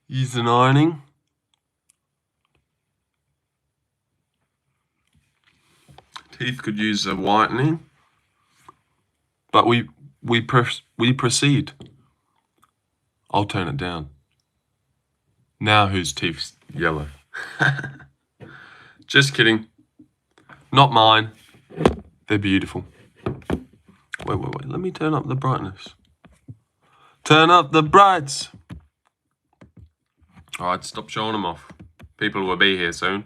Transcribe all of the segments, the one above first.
Use an ironing. Teeth could use a whitening. But we proceed. I'll turn it down. Now whose teeth's yellow? Just kidding. Not mine. They're beautiful. Wait. Let me turn up the brightness. Turn up the brights. All right, stop showing them off. People will be here soon.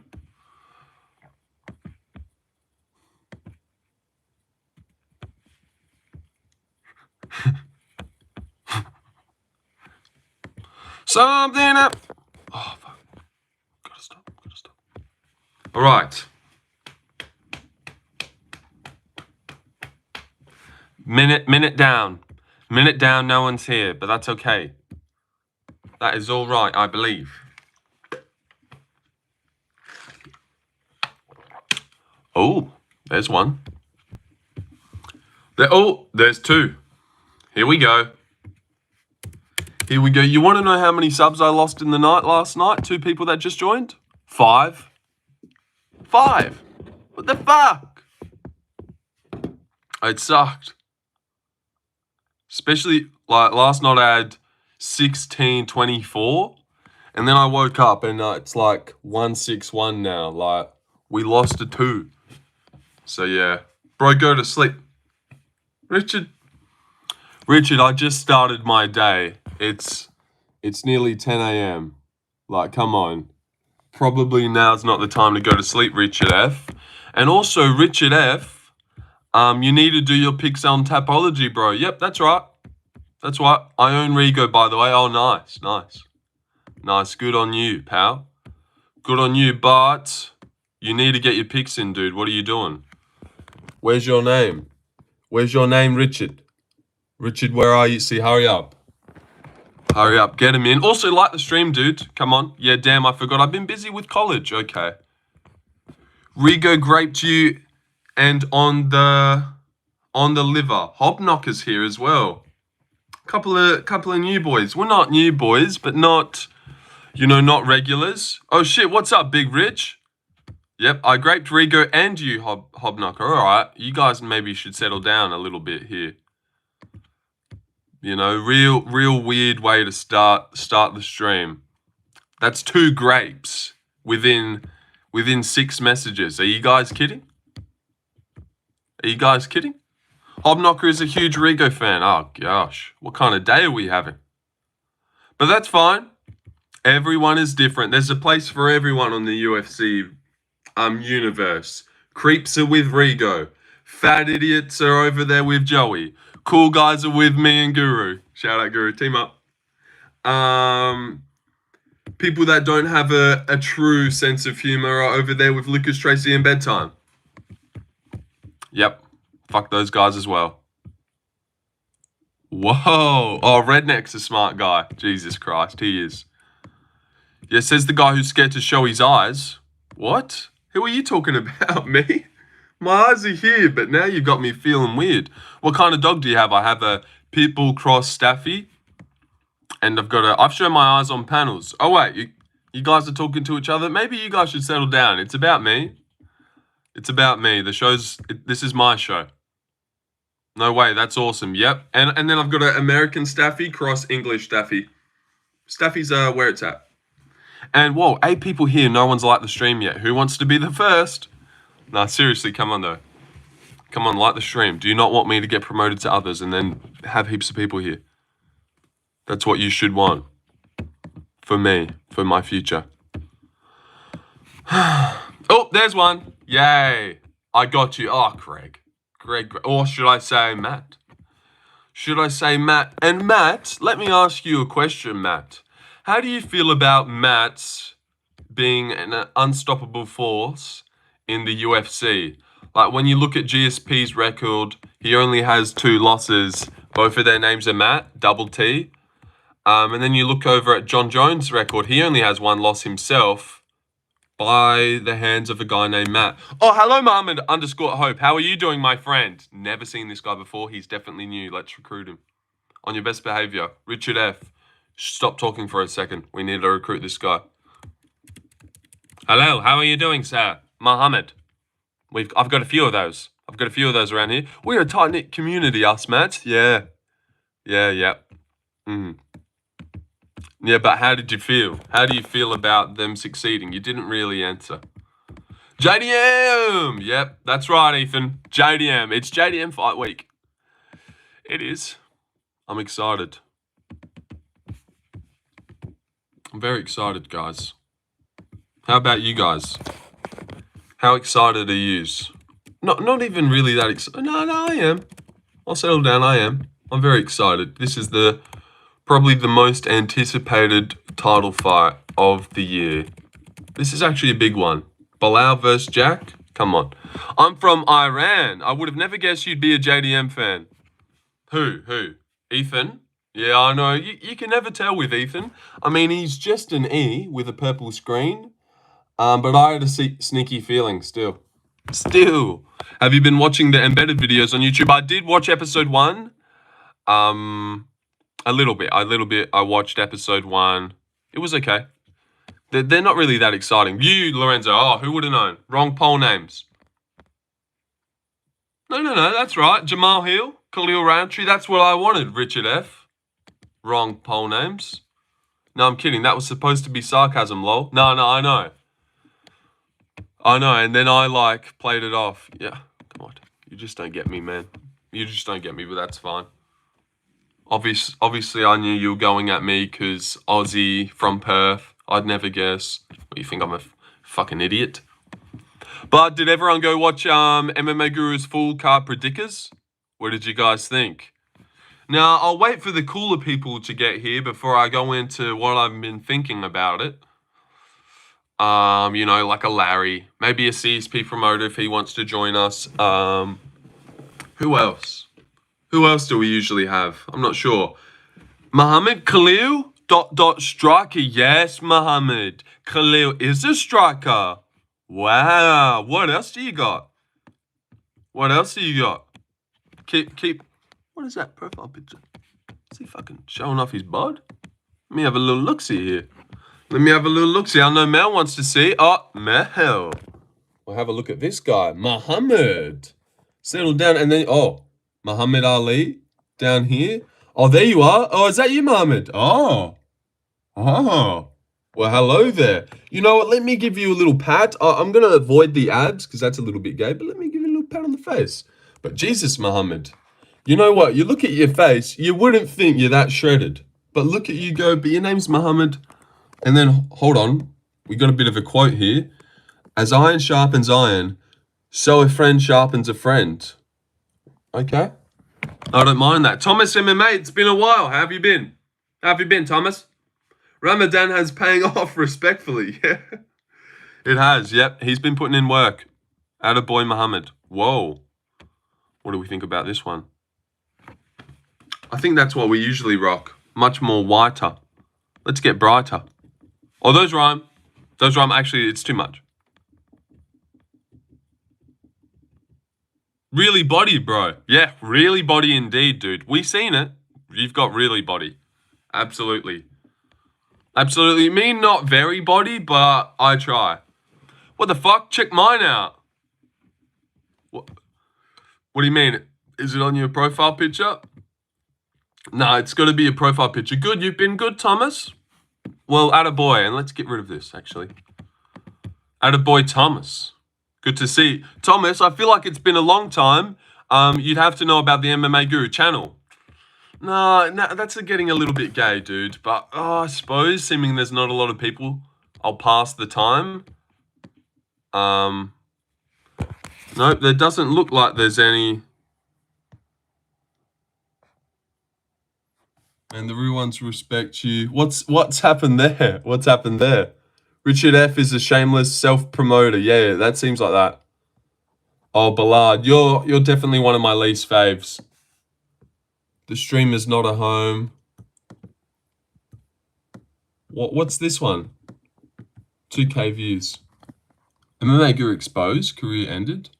Something up. Oh, fuck. Gotta stop. All right. Minute down. Minute down, no one's here, but that's okay. That is all right, I believe. Oh, there's one. There's two. Here we go. You want to know how many subs I lost in the night last night? 2 people that just joined? 5. What the fuck? It sucked. Especially, like, last night I had 1624. And then I woke up and it's like 161 now. Like, we lost to 2. So, yeah. Bro, go to sleep. Richard, I just started my day. It's nearly 10 a.m. Like, come on. Probably now's not the time to go to sleep, Richard F. And also, Richard F, you need to do your picks on Tapology, bro. Yep, that's right. I own Rigo, by the way. Oh, nice. Nice. Good on you, pal. Good on you, but you need to get your picks in, dude. What are you doing? Where's your name? Richard? Richard, where are you? See, hurry up. Get him in. Also, like the stream, dude. Come on. Yeah, damn, I forgot. I've been busy with college. Okay. Rigo graped you and on the liver. Hobknocker's here as well. Couple of new boys. We're not new boys, but not regulars. Oh shit, what's up, Big Rich? Yep, I graped Rigo and you, Hobknocker. All right, you guys maybe should settle down a little bit here. You know, real weird way to start the stream. That's 2 grapes within 6 messages. Are you guys kidding? Hobknocker is a huge Rigo fan. Oh gosh, what kind of day are we having? But that's fine. Everyone is different. There's a place for everyone on the UFC universe. Creeps are with Rigo. Fat idiots are over there with Joey. Cool guys are with me and Guru. Shout out Guru, team up. People that don't have a true sense of humor are over there with Lucas Tracy and Bedtime. Yep, fuck those guys as well. Whoa, oh, Redneck's a smart guy. Jesus Christ, he is. Yeah, says the guy who's scared to show his eyes. What? Who are you talking about, me? My eyes are here, but now you've got me feeling weird. What kind of dog do you have? I have a Pitbull Cross Staffy. And I've shown my eyes on panels. Oh, wait, you guys are talking to each other? Maybe you guys should settle down. It's about me. This is my show. No way, that's awesome. Yep. And then I've got an American Staffy, Cross English Staffy. Staffy's where it's at. And whoa, 8 people here. No one's liked the stream yet. Who wants to be the first? Nah, seriously, come on though. Come on, like the stream. Do you not want me to get promoted to others and then have heaps of people here? That's what you should want. For me, for my future. Oh, there's one. Yay. I got you. Oh, Greg. Or should I say Matt? And Matt, let me ask you a question, Matt. How do you feel about Matt being an unstoppable force in the UFC? Like, when you look at GSP's record, he only has 2 losses. Both of their names are Matt, double T. And then you look over at John Jones' record. He only has 1 loss himself by the hands of a guy named Matt. Oh, hello, Muhammad _hope. How are you doing, my friend? Never seen this guy before. He's definitely new. Let's recruit him. On your best behavior. Richard F. Stop talking for a second. We need to recruit this guy. Hello, how are you doing, sir? Muhammad. I've got a few of those. I've got a few of those around here. We're a tight-knit community, us, Matt. Yeah. Yeah. Yeah, but how did you feel? How do you feel about them succeeding? You didn't really answer. JDM! Yep, that's right, Ethan. JDM. It's JDM Fight Week. It is. I'm excited. I'm very excited, guys. How about you guys? How excited are yous? Not even really that excited. No, I am. I'll settle down, I am. I'm very excited. This is probably the most anticipated title fight of the year. This is actually a big one. Belal versus Jack? Come on. I'm from Iran. I would have never guessed you'd be a JDM fan. Who? Ethan? Yeah, I know. You can never tell with Ethan. I mean, he's just an E with a purple screen. But I had a sneaky feeling still. Have you been watching the embedded videos on YouTube? I did watch episode 1. A little bit. I watched episode 1. It was okay. They're not really that exciting. You, Lorenzo. Oh, who would have known? Wrong poll names. No. That's right. Jamal Hill, Khalil Roundtree. That's what I wanted. Richard F. Wrong poll names. No, I'm kidding. That was supposed to be sarcasm, lol. No, I know. And then I played it off. Yeah, come on. You just don't get me, man. You just don't get me, but that's fine. Obviously, I knew you were going at me because Aussie from Perth. I'd never guess. What, you think I'm a fucking idiot? But did everyone go watch MMA Guru's full card predictors? What did you guys think? Now, I'll wait for the cooler people to get here before I go into what I've been thinking about it. Like a Larry, maybe a CSP promoter if he wants to join us. Who else? Who else do we usually have? I'm not sure. Muhammad Khalil, ... striker. Yes, Muhammad. Khalil is a striker. Wow. What else do you got? Keep. What is that profile picture? Is he fucking showing off his bod? Let me have a little look-see here. I know Mel wants to see. Oh, Mel. We'll have a look at this guy. Muhammad. Settle down and then... Oh, Muhammad Ali down here. Oh, there you are. Oh, is that you, Muhammad? Oh. Well, hello there. You know what? Let me give you a little pat. I'm going to avoid the ads because that's a little bit gay, but let me give you a little pat on the face. But Jesus, Muhammad. You know what? You look at your face, you wouldn't think you're that shredded. But look at you go, but your name's Muhammad. And then, hold on. We got a bit of a quote here. As iron sharpens iron, so a friend sharpens a friend. Okay. I don't mind that. Thomas MMA, it's been a while. How have you been? Thomas? Ramadan has paying off respectfully. Yeah. It has, yep. He's been putting in work. Attaboy Muhammad. Whoa. What do we think about this one? I think that's what we usually rock. Much more whiter. Let's get brighter. Oh, those rhyme. Actually, it's too much. Really body, bro. Yeah, really body indeed, dude. We seen it. You've got really body. Absolutely. Me, not very body, but I try. What the fuck? Check mine out. What do you mean? Is it on your profile picture? No, it's got to be a profile picture. Good, you've been good, Thomas. Well, attaboy, and let's get rid of this, actually. Attaboy Thomas. Good to see. Thomas, I feel like it's been a long time. You'd have to know about the MMA Guru channel. No, that's getting a little bit gay, dude. But I suppose, seeming there's not a lot of people, I'll pass the time. Nope, there doesn't look like there's any. And the real ones respect you. What's happened there? Richard F is a shameless self-promoter. Yeah, that seems like that. Oh, Ballard, you're definitely one of my least faves. The streamer's not a home. What's this one? 2K views. MMA Guru exposed. Career ended.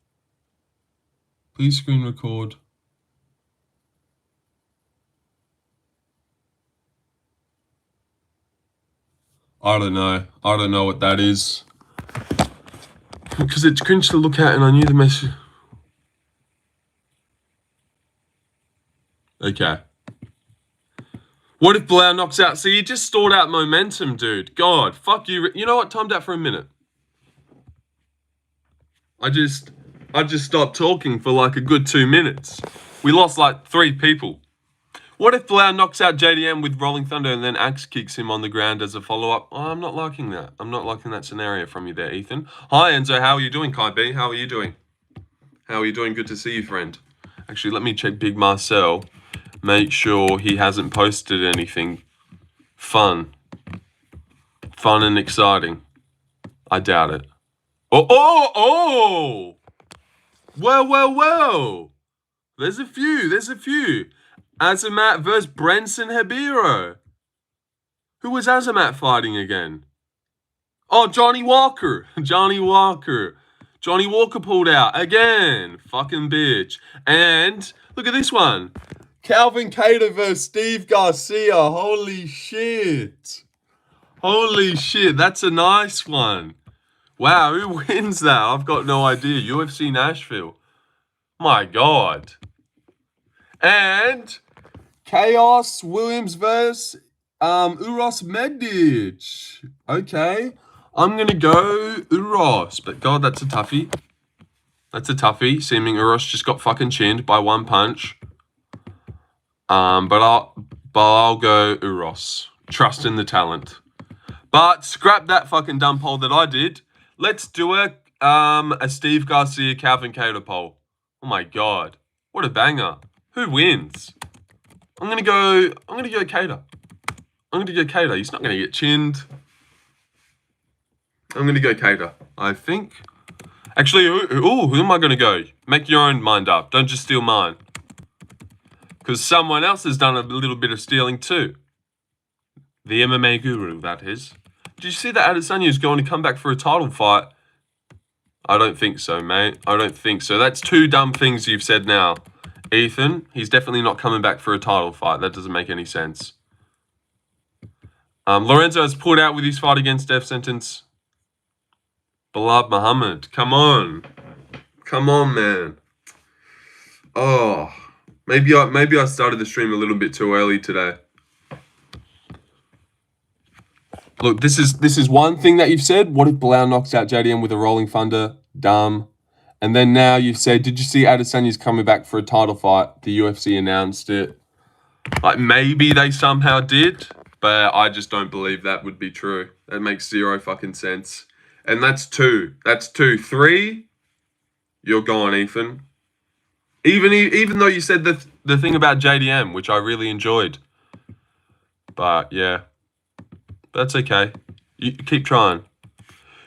Please screen record. I don't know. I don't know what that is. Because it's cringe to look at and I knew the message. Okay. What if Belal knocks out? See, you just stalled out momentum, dude. God, fuck you. You know what? Timed out for a minute. I just stopped talking for like a good 2 minutes. We lost like 3 people. What if Belal knocks out JDM with Rolling Thunder and then Axe kicks him on the ground as a follow-up? Oh, I'm not liking that. I'm not liking that scenario from you there, Ethan. Hi, Enzo. How are you doing, Kai B? How are you doing? How are you doing? Good to see you, friend. Actually, let me check Big Marcel. Make sure he hasn't posted anything fun and exciting. I doubt it. Oh! Well. There's a few. Azamat versus Brenson Habiro. Who was Azamat fighting again? Oh, Johnny Walker. Johnny Walker pulled out again. Fucking bitch. And look at this one. Calvin Kattar versus Steve Garcia. Holy shit. That's a nice one. Wow, who wins that? I've got no idea. UFC Nashville. My God. And Chaos Williams versus Uros Medic. Okay. I'm going to go Uros. But God, that's a toughie. Seeming Uros just got fucking chinned by one punch. But I'll go Uros. Trust in the talent. But scrap that fucking dumb poll that I did. Let's do a Steve Garcia Calvin Kattar poll. Oh my God. What a banger. Who wins? I'm gonna go Kattar. He's not gonna get chinned. I'm gonna go Kattar, I think. Actually, who am I gonna go? Make your own mind up. Don't just steal mine. Because someone else has done a little bit of stealing too. The MMA guru, that is. Did you see that Adesanya is going to come back for a title fight? I don't think so, mate. I don't think so. That's 2 dumb things you've said now. Ethan, he's definitely not coming back for a title fight. That doesn't make any sense. Lorenzo has pulled out with his fight against death sentence. Belal Muhammad, come on. Come on, man. Oh, maybe I started the stream a little bit too early today. Look, this is one thing that you've said. What if Belal knocks out JDM with a Rolling Thunder? Dumb. And then now you've said, did you see Adesanya's coming back for a title fight? The UFC announced it. Like, maybe they somehow did, but I just don't believe that would be true. That makes 0 fucking sense. And that's 2. 3, you're gone, Ethan. Even though you said the thing about JDM, which I really enjoyed. But, yeah. That's okay. You keep trying.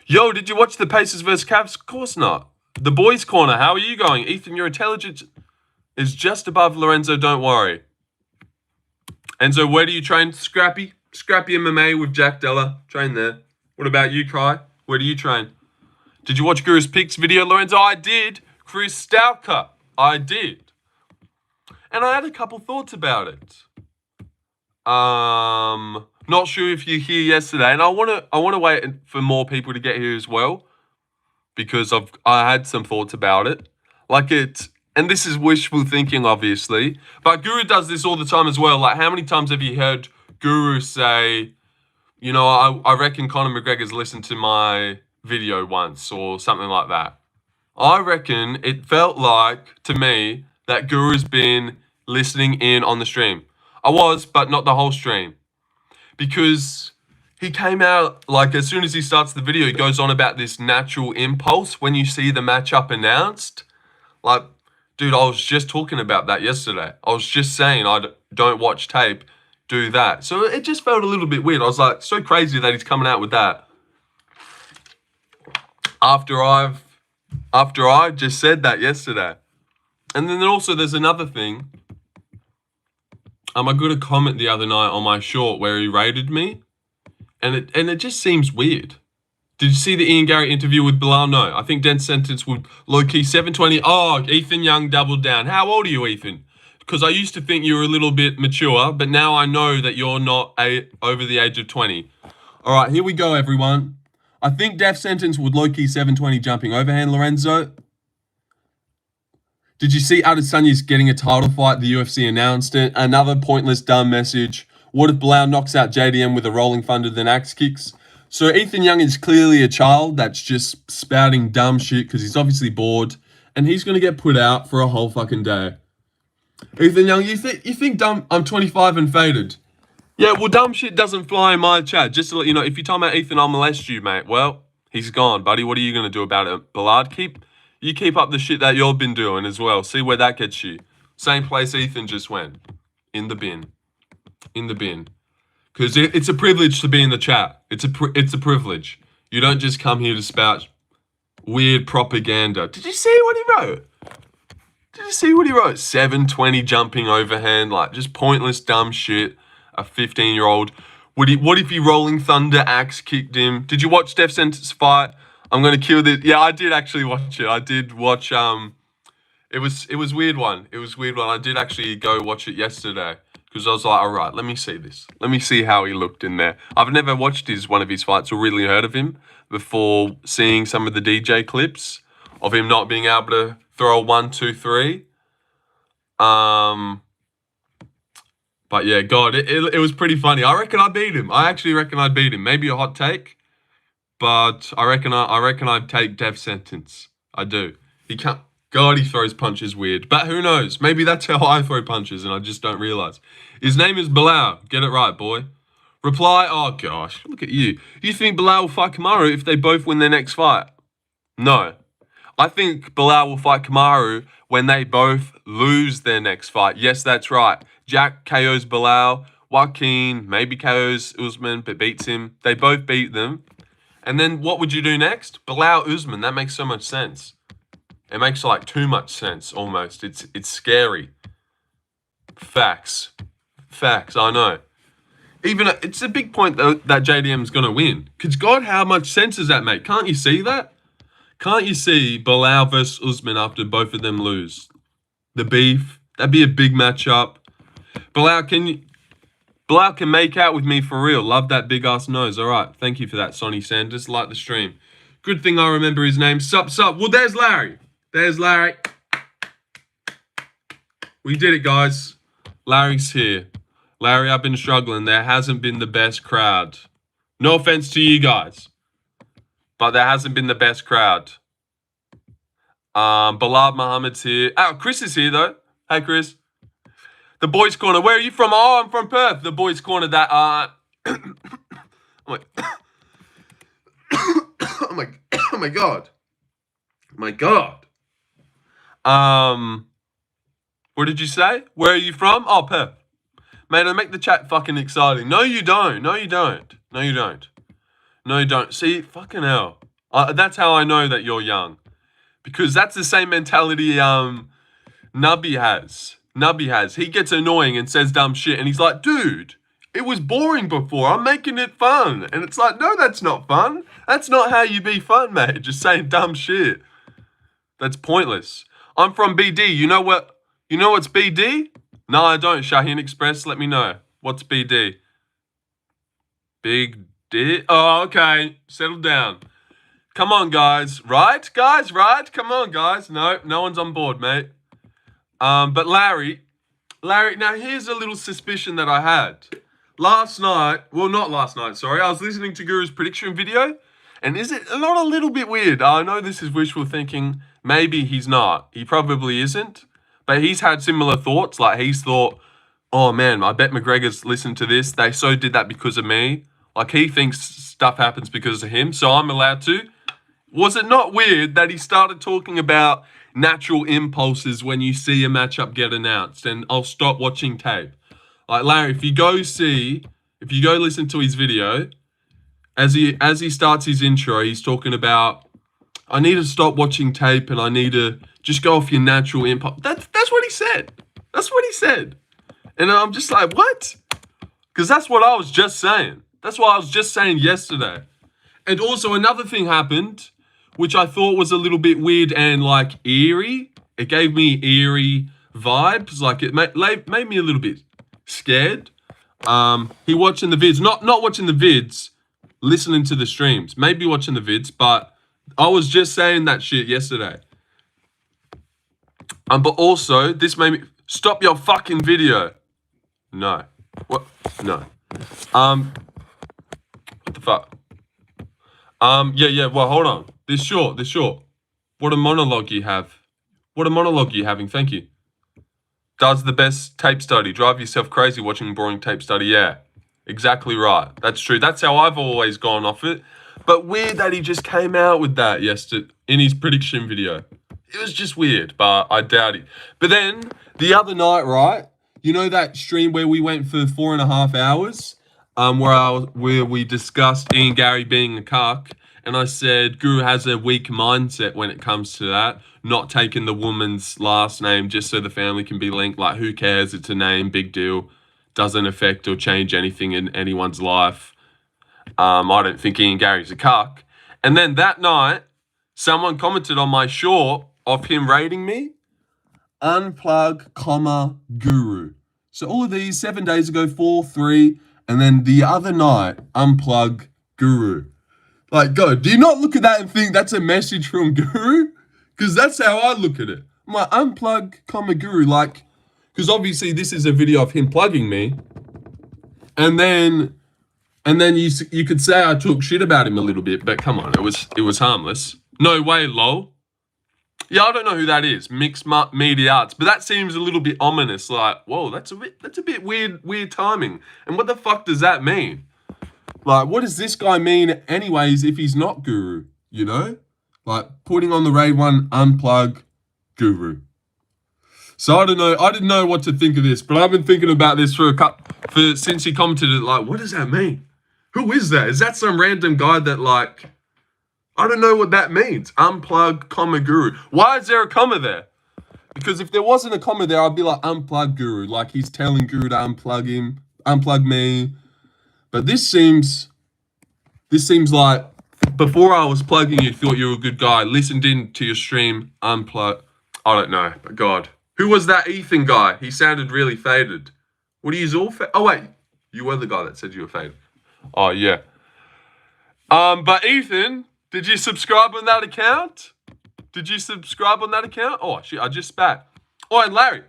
Yo, did you watch the Pacers versus Cavs? Of course not. The boys' corner, how are you going? Ethan, your intelligence is just above Lorenzo, don't worry. Enzo, where do you train? Scrappy MMA with Jack Della. Train there. What about you, Kai? Where do you train? Did you watch Guru's Picks video, Lorenzo? I did. Chris Stalker. I did. And I had a couple thoughts about it. Not sure if you're here yesterday, and I want to wait for more people to get here as well, because I had some thoughts about it. And this is wishful thinking, obviously, but Guru does this all the time as well. Like, how many times have you heard Guru say, you know, I reckon Conor McGregor's listened to my video once or something like that? I reckon it felt like, to me, that Guru's been listening in on the stream. I was, but not the whole stream. Because he came out, like, as soon as he starts the video, he goes on about this natural impulse when you see the matchup announced. Like, dude, I was just talking about that yesterday. I was just saying I don't watch tape, do that. So it just felt a little bit weird. I was like, so crazy that he's coming out with that. After I just said that yesterday. And then also there's another thing. I got a comment the other night on my short where he rated me, and it just seems weird. Did you see the Ian Garry interview with Belal? No. I think Death Sentence would low-key 720. Oh, Ethan Young doubled down. How old are you, Ethan? Because I used to think you were a little bit mature, but now I know that you're not over the age of 20. All right, here we go, everyone. I think death sentence would low-key 720 jumping overhand, Lorenzo. Did you see Adesanya's getting a title fight? The UFC announced it. Another pointless, dumb message. What if Belal knocks out JDM with a rolling thunder then axe kicks? So Ethan Young is clearly a child that's just spouting dumb shit because he's obviously bored. And he's going to get put out for a whole fucking day. Ethan Young, you think dumb? I'm 25 and faded. Yeah, well, dumb shit doesn't fly in my chat. Just to let you know, if you're talking about Ethan, I'll molest you, mate. Well, he's gone, buddy. What are you going to do about it? Ballard, you keep up the shit that you've been doing as well. See where that gets you. Same place Ethan just went. In the bin. In the bin. Because it's a privilege to be in the chat. It's a privilege. You don't just come here to spout weird propaganda. Did you see what he wrote? Did you see what he wrote? 720 jumping overhand. Like, just pointless dumb shit. A 15-year-old. What if he rolling thunder axe kicked him? Did you watch Death Sentence Fight? I'm gonna kill this. Yeah, I did actually watch it. I did watch. It was weird one. It was weird one. I did actually go watch it yesterday because I was like, all right, let me see this. Let me see how he looked in there. I've never watched one of his fights or really heard of him before seeing some of the DJ clips of him not being able to throw a 1, 2, 3. But yeah, God, it was pretty funny. I reckon I beat him. I actually reckon I beat him. Maybe a hot take, but I reckon I'd take death sentence. I do. He can't. God, he throws punches weird. But who knows? Maybe that's how I throw punches and I just don't realize. His name is Belal. Get it right, boy. Reply. Oh gosh, look at you. You think Belal will fight Kamaru if they both win their next fight? No. I think Belal will fight Kamaru when they both lose their next fight. Yes, that's right. Jack KOs Belal. Joaquin maybe KOs Usman, but beats him. They both beat them. And then what would you do next? Belal Usman. That makes so much sense. It makes like too much sense almost. It's scary. Facts. Facts, I know. Even it's a big point though that JDM's gonna win. Cause God, how much sense does that make? Can't you see that? Can't you see Belal versus Usman after both of them lose? The beef. That'd be a big matchup. Belal can make out with me for real. Love that big ass nose. All right. Thank you for that, Sonny Sanders. Like the stream. Good thing I remember his name. Sup. Well, there's Larry. There's Larry. We did it, guys. Larry's here. Larry, I've been struggling. There hasn't been the best crowd. No offense to you guys. But there hasn't been the best crowd. Belal Muhammad's here. Oh, Chris is here, though. Hey, Chris. The boys' corner. Where are you from? Oh, I'm from Perth. The boys' corner that... oh, my... oh, my God. My God. What did you say? Where are you from? Oh, Perth. Mate, I make the chat fucking exciting. No, you don't. No, you don't. No, you don't. No, you don't. See, fucking hell. That's how I know that you're young. Because that's the same mentality Nubby has. Nubby has. He gets annoying and says dumb shit. And he's like, dude, it was boring before. I'm making it fun. And it's like, no, that's not fun. That's not how you be fun, mate. Just saying dumb shit. That's pointless. I'm from BD. You know what's BD? No, I don't. Shaheen Express, let me know. What's BD? Big D? Oh, okay. Settle down. Come on, guys. Right? Guys, right? Come on, guys. No one's on board, mate. But Larry, now here's a little suspicion that I had. Last night, well, not last night, sorry. I was listening to Guru's prediction video. And is it not a little bit weird? I know this is wishful thinking. Maybe he's not. He probably isn't. But he's had similar thoughts. Like, he's thought, oh, man, I bet McGregor's listened to this. They so did that because of me. Like, he thinks stuff happens because of him, so I'm allowed to. Was it not weird that he started talking about natural impulses when you see a matchup get announced? And I'll stop watching tape. Like, Larry, if you go listen to his video, as he starts his intro, he's talking about, I need to stop watching tape and I need to just go off your natural impulse. That's what he said. That's what he said. And I'm just like, what? Because that's what I was just saying. That's what I was just saying yesterday. And also another thing happened, which I thought was a little bit weird and like eerie. It gave me eerie vibes. Like it made me a little bit scared. He watching the vids, not watching the vids, listening to the streams, maybe watching the vids, but I was just saying that shit yesterday. But also, this made me stop your fucking video. No. What? No. What the fuck? Yeah. Well, hold on. This short. What a monologue you have. What a monologue you're having. Thank you. Does the best tape study. Drive yourself crazy watching boring tape study. Yeah. Exactly right. That's true. That's how I've always gone off it. But weird that he just came out with that yesterday in his prediction video. It was just weird, but I doubt it. But then the other night, right? You know that stream where we went for 4.5 hours, where we discussed Ian Gary being a cuck, and I said Guru has a weak mindset when it comes to that, not taking the woman's last name just so the family can be linked. Like, who cares? It's a name, big deal. Doesn't affect or change anything in anyone's life. I don't think Ian Gary's a cuck. And then that night, someone commented on my short of him rating me, unplug, guru. So all of these 7 days ago, 4, 3, and then the other night, unplug, guru. Like, go, do you not look at that and think that's a message from Guru? Because that's how I look at it. I'm like, unplug, guru. Like, because obviously this is a video of him plugging me. And then you could say I took shit about him a little bit, but come on, it was harmless. No way, lol. Yeah, I don't know who that is. Mixed Media Arts, but that seems a little bit ominous. Like, whoa, that's a bit weird timing. And what the fuck does that mean? Like, what does this guy mean anyways if he's not Guru, you know? Like, putting on the raid one, unplug, Guru. So I don't know. I didn't know what to think of this, but I've been thinking about this since he commented it. Like, what does that mean? Who is that? Is that some random guy that, like, I don't know what that means. Unplug, Guru. Why is there a comma there? Because if there wasn't a comma there, I'd be like, unplug Guru. Like, he's telling Guru to unplug him, unplug me. But this seems like before I was plugging you, thought you were a good guy, listened in to your stream, unplug. I don't know, but God. Who was that Ethan guy? He sounded really faded. What are you all oh, wait. You were the guy that said you were faded. Oh, yeah. But Ethan, did you subscribe on that account? Oh, shit, I just spat. Oh, and Larry.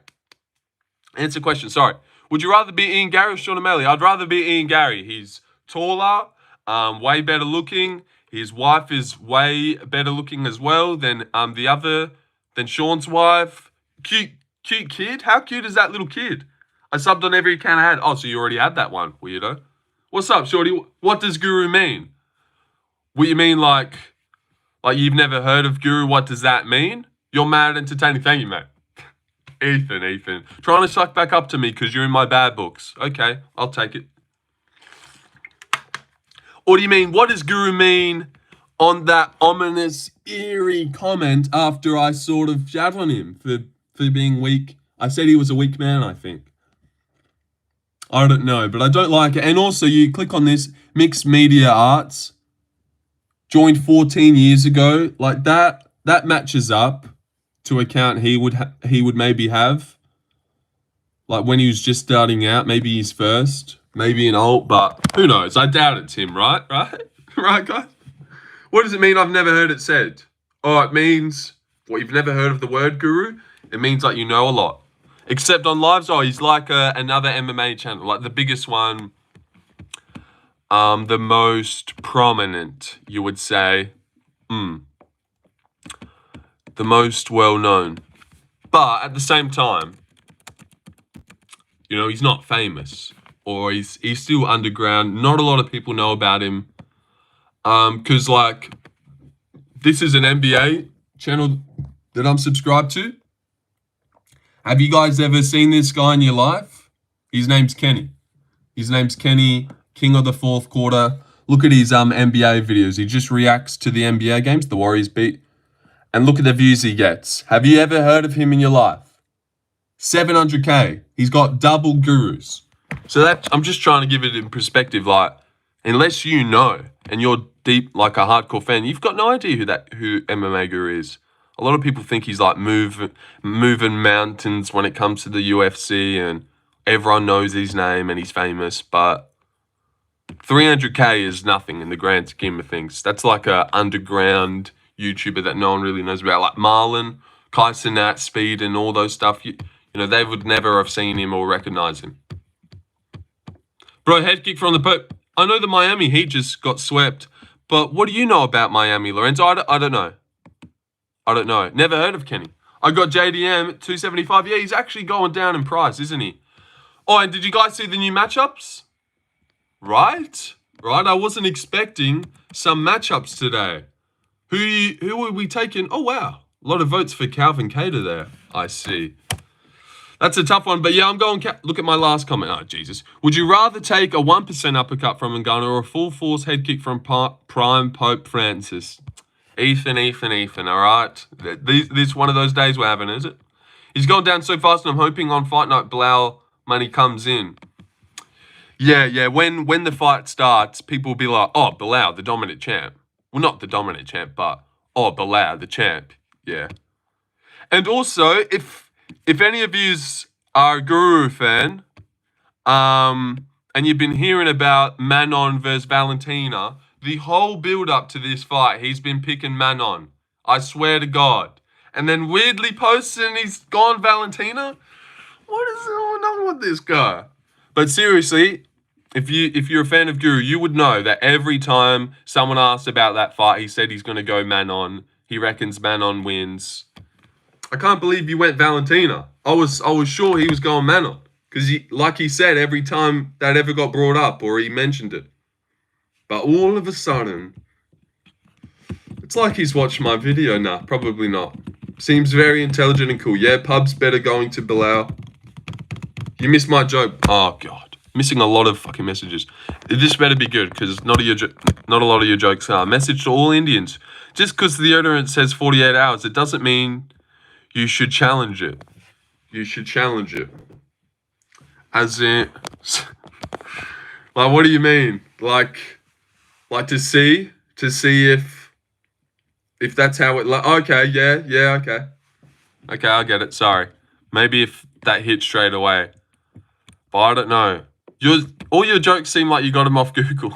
Answer question, sorry. Would you rather be Ian Gary or Sean O'Malley? I'd rather be Ian Gary. He's taller, way better looking. His wife is way better looking as well than Sean's wife. Cute kid. How cute is that little kid? I subbed on every account I had. Oh, so you already had that one, weirdo. What's up, shorty? What does Guru mean? What you mean, like you've never heard of Guru? What does that mean? You're mad entertaining. Thank you, mate. Ethan. Trying to suck back up to me because you're in my bad books. Okay, I'll take it. Or do you mean, what does Guru mean on that ominous, eerie comment after I sort of shat on him for being weak? I said he was a weak man, I think. I don't know, but I don't like it. And also, you click on this, Mixed Media Arts, joined 14 years ago. Like, that matches up to account he would maybe have, like when he was just starting out, maybe he's first, maybe an alt, but who knows? I doubt it's him, right? Right, guys? What does it mean I've never heard it said? Oh, it means, what, you've never heard of the word Guru? It means like you know a lot. Except on lives, he's like another MMA channel, like the biggest one, the most prominent, you would say. The most well-known. But at the same time, you know, he's not famous. Or he's still underground. Not a lot of people know about him. Because, like, this is an NBA channel that I'm subscribed to. Have you guys ever seen this guy in your life? His name's Kenny. King of the fourth quarter. Look at his NBA videos. He just reacts to the NBA games, the Warriors beat. And look at the views he gets. Have you ever heard of him in your life? 700K. He's got double Gurus. So I'm just trying to give it in perspective. Like, unless you know and you're deep, like a hardcore fan, you've got no idea who MMA Guru is. A lot of people think he's like moving mountains when it comes to the UFC, and everyone knows his name and he's famous. But 300K is nothing in the grand scheme of things. That's like a underground YouTuber that no one really knows about, like Marlon, Kai Cenat, Speed, and all those stuff. You know, they would never have seen him or recognize him. Bro, head kick from the Pope. I know the Miami Heat just got swept, but what do you know about Miami, Lorenzo? I don't know. I don't know. Never heard of Kenny. I got JDM at 275. Yeah, he's actually going down in price, isn't he? Oh, and did you guys see the new matchups? Right? I wasn't expecting some matchups today. Who are we taking? Oh, wow. A lot of votes for Calvin Cater there. I see. That's a tough one, but yeah, I'm going... Look at my last comment. Oh, Jesus. Would you rather take a 1% uppercut from Ngannou or a full force head kick from Prime Pope Francis? Ethan, all right? This one of those days we're having, is it? He's going down so fast, and I'm hoping on Fight Night Belal money comes in. Yeah. When the fight starts, people will be like, oh, Belal, the dominant champ. Well, not the dominant champ, but, oh, Belal, the champ. Yeah. And also, if any of yous are a Guru fan, and you've been hearing about Manon versus Valentina, the whole build-up to this fight, he's been picking Manon. I swear to God. And then weirdly posts and he's gone Valentina? What is going on with this guy? But seriously, if you're a fan of Guru, you would know that every time someone asked about that fight, he said he's going to go Manon. He reckons Manon wins. I can't believe you went Valentina. I was sure he was going Manon. Because like he said, every time that ever got brought up or he mentioned it. But all of a sudden, it's like he's watched my video. Nah, probably not. Seems very intelligent and cool. Yeah, pub's better going to Belal. You missed my joke. Oh, God. Missing a lot of fucking messages. This better be good, because not a lot of your jokes are. Message to all Indians. Just because the deodorant says 48 hours, it doesn't mean you should challenge it. You should challenge it. As in... like, what do you mean? Like to see if that's how it... okay, yeah, okay. Okay, I get it, sorry. Maybe if that hit straight away. But I don't know. All your jokes seem like you got them off Google.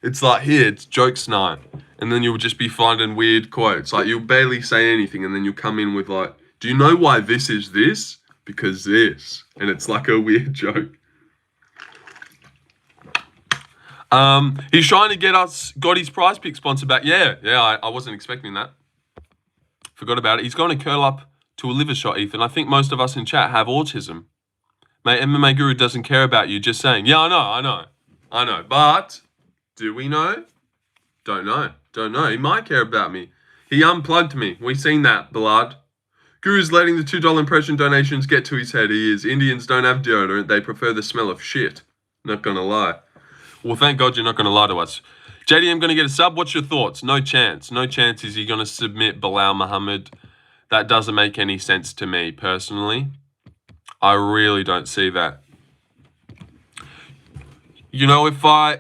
It's like, here, it's jokes night. And then you'll just be finding weird quotes. Like, you'll barely say anything, and then you'll come in with like, do you know why this is this? Because this. And it's like a weird joke. He's trying to got his Prize Pick sponsor back. Yeah, I wasn't expecting that. Forgot about it. He's going to curl up to a liver shot, Ethan. I think most of us in chat have autism. Mate, MMA Guru doesn't care about you, just saying. Yeah, I know. But, do we know? Don't know. He might care about me. He unplugged me. We've seen that, blood. Guru's letting the $2 impression donations get to his head. He is. Indians don't have deodorant. They prefer the smell of shit. Not gonna lie. Well, thank God you're not gonna lie to us. JDM gonna get a sub. What's your thoughts? No chance. No chance is he gonna submit Belal Muhammad. That doesn't make any sense to me, personally. I really don't see that. You know, if I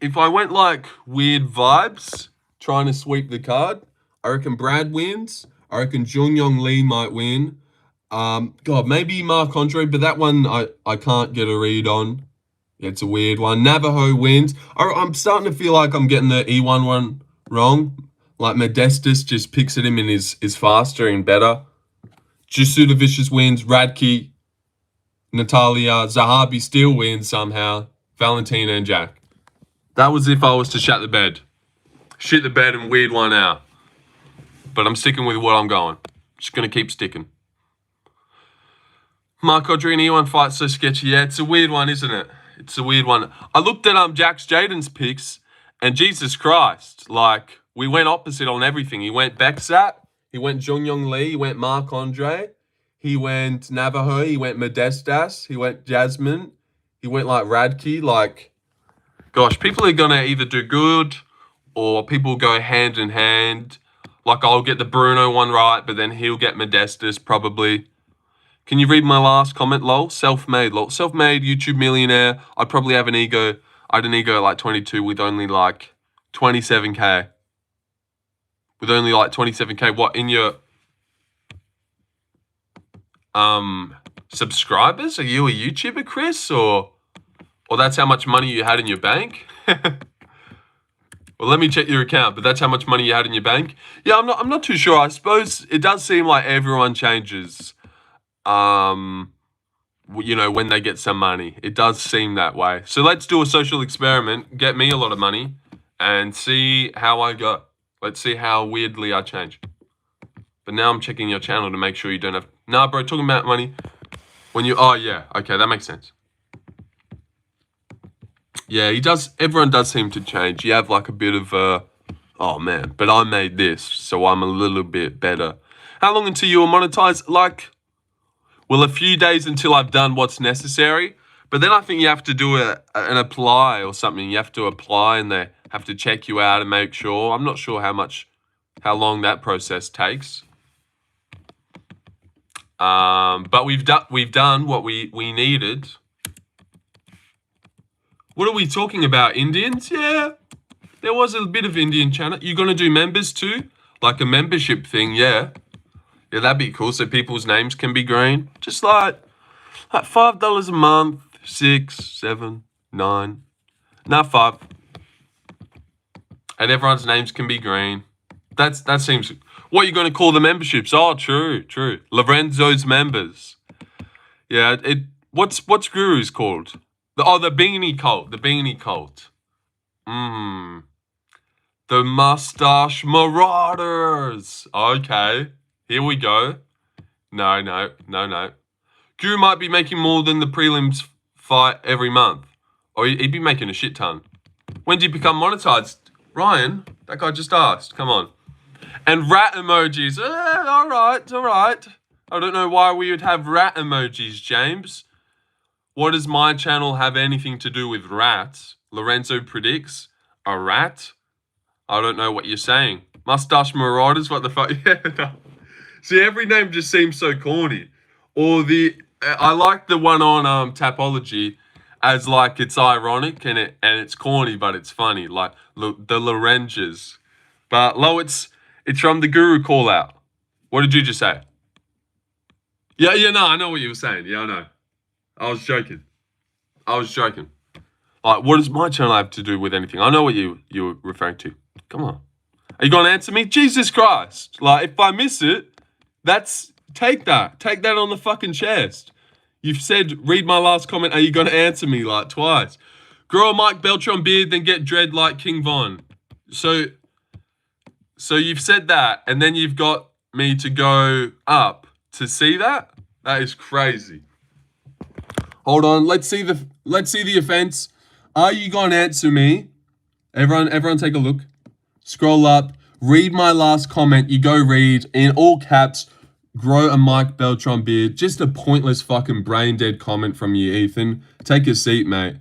went like weird vibes, trying to sweep the card, I reckon Brad wins. I reckon Jung Yong Lee might win. God, maybe Marc Andre, but that one I can't get a read on. It's a weird one. Navajo wins. I'm starting to feel like I'm getting the E1 one wrong. Like Modestus just picks at him and is faster and better. Jasuda Vicious wins. Radke, Natalia, Zahabi still wins somehow. Valentina and Jack. That was if I was to shit the bed and weird one out. But I'm sticking with what I'm going. Just going to keep sticking. Mark Audrey and E1 fight so sketchy. Yeah, it's a weird one, isn't it? It's a weird one. I looked at Jax Jaden's picks, and Jesus Christ, like, we went opposite on everything. He went Bexat, he went Jung Yong Lee, he went Marc Andre, he went Navajo, he went Modestas, he went Jasmine, he went like Radke. Like, gosh, people are gonna either do good or people go hand in hand. Like, I'll get the Bruno one right, but then he'll get Modestas probably. Can you read my last comment, lol? Self-made, lol. Self-made, YouTube millionaire. I'd probably have an ego. I had an ego at like 22 with only like 27K. With only like 27K. What, in your subscribers? Are you a YouTuber, Chris? Or Or that's how much money you had in your bank? Well, let me check your account, but that's how much money you had in your bank? Yeah, I'm not too sure. I suppose it does seem like everyone changes, when they get some money. It does seem that way. So let's do a social experiment, get me a lot of money, and see how I go. Let's see how weirdly I change. But now I'm checking your channel to make sure you don't have... Nah, bro, talking about money. When you... Oh, yeah. Okay, that makes sense. Yeah, everyone does seem to change. You have like a bit of oh man, but I made this, so I'm a little bit better. How long until you are monetized? Like, well, a few days until I've done what's necessary. But then I think you have to do an apply or something. You have to apply and they have to check you out and make sure. I'm not sure how long that process takes. But we've done what we needed. What are we talking about? Indians? Yeah. There was a bit of Indian channel. You gonna do members too? Like a membership thing, yeah. Yeah, that'd be cool. So people's names can be green. Just like $5 a month, 6, 7, 9. Nah, 5. And everyone's names can be green. That seems... What are you gonna call the memberships? Oh, true. Lorenzo's members. Yeah, what's Guru's called? The Beanie Cult. The Beanie Cult. The Mustache Marauders. Okay. Here we go. No. Guru might be making more than the prelims fight every month. Or he'd be making a shit ton. When do you become monetized? Ryan, that guy just asked. Come on. And rat emojis. All right. I don't know why we would have rat emojis, James. What does my channel have anything to do with rats? Lorenzo predicts a rat? I don't know what you're saying. Mustache Marauders? What the fuck? Yeah, no. See, every name just seems so corny. Or I like the one on Tapology as like it's ironic and it's corny, but it's funny. Like the Lorenges. But Lo, it's from the Guru call out. What did you just say? Yeah, no, I know what you were saying. Yeah, I know. I was joking. Like, what does my channel have to do with anything? I know what you were referring to. Come on. Are you going to answer me? Jesus Christ. Like, if I miss it, take that. Take that on the fucking chest. You've said, read my last comment. Are you going to answer me, like, twice? Grow a Mike Beltron beard, then get dread like King Von. So you've said that, and then you've got me to go up to see that? That is crazy. Hold on, let's see the offense. Are you gonna answer me? Everyone take a look. Scroll up, read my last comment. You go read in all caps, grow a Mike Beltron beard. Just a pointless fucking brain dead comment from you, Ethan. Take a seat, mate.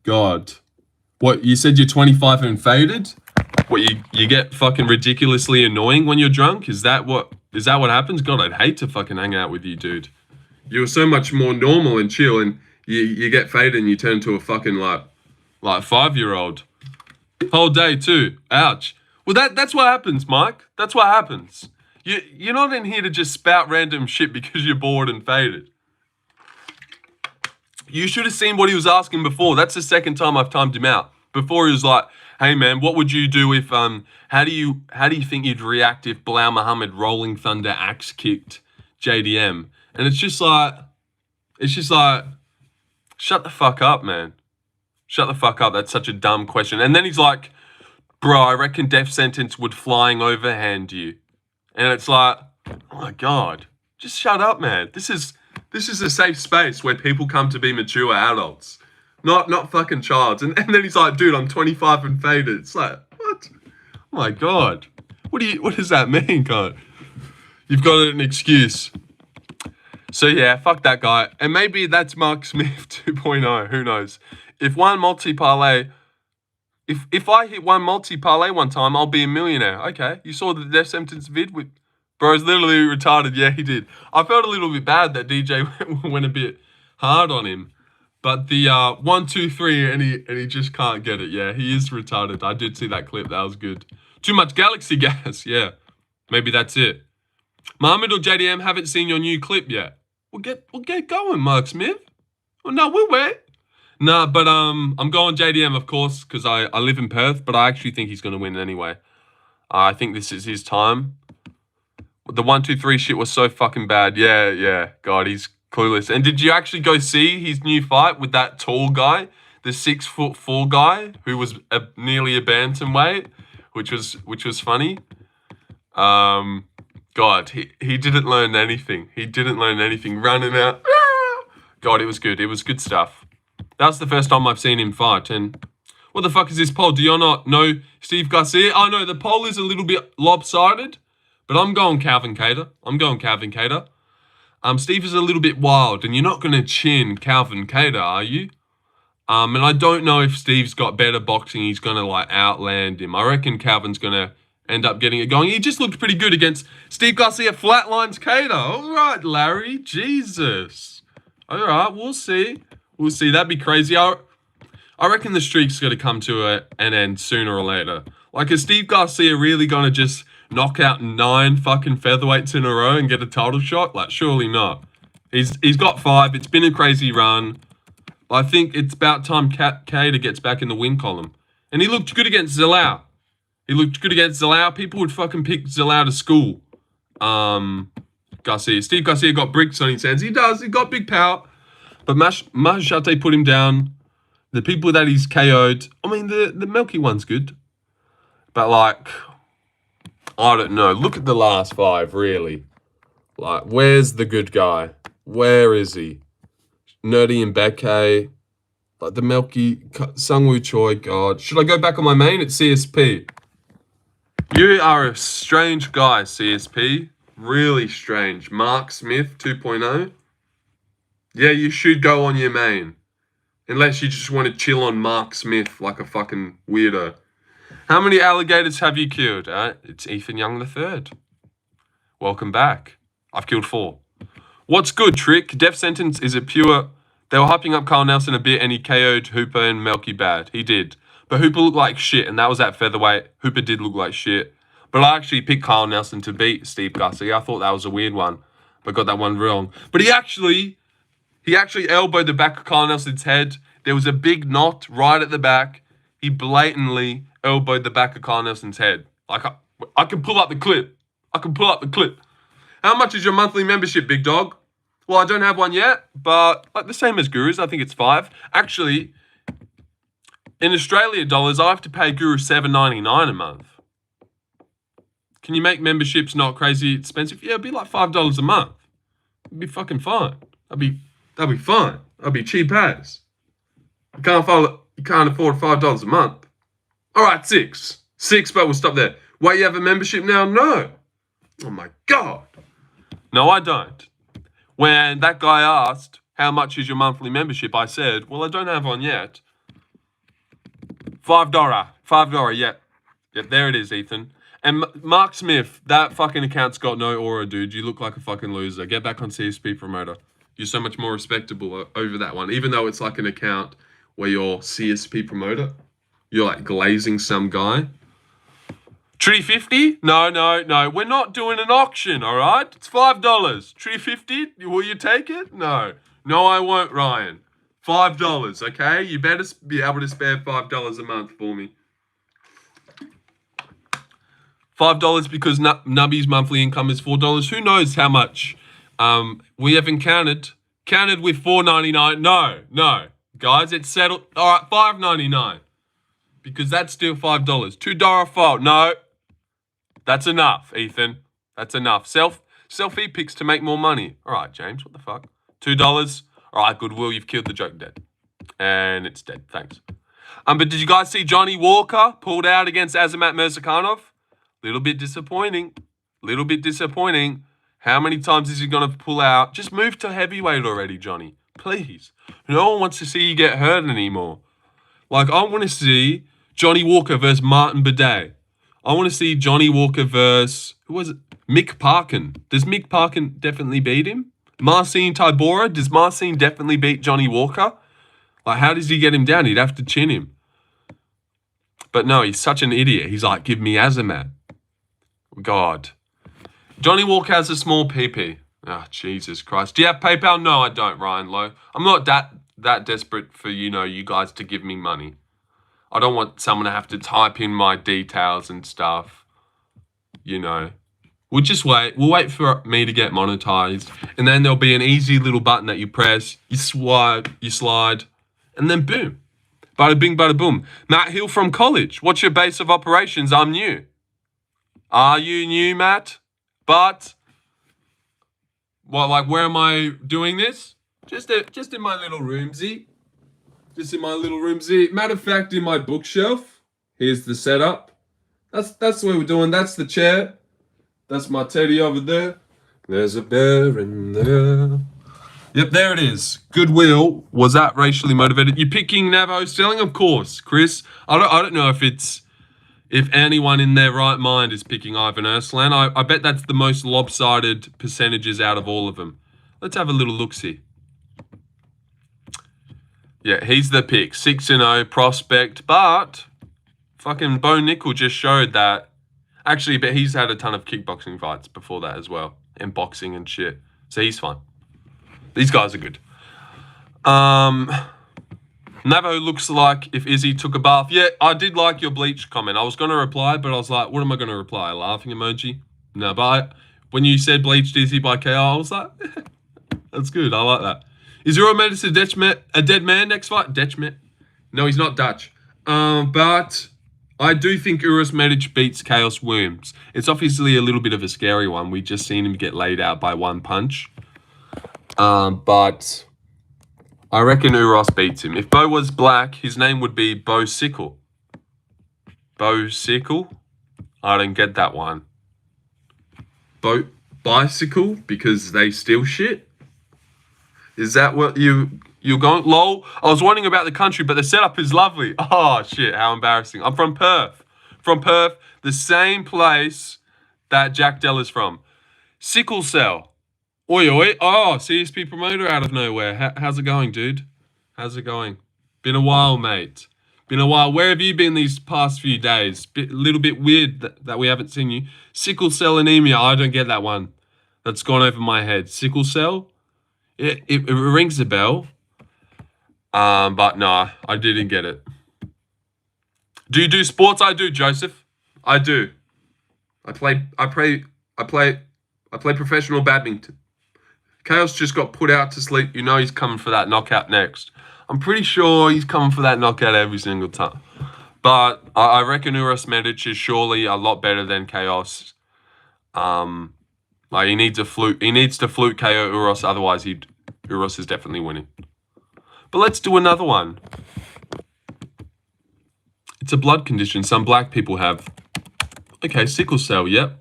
God. What, you said you're 25 and faded? What, you get fucking ridiculously annoying when you're drunk? Is that what happens? God, I'd hate to fucking hang out with you, dude. You're so much more normal and chill, and you get faded and you turn to a fucking like 5-year-old. Whole day too. Ouch. Well, that's what happens, Mike. That's what happens. You're not in here to just spout random shit because you're bored and faded. You should have seen what he was asking before. That's the second time I've timed him out. Before he was like, hey man, what would you do if how do you think you'd react if Belal Muhammad Rolling Thunder axe kicked JDM? And it's just like, shut the fuck up, man. Shut the fuck up. That's such a dumb question. And then he's like, bro, I reckon death sentence would flying overhand you. And it's like, oh my God, just shut up, man. This is a safe space where people come to be mature adults, not fucking childs. And then he's like, dude, I'm 25 and faded. It's like, what? Oh my God. What does that mean, God? You've got an excuse. So yeah, fuck that guy. And maybe that's Mark Smith 2.0. Who knows? If I hit one multi-parlay one time, I'll be a millionaire. Okay. You saw the death sentence vid with... Bro's literally retarded. Yeah, he did. I felt a little bit bad that DJ went a bit hard on him. But the 1, 2, 3, and he just can't get it. Yeah, he is retarded. I did see that clip. That was good. Too much galaxy gas. Yeah. Maybe that's it. Muhammad or JDM haven't seen your new clip yet. We'll get going, Mark Smith. Well, no, we'll wait. Nah, but I'm going JDM, of course, because I live in Perth, but I actually think he's going to win anyway. I think this is his time. The 1-2-3 shit was so fucking bad. Yeah. God, he's clueless. And did you actually go see his new fight with that tall guy, the 6'4" guy who was nearly a bantamweight, which was funny. God, he didn't learn anything. He didn't learn anything. Running out. God, it was good. It was good stuff. That was the first time I've seen him fight. And what the fuck is this poll? Do you not know Steve Garcia? Oh no, the poll is a little bit lopsided. But I'm going Calvin Kattar. Steve is a little bit wild, and you're not going to chin Calvin Kattar, are you? And I don't know if Steve's got better boxing. He's going to, like, outland him. I reckon Calvin's going to end up getting it going. He just looked pretty good against Steve Garcia. Flatlines Kattar. All right, Larry. Jesus. All right, we'll see. That'd be crazy. I reckon the streak's going to come to an end sooner or later. Like, is Steve Garcia really going to just knock out 9 fucking featherweights in a row and get a title shot? Like, surely not. He's got 5. It's been a crazy run. I think it's about time Kattar gets back in the win column. And he looked good against Zalal. People would fucking pick Zalal to school. Steve Garcia got bricks on his hands. He does. He got big power. But Maheshate put him down. The people that he's KO'd, I mean, the Melky one's good. But, like, I don't know. Look at the last 5, really. Like, where's the good guy? Where is he? Nerdy and Bekke. Like, the Melky, Sungwoo Choi, God. Should I go back on my main? It's CSP. You are a strange guy, CSP. Really strange. Mark Smith 2.0. Yeah, you should go on your main. Unless you just want to chill on Mark Smith like a fucking weirdo. How many alligators have you killed? It's Ethan Young III. Welcome back. I've killed 4. What's good, Trick? Death sentence is a pure... They were hyping up Carl Nelson a bit and he KO'd Hooper and Melky bad. He did. But Hooper looked like shit and that was at featherweight. Hooper did look like shit. But I actually picked Carl Nelson to beat Steve Garcia. I thought that was a weird one. But got that one wrong. But he actually elbowed the back of Carl Nelson's head. There was a big knot right at the back. He blatantly elbowed the back of Carl Nelson's head. Like, I can pull up the clip. How much is your monthly membership, big dog? Well, I don't have one yet, but like the same as Guru's, I think it's 5. Actually, in Australia dollars, I have to pay Guru $7.99 a month. Can you make memberships not crazy expensive? Yeah, it'd be like $5 a month. It'd be fucking fine. That'd be fine. That'd be cheap as. You can't afford $5 a month. All right, 6, but we'll stop there. Wait, you have a membership now? No. Oh my God. No, I don't. When that guy asked, how much is your monthly membership? I said, well, I don't have one yet. $5. Yep, there it is, Ethan. And Mark Smith, that fucking account's got no aura, dude. You look like a fucking loser. Get back on CSP Promoter. You're so much more respectable over that one. Even though it's like an account where you're CSP Promoter. You're like glazing some guy. Tree 50? No. We're not doing an auction, all right? It's $5. Tree 50? Will you take it? No, I won't, Ryan. $5, okay? You better be able to spare $5 a month for me. $5 because Nubby's monthly income is $4. Who knows how much we haven't counted with $4.99. No. Guys, it's settled. All right, $5.99. Because that's still $5. $2 fault. No. That's enough, Ethan. That's enough. Selfie picks to make more money. All right, James, what the fuck? $2. All right, Goodwill, you've killed the joke dead. And it's dead. Thanks. But did you guys see Johnny Walker pulled out against Azamat Murzakanov? Little bit disappointing. How many times is he going to pull out? Just move to heavyweight already, Johnny. Please. No one wants to see you get hurt anymore. Like, I want to see Johnny Walker versus Martin Bidet. I want to see Johnny Walker versus, who was it? Mick Parkin. Does Mick Parkin definitely beat him? Marcin Tybura. Does Marcin definitely beat Johnny Walker? Like, how does he get him down? He'd have to chin him. But no, he's such an idiot. He's like, give me Azamat. God. Johnny Walker has a small PP. Oh, Jesus Christ. Do you have PayPal? No, I don't, Ryan Lowe. I'm not that that desperate for, you guys to give me money. I don't want someone to have to type in my details and stuff. We'll just wait. We'll wait for me to get monetized. And then there'll be an easy little button that you press. You swipe, you slide, and then boom. Bada bing, bada boom. Matt Hill from college. What's your base of operations? I'm new. Are you new, Matt? But, where am I doing this? Just in my little roomsy. Just in my little roomsy. Matter of fact, in my bookshelf. Here's the setup. That's what we're doing. That's the chair. That's my teddy over there. There's a bear in there. Yep, there it is. Goodwill. Was that racially motivated? You picking Navajo Sterling? Of course, Chris. I don't know if anyone in their right mind is picking Ivan Erslan. I bet that's the most lopsided percentages out of all of them. Let's have a little look-see. Yeah, he's the pick. 6-0 prospect, but fucking Bo Nickel just showed that. Actually, but he's had a ton of kickboxing fights before that as well, and boxing and shit. So he's fine. These guys are good. Navo looks like if Izzy took a bath. Yeah, I did like your bleach comment. I was going to reply, but I was like, what am I going to reply? A laughing emoji? No, but when you said bleached Izzy by KO, I was like, that's good. I like that. Is Euro Mendes a dead man next fight? Dutchman? No, he's not Dutch. But I do think Uros Medic beats Chaos Worms. It's obviously a little bit of a scary one. We just seen him get laid out by one punch. But I reckon Uros beats him. If Bo was black, his name would be Bo Sickle. Bo Sickle? I don't get that one. Bicycle? Because they steal shit? Is that what you're going? Lol. I was wondering about the country, but the setup is lovely. Oh, shit. How embarrassing. I'm from Perth. From Perth, the same place that Jack Dell is from. Sickle Cell. Oi, oi. Oh, CSP promoter out of nowhere. How's it going, dude? How's it going? Been a while, mate. Been a while. Where have you been these past few days? A little bit weird that we haven't seen you. Sickle cell anemia. I don't get that one. That's gone over my head. Sickle cell? It rings a bell. But no, I didn't get it. Do you do sports? I do, Joseph. I do. I play professional badminton. Chaos just got put out to sleep. You know he's coming for that knockout next. I'm pretty sure he's coming for that knockout every single time. But I reckon Uros Medic is surely a lot better than Chaos. He needs a fluke. He needs to fluke KO Uros, otherwise Uros is definitely winning. But let's do another one. It's a blood condition some black people have. Okay, sickle cell, yep.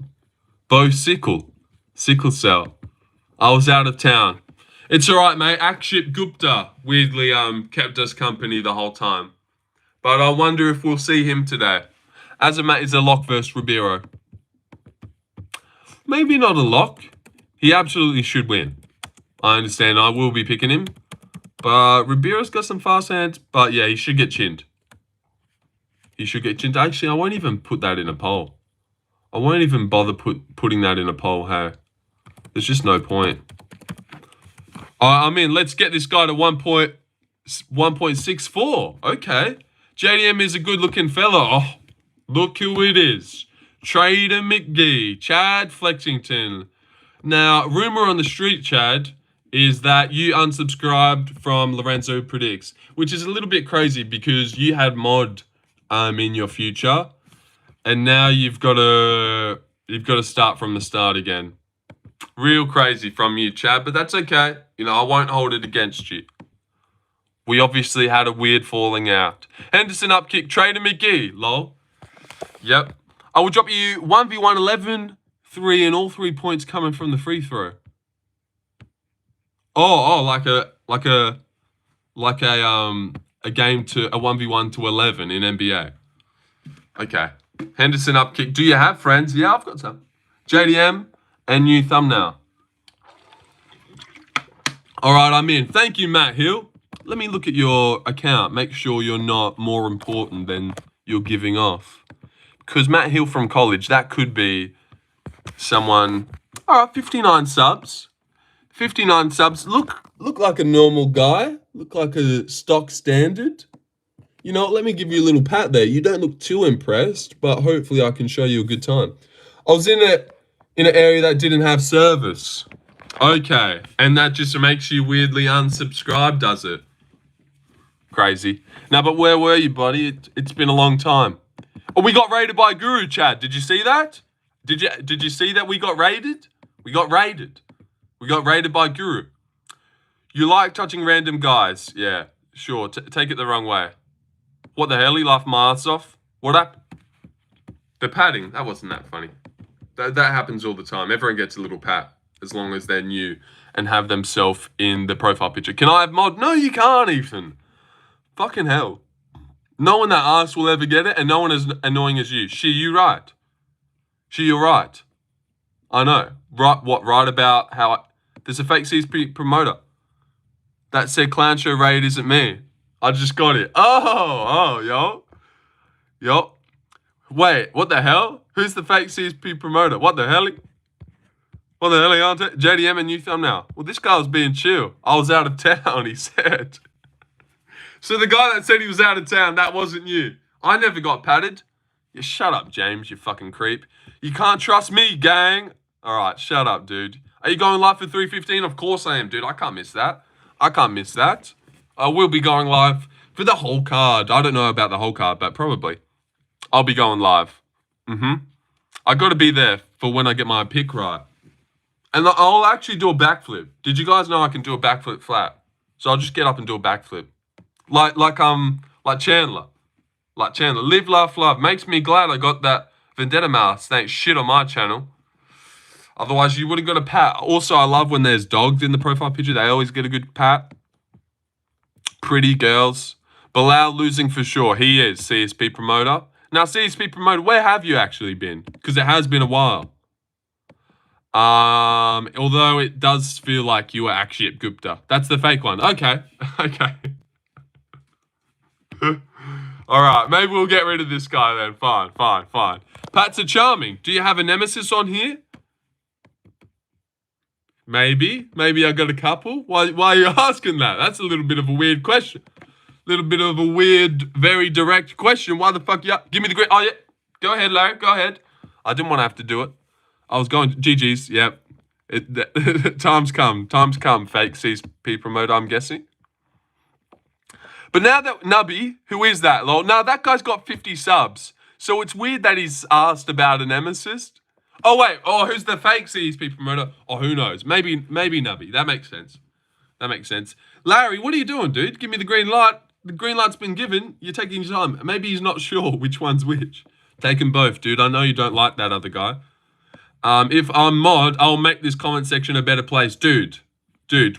Bo Sickle. Sickle cell. I was out of town. It's alright, mate. Akshit Gupta weirdly kept us company the whole time. But I wonder if we'll see him today. Azamat is a lock versus Ribeiro. Maybe not a lock. He absolutely should win. I understand I will be picking him. But Ribeiro's got some fast hands. But yeah, he should get chinned. He should get chinned. Actually, I won't even put that in a poll. I won't even bother putting that in a poll, hey. There's just no point. I'm in. Let's get this guy to 1.64. Okay. JDM is a good-looking fella. Oh, look who it is. Trader McGee. Chad Flexington. Now, rumor on the street, Chad, is that you unsubscribed from Lorenzo Predicts, which is a little bit crazy because you had mod in your future, and now you've got to start from the start again. Real crazy from you, Chad, but that's okay. I won't hold it against you. We obviously had a weird falling out. Henderson up kick, Trader McGee, lol. Yep. I will drop you 1v1 11, 3, and all 3 points coming from the free throw. Oh, like a game to a 1v1 to 11 in NBA. Okay. Henderson up kick. Do you have friends? Yeah, I've got some. JDM and new thumbnail. All right, I'm in. Thank you, Matt Hill. Let me look at your account. Make sure you're not more important than you're giving off. Because Matt Hill from college, that could be someone. All right, 59 subs. 59 subs. Look like a normal guy. Look like a stock standard. You know, let me give you a little pat there. You don't look too impressed, but hopefully I can show you a good time. I was in an area that didn't have service. Okay, and that just makes you weirdly unsubscribe, does it? Crazy. Now, but where were you, buddy? It's been a long time. Oh, we got raided by Guru, Chad. Did you see that? Did you see that we got raided? We got raided. We got raided by Guru. You like touching random guys? Yeah, sure. Take it the wrong way. What the hell? He laughed my ass off. What happened? The patting. That wasn't that funny. That happens all the time. Everyone gets a little pat as long as they're new and have themselves in the profile picture. Can I have mod? No, you can't, Ethan. Fucking hell. No one that asks will ever get it, and no one as annoying as you. You're right. You're right. I know. Right about how there's a fake CSP promoter that said Clown Show Raid isn't me. I just got it. Yo. Wait, what the hell? Who's the fake CSP promoter? What the hell? What the hell are you on? JDM and new thumbnail. Well, this guy was being chill. I was out of town, he said. So the guy that said he was out of town, that wasn't you. I never got patted. You shut up, James, you fucking creep. You can't trust me, gang. All right, shut up, dude. Are you going live for 3:15? Of course I am, dude. I can't miss that. I will be going live for the whole card. I don't know about the whole card, but probably. I'll be going live. I got to be there for when I get my pick right. And I'll actually do a backflip. Did you guys know I can do a backflip flat? So I'll just get up and do a backflip. Like Chandler. Like Chandler. Live, laugh, love. Makes me glad I got that Vendetta mask. Ain't shit on my channel. Otherwise, you wouldn't got a pat. Also, I love when there's dogs in the profile picture. They always get a good pat. Pretty girls. Belal losing for sure. He is CSP promoter. Now, CSP promoter, where have you actually been? Because it has been a while. Although it does feel like you were actually at Gupta. That's the fake one. Okay. All right, maybe we'll get rid of this guy then. Fine. Pats are charming. Do you have a nemesis on here? Maybe I got a couple. Why are you asking that? That's a little bit of a weird question. Little bit of a weird, very direct question. Why the fuck you up? Give me the green. Oh, yeah. Go ahead, Larry. Go ahead. I didn't want to have to do it. I was going to GG's. Yep. Time's come. Fake CSP promoter, I'm guessing. But now that Nubby, who is that, lol? Now that guy's got 50 subs. So it's weird that he's asked about a nemesis. Oh, wait. Oh, who's the fake CSP promoter? Oh, who knows? Maybe Nubby. That makes sense. Larry, what are you doing, dude? Give me the green light. The green light's been given. You're taking your time. Maybe he's not sure which one's which. Take them both, dude. I know you don't like that other guy. If I'm mod, I'll make this comment section a better place. Dude.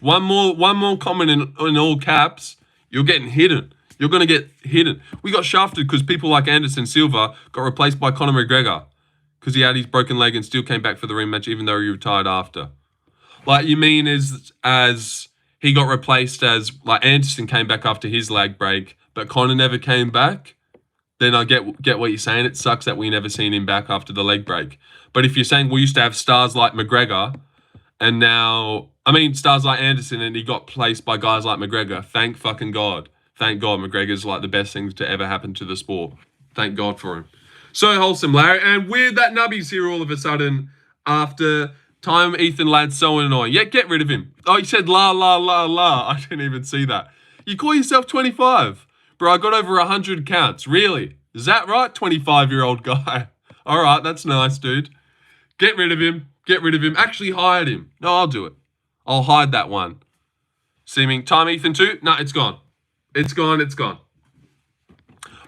One more comment in all caps. You're getting hidden. You're going to get hidden. We got shafted because people like Anderson Silva got replaced by Conor McGregor because he had his broken leg and still came back for the rematch even though he retired after. Like, you mean as he got replaced as, like, Anderson came back after his leg break, but Conor never came back? Then I get what you're saying. It sucks that we never seen him back after the leg break. But if you're saying we used to have stars like McGregor, and now, stars like Anderson, and he got placed by guys like McGregor, thank fucking God. Thank God McGregor's like the best thing to ever happen to the sport. Thank God for him. So wholesome, Larry. And weird that Nubby's here all of a sudden after time Ethan Ladd's so annoying. Yeah, get rid of him. Oh, he said la. I didn't even see that. You call yourself 25. Bro, I got over 100 counts. Really? Is that right? 25-year-old guy. All right, that's nice, dude. Get rid of him. Actually hide him. No, I'll do it. I'll hide that one. Seeming time Ethan too? No, it's gone. It's gone.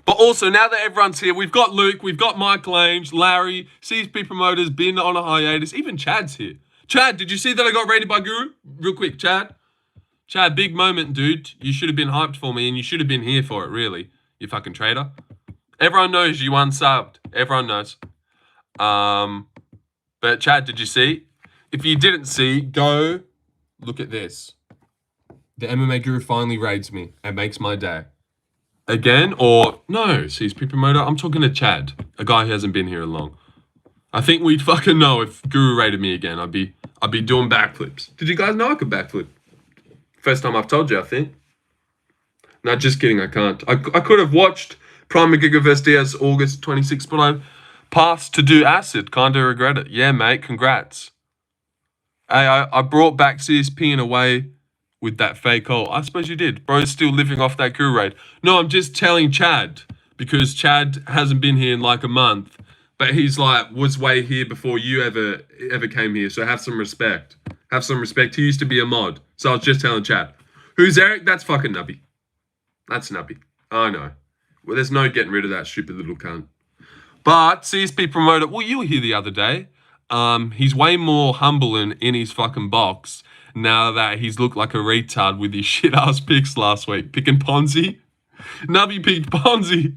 But also, now that everyone's here, we've got Luke, we've got Michael Ainge, Larry, CSP promoters, been on a hiatus. Even Chad's here. Chad, did you see that I got rated by Guru? Real quick, Chad, big moment, dude. You should have been hyped for me, and you should have been here for it, really. You fucking traitor. Everyone knows you unsubbed. Everyone knows. But Chad, did you see? If you didn't see, go look at this. The MMA Guru finally raids me and makes my day. Again? Or, no, CSP promoter. I'm talking to Chad, a guy who hasn't been here long. I think we'd fucking know if Guru rated me again. I'd be doing backflips. Did you guys know I could backflip? First time I've told you, I think. No, just kidding, I can't. I could have watched Prime McGregor vs Diaz August 26th, but I passed to do acid. Kinda regret it. Yeah, mate, congrats. Hey, I brought back CSP in a way with that fake hole. I suppose you did. Bro's still living off that Guru raid. No, I'm just telling Chad, because Chad hasn't been here in like a month, but he's like, was way here before you ever came here, so have some respect. Have some respect. He used to be a mod, so I was just telling Chad. Who's Eric? That's fucking Nubby. That's Nubby. I know. Well, there's no getting rid of that stupid little cunt. But CSP promoter, well, you were here the other day. He's way more humble and in his fucking box now that he's looked like a retard with his shit-ass picks last week. Picking Ponzi. Nubby picked Ponzi.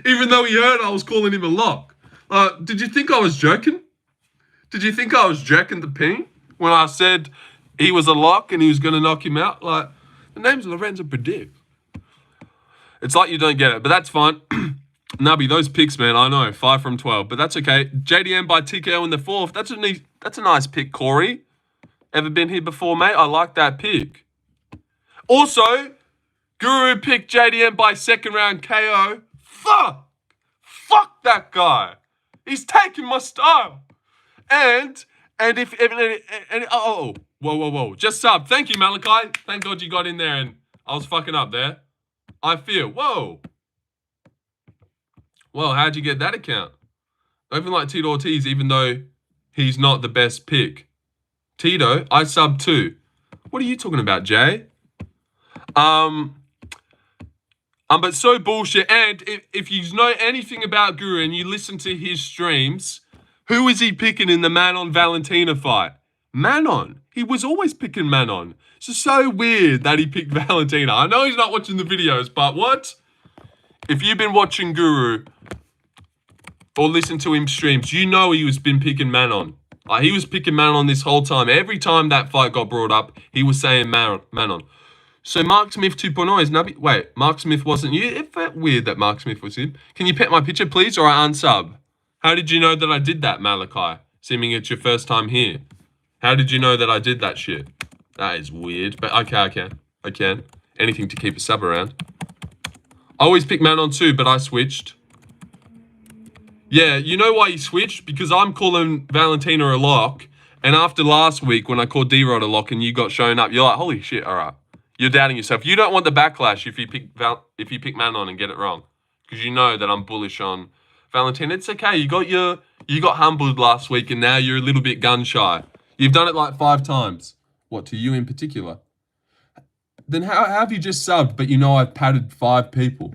Even though he heard I was calling him a lock. Did you think I was joking? Did you think I was joking the ping when I said he was a lock and he was going to knock him out? Like, the name's Lorenzo Predict. It's like you don't get it, but that's fine. Nubby, those picks, man, I know, 5 from 12, but that's okay. JDM by TKO in the 4th. That's a nice pick, Corey. Ever been here before, mate? I like that pick. Also, Guru picked JDM by 2nd round KO. Fuck that guy. He's taking my style. And whoa. Just sub. Thank you, Malachi. Thank God you got in there and I was fucking up there. I feel. Whoa. Well, how'd you get that account? I even like Tito Ortiz, even though he's not the best pick. Tito, I sub 2. What are you talking about, Jay? But so bullshit. And if you know anything about Guru and you listen to his streams, who is he picking in the Manon Valentina fight? Manon. He was always picking Manon. It's just so weird that he picked Valentina. I know he's not watching the videos, but what? If you've been watching Guru or listen to him streams, you know he was been picking Manon. Like, he was picking Manon this whole time. Every time that fight got brought up, he was saying Manon. So Mark Smith 2.0 is Nubby. Wait, Mark Smith wasn't you? It felt weird that Mark Smith was him. Can you pet my picture, please, or I unsub? How did you know that I did that, Malachi? Seeming it's your first time here. How did you know that I did that shit? That is weird, but okay, I can. Anything to keep a sub around. I always pick Manon too, but I switched. Yeah, you know why you switched? Because I'm calling Valentina a lock, and after last week when I called D-Rod a lock and you got shown up, you're like, holy shit, all right. You're doubting yourself. You don't want the backlash if you pick Manon and get it wrong, because you know that I'm bullish on Valentina. It's okay. You got humbled last week, and now you're a little bit gun shy. You've done it like 5 times. What, to you in particular? Then how have you just subbed, but you know I've patted 5 people?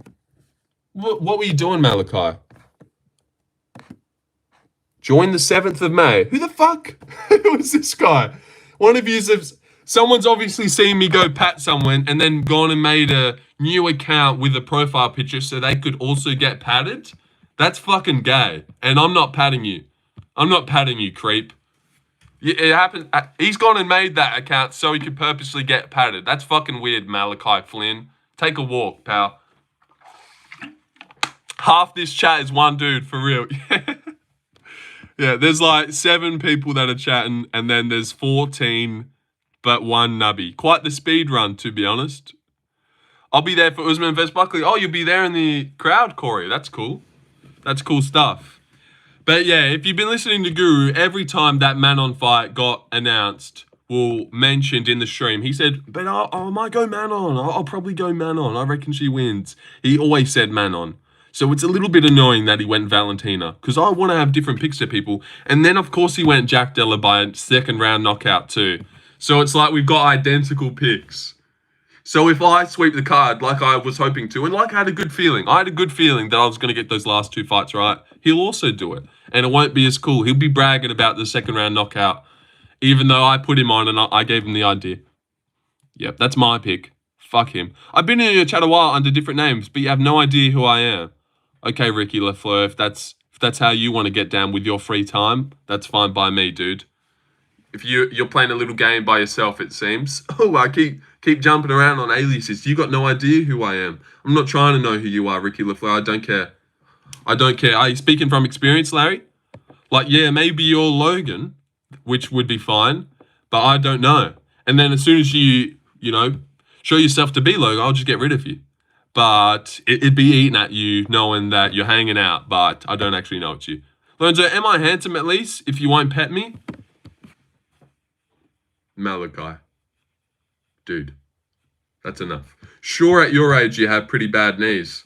What were you doing, Malachi? Join the 7th of May. Who the fuck? Who is this guy? One of you is... Someone's obviously seen me go pat someone and then gone and made a new account with a profile picture so they could also get patted. That's fucking gay. And I'm not patting you. I'm not patting you, creep. It happened. He's gone and made that account so he could purposely get patted. That's fucking weird, Malachi Flynn. Take a walk, pal. Half this chat is one dude, for real. Yeah, there's like 7 people that are chatting and then there's 14... but 1 nubby. Quite the speed run, to be honest. I'll be there for Usman vs Buckley. Oh, you'll be there in the crowd, Corey. That's cool. That's cool stuff. But yeah, if you've been listening to Guru, every time that Manon fight got announced, well, mentioned in the stream, he said, but I might go Manon. I'll probably go Manon. I reckon she wins. He always said Manon. So it's a little bit annoying that he went Valentina, because I want to have different picks to people. And then, of course, he went Jack Della by a 2nd round knockout too. So it's like we've got identical picks. So if I sweep the card like I was hoping to, and like I had a good feeling that I was going to get those last 2 fights right, he'll also do it. And it won't be as cool. He'll be bragging about the 2nd round knockout, even though I put him on and I gave him the idea. Yep, that's my pick. Fuck him. I've been in your chat a while under different names, but you have no idea who I am. Okay, Ricky Lafleur, if that's how you want to get down with your free time, that's fine by me, dude. If you're playing a little game by yourself, it seems. Oh, I keep jumping around on aliases. You got no idea who I am. I'm not trying to know who you are, Ricky Lafleur. I don't care. Are you speaking from experience, Larry? Like, yeah, maybe you're Logan, which would be fine, but I don't know. And then as soon as you know, show yourself to be Logan, I'll just get rid of you. But it'd be eating at you knowing that you're hanging out, but I don't actually know it's you. Lorenzo, am I handsome at least if you won't pet me? Malachi. Dude, that's enough. Sure, at your age, you have pretty bad knees.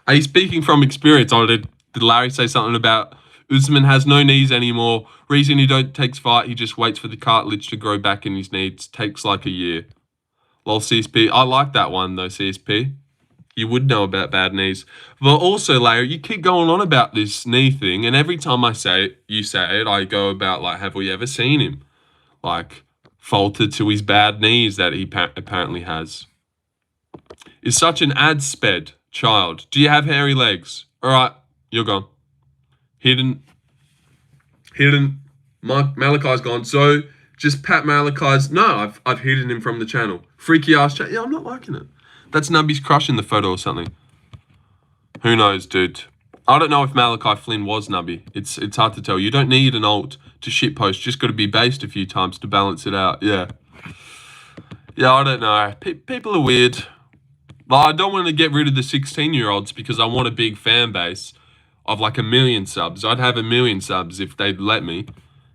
Are you speaking from experience? Or did Larry say something about Usman has no knees anymore? Reason he don't takes fight, he just waits for the cartilage to grow back in his knees. Takes like a year. Lol, CSP. I like that one, though, CSP. You would know about bad knees. But also, Larry, you keep going on about this knee thing, and every time I say it, you say it, I go about, like, have we ever seen him? Like, falter to his bad knees that he apparently has. Is such an ad sped child. Do you have hairy legs? All right, you're gone. Hidden. Malachi's gone. So just Pat Malachi's. No, I've hidden him from the channel. Freaky ass chat. Yeah, I'm not liking it. That's Nubby's crush in the photo or something. Who knows, dude? I don't know if Malachi Flynn was Nubby. It's hard to tell. You don't need an alt to shitpost. Just got to be based a few times to balance it out. Yeah. Yeah, I don't know. People are weird. But I don't want to get rid of the 16-year-olds because I want a big fan base of like 1 million subs. I'd have 1 million subs if they'd let me.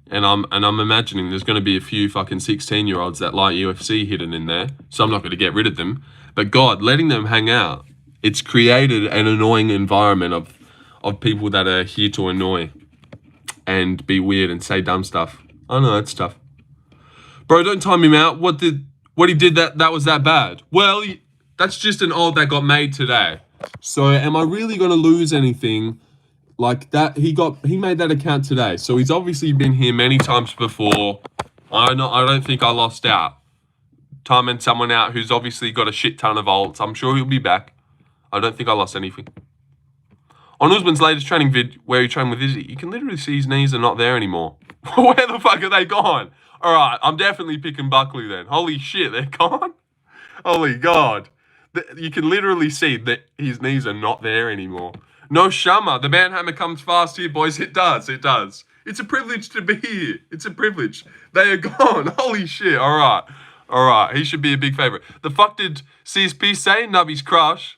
And I'm imagining there's going to be a few fucking 16-year-olds that like UFC hidden in there. So I'm not going to get rid of them. But God, letting them hang out, it's created an annoying environment of people that are here to annoy and be weird and say dumb stuff. I know that's tough. Bro, don't time him out. What he did that was that bad? Well, that's just an alt that got made today. So am I really going to lose anything like that? He made that account today. So he's obviously been here many times before. I don't think I lost out. Timing someone out who's obviously got a shit ton of alts. I'm sure he'll be back. I don't think I lost anything. On Usman's latest training vid, where he trained with Izzy, you can literally see his knees are not there anymore. Where the fuck are they gone? All right, I'm definitely picking Buckley then. Holy shit, they're gone? Holy God. You can literally see that his knees are not there anymore. No Shama. The manhammer comes fast here, boys. It does. It does. It's a privilege to be here. It's a privilege. They are gone. Holy shit. All right. All right. He should be a big favorite. The fuck did CSP say? Nubby's crush.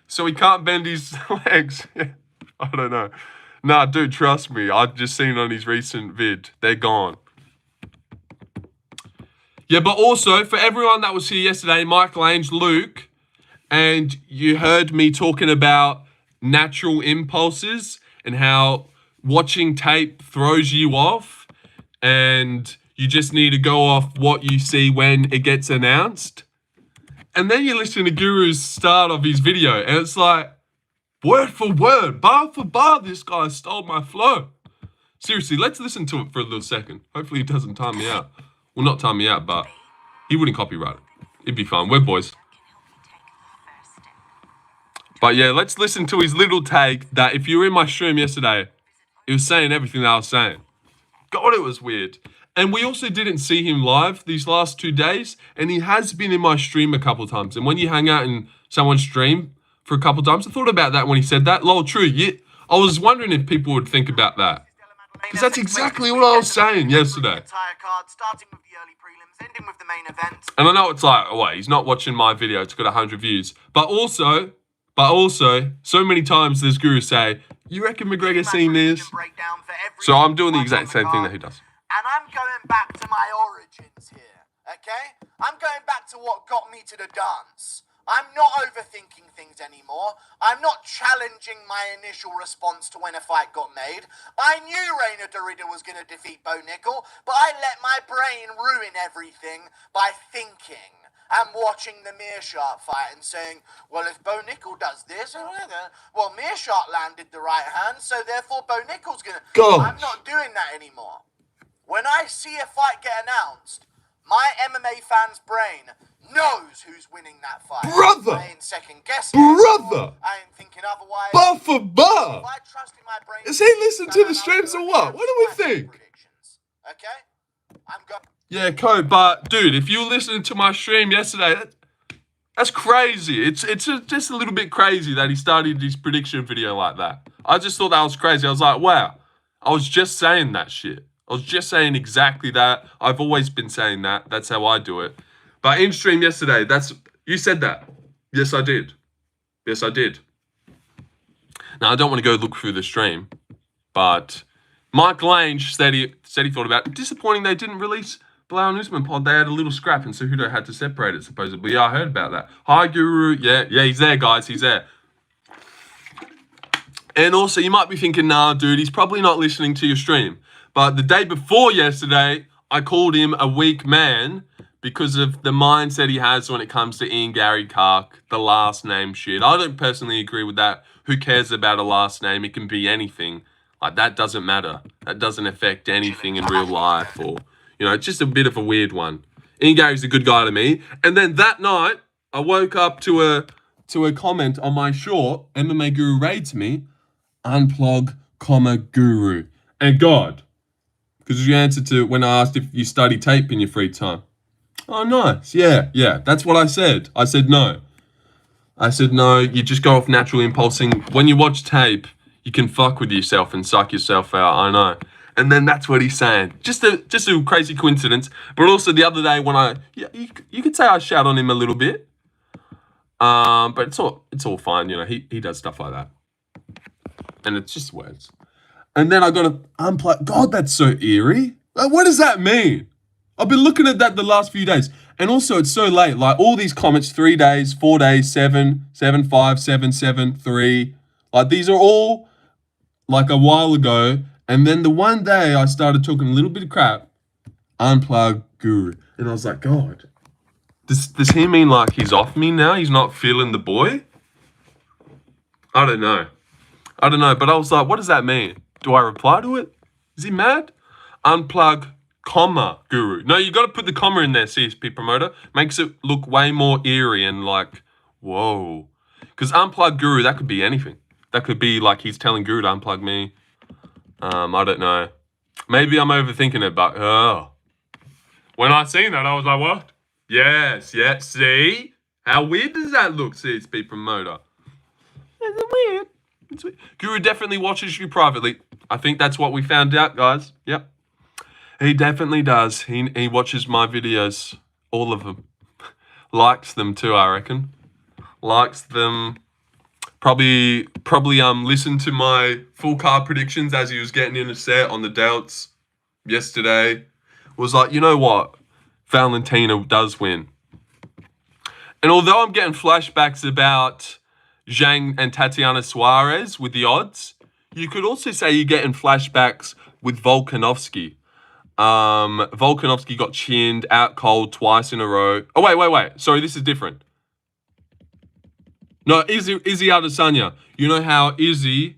So he can't bend his legs. I don't know. Nah, dude, trust me. I've just seen on his recent vid. They're gone. Yeah, but also, for everyone that was here yesterday, Michael Ainge, Luke, and you heard me talking about natural impulses and how watching tape throws you off and you just need to go off what you see when it gets announced. And then you listen to Guru's start of his video and it's like, word for word, bar for bar, this guy stole my flow. Seriously, let's listen to it for a little second. Hopefully he doesn't time me out. Well, not time me out, but he wouldn't copyright it. It'd be fine. We're boys. But yeah, let's listen to his little take that if you were in my stream yesterday, he was saying everything that I was saying. God, it was weird. And we also didn't see him live these last 2 days, and he has been in my stream a couple of times. And when you hang out in someone's stream for a couple of times, I thought about that when he said that. Lol, true. Yeah, I was wondering if people would think about that. Because that's exactly what I was saying yesterday. And I know it's like, oh wait, he's not watching my video, it's got 100 views. But also, so many times there's gurus say, you reckon McGregor's seen this? So I'm doing the exact same thing that he does. And I'm going back to my origins here, okay? I'm going back to what got me to the dance. I'm not overthinking things anymore. I'm not challenging my initial response to when a fight got made. I knew Reina Dorida was going to defeat Bo Nickel, but I let my brain ruin everything by thinking and watching the Meerschaert fight and saying, well, if Bo Nickel does this, well, Meerschaert landed the right hand, so therefore Bo Nickel's going to... I'm not doing that anymore. When I see a fight get announced, my MMA fan's brain knows who's winning that fight. Brother! I ain't second guessing. Brother! I ain't thinking otherwise. Bar for bar! If I trust in my brain... Does he listen to the streams or what? What do we think? Okay? I'm going... Yeah, Code, but dude, if you were listening to my stream yesterday, that's crazy. It's just a little bit crazy that he started his prediction video like that. I just thought that was crazy. I was like, wow. I was just saying that shit. I was just saying exactly that. I've always been saying that. That's how I do it. But in stream yesterday, you said that. Yes, I did. Yes, I did. Now, I don't want to go look through the stream, but Mike Lange said he thought about it. Disappointing they didn't release Belal Muhammad pod. They had a little scrap and Cejudo had to separate it, supposedly. Yeah, I heard about that. Hi, Guru. Yeah, he's there, guys. He's there. And also, you might be thinking, nah, dude, he's probably not listening to your stream. But the day before yesterday, I called him a weak man because of the mindset he has when it comes to Ian Gary Clark, the last name shit. I don't personally agree with that. Who cares about a last name? It can be anything. Like, that doesn't matter. That doesn't affect anything in real life, or, it's just a bit of a weird one. Ian Gary's a good guy to me. And then that night, I woke up to a comment on my short, MMA Guru raids me, unplug, guru. And God, because you answered to when I asked if you study tape in your free time. Oh, nice. Yeah, that's what I said. I said no. You just go off natural impulsing. When you watch tape, you can fuck with yourself and suck yourself out. I know. And then that's what he's saying. Just a crazy coincidence. But also the other day when you could say I shout on him a little bit. But it's all fine. He does stuff like that. And it's just words. And then I got to unplug. God, that's so eerie. What does that mean? I've been looking at that the last few days. And also, it's so late. Like, all these comments, 3 days, 4 days, 7, 7, 5, 7, 7, 3. Like, these are all, like, a while ago. And then the one day I started talking a little bit of crap. Unplug, Guru. And I was like, God, does he mean, like, he's off me now? He's not feeling the boy? I don't know. But I was like, what does that mean? Do I reply to it? Is he mad? Unplug, Guru. No, you got to put the comma in there, CSP promoter. Makes it look way more eerie and like, whoa. Because unplug Guru, that could be anything. That could be like he's telling Guru to unplug me. I don't know. Maybe I'm overthinking it, but when I seen that, I was like, what? Yes, see? How weird does that look, CSP promoter? Is it weird? Guru definitely watches you privately. I think that's what we found out, guys. Yep. He definitely does. He watches my videos. All of them. Likes them too, I reckon. Likes them. Probably listened to my full card predictions as he was getting in a set on the delts yesterday. Was like, you know what? Valentina does win. And although I'm getting flashbacks about Zhang and Tatiana Suarez with the odds, you could also say you're getting flashbacks with Volkanovski. Volkanovski got chinned out cold twice in a row. Oh, wait. Sorry, this is different. No, Izzy Adesanya. You know how Izzy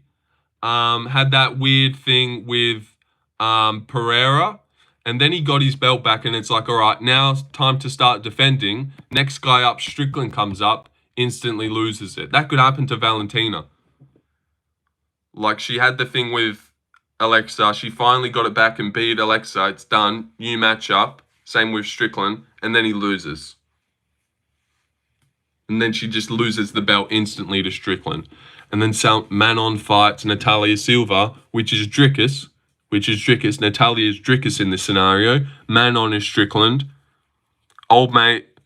had that weird thing with Pereira, and then he got his belt back, and it's like, all right, now it's time to start defending. Next guy up, Strickland, comes up, instantly loses it. That could happen to Valentina. Like, she had the thing with Alexa. She finally got it back and beat Alexa. It's done. New matchup. Same with Strickland. And then he loses. And then she just loses the belt instantly to Strickland. And then Manon fights Natalia Silva, which is Dricus. Natalia is Dricus in this scenario. Manon is Strickland. Old mate,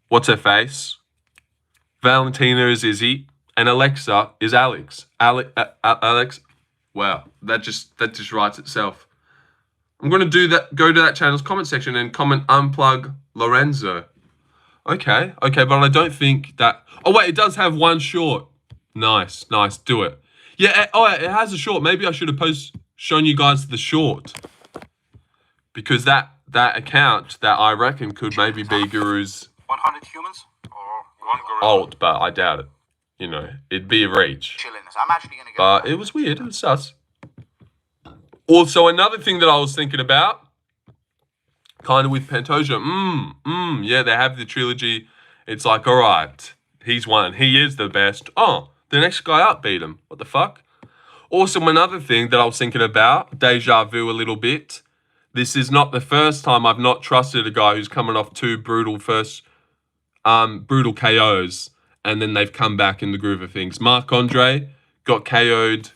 what's her face? Valentina is Izzy. And Alexa is Alex. Alex. Wow, that just writes itself. I'm going to do that. Go to that channel's comment section and comment unplug Lorenzo. Okay, but I don't think that. Oh wait, it does have one short. Nice. Do it. Yeah. It has a short. Maybe I should have shown you guys the short, because that account that I reckon could maybe be Guru's 100 humans or one guru. Alt, but I doubt it. It'd be a reach. I'm actually gonna go. But it was weird. It was sus. Also, another thing that I was thinking about, kind of with Pantoja. Yeah, they have the trilogy. It's like, all right, he's won. He is the best. Oh, the next guy up beat him. What the fuck? Also, another thing that I was thinking about, deja vu a little bit. This is not the first time I've not trusted a guy who's coming off two brutal KOs, and then they've come back in the groove of things. Marc-Andre got KO'd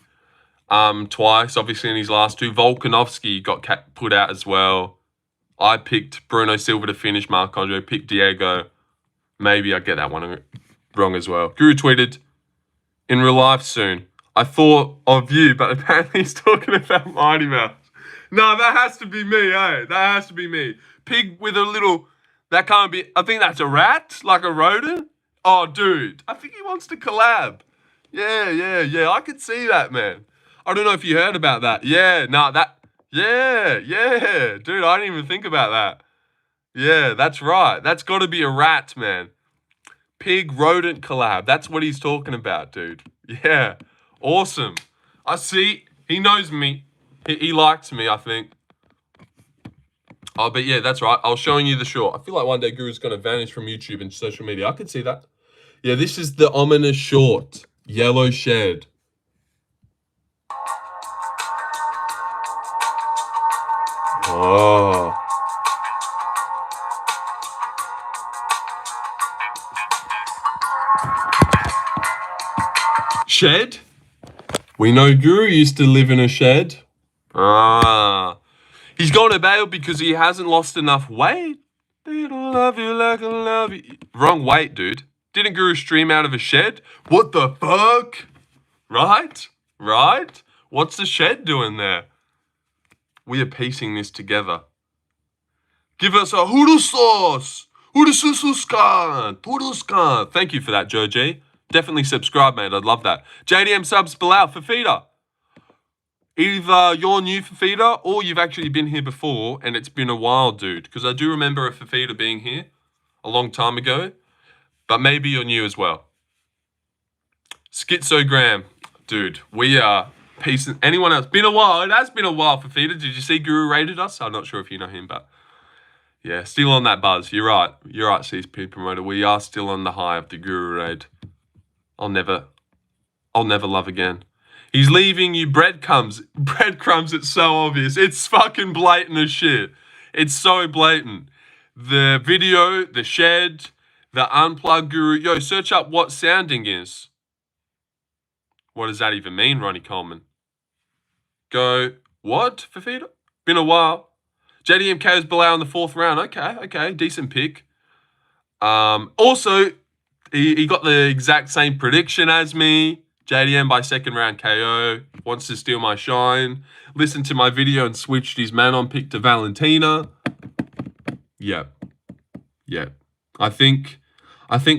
twice, obviously in his last two. Volkanovski got put out as well. I picked Bruno Silva to finish. Marc Andre picked Diego. Maybe I get that one wrong as well. Guru tweeted, in real life soon. I thought of you, but apparently he's talking about Mighty Mouse. No, that has to be me, eh? That has to be me. Pig with a little... That can't be... I think that's a rat, like a rodent. Oh, dude. I think he wants to collab. Yeah. I could see that, man. I don't know if you heard about that. Yeah, that... Yeah. Dude, I didn't even think about that. Yeah, that's right. That's got to be a rat, man. Pig rodent collab. That's what he's talking about, dude. Yeah. Awesome. I see. He knows me. He likes me, I think. Oh, but yeah, that's right. I was showing you the short. I feel like one day Guru's going to vanish from YouTube and social media. I could see that. Yeah, this is the ominous short. Yellow shed. Oh. Shed? We know Guru used to live in a shed. He's gone to bail because he hasn't lost enough weight. They don't love you like I love you. Wrong weight, dude. Didn't Guru stream out of a shed? What the fuck? Right? What's the shed doing there? We are piecing this together. Give us a hoodoo sauce. Hoodoo. Thank you for that, Joe G. Definitely subscribe, mate. I'd love that. JDM subs Belal Fafita. Either you're new Fafita or you've actually been here before and it's been a while, dude. Because I do remember a Fafita being here a long time ago. But maybe you're new as well. Schizogram. Dude, we are piecing... Anyone else? Been a while. It has been a while, Fafita. Did you see Guru rated us? I'm not sure if you know him, but... Yeah, still on that buzz. You're right, CSP promoter. We are still on the high of the Guru raid. I'll never love again. He's leaving you breadcrumbs. Breadcrumbs, it's so obvious. It's fucking blatant as shit. It's so blatant. The video, the shed, the unplugged Guru. Yo, search up what sounding is. What does that even mean, Ronnie Coleman? Go, what, Fafita? Been a while. JDMK's Belal in the 4th round. Okay, decent pick. Also, he got the exact same prediction as me. JDM by 2nd round KO. Wants to steal my shine. Listened to my video and switched his man-on pick to Valentina. Yeah. I think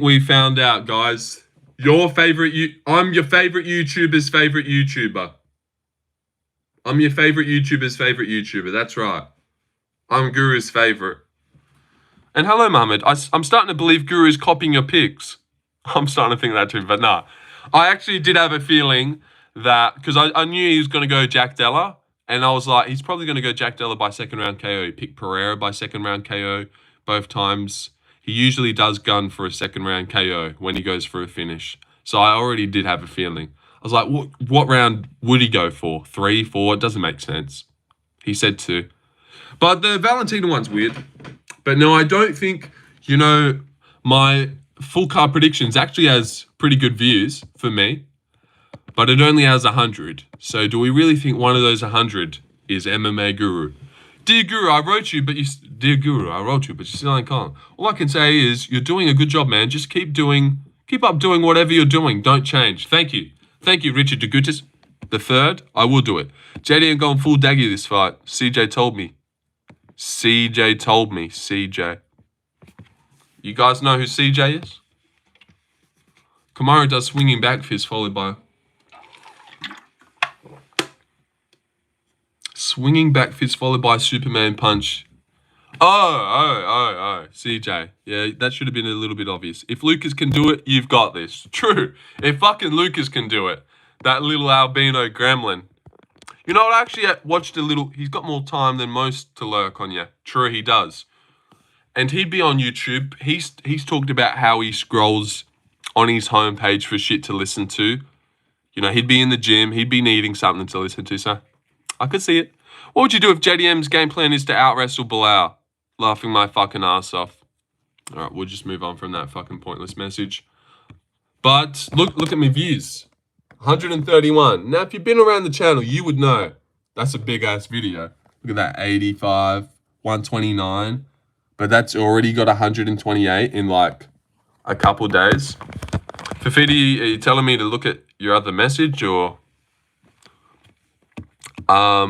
we found out, guys. I'm your favorite YouTuber's favorite YouTuber. I'm your favorite YouTuber's favorite YouTuber. That's right. I'm Guru's favorite. And hello, Muhammad. I'm starting to believe Guru's copying your picks. I'm starting to think that too, but nah. I actually did have a feeling that, because I knew he was going to go Jack Della, and I was like, he's probably going to go Jack Della by 2nd round KO. He picked Pereira by 2nd round KO both times. He usually does gun for a 2nd round KO when he goes for a finish. So I already did have a feeling. I was like, what round would he go for? 3, 4? It doesn't make sense. He said 2. But the Valentina one's weird. But no, I don't think, my full card predictions actually has pretty good views for me. But it only has 100. So do we really think one of those 100 is MMA Guru? Dear Guru, I wrote you, but you still ain't calm. All I can say is you're doing a good job, man. Just keep up doing whatever you're doing. Don't change. Thank you, Richard DeGutis. The 3rd, I will do it. JD ain't going full daggy this fight. CJ told me. CJ. You guys know who CJ is? Kamaru does swinging back fist followed by... Swinging back fist followed by Superman punch. Oh, CJ. Yeah, that should have been a little bit obvious. If Lucas can do it, you've got this. True. If fucking Lucas can do it. That little albino gremlin. You know what, I actually watched a little... He's got more time than most to lurk on you. True, he does. And he'd be on YouTube. He's talked about how he scrolls on his homepage for shit to listen to. He'd be in the gym. He'd be needing something to listen to, so... I could see it. What would you do if JDM's game plan is to out-wrestle Belal? Laughing my fucking ass off. All right, we'll just move on from that fucking pointless message. But look at my views. 131. Now, if you've been around the channel, you would know that's a big-ass video. Look at that, 85, 129. But that's already got 128 in, like, a couple days. Fafiti, are you telling me to look at your other message, or... I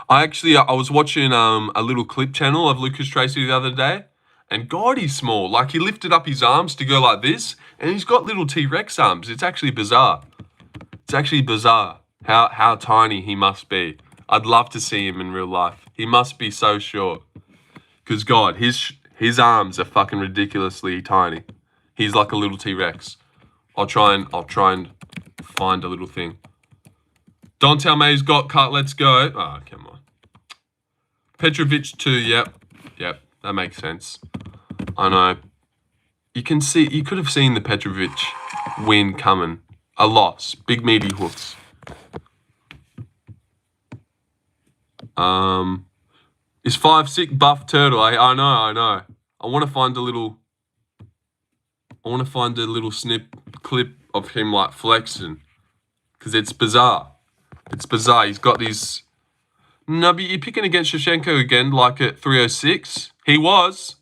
was watching a little clip channel of Lucas Tracy the other day, and God, he's small. Like, he lifted up his arms to go like this, and he's got little T-Rex arms. It's actually bizarre. It's actually bizarre how tiny he must be. I'd love to see him in real life. He must be so short. Because God, his arms are fucking ridiculously tiny. He's like a little T-Rex. I'll try and find a little thing. Don't tell me he's got cut. Let's go. Oh, come on. Petrovic 2. Yep. That makes sense. I know. You could have seen the Petrovic win coming. A loss. Big meaty hooks. Is 5'6" buff turtle? I know. I want to find a little snip clip of him like flexing, because it's bizarre. It's bizarre. He's got these. No, but you're picking against Shevchenko again, like at 306. He was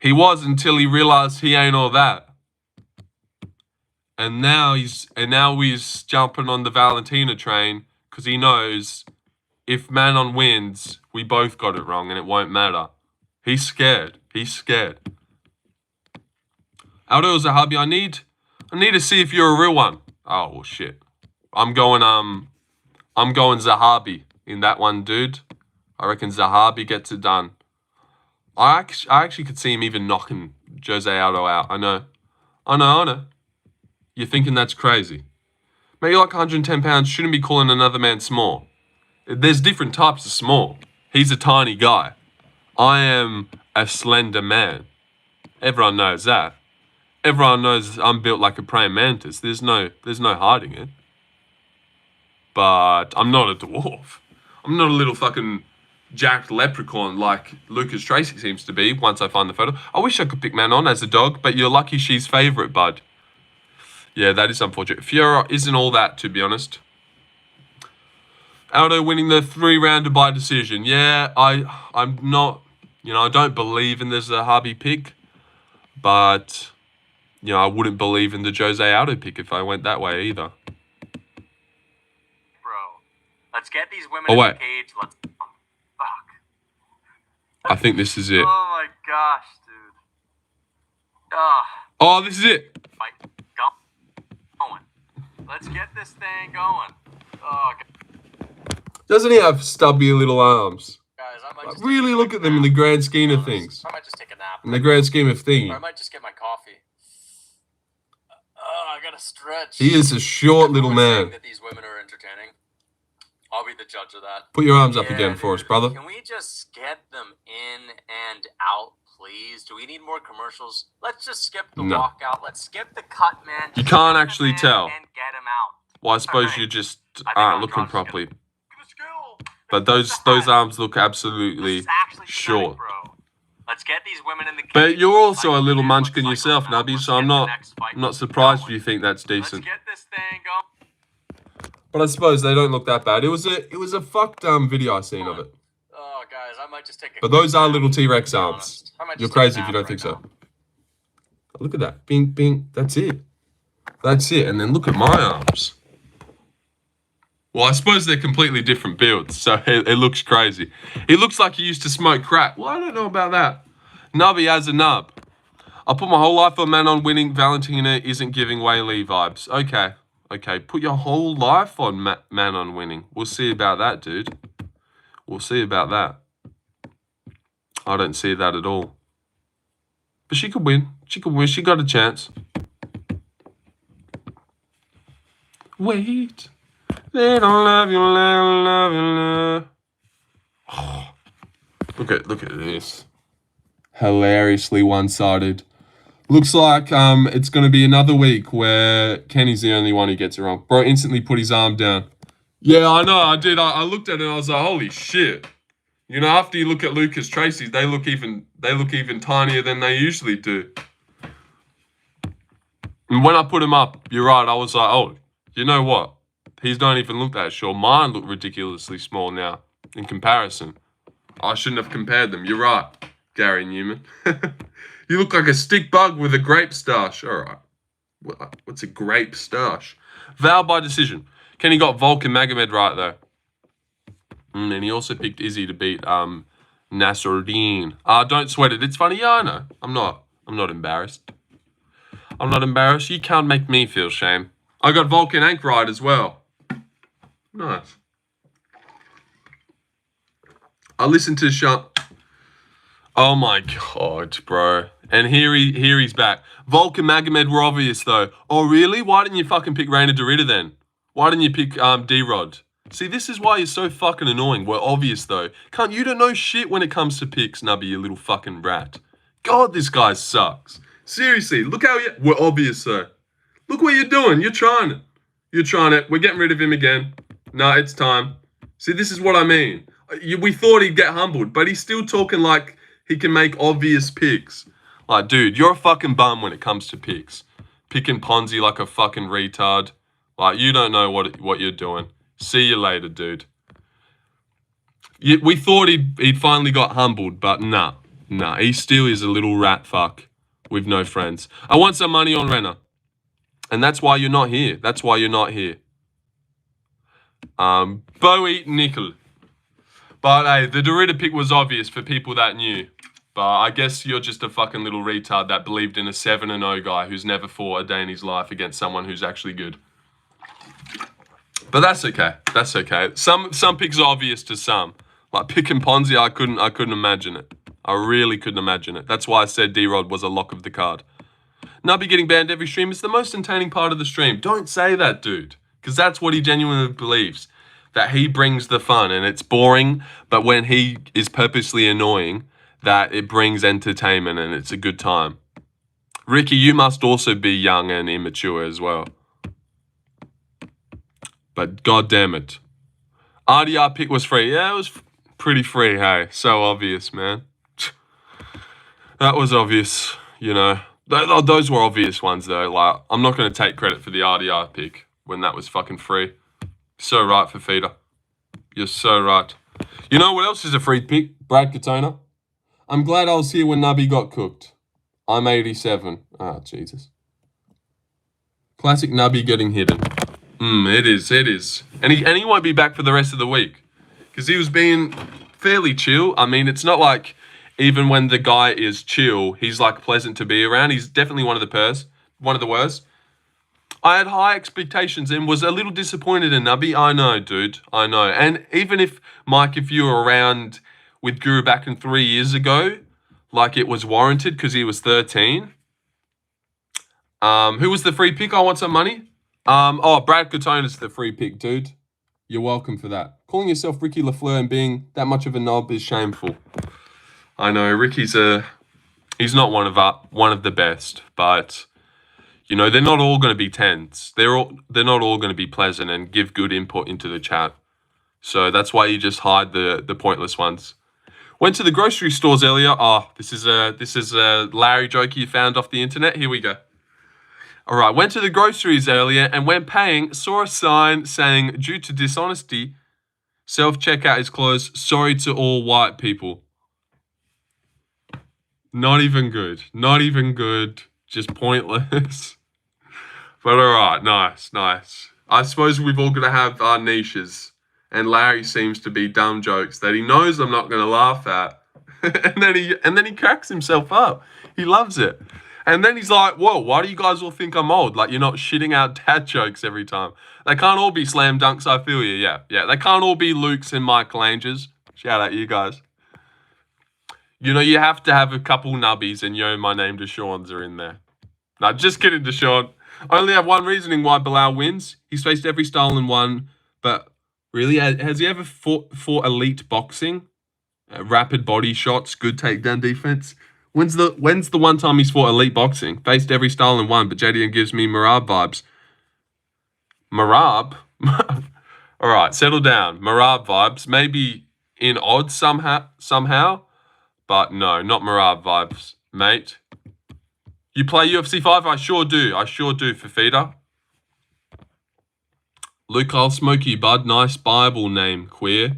until he realized he ain't all that. And now he's jumping on the Valentina train because he knows if Manon wins, we both got it wrong and it won't matter. He's scared. Aldo Zahabi, I need to see if you're a real one. Oh well, shit. I'm going Zahabi in that one, dude. I reckon Zahabi gets it done. I actually could see him even knocking Jose Aldo out. I know. You're thinking that's crazy. Mate, you're like 110 pounds. Shouldn't be calling another man small. There's different types of small. He's a tiny guy. I am a slender man. Everyone knows that. Everyone knows I'm built like a praying mantis. There's no hiding it. But I'm not a dwarf. I'm not a little fucking jacked leprechaun like Lucas Tracy seems to be once I find the photo. I wish I could pick Manon as a dog, but you're lucky she's favourite, bud. Yeah, that is unfortunate. Fiora isn't all that, to be honest. Aldo winning the 3-rounder by decision. Yeah, I'm not, I don't believe in this Zahabi pick, but, I wouldn't believe in the Jose Aldo pick if I went that way either. Let's get these women in the cage. Let's... Fuck. I think this is it. Oh my gosh, dude. Oh, this is it. Fight. Going. Let's get this thing going. Oh, God. Doesn't he have stubby little arms? Guys, I might just really look at them in the grand scheme of things. I might just take a nap. In the grand scheme of things. Or I might just get my coffee. I gotta stretch. He is a short little man. That these women are entertaining. I'll be the judge of that. Put your arms up again for us, brother. Can we just get them in and out, please? Do we need more commercials? Let's just skip the walkout. Let's skip the cut, man. You can't actually tell. And get him out. Well, I suppose you just aren't looking properly. But those arms look absolutely short. Let's get these women in the cage. But you're also a little munchkin yourself, Nubby, so I'm not surprised you think that's decent. Let's get this thing going. But I suppose they don't look that bad. It was a fucked video I seen of it. Oh, guys, I might just take a... But those are little T-Rex arms. You're crazy if you don't think so. Look at that. Bing, bing. That's it. And then look at my arms. Well, I suppose they're completely different builds, so it looks crazy. He looks like he used to smoke crack. Well, I don't know about that. Nubby as a nub. I put my whole life on Manon winning. Valentina isn't giving Wei Li vibes. Okay, put your whole life on Manon winning. We'll see about that, dude. We'll see about that. I don't see that at all. But she could win. She got a chance. Wait. They don't love you, love. Oh, look at this. Hilariously one-sided. Looks like it's going to be another week where Kenny's the only one who gets it wrong. Bro instantly put his arm down. Yeah, I know, I did. I looked at it and I was like, holy shit. After you look at Lucas Tracy's, they look even tinier than they usually do. And when I put him up, you're right, I was like, oh, You know what? He's don't even look that short. Mine look ridiculously small now in comparison. I shouldn't have compared them. You're right, Gary Newman. You look like a stick bug with a grape stash. All right. What's a grape stash? Val by decision. Kenny got Volkan Magomed right, though. And he also picked Izzy to beat Nasruddin. Don't sweat it. It's funny. Yeah, I know. I'm not embarrassed. I'm not embarrassed. You can't make me feel shame. I got Volkan Ank right as well. Nice. I listened to Oh my god, bro. And here he's back. Volkan Magomed were obvious though. Oh really? Why didn't you fucking pick Reina Dorita then? Why didn't you pick D-Rod? See, this is why you're so fucking annoying. We're obvious though. You don't know shit when it comes to picks, Nubby, you little fucking rat. God, this guy sucks. Seriously, look how we're obvious though. Look what you're doing. You're trying it. You're trying it. We're getting rid of him again. No, it's time. See, this is what I mean. We thought he'd get humbled, but he's still talking like he can make obvious picks. Like, dude, you're a fucking bum when it comes to picks. Picking Ponzi like a fucking retard. Like, you don't know what you're doing. See you later, dude. We thought he'd finally got humbled, but nah. He still is a little rat fuck with no friends. I want some money on Renner. And that's why you're not here. Bowie Nickel. But hey, the Dorita pick was obvious for people that knew. But I guess you're just a fucking little retard that believed in a 7-0 guy who's never fought a day in his life against someone who's actually good. But that's okay. Some picks are obvious to some. Like picking Ponzi, I couldn't imagine it. I really couldn't imagine it. That's why I said D-Rod was a lock of the card. Nubby getting banned every stream is the most entertaining part of the stream. Don't say that, dude. Because that's what he genuinely believes. That he brings the fun and it's boring, but when he is purposely annoying, that it brings entertainment and it's a good time. Ricky, you must also be young and immature as well. But god damn it. RDR pick was free. Yeah, it was pretty free, hey. So obvious, man. That was obvious, you know. Those were obvious ones, though. Like, I'm not going to take credit for the RDR pick when that was fucking free. So right, Fafita. You're so right. You know what else is a free pick? Brad Katona. I'm glad I was here when Nubby got cooked. I'm 87. Ah, Jesus. Classic Nubby getting hidden. It is. And he won't be back for the rest of the week. Because he was being fairly chill. I mean, it's not like even when the guy is chill, he's like pleasant to be around. He's definitely one of the worst. I had high expectations and was a little disappointed in Nubby. I know, dude. I know. And even if, Mike, if you were around with Guru back in 3 years ago, like it was warranted because he was 13. Who was the free pick? I want some money. Brad Katona's the free pick, dude. You're welcome for that. Calling yourself Ricky Lafleur and being that much of a knob is shameful. I know Ricky's he's not one of the best, but you know they're not all going to be tens. They're not all going to be pleasant and give good input into the chat. So that's why you just hide the pointless ones. Went to the grocery stores earlier. This is a Larry joke you found off the internet. Here we go. All right, went to the groceries earlier and when paying, saw a sign saying, due to dishonesty, self-checkout is closed. Sorry to all white people. Not even good. Just pointless. But all right, nice. I suppose we've all got to have our niches. And Larry seems to be dumb jokes that he knows I'm not going to laugh at. and then he cracks himself up. He loves it. And then he's like, whoa, why do you guys all think I'm old? Like, you're not shitting out dad jokes every time. They can't all be slam dunks, I feel you. Yeah. They can't all be Luke's and Michelangelos. Shout out you guys. You know, you have to have a couple nubbies and Yo, my name Deshaun's are in there. No, just kidding, Deshaun. I only have one reasoning why Belal wins. He's faced every style and won. But really, has he ever fought elite boxing? Rapid body shots, good takedown defense? When's the one time he's fought elite boxing? Faced every style and won, but JDM gives me Marab vibes. Marab? All right, settle down. Marab vibes. Maybe in odds somehow. But no, not Marab vibes, mate. You play UFC 5? I sure do, Fafita. Luke, I'll smoke you, bud. Nice Bible name, queer.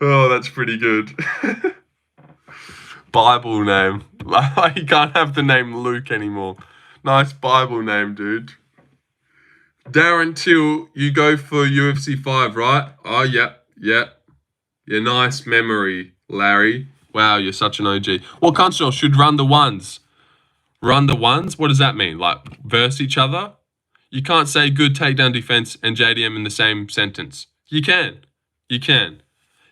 Oh, that's pretty good. Bible name. You can't have the name Luke anymore. Nice Bible name, dude. Darren Till, you go for UFC 5, right? Oh, yeah. Yeah, nice memory, Larry. Wow, you're such an OG. What country should run the ones? Run the ones? What does that mean? Like, verse each other? You can't say good takedown defense and JDM in the same sentence. You can. You can.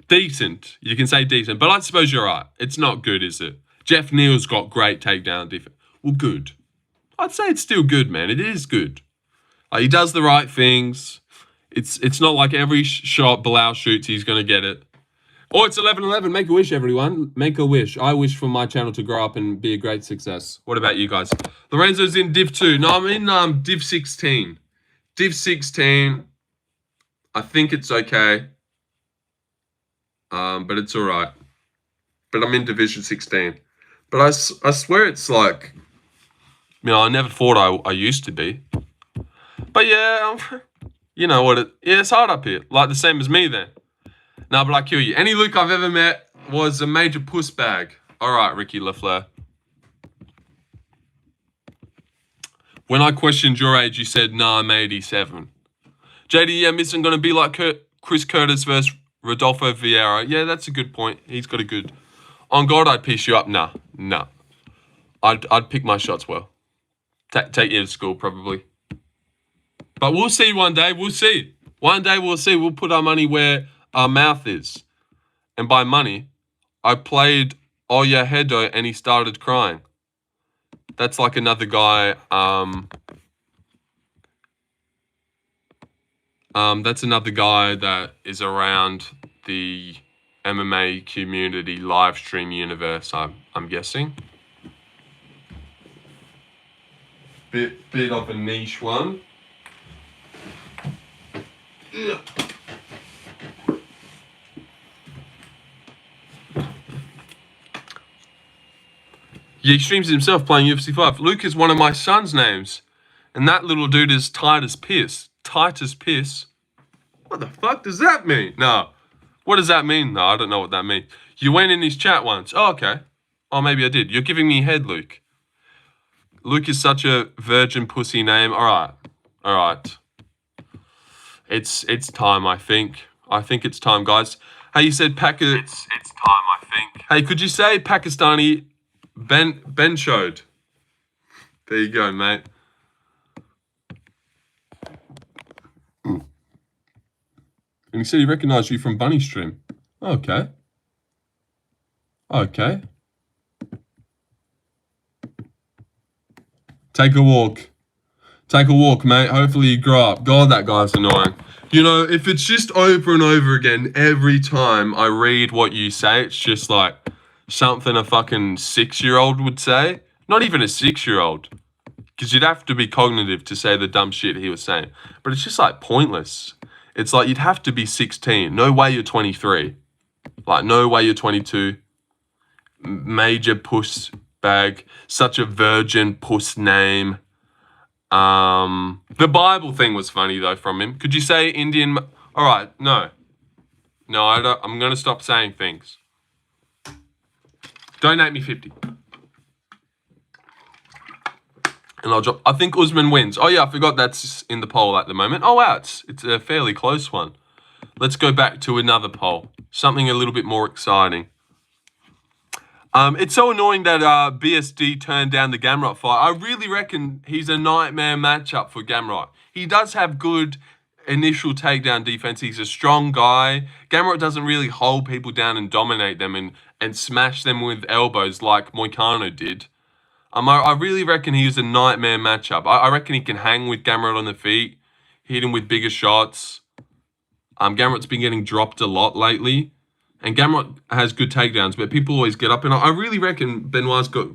Decent. You can say decent, but I suppose you're right. It's not good, is it? Jeff Neal's got great takedown defense. Well, good. I'd say it's still good, man. It is good. He does the right things. It's not like every shot Belal shoots, he's going to get it. Oh, it's 11-11. Make a wish, everyone. Make a wish. I wish for my channel to grow up and be a great success. What about you guys? Lorenzo's in Div 2. No, I'm in Div 16. Div 16. I think it's okay. But it's all right. But I'm in Division 16. But I swear it's like, I never thought I used to be. But yeah, you know what it's hard up here. Like the same as me then. No, but I kill you. Any Luke I've ever met was a major puss bag. All right, Ricky LaFleur. When I questioned your age, you said, nah, I'm 87. JDM isn't going to be like Chris Curtis versus Rodolfo Vieira. Yeah, that's a good point. He's got a good... On God, I'd piece you up. Nah. I'd pick my shots well. Take you to school, probably. But we'll see one day. We'll see. One day we'll see. We'll put our money where our mouth is. And by money, I played Oya Hedo and he started crying. That's like another guy. That's another guy that is around the MMA community live stream universe, I'm guessing. Bit of a niche one. Yeah, he streams himself playing UFC 5. Luke is one of my son's names. And that little dude is Titus Pierce. Titus Pierce? What the fuck does that mean? No. What does that mean? No, I don't know what that means. You went in his chat once. Oh, okay. Oh, maybe I did. You're giving me head, Luke. Luke is such a virgin pussy name. All right. It's time, I think. I think it's time, guys. Hey, you said It's time, I think. Hey, could you say Pakistani Ben showed? There you go, mate. And he said he recognized you from Bunny Stream. Okay. Take a walk. Take a walk, mate. Hopefully you grow up. God, that guy's annoying. You know, if it's just over and over again, every time I read what you say, it's just like something a fucking 6-year-old would say. Not even a 6-year-old. Because you'd have to be cognitive to say the dumb shit he was saying. But it's just like pointless. It's like you'd have to be 16. No way you're 23. Like, no way you're 22. Major puss bag. Such a virgin puss name. The Bible thing was funny, though, from him. Could you say Indian... All right, no. No, I don't. I'm going to stop saying things. Donate me 50. And I'll drop... I think Usman wins. Oh, yeah, I forgot that's in the poll at the moment. Oh, wow, it's a fairly close one. Let's go back to another poll. Something a little bit more exciting. It's so annoying that BSD turned down the Gamrot fight. I really reckon he's a nightmare matchup for Gamrot. He does have good initial takedown defense. He's a strong guy. Gamrot doesn't really hold people down and dominate them and smash them with elbows like Moicano did. I really reckon he's a nightmare matchup. I reckon he can hang with Gamrot on the feet, hit him with bigger shots. Gamrot's been getting dropped a lot lately. And Gamrot has good takedowns, but people always get up. And I really reckon Benoit's got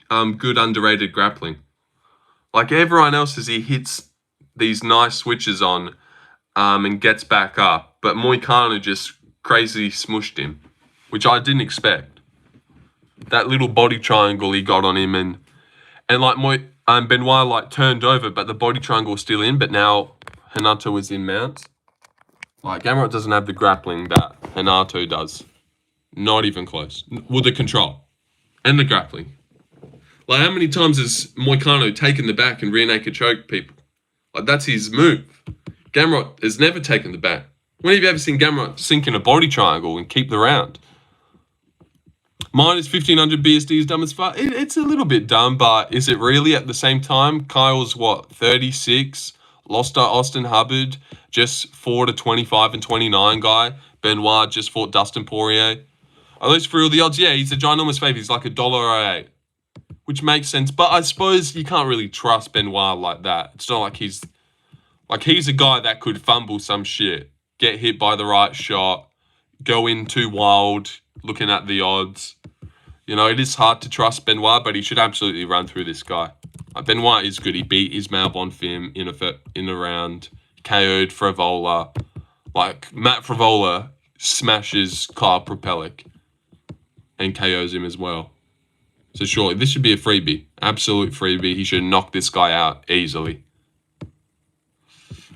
good underrated grappling. Like everyone else, as he hits these nice switches on and gets back up. But Moicano just crazy smushed him, which I didn't expect. That little body triangle he got on him. And like Benoit like turned over, but the body triangle was still in. But now Renato is in mount. Like Gamrot doesn't have the grappling that Renato does. Not even close. With the control and the grappling. Like how many times has Moicano taken the back and rear naked choke people? Like that's his move. Gamrot has never taken the back. When have you ever seen Gamrot sink in a body triangle and keep the round? Minus 1500 BSD is dumb as fuck. It's a little bit dumb, but is it really at the same time? Kyle's what, 36? Lost to Austin Hubbard, just fought a 25 and 29 guy. Benoit just fought Dustin Poirier. Are those for real the odds? Yeah, he's a ginormous favourite. He's like $1.08, which makes sense. But I suppose you can't really trust Benoit like that. It's not like he's a guy that could fumble some shit, get hit by the right shot, go in too wild, looking at the odds. You know, it is hard to trust Benoit, but he should absolutely run through this guy. Benoit is good. He beat Ismail Bonfim in a round, KO'd Frevola. Like, Matt Frevola smashes Kyle Propelic and KOs him as well. So surely, this should be a freebie. Absolute freebie. He should knock this guy out easily.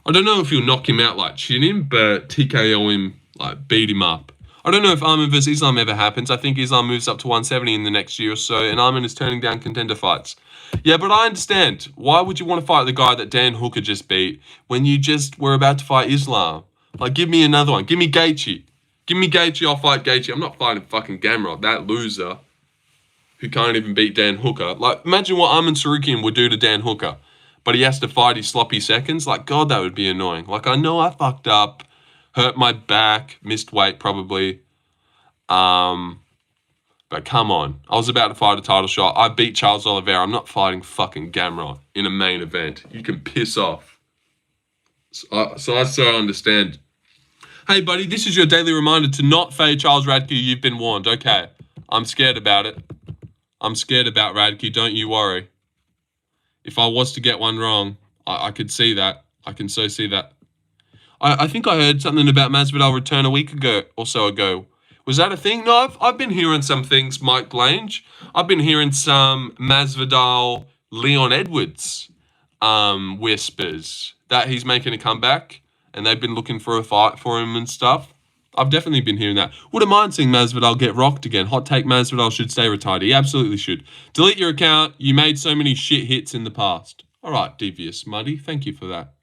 I don't know if he'll knock him out like chin him, but TKO him, like beat him up. I don't know if Arman vs. Islam ever happens. I think Islam moves up to 170 in the next year or so, and Arman is turning down contender fights. Yeah, but I understand. Why would you want to fight the guy that Dan Hooker just beat when you just were about to fight Islam? Like, give me another one. Give me Gaethje. Give me Gaethje, I'll fight Gaethje. I'm not fighting fucking Gamrot, that loser who can't even beat Dan Hooker. Like, imagine what Arman Sarukian would do to Dan Hooker, but he has to fight his sloppy seconds. Like, God, that would be annoying. Like, I know I fucked up, hurt my back, missed weight probably. But come on. I was about to fight a title shot. I beat Charles Oliveira. I'm not fighting fucking Gamrot in a main event. You can piss off. So I so understand. Hey, buddy, this is your daily reminder to not fade Charles Radke. You've been warned. Okay. I'm scared about it. I'm scared about Radke. Don't you worry. If I was to get one wrong, I could see that. I can so see that. I think I heard something about Masvidal return a week ago or so ago. Was that a thing? No, I've been hearing some things, Mike Lange. I've been hearing some Masvidal, Leon Edwards whispers that he's making a comeback and they've been looking for a fight for him and stuff. I've definitely been hearing that. Wouldn't mind seeing Masvidal get rocked again. Hot take, Masvidal should stay retired. He absolutely should. Delete your account. You made so many shit hits in the past. All right, Devious Muddy. Thank you for that.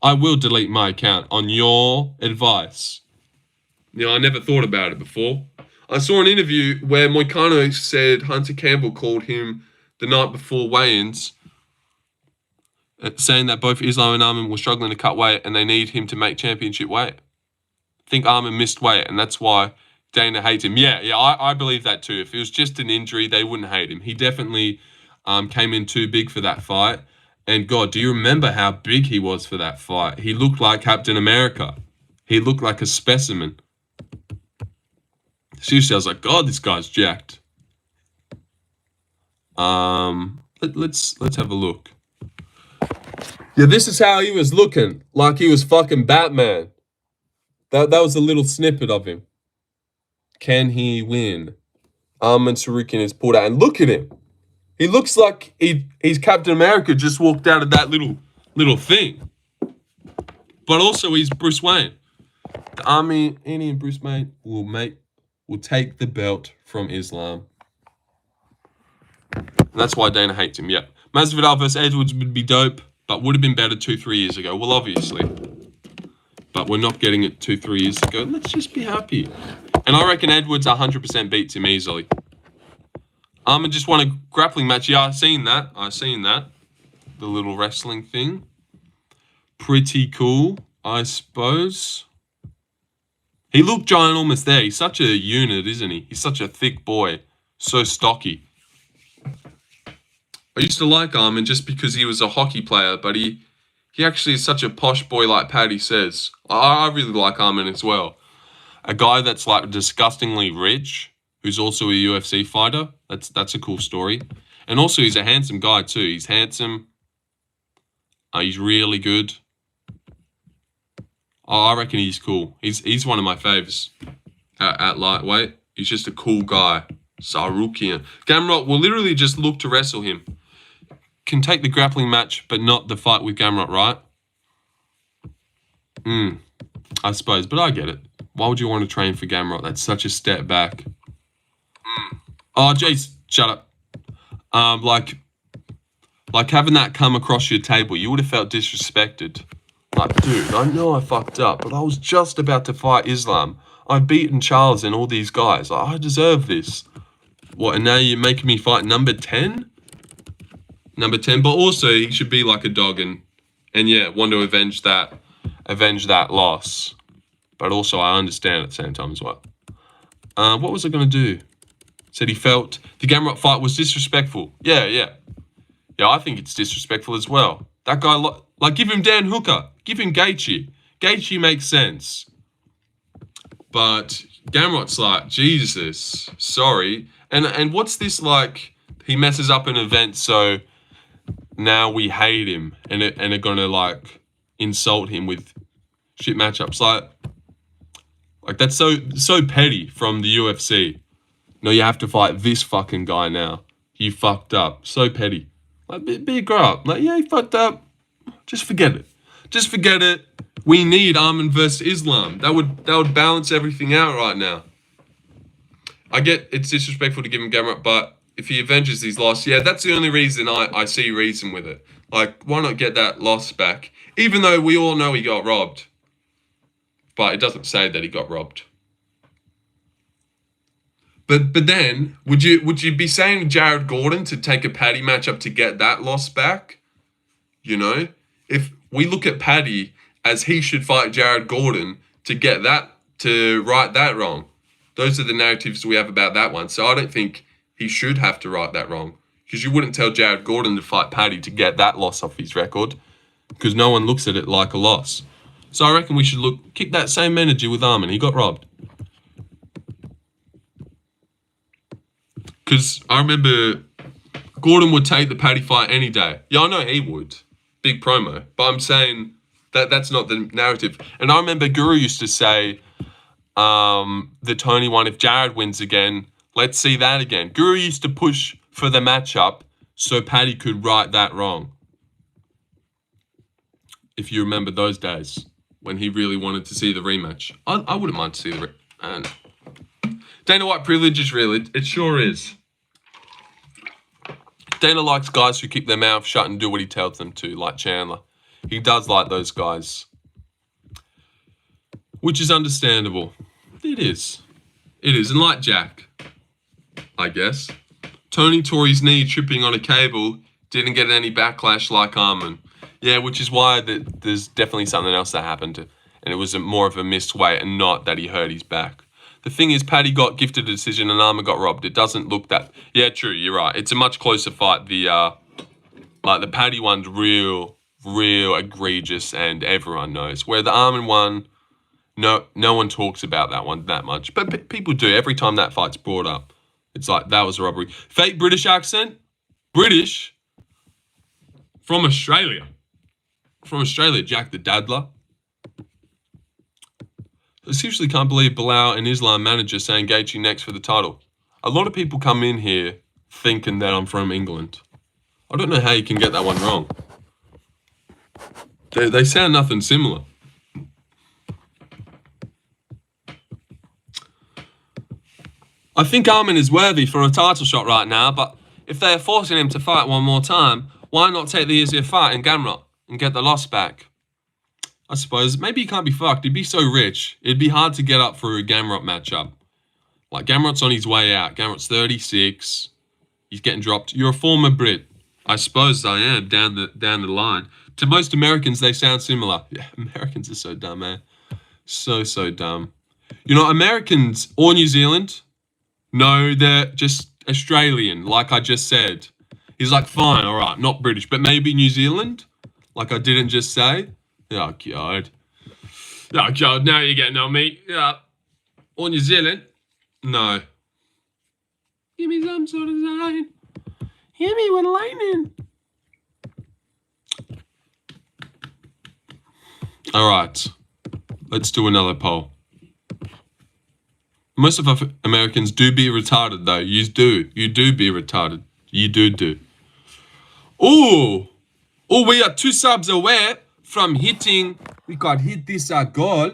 I will delete my account on your advice. You know, I never thought about it before. I saw an interview where Moicano said Hunter Campbell called him the night before weigh-ins, saying that both Islam and Arman were struggling to cut weight and they need him to make championship weight. I think Arman missed weight and that's why Dana hates him. Yeah, I believe that too. If it was just an injury, they wouldn't hate him. He definitely came in too big for that fight. And God, do you remember how big he was for that fight? He looked like Captain America. He looked like a specimen. Seriously, I was like, God, this guy's jacked. Let's have a look. Yeah, this is how he was looking, like he was fucking Batman. That was a little snippet of him. Can he win? Arman Sarukian is pulled out, and look at him. He looks like he's Captain America just walked out of that little thing. But also he's Bruce Wayne. The Army, Annie and Bruce Wayne will take the belt from Islam. And that's why Dana hates him, yeah. Masvidal versus Edwards would be dope, but would have been better 2-3 years ago. Well, obviously. But we're not getting it 2-3 years ago. Let's just be happy. And I reckon Edwards 100% beats him easily. Arman just won a grappling match. Yeah, I've seen that. The little wrestling thing. Pretty cool, I suppose. He looked ginormous there. He's such a unit, isn't he? He's such a thick boy. So stocky. I used to like Arman just because he was a hockey player, but he actually is such a posh boy like Paddy says. I really like Arman as well. A guy that's like disgustingly rich, who's also a UFC fighter. That's a cool story. And also he's a handsome guy too. He's handsome. He's really good. I reckon he's cool. He's one of my faves at lightweight. He's just a cool guy. Sarukian. Gamrot will literally just look to wrestle him. can take the grappling match, but not the fight with Gamrot, right? I suppose, but I get it. Why would you want to train for Gamrot? That's such a step back. Oh, jeez, shut up. Like having that come across your table, you would have felt disrespected. Like, dude, I know I fucked up, but I was just about to fight Islam. I've beaten Charles and all these guys. Like, I deserve this. What, and now you're making me fight number 10? Number 10, but also he should be like a dog and yeah, want to avenge that loss. But also I understand at the same time as well. What was I going to do? Said he felt the Gamrot fight was disrespectful. Yeah, I think it's disrespectful as well. That guy, like, give him Dan Hooker. Give him Gaethje. Gaethje makes sense. But Gamrot's like, Jesus, sorry. And what's this like, he messes up an event, so now we hate him and are going to, like, insult him with shit matchups. Like that's so petty from the UFC. No, you have to fight this fucking guy now. You fucked up. So petty. Like, be a grow up. Like, yeah, you fucked up. Just forget it. Just forget it. We need Arman versus Islam. That would balance everything out right now. I get it's disrespectful to give him Gamrot, but if he avenges his loss, yeah, that's the only reason I see reason with it. Like, why not get that loss back? Even though we all know he got robbed. But it doesn't say that he got robbed. But then, would you be saying Jared Gordon to take a Paddy matchup to get that loss back? You know? If we look at Paddy as he should fight Jared Gordon to get that, to right that wrong. Those are the narratives we have about that one. So I don't think he should have to right that wrong. Because you wouldn't tell Jared Gordon to fight Paddy to get that loss off his record. Because no one looks at it like a loss. So I reckon we should keep that same energy with Arman. He got robbed. Because I remember Gordon would take the Paddy fight any day. Yeah, I know he would. Big promo. But I'm saying that's not the narrative. And I remember Guru used to say the Tony one, if Jared wins again, let's see that again. Guru used to push for the matchup so Paddy could right that wrong. If you remember those days when he really wanted to see the rematch. I wouldn't mind to see the rematch. Dana White privilege is real. It sure is. Dana likes guys who keep their mouth shut and do what he tells them to, like Chandler. He does like those guys. Which is understandable. It is. It is. And like Jack, I guess. Tony tore his knee tripping on a cable. Didn't get any backlash like Arman. Yeah, which is why there's definitely something else that happened. And it was more of a missed weight and not that he hurt his back. The thing is, Paddy got gifted a decision and Arman got robbed. It doesn't look that... Yeah, true, you're right. It's a much closer fight. The Paddy one's real egregious and everyone knows. Where the Arman one, no one talks about that one that much. But people do. Every time that fight's brought up, it's like, that was a robbery. Fake British accent? British? From Australia. From Australia, Jack the Daddler. I seriously can't believe Belal and Islam manager saying Gaethje next for the title. A lot of people come in here thinking that I'm from England. I don't know how you can get that one wrong. They sound nothing similar. I think Arman is worthy for a title shot right now, but if they are forcing him to fight one more time, why not take the easier fight in Gamrot and get the loss back? I suppose maybe he can't be fucked. He'd be so rich. It'd be hard to get up for a Gamrot matchup. Like, Gamrot's on his way out. Gamrot's 36. He's getting dropped. You're a former Brit. I suppose I am, down the line. To most Americans, they sound similar. Yeah, Americans are so dumb, man. So dumb. You know, Americans or New Zealand, no, they're just Australian, like I just said. He's like, fine, all right, not British, but maybe New Zealand, like I didn't just say. Oh, God. Oh, God, now you're getting on me. Yeah. Or New Zealand? No. Give me some sort of sign. Hit me with lightning. All right. Let's do another poll. Most of us Americans do be retarded, though. You do be retarded. You do. Oh, we are 2 subs away from hitting. We got hit this goal,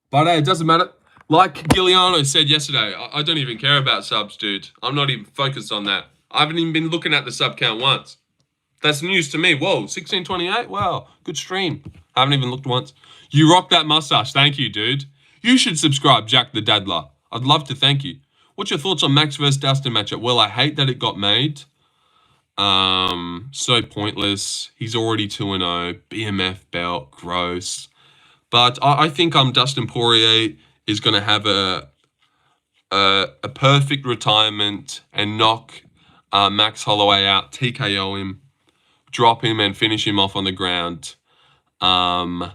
but it doesn't matter. Like Giuliano said yesterday, I don't even care about subs, dude. I'm not even focused on that. I haven't even been looking at the sub count once. That's news to me. Whoa, 1628? Wow, good stream. I haven't even looked once. You rock that mustache. Thank you, dude. You should subscribe, Jack the Daddler. I'd love to thank you. What's your thoughts on Max vs. Dustin matchup? Well, I hate that it got made. So pointless. He's already 2-0. BMF belt, gross. But I think Dustin Poirier is going to have a perfect retirement and knock Max Holloway out, TKO him, drop him, and finish him off on the ground. In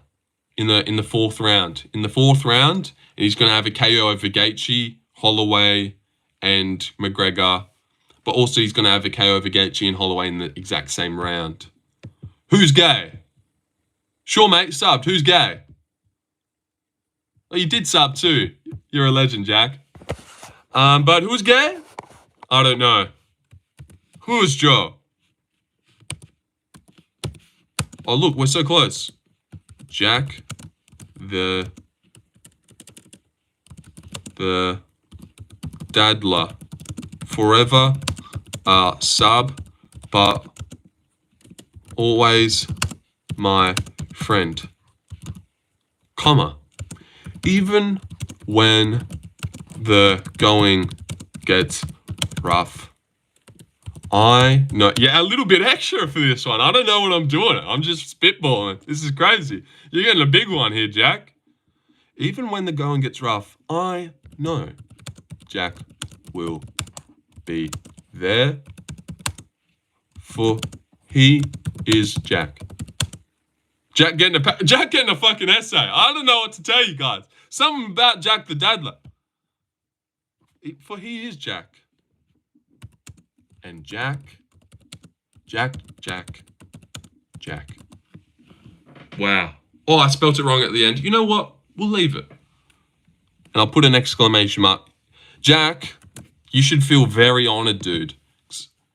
the 4th round. In the 4th round, and he's going to have a KO over Gaethje, Holloway, and McGregor. But also he's going to have a KO over Gaethje and Holloway in the exact same round. Who's gay? Sure, mate, subbed. Who's gay? Oh, you did sub too. You're a legend, Jack. But who's gay? I don't know. Who's Joe? Oh, look, we're so close. Jack the Daddler. Forever sub, but always my friend. Comma. Even when the going gets rough. I know. Yeah, a little bit extra for this one. I don't know what I'm doing. I'm just spitballing. This is crazy. You're getting a big one here, Jack. Even when the going gets rough, I know Jack will be there, for he is Jack. Jack getting a fucking essay. I don't know what to tell you guys. Something about Jack the Daddler. For he is Jack. And Jack. Wow. Oh, I spelt it wrong at the end. You know what? We'll leave it. And I'll put an exclamation mark. Jack, you should feel very honored, dude.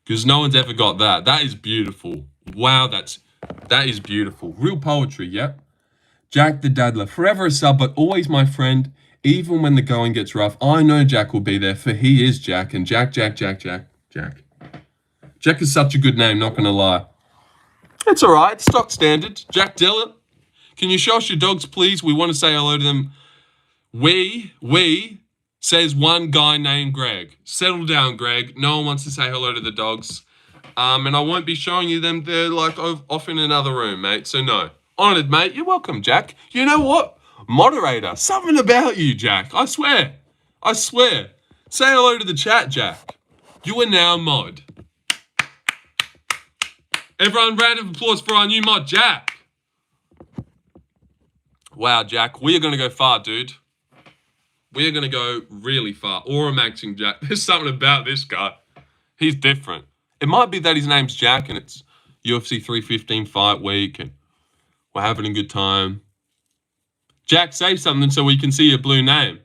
Because no one's ever got that. That is beautiful. Wow, that is beautiful. Real poetry, yep. Jack the Daddler. Forever a sub, but always my friend. Even when the going gets rough, I know Jack will be there, for he is Jack. And Jack. Jack is such a good name, not going to lie. It's all right. Stock standard. Jack Dillon. Can you show us your dogs, please? We want to say hello to them. We, says one guy named Greg. Settle down, Greg. No one wants to say hello to the dogs. And I won't be showing you them. They're like off in another room, mate. So no. Honored, mate. You're welcome, Jack. You know what? Moderator. Something about you, Jack. I swear. Say hello to the chat, Jack. You are now mod. Everyone, round of applause for our new mod, Jack. Wow, Jack. We are going to go far, dude. We are going to go really far. Aura maxing Jack. There's something about this guy. He's different. It might be that his name's Jack and it's UFC 315 fight week and we're having a good time. Jack, say something so we can see your blue name.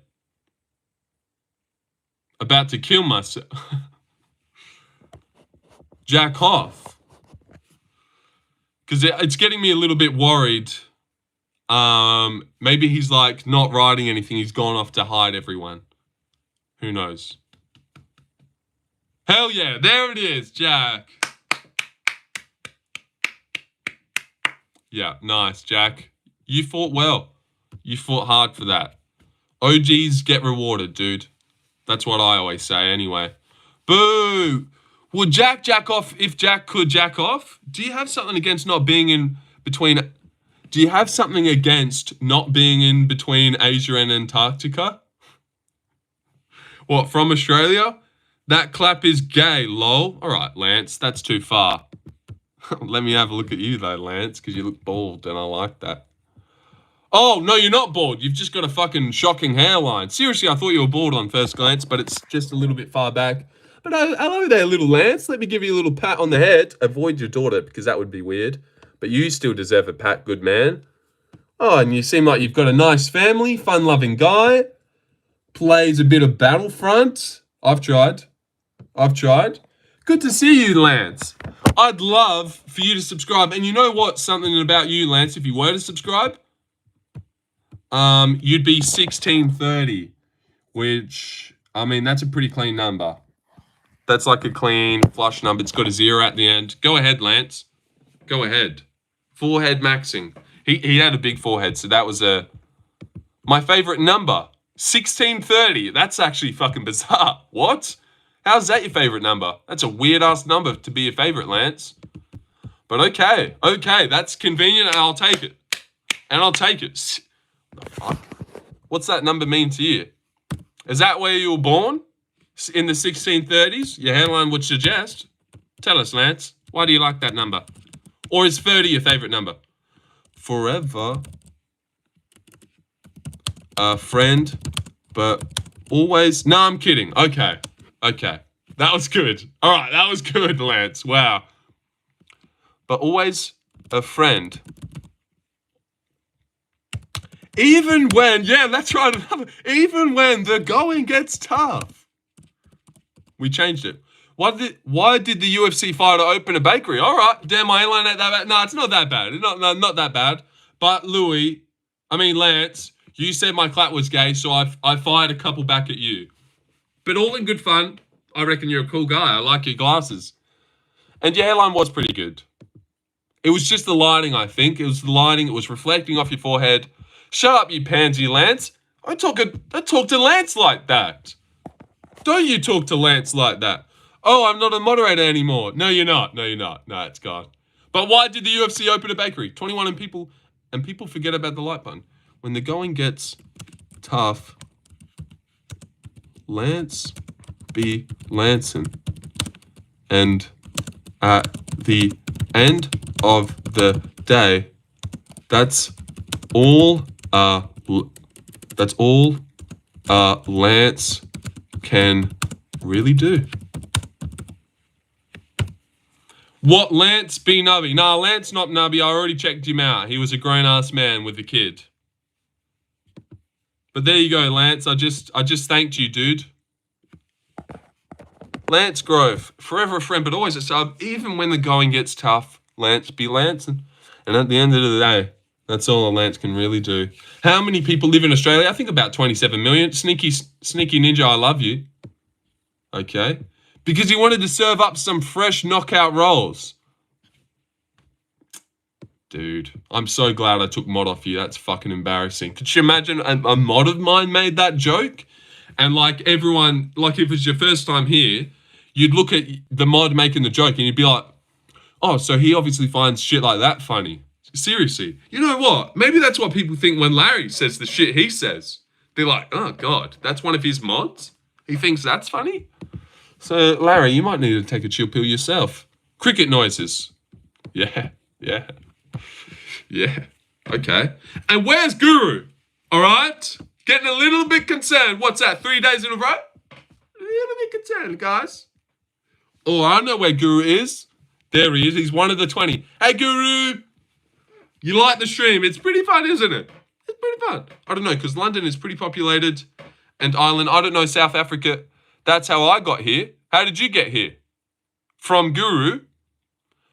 About to kill myself. Jack off. Because it's getting me a little bit worried. Maybe he's like not writing anything. He's gone off to hide everyone. Who knows? Hell yeah, there it is, Jack. Yeah, nice, Jack. You fought well. You fought hard for that. OGs get rewarded, dude. That's what I always say anyway. Boo! Would Jack jack off if Jack could jack off? Do you have something against not being in between... Do you have something against not being in between Asia and Antarctica? What, from Australia? That clap is gay, lol. All right, Lance, that's too far. Let me have a look at you, though, Lance, because you look bald, and I like that. Oh, no, you're not bald. You've just got a fucking shocking hairline. Seriously, I thought you were bald on first glance, but it's just a little bit far back. But hello there, little Lance. Let me give you a little pat on the head. Avoid your daughter, because that would be weird. But you still deserve a pat, good man. Oh, and you seem like you've got a nice family, fun-loving guy. Plays a bit of Battlefront. I've tried. Good to see you, Lance. I'd love for you to subscribe. And you know what? Something about you, Lance, if you were to subscribe, you'd be 1630, which, I mean, that's a pretty clean number. That's like a clean flush number. It's got a 0 at the end. Go ahead, Lance. Go ahead. Forehead maxing. He had a big forehead, so that was my favorite number. 1630. That's actually fucking bizarre. What? How's that your favorite number? That's a weird-ass number to be your favorite, Lance. But okay. Okay, that's convenient, and I'll take it. And I'll take it. What the fuck? What's that number mean to you? Is that where you were born? In the 1630s? Your hairline would suggest. Tell us, Lance. Why do you like that number? Or is 30 your favorite number? Forever a friend, but always... No, I'm kidding. Okay. Okay. That was good. All right, that was good, Lance. Wow. But always a friend. Even when... Yeah, that's right. Even when the going gets tough. We changed it. Why did the UFC fighter open a bakery? All right, damn, my airline ain't that bad. No, it's not that bad. Not that bad. But Lance, you said my clat was gay, so I fired a couple back at you. But all in good fun. I reckon you're a cool guy. I like your glasses. And your hairline was pretty good. It was just the lighting, I think. It was the lighting. It was reflecting off your forehead. Shut up, you pansy, Lance. I talk to Lance like that. Don't you talk to Lance like that. Oh, I'm not a moderator anymore. No, you're not. No, you're not. No, it's gone. But why did the UFC open a bakery? 21 and people forget about the like button. When the going gets tough, Lance be Lancin'. And at the end of the day, that's all Lance can really do. What, Lance be nubby? Nah, Lance not nubby. I already checked him out. He was a grown-ass man with a kid. But there you go, Lance. I just thanked you, dude. Lance Grove, forever a friend, but always a sub. Even when the going gets tough, Lance be Lancing. And at the end of the day, that's all a Lance can really do. How many people live in Australia? I think about 27 million. Sneaky Ninja, I love you. Okay. Because he wanted to serve up some fresh knockout rolls. Dude, I'm so glad I took mod off you. That's fucking embarrassing. Could you imagine a mod of mine made that joke? And like everyone, like if it's your first time here, you'd look at the mod making the joke and you'd be like, oh, so he obviously finds shit like that funny. Seriously. You know what? Maybe that's what people think when Larry says the shit he says. They're like, oh God, that's one of his mods? He thinks that's funny? So, Larry, you might need to take a chill pill yourself. Cricket noises. Yeah. Okay. And where's Guru? All right? Getting a little bit concerned. What's that, 3 days in a row? A little bit concerned, guys. Oh, I know where Guru is. There he is. He's one of the 20. Hey, Guru. You like the stream? It's pretty fun, isn't it? It's pretty fun. I don't know, because London is pretty populated. And Ireland, I don't know, South Africa. That's how I got here. How did you get here? From Guru.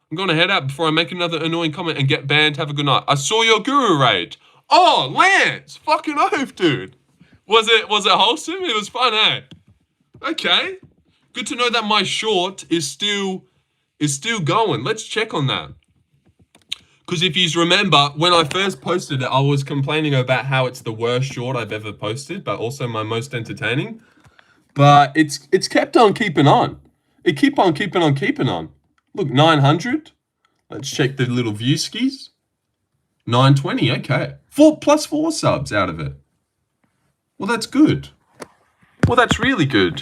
I'm going to head out before I make another annoying comment and get banned. Have a good night. I saw your Guru raid. Oh, Lance. Fucking oath, dude. Was it wholesome? It was fun, eh? Okay. Good to know that my short is still going. Let's check on that. Because if you remember, when I first posted it, I was complaining about how it's the worst short I've ever posted, but also my most entertaining. But it's kept on keeping on. It keep on keeping on. Look, 900. Let's check the little view skis. 920, okay. 4 subs out of it. Well, that's good. Well, that's really good.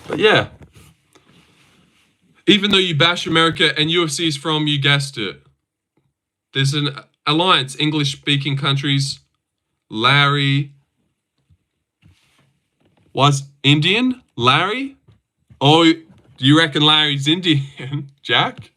But yeah. Even though you bash America and UFC is from, you guessed it. There's an alliance, English-speaking countries. Larry was Indian? Larry? Oh, do you reckon Larry's Indian, Jack?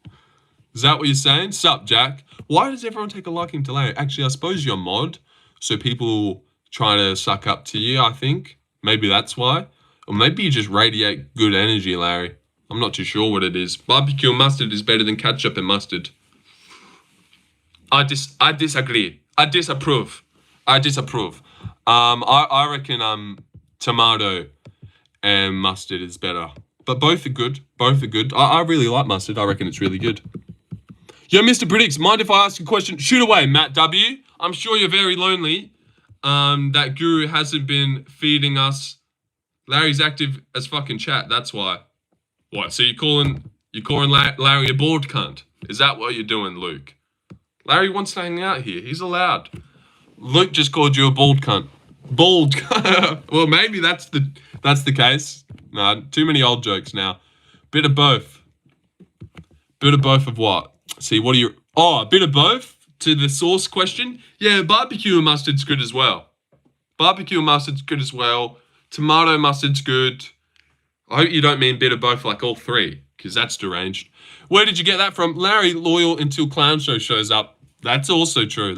Is that what you're saying? Sup, Jack? Why does everyone take a liking to Larry? Actually, I suppose you're mod, so people try to suck up to you, I think. Maybe that's why. Or maybe you just radiate good energy, Larry. I'm not too sure what it is. Barbecue and mustard is better than ketchup and mustard. I disagree. I disapprove. I reckon tomato and mustard is better. But both are good. I really like mustard. I reckon it's really good. Yo, Mr. Predicts, mind if I ask a question? Shoot away, Matt W. I'm sure you're very lonely. That Guru hasn't been feeding us. Larry's active as fucking chat, that's why. What, so you're calling Larry a bald cunt? Is that what you're doing, Luke? Larry wants to hang out here. He's allowed. Luke just called you a bald cunt. Bald. Well, maybe that's the case. No, too many old jokes now. Bit of both. Bit of both of what? See, what are you... Oh, a bit of both? To the sauce question? Yeah, barbecue and mustard's good as well. Barbecue and mustard's good as well. Tomato mustard's good. I hope you don't mean bit of both like all three, because that's deranged. Where did you get that from? Larry loyal until Clown Show shows up. That's also true.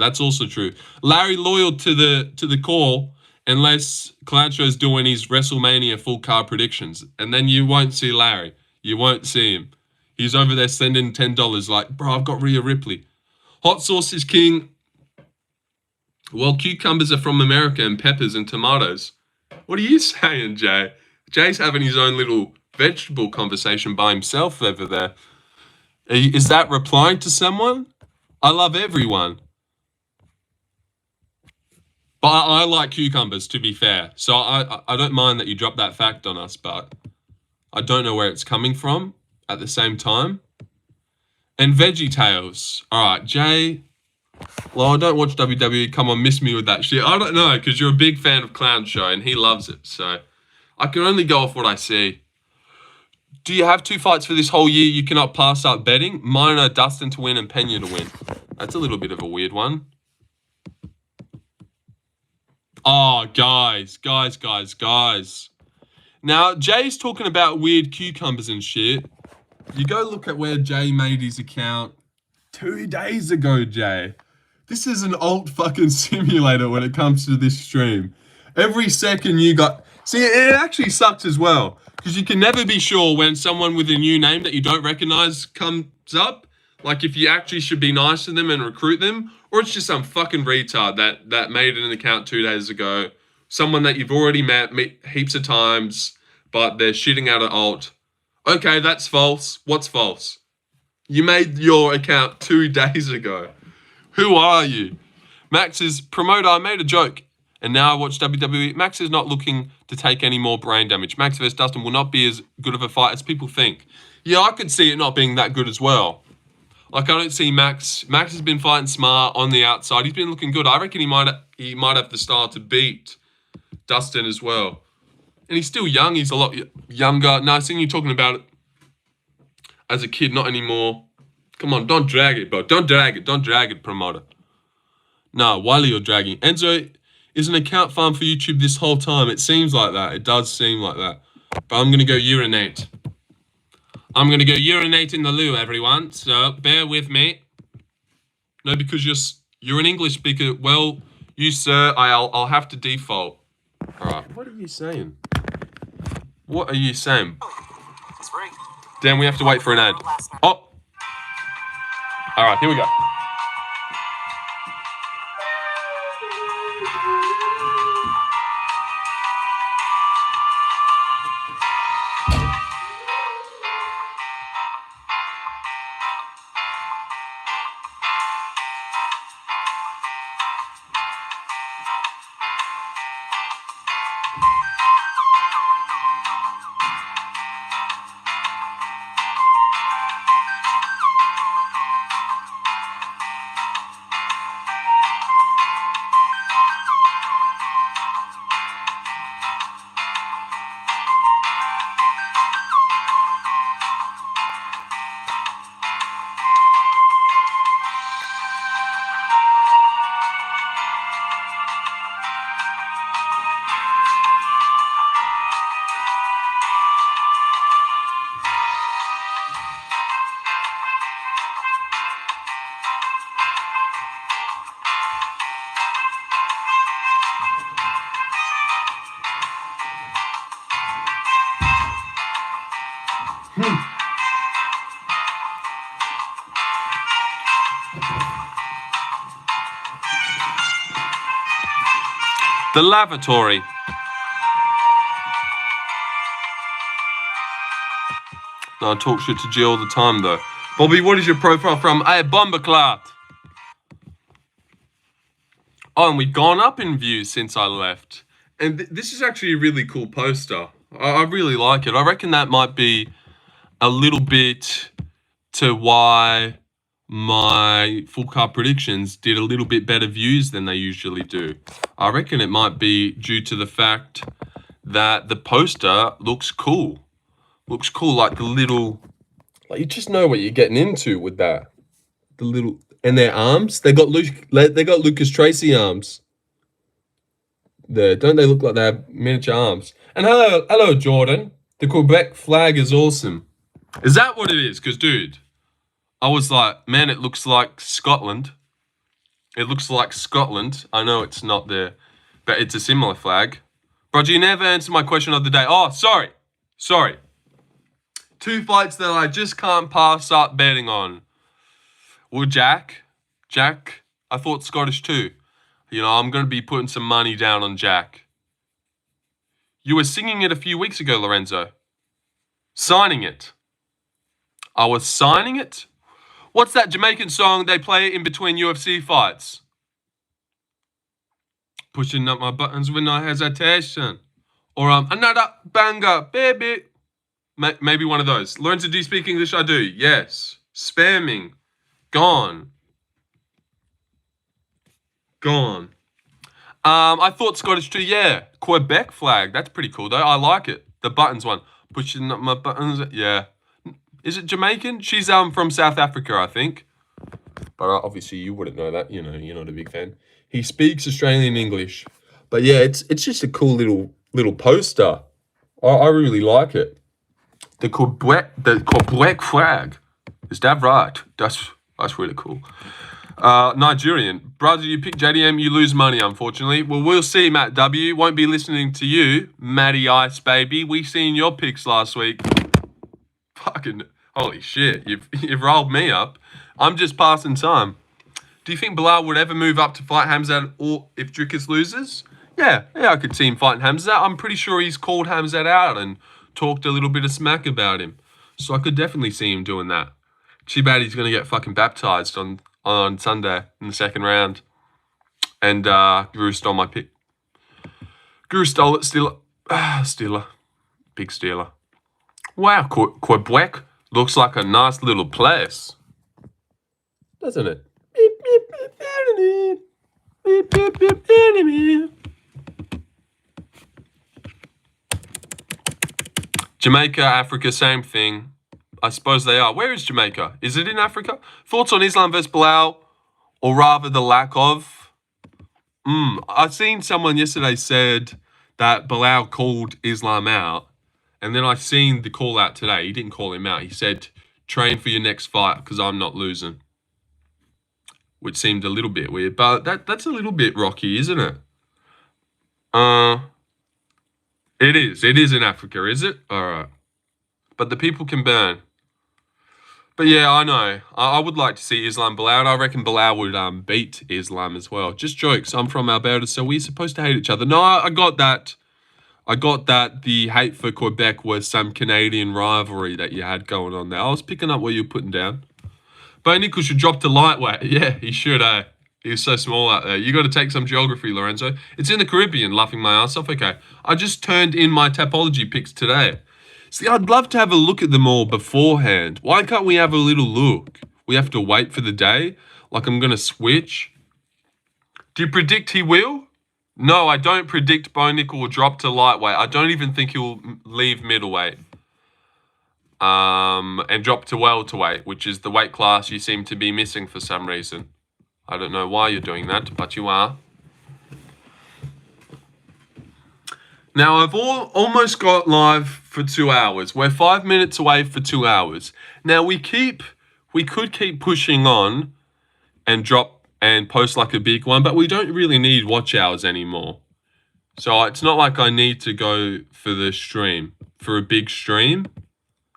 Larry loyal to the call unless Clown Show's doing his WrestleMania full card predictions. And then you won't see Larry. You won't see him. He's over there sending $10 like, bro, I've got Rhea Ripley. Hot sauce is king. Well, cucumbers are from America and peppers and tomatoes. What are you saying, Jay? Jay's having his own little vegetable conversation by himself over there. Is that replying to someone? I love everyone. But I like cucumbers, to be fair. So I don't mind that you dropped that fact on us, but I don't know where it's coming from at the same time. And Veggie Tales. All right, Jay. Well, I don't watch WWE. Come on, miss me with that shit. I don't know, because you're a big fan of Clown Show, and he loves it. So I can only go off what I see. Do you have 2 fights for this whole year you cannot pass up betting? Mine are Dustin to win and Pena to win. That's a little bit of a weird one. Oh, guys. Now, Jay's talking about weird cucumbers and shit. You go look at where Jay made his account 2 days ago, Jay. This is an alt fucking simulator when it comes to this stream. Every second you got... See, it actually sucks as well. Because you can never be sure when someone with a new name that you don't recognize comes up. Like if you actually should be nice to them and recruit them. Or it's just some fucking retard that made an account 2 days ago. Someone that you've already met heaps of times. But they're shitting out an alt. Okay, that's false. What's false? You made your account 2 days ago. Who are you? Max is promoter. I made a joke. And now I watch WWE. Max is not looking to take any more brain damage. Max vs. Dustin will not be as good of a fight as people think. Yeah, I could see it not being that good as well. Like, I don't see Max. Max has been fighting smart on the outside. He's been looking good. I reckon he might have the style to beat Dustin as well. And he's still young. He's a lot younger. No, I seen you talking about it as a kid, not anymore. Come on, don't drag it, bro. Don't drag it, promoter. No, while you're dragging. Enzo is an account farm for YouTube this whole time. It seems like that. It does seem like that. But I'm going to go urinate. I'm going to go urinate in the loo, everyone. So bear with me. No, because you're an English speaker. Well, you, sir, I'll have to default. All right. What are you saying? What are you saying? It's free. Damn, we have to wait for an ad. Oh. All right, here we go. The lavatory. No, I talk shit to G all the time, though. Bobby, what is your profile from? Hey, Bombaclat. Oh, and we've gone up in views since I left. And this is actually a really cool poster. I really like it. I reckon that might be a little bit to why my full card predictions did a little bit better views than they usually do. I reckon it might be due to the fact that the poster looks cool. Looks cool, like the little, like you just know what you're getting into with that. The little, and their arms, they got Lucas Tracy arms. There, don't they look like they have miniature arms? And hello, Jordan. The Quebec flag is awesome. Is that what it is? Because, dude, I was like, man, it looks like Scotland. It looks like Scotland. I know it's not there, but it's a similar flag. Roger, you never answered my question of the day. Oh, sorry. 2 fights that I just can't pass up betting on. Well, Jack, I thought Scottish too. You know, I'm going to be putting some money down on Jack. You were singing it a few weeks ago, Lorenzo. Signing it. I was signing it? What's that Jamaican song they play in between UFC fights? Pushing up my buttons with no hesitation. Or another banger, baby. Maybe one of those. Lorenzo, do you speak English? I do. Yes. Spamming. Gone. I thought Scottish too. Yeah. Quebec flag. That's pretty cool, though. I like it. The buttons one. Pushing up my buttons. Yeah. Is it Jamaican? She's from South Africa, I think. But obviously you wouldn't know that. You know, you're not a big fan. He speaks Australian English. But yeah, it's just a cool little poster. I really like it. The Quebec flag. Is that right? That's really cool. Nigerian. Brother, you pick JDM, you lose money, unfortunately. Well, we'll see, Matt W. Won't be listening to you, Matty Ice, baby. We seen your picks last week. Fucking holy shit. You've rolled me up. I'm just passing time. Do you think Belal would ever move up to fight Hamzat or if Dricus loses? Yeah, I could see him fighting Hamzat. I'm pretty sure he's called Hamzat out and talked a little bit of smack about him. So I could definitely see him doing that. Too bad he's going to get fucking baptized on Sunday in the second round. And Guru stole my pick. Guru stole it, Steeler. Big Steeler. Wow, Quebec looks like a nice little place. Doesn't it? Jamaica, Africa, same thing. I suppose they are. Where is Jamaica? Is it in Africa? Thoughts on Islam versus Belal, or rather the lack of? I seen someone yesterday said that Belal called Islam out, and then I seen the call out today. He didn't call him out. He said, train for your next fight because I'm not losing. Which seemed a little bit weird, but that's a little bit rocky, isn't it? It is. It is in Africa, is it? All right. But the people can burn. But yeah, I know. I would like to see Islam Belal. I reckon Belal would beat Islam as well. Just jokes. I'm from Alberta, so we're supposed to hate each other. No, I got that. I got that the hate for Quebec was some Canadian rivalry that you had going on there. I was picking up what you were putting down. Bo Nickel should drop to lightweight. Yeah, he should, eh? He's so small out there. You got to take some geography, Lorenzo. It's in the Caribbean, laughing my ass off. Okay. I just turned in my Tapology picks today. See, I'd love to have a look at them all beforehand. Why can't we have a little look? We have to wait for the day? Like I'm going to switch? Do you predict he will? No, I don't predict Bo Nickel will drop to lightweight. I don't even think he'll leave middleweight. And drop to welterweight, which is the weight class you seem to be missing for some reason. I don't know why you're doing that, but you are. Now, I've almost got live for 2 hours. We're 5 minutes away for 2 hours. Now, we could keep pushing on and drop and post like a big one, but we don't really need watch hours anymore. So it's not like I need to go for the stream, for a big stream.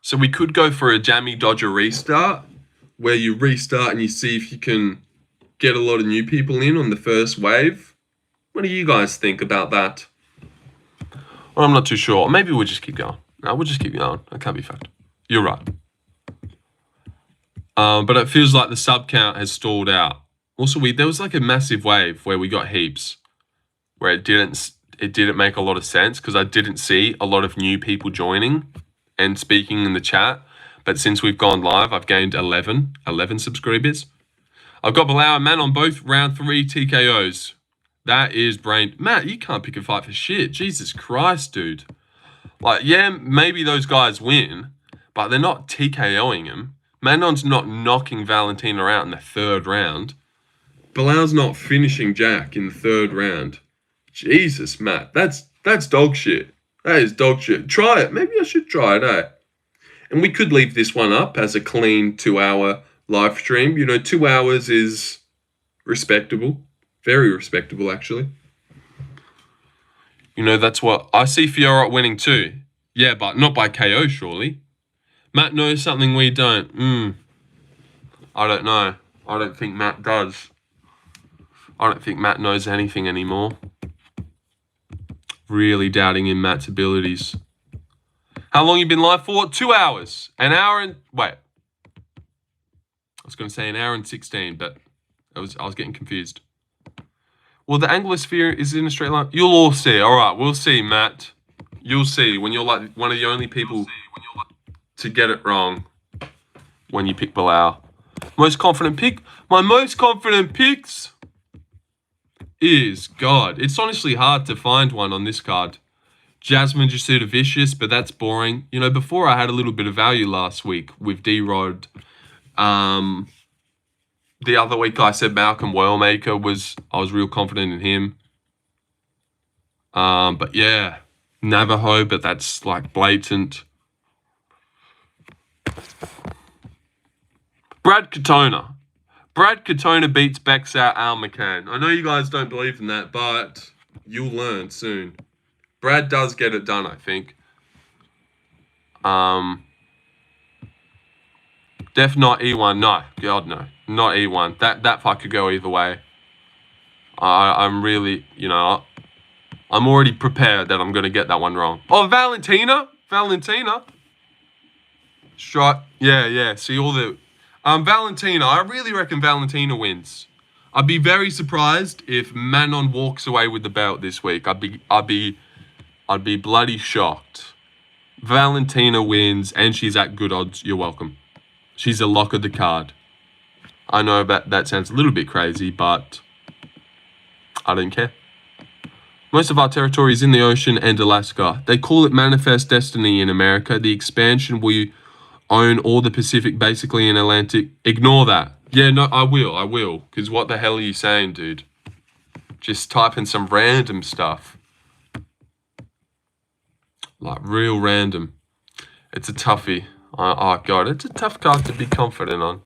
So we could go for a Jammy Dodger restart, where you restart and you see if you can get a lot of new people in on the first wave. What do you guys think about that? Well, I'm not too sure. Maybe we'll just keep going. No, we'll just keep going. That can't be fact. You're right. But it feels like the sub count has stalled out. Also, there was like a massive wave where we got heaps, where it didn't make a lot of sense because I didn't see a lot of new people joining and speaking in the chat. But since we've gone live, I've gained 11 subscribers. I've got Belal and Man on both round 3 TKOs. That is brain. Matt, you can't pick a fight for shit. Jesus Christ, dude. Like, yeah, maybe those guys win, but they're not TKOing him. Manon's not knocking Valentina out in the 3rd round. Belal's not finishing Jack in the 3rd round. Jesus, Matt, that's dog shit. That is dog shit. Try it. Maybe I should try it, eh? And we could leave this one up as a clean 2-hour live stream. You know, 2 hours is respectable. Very respectable, actually. You know, that's what... I see Fiora winning too. Yeah, but not by KO, surely. Matt knows something we don't. I don't know. I don't think Matt does. I don't think Matt knows anything anymore. Really doubting in Matt's abilities. How long you been live for? 2 hours. An hour and... Wait. I was going to say an hour and 16, but I was getting confused. Well, the Anglosphere is in a straight line. You'll all see. All right, we'll see, Matt. You'll see when you're like one of the only people to get it wrong when you pick Belal. Most confident pick? My most confident picks is God. It's honestly hard to find one on this card. Jasmine Jasuda Vicious, but that's boring. You know, before I had a little bit of value last week with D-Rod. The other week I said Malcolm Wellmaker I was real confident in him. But yeah, Navajo, but that's like blatant. Brad Katona. Brad Katona beats Bexar Al McCann. I know you guys don't believe in that, but you'll learn soon. Brad does get it done, I think. Def not E1. No, God no. Not E1. That fight could go either way. I'm really, you know, I'm already prepared that I'm going to get that one wrong. Oh, Valentina. Yeah. See all the... Valentina. I really reckon Valentina wins. I'd be very surprised if Manon walks away with the belt this week. I'd be bloody shocked. Valentina wins, and she's at good odds. You're welcome. She's a lock of the card. I know that sounds a little bit crazy, but I don't care. Most of our territory is in the ocean and Alaska. They call it Manifest Destiny in America. The expansion, we own all the Pacific, basically in Atlantic. Ignore that. Yeah, no, I will. Because what the hell are you saying, dude? Just type in some random stuff. Like, real random. It's a toughie. Oh, God, it's a tough card to be confident on.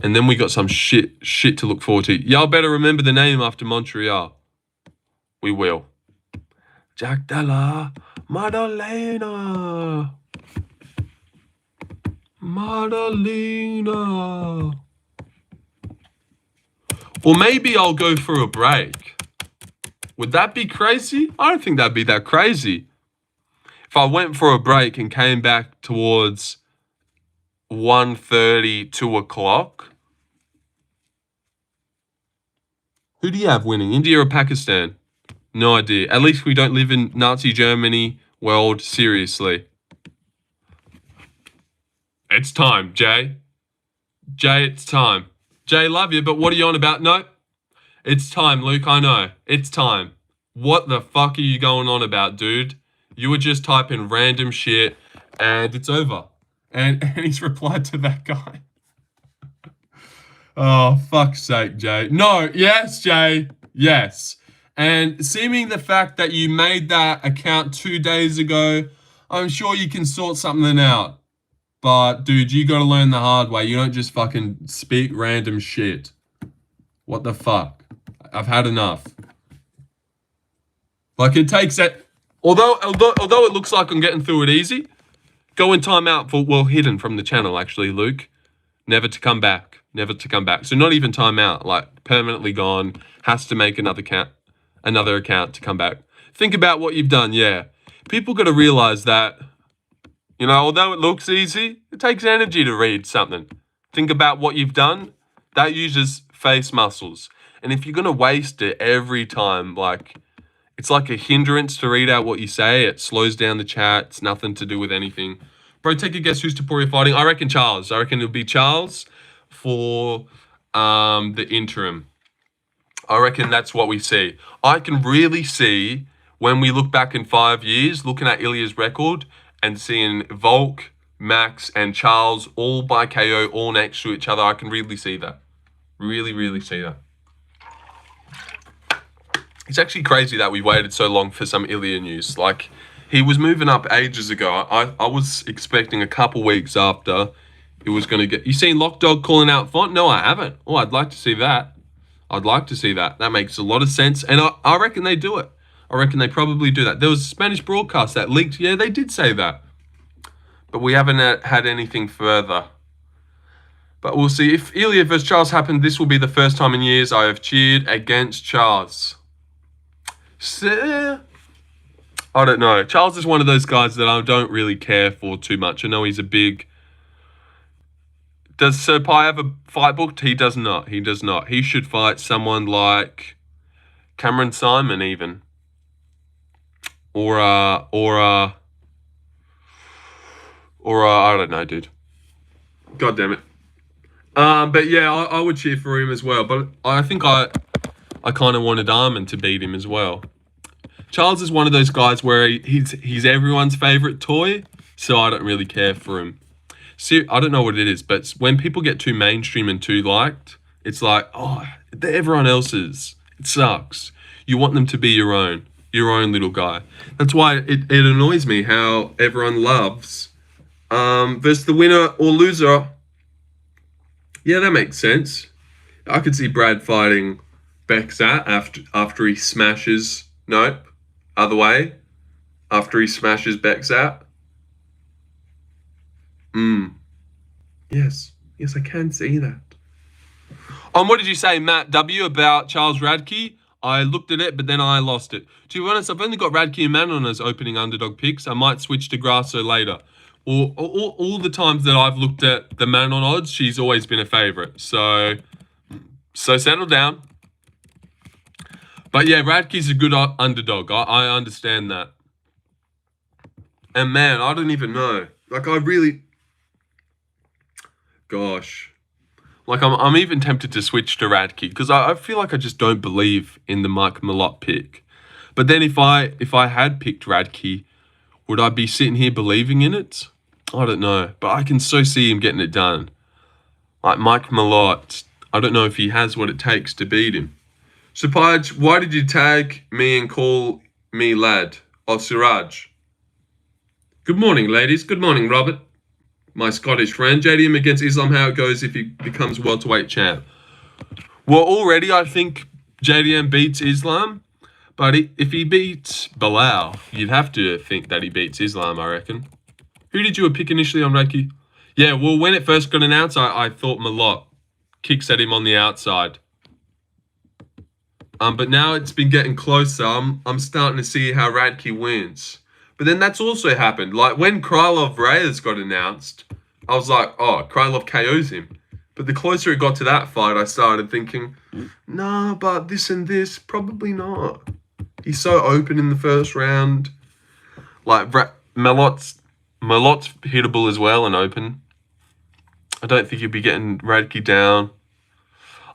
And then we got some shit to look forward to. Y'all better remember the name after Montreal. We will. Jack Della Madalena. Or maybe I'll go for a break. Would that be crazy? I don't think that'd be that crazy. If I went for a break and came back towards 1:30, 2 o'clock. Who do you have winning? India or Pakistan? No idea. At least we don't live in Nazi Germany world, seriously. It's time, Jay. Jay, it's time. Jay, love you, but what are you on about? No. It's time, Luke, I know. It's time. What the fuck are you going on about, dude? You were just typing random shit, and it's over. And he's replied to that guy. Oh, fuck's sake, Jay. No, yes, Jay. Yes. And seeming the fact that you made that account 2 days ago, I'm sure you can sort something out. But, dude, you gotta learn the hard way. You don't just fucking speak random shit. What the fuck? I've had enough. Like, it takes it... Although it looks like I'm getting through it easy, go in timeout for, well, hidden from the channel, actually, Luke. Never to come back. never to come back. So not even timeout, like permanently gone, has to make another account to come back. Think about what you've done, yeah. People got to realize that, you know, although it looks easy, it takes energy to read something. Think about what you've done. That uses face muscles. And if you're going to waste it every time, like, it's like a hindrance to read out what you say. It slows down the chat. It's nothing to do with anything. Bro, take a guess who's Topuria fighting. I reckon Charles. I reckon it'll be Charles for the interim. I reckon that's what we see. I can really see when we look back in 5 years, looking at Ilya's record and seeing Volk, Max, and Charles all by KO, all next to each other. I can really see that. Really, really see that. It's actually crazy that we waited so long for some Ilya news. Like, he was moving up ages ago. I was expecting a couple weeks after he was going to get... You seen Lockdog calling out Font? No, I haven't. Oh, I'd like to see that. I'd like to see that. That makes a lot of sense. And I reckon they do it. I reckon they probably do that. There was a Spanish broadcast that leaked. Yeah, they did say that. But we haven't had anything further. But we'll see. If Ilya versus Charles happened, this will be the first time in years I have cheered against Charles. So, I don't know. Charles is one of those guys that I don't really care for too much. I know he's a big... Does Sir Pai have a fight booked? He does not. He does not. He should fight someone like Cameron Simon even. Or I don't know, dude. God damn it. But yeah, I would cheer for him as well. But I think I kind of wanted Armin to beat him as well. Charles is one of those guys where he's everyone's favorite toy, so I don't really care for him. See, I don't know what it is, but when people get too mainstream and too liked, it's like, oh, they're everyone else's. It sucks. You want them to be your own little guy. That's why it annoys me how everyone loves versus the winner or loser. Yeah, that makes sense. I could see Brad fighting Bexat after he smashes. Nope. Other way. After he smashes Bexat. Yes, I can see that. What did you say, Matt W, about Charles Radke? I looked at it, but then I lost it. To be honest, I've only got Radke and Manon as opening underdog picks. I might switch to Grasso later. All the times that I've looked at the Manon odds, she's always been a favorite. So settle down. But yeah, Radke's a good underdog. I understand that. And man, I don't even know. Like, I really... Gosh. Like, I'm even tempted to switch to Radke because I feel like I just don't believe in the Mike Malott pick. But then if I had picked Radke, would I be sitting here believing in it? I don't know. But I can so see him getting it done. Like, Mike Malott, I don't know if he has what it takes to beat him. So, Paj, why did you tag me and call me lad? Oh, Siraj. Good morning, ladies. Good morning, Robert. My Scottish friend. JDM against Islam, how it goes if he becomes welterweight champ. Well, already I think JDM beats Islam. But if he beats Belal, you'd have to think that he beats Islam, I reckon. Who did you pick initially on Reiki? Yeah, well, when it first got announced, I thought Malott kicks at him on the outside. But now it's been getting closer. I'm starting to see how Radke wins. But then that's also happened. Like, when Krylov Reyes got announced, I was like, oh, Krylov KOs him. But the closer it got to that fight, I started thinking, nah, but this and this, probably not. He's so open in the first round. Like, Malott's hittable as well and open. I don't think he'll be getting Radke down.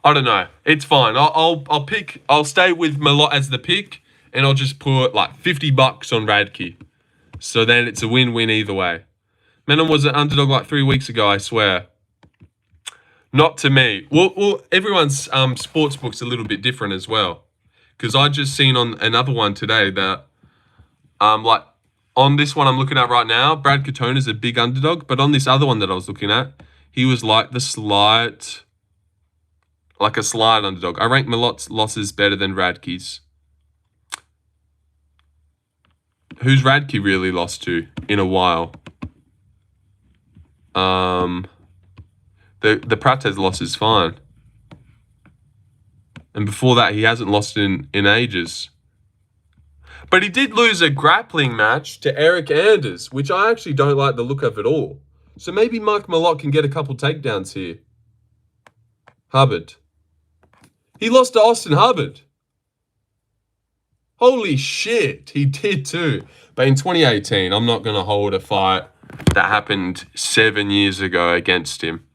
I don't know. It's fine. I'll stay with Malott as the pick, and I'll just put like $50 on Radke. So then it's a win-win either way. Menon was an underdog like 3 weeks ago, I swear. Not to me. Well, everyone's sports book's a little bit different as well. Because I just seen on another one today that, like, on this one I'm looking at right now, Brad Katona's a big underdog. But on this other one that I was looking at, he was like a slight underdog. I rank Malott's losses better than Radke's. Who's Radke really lost to in a while? The Prates loss is fine. And before that, he hasn't lost in ages. But he did lose a grappling match to Eric Anders, which I actually don't like the look of at all. So maybe Mike Malott can get a couple takedowns here. Hubbard. He lost to Austin Hubbard. Holy shit, he did too. But in 2018, I'm not going to hold a fight that happened 7 years ago against him.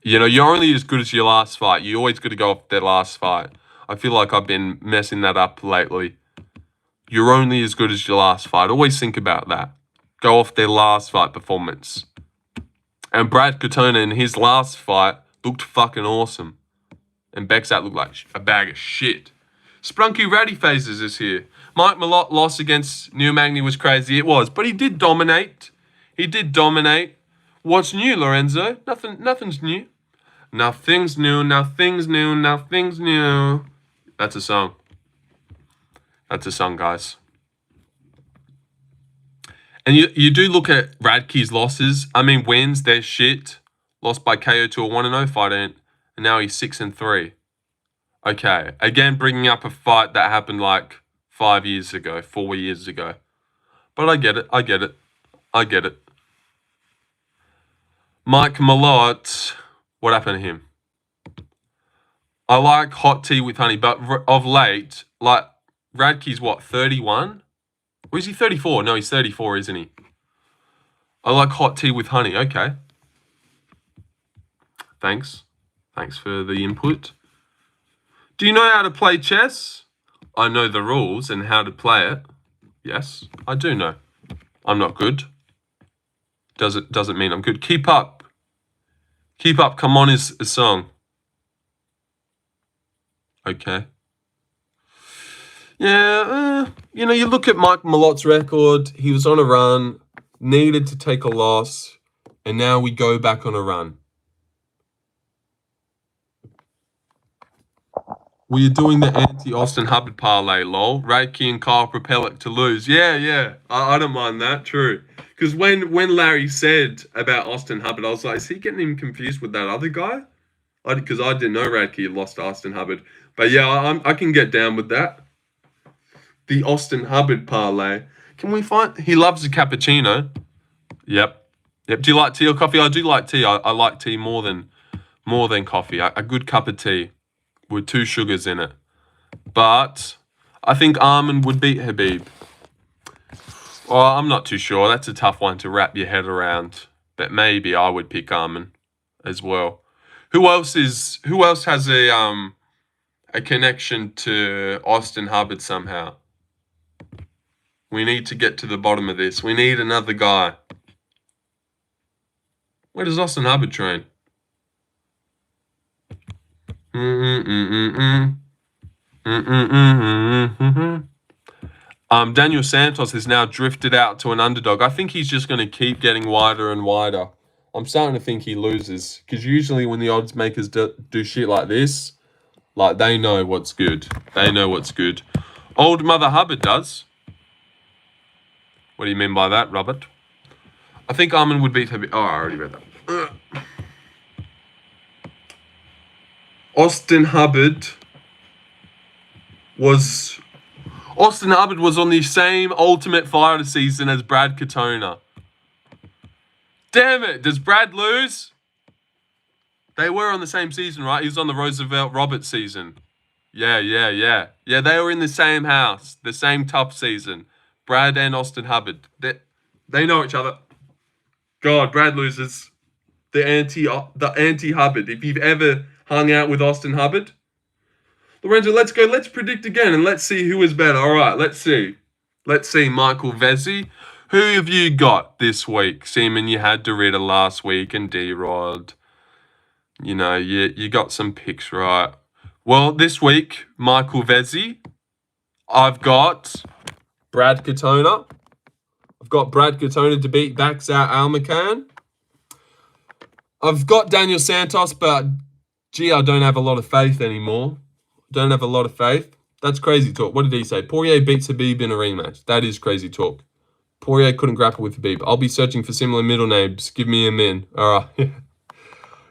You know, you're only as good as your last fight. You always got to go off their last fight. I feel like I've been messing that up lately. You're only as good as your last fight. Always think about that. Go off their last fight performance. And Brad Katona in his last fight looked fucking awesome. And Bexat looked like a bag of shit. Sprunky Ratty Phases is here. Mike Malott loss against Neil Magny was crazy. It was. But he did dominate. He did dominate. What's new, Lorenzo? Nothing's new. Nothing's new, nothing's new, nothing's new. That's a song. That's a song, guys. And you do look at Radke's losses. I mean, wins, they're shit. Lost by KO to a 1-0 fight, and now he's 6-3. Okay, again, bringing up a fight that happened like 5 years ago, 4 years ago. But I get it, I get it, I get it. Mike Malott, what happened to him? I like hot tea with honey, but of late, like, Radke's what, 31? Or is he 34? No, he's 34, isn't he? I like hot tea with honey. Okay. Thanks. Thanks for the input. Do you know how to play chess? I know the rules and how to play it. Yes, I do know. I'm not good. Doesn't mean I'm good. Keep up. Keep up. Come on is a song. Okay. Yeah, you know, you look at Mike Malott's record. He was on a run, needed to take a loss, and now we go back on a run. We are doing the anti-Austin Hubbard parlay, lol. Radke and Kyle Propellic to lose. Yeah. I don't mind that, true. Because when Larry said about Austin Hubbard, I was like, is he getting him confused with that other guy? Because I didn't know Radke had lost to Austin Hubbard. But yeah, I can get down with that. The Austin Hubbard parlay. Can we find... He loves a cappuccino. Yep. Do you like tea or coffee? I do like tea. I like tea more than coffee. A good cup of tea with 2 sugars in it. But I think Arman would beat Habib. Well, I'm not too sure. That's a tough one to wrap your head around. But maybe I would pick Arman as well. Who else has a connection to Austin Hubbard somehow? We need to get to the bottom of this. We need another guy. Where does Austin Hubbard train? Daniel Santos has now drifted out to an underdog. I think he's just going to keep getting wider and wider. I'm starting to think he loses. Because usually when the odds makers do shit like this, like they know what's good. They know what's good. Old Mother Hubbard does. What do you mean by that, Robert? I think Arman would beat Habib. Oh, I already read that. Austin Hubbard was on the same Ultimate Fighter season as Brad Katona. Damn it! Does Brad lose? They were on the same season, right? He was on the Roosevelt Roberts season. Yeah. Yeah, they were in the same house, the same tough season. Brad and Austin Hubbard. They know each other. God, Brad loses. The anti-Hubbard. If you've ever hung out with Austin Hubbard. Lorenzo, let's go. Let's predict again and let's see who is better. All right, let's see. Let's see, Michael Vezzi. Who have you got this week? Seaman, you had Dorita last week and D-Rod. You know, you got some picks right. Well, this week, Michael Vezzi. I've got Brad Katona. I've got Brad Katona to beat Baxout Almacan. I've got Daniel Santos, but gee, I don't have a lot of faith anymore. Don't have a lot of faith. That's crazy talk. What did he say? Poirier beats Habib in a rematch. That is crazy talk. Poirier couldn't grapple with Habib. I'll be searching for similar middle names. Give me a min. All right.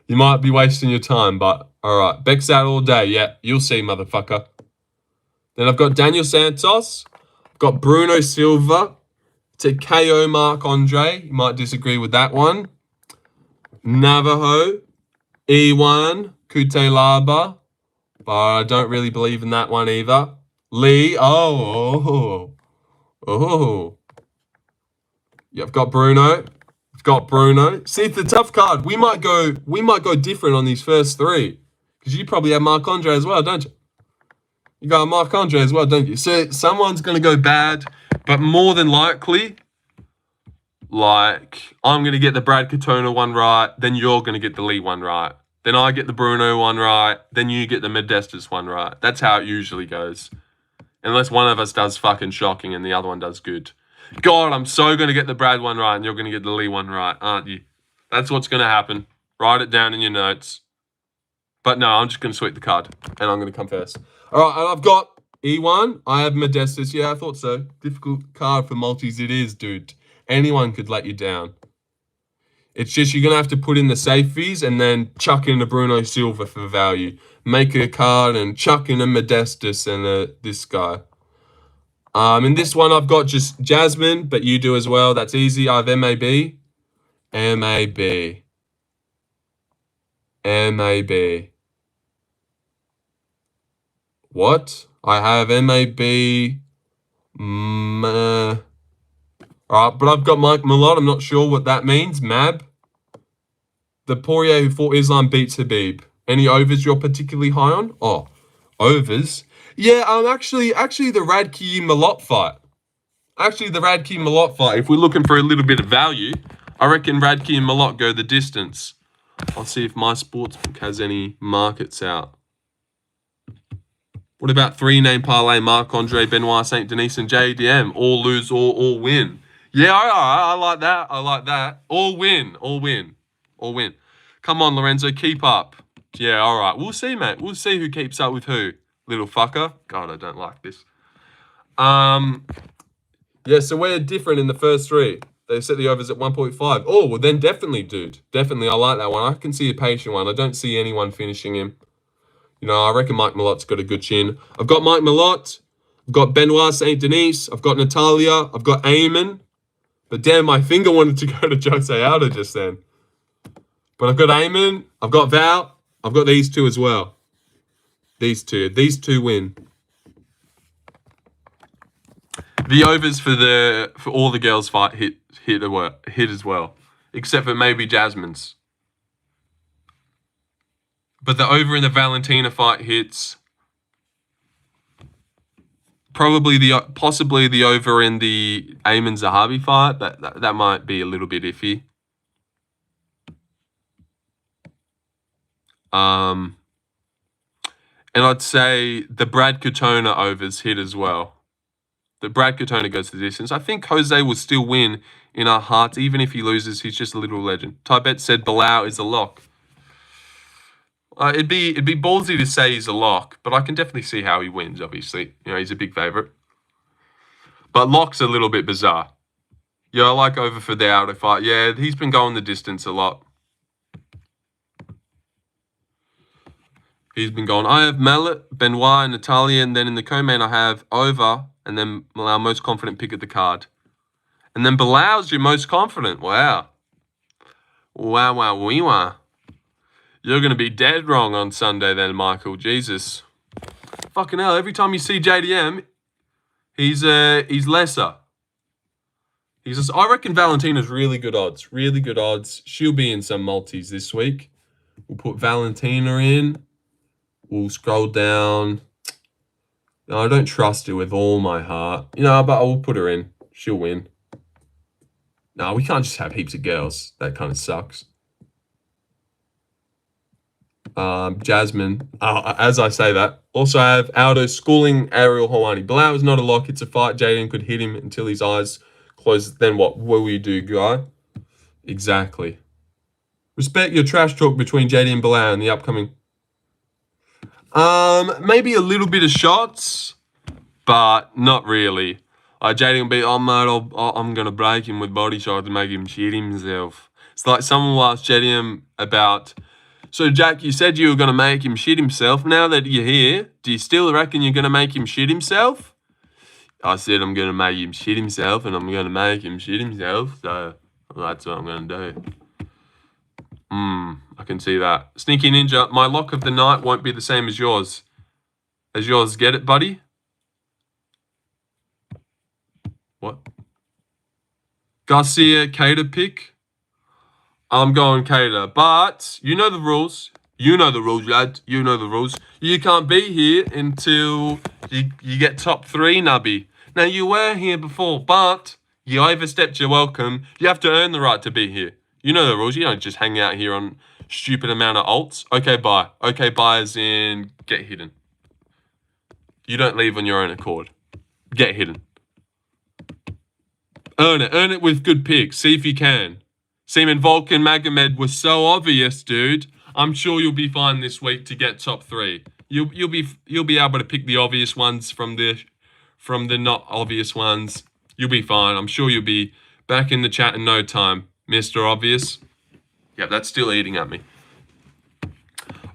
You might be wasting your time, but all right. Beck's out all day. Yeah, you'll see, motherfucker. Then I've got Daniel Santos. I've got Bruno Silva to KO Mark Andre. You might disagree with that one. Navajo, E1, Kutelaba. But I don't really believe in that one either. Lee, oh. Yeah, I've got Bruno. See, it's a tough card. We might go different on these first three. Because you probably have Marc Andre as well, don't you? You got Marc Andre as well, don't you? So someone's going to go bad, but more than likely, like, I'm going to get the Brad Katona one right, then you're going to get the Lee one right. Then I get the Bruno one right, then you get the Modestus one right. That's how it usually goes. Unless one of us does fucking shocking and the other one does good. God, I'm so going to get the Brad one right and you're going to get the Lee one right, aren't you? That's what's going to happen. Write it down in your notes. But no, I'm just going to sweep the card and I'm going to come first. All right, and I've got E1. I have Modestus. Yeah, I thought so. Difficult card for multis it is, dude. Anyone could let you down. It's just you're going to have to put in the safe fees and then chuck in a Bruno Silva for value. Make a card and chuck in a Modestus and this guy. In this one, I've got just Jasmine, but you do as well. That's easy. I have MAB. What? I have MAB. All right, but I've got Mike Malott. I'm not sure what that means. Mab. The Poirier who fought Islam beats Habib. Any overs you're particularly high on? Oh, overs. Yeah, actually the Radke Malott fight. If we're looking for a little bit of value, I reckon Radke and Malott go the distance. I'll see if my sportsbook has any markets out. What about three-name parlay? Marc Andre, Benoit Saint Denis, and JDM. All lose, all win. Yeah, I like that. All win. Come on, Lorenzo, keep up. Yeah, all right. We'll see, mate. We'll see who keeps up with who. Little fucker. God, I don't like this. Yeah, so we're different in the first three. They set the overs at 1.5. Oh, well then definitely, dude. Definitely, I like that one. I can see a patient one. I don't see anyone finishing him. You know, I reckon Mike Malott's got a good chin. I've got Mike Malott. I've got Benoit Saint Denis. I've got Natalia. I've got Eamon. But damn, my finger wanted to go to Jose Aldo just then. But I've got Eamon. I've got Val. I've got these two as well. These two win. The overs for all the girls fight hit as well, except for maybe Jasmine's. But the over in the Valentina fight hits. Possibly the over in the Eamon Zahabi fight. That might be a little bit iffy. And I'd say the Brad Katona overs hit as well. The Brad Katona goes the distance. I think Jose will still win in our hearts. Even if he loses, he's just a little legend. Tibet said Belal is a lock. It'd be ballsy to say he's a lock, but I can definitely see how he wins, obviously. You know, he's a big favourite. But lock's a little bit bizarre. Yeah, I like over for the Aldo fight. Yeah, he's been going the distance a lot. He's been going. I have Mallet, Benoit, and Natalia, and then in the co-main I have over, and then our most confident pick at the card. And then Bilal's your most confident. Wow. Wow. You're going to be dead wrong on Sunday then, Michael. Jesus. Fucking hell, every time you see JDM, he's lesser. I reckon Valentina's really good odds. Really good odds. She'll be in some multis this week. We'll put Valentina in. We'll scroll down. No, I don't trust her with all my heart. You know, but I will put her in. She'll win. No, we can't just have heaps of girls. That kind of sucks. Jasmine. As I say that. Also, I have Aldo schooling Ariel Helwani. Belal is not a lock. It's a fight. Jaden could hit him until his eyes close. Then what? What will you do, guy? Exactly. Respect your trash talk between JD and Belal in the upcoming... maybe a little bit of shots, but not really. JD will be, oh mate, I'm gonna break him with body shots to make him shit himself. It's like someone will ask JDM about So, Jack, you said you were going to make him shit himself. Now that you're here, do you still reckon you're going to make him shit himself? I said I'm going to make him shit himself, and I'm going to make him shit himself. So, well, that's what I'm going to do. I can see that. Sneaky Ninja, my lock of the night won't be the same as yours. Get it, buddy? What? Garcia, Cater pick. I'm going Cater, but you know the rules. You know the rules, lad. You know the rules. You can't be here until you get top 3, Nubby. Now, you were here before, but you overstepped your welcome. You have to earn the right to be here. You know the rules. You don't just hang out here on stupid amount of alts. Okay, bye. Okay, bye as in get hidden. You don't leave on your own accord. Get hidden. Earn it. Earn it with good picks. See if you can. Seaman Vulcan Magomed was so obvious, dude. I'm sure you'll be fine this week to get top 3. You'll be able to pick the obvious ones from the not obvious ones. You'll be fine. I'm sure you'll be back in the chat in no time, Mr. Obvious. Yeah, that's still eating at me.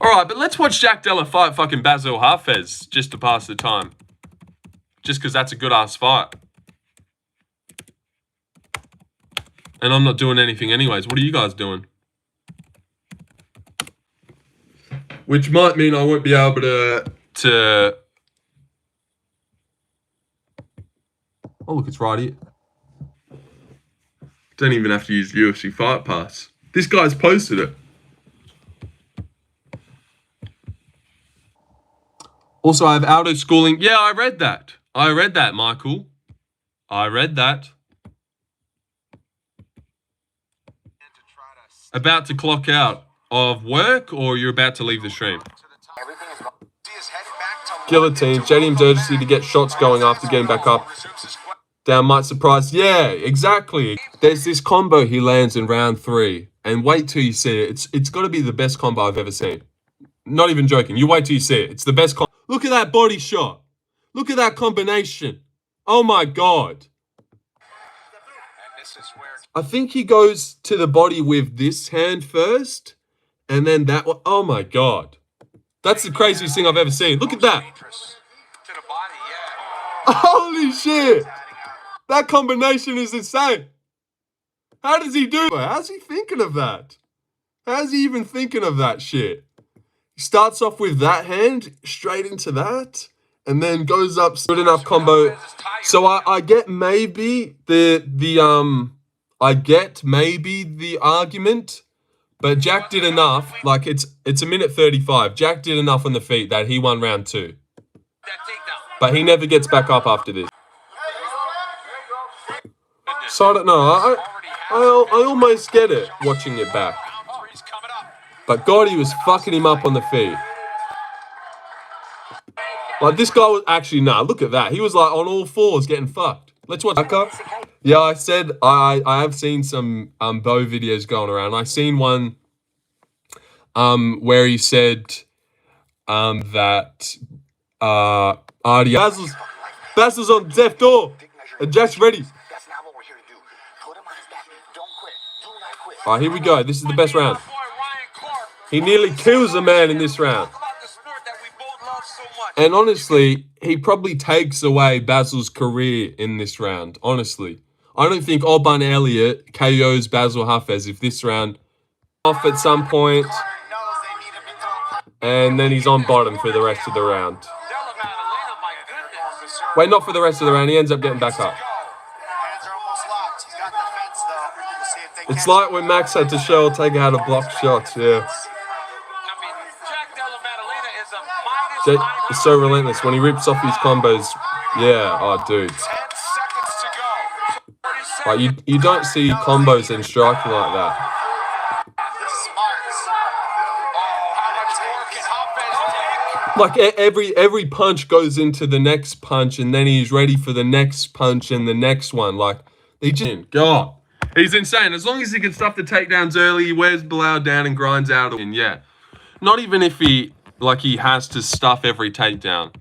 All right, but let's watch Jack Della fight fucking Basil Hafez just to pass the time. Just because that's a good-ass fight. And I'm not doing anything anyways. What are you guys doing? Which might mean I won't be able to... Oh, look, it's right here. Don't even have to use UFC Fight Pass. This guy's posted it. Also, I have auto schooling. Yeah, I read that. Michael. I read that. About to clock out of work, or you're about to leave the stream? Guillotine. JDM's urgency to get shots going after getting back up. Down might surprise. Yeah, exactly. There's this combo he lands in round 3. And wait till you see it. It's got to be the best combo I've ever seen. Not even joking. You wait till you see it. It's the best combo. Look at that body shot. Look at that combination. Oh my God. I think he goes to the body with this hand first. And then that one. Oh my God. That's the craziest thing I've ever seen. Look at that. Holy shit. That combination is insane. How does he do it? How's he thinking of that? How's he even thinking of that shit? He starts off with that hand, straight into that, and then goes up. Good enough combo. So I get maybe the argument, but Jack did enough. Like it's a minute 35. Jack did enough on the feet that he won round 2. But he never gets back up after this. So I don't know. I almost get it watching it back. But God, he was fucking him up on the feet. Like this guy was actually look at that. He was like on all 4s getting fucked. Let's watch. Yeah, I said I have seen some Bo videos going around. I seen one where he said that Basil's on death door and Jack's ready. Alright, here we go. This is the best round. He nearly kills a man in this round. And honestly, he probably takes away Basil's career in this round. Honestly. I don't think Alban Elliott KOs Basil Hafez if this round off at some point. And then he's on bottom for the rest of the round. Wait, not for the rest of the round. He ends up getting back up. It's like when Max had to show Ortega how to block shots, yeah. It's so relentless. When he rips off his combos, yeah, oh, dude. Like, you don't see combos and striking like that. Like, every punch goes into the next punch, and then he's ready for the next punch and the next one. Like, he just... God. He's insane. As long as he can stuff the takedowns early, he wears Belal down and grinds out. And yeah, not even if he has to stuff every takedown.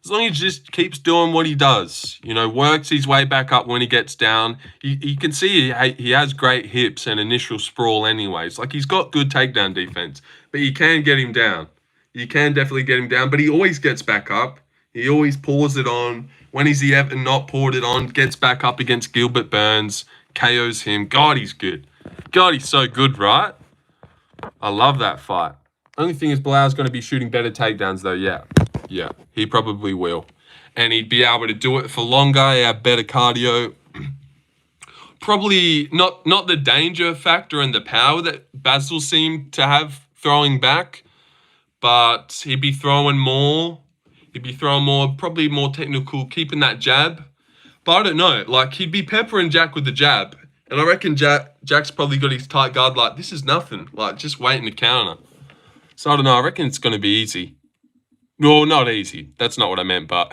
As long as he just keeps doing what he does, works his way back up when he gets down. You can see he has great hips and initial sprawl anyways. Like, he's got good takedown defense. but you can get him down. You can definitely get him down, but he always gets back up. He always pours it on. When he's ever not poured it on, gets back up against Gilbert Burns, KOs him. God, he's good. God, he's so good, right? I love that fight. Only thing is Belal's going to be shooting better takedowns, though. Yeah, he probably will. And he'd be able to do it for longer. He have better cardio. Probably not the danger factor and the power that Basil seemed to have throwing back, but he'd be throwing more. Probably more technical, keeping that jab. But I don't know. Like, he'd be peppering Jack with the jab. And I reckon Jack's probably got his tight guard like, this is nothing. Like, just waiting to counter. So I don't know. I reckon it's going to be easy. No, not easy. That's not what I meant, but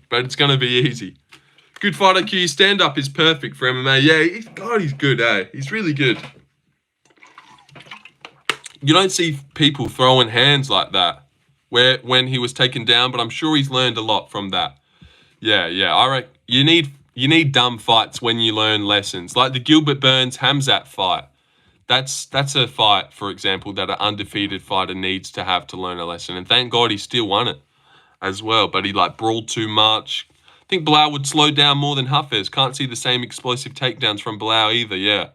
but it's going to be easy. Good fight IQ. Stand-up is perfect for MMA. Yeah, he's good, eh? He's really good. You don't see people throwing hands like that when he was taken down, but I'm sure he's learned a lot from that. Yeah. I reckon you need dumb fights when you learn lessons. Like the Gilbert Burns Hamzat fight. That's a fight, for example, that an undefeated fighter needs to have to learn a lesson. And thank God he still won it as well. But he brawled too much. I think Belal would slow down more than Hafez. Can't see the same explosive takedowns from Belal either, yeah.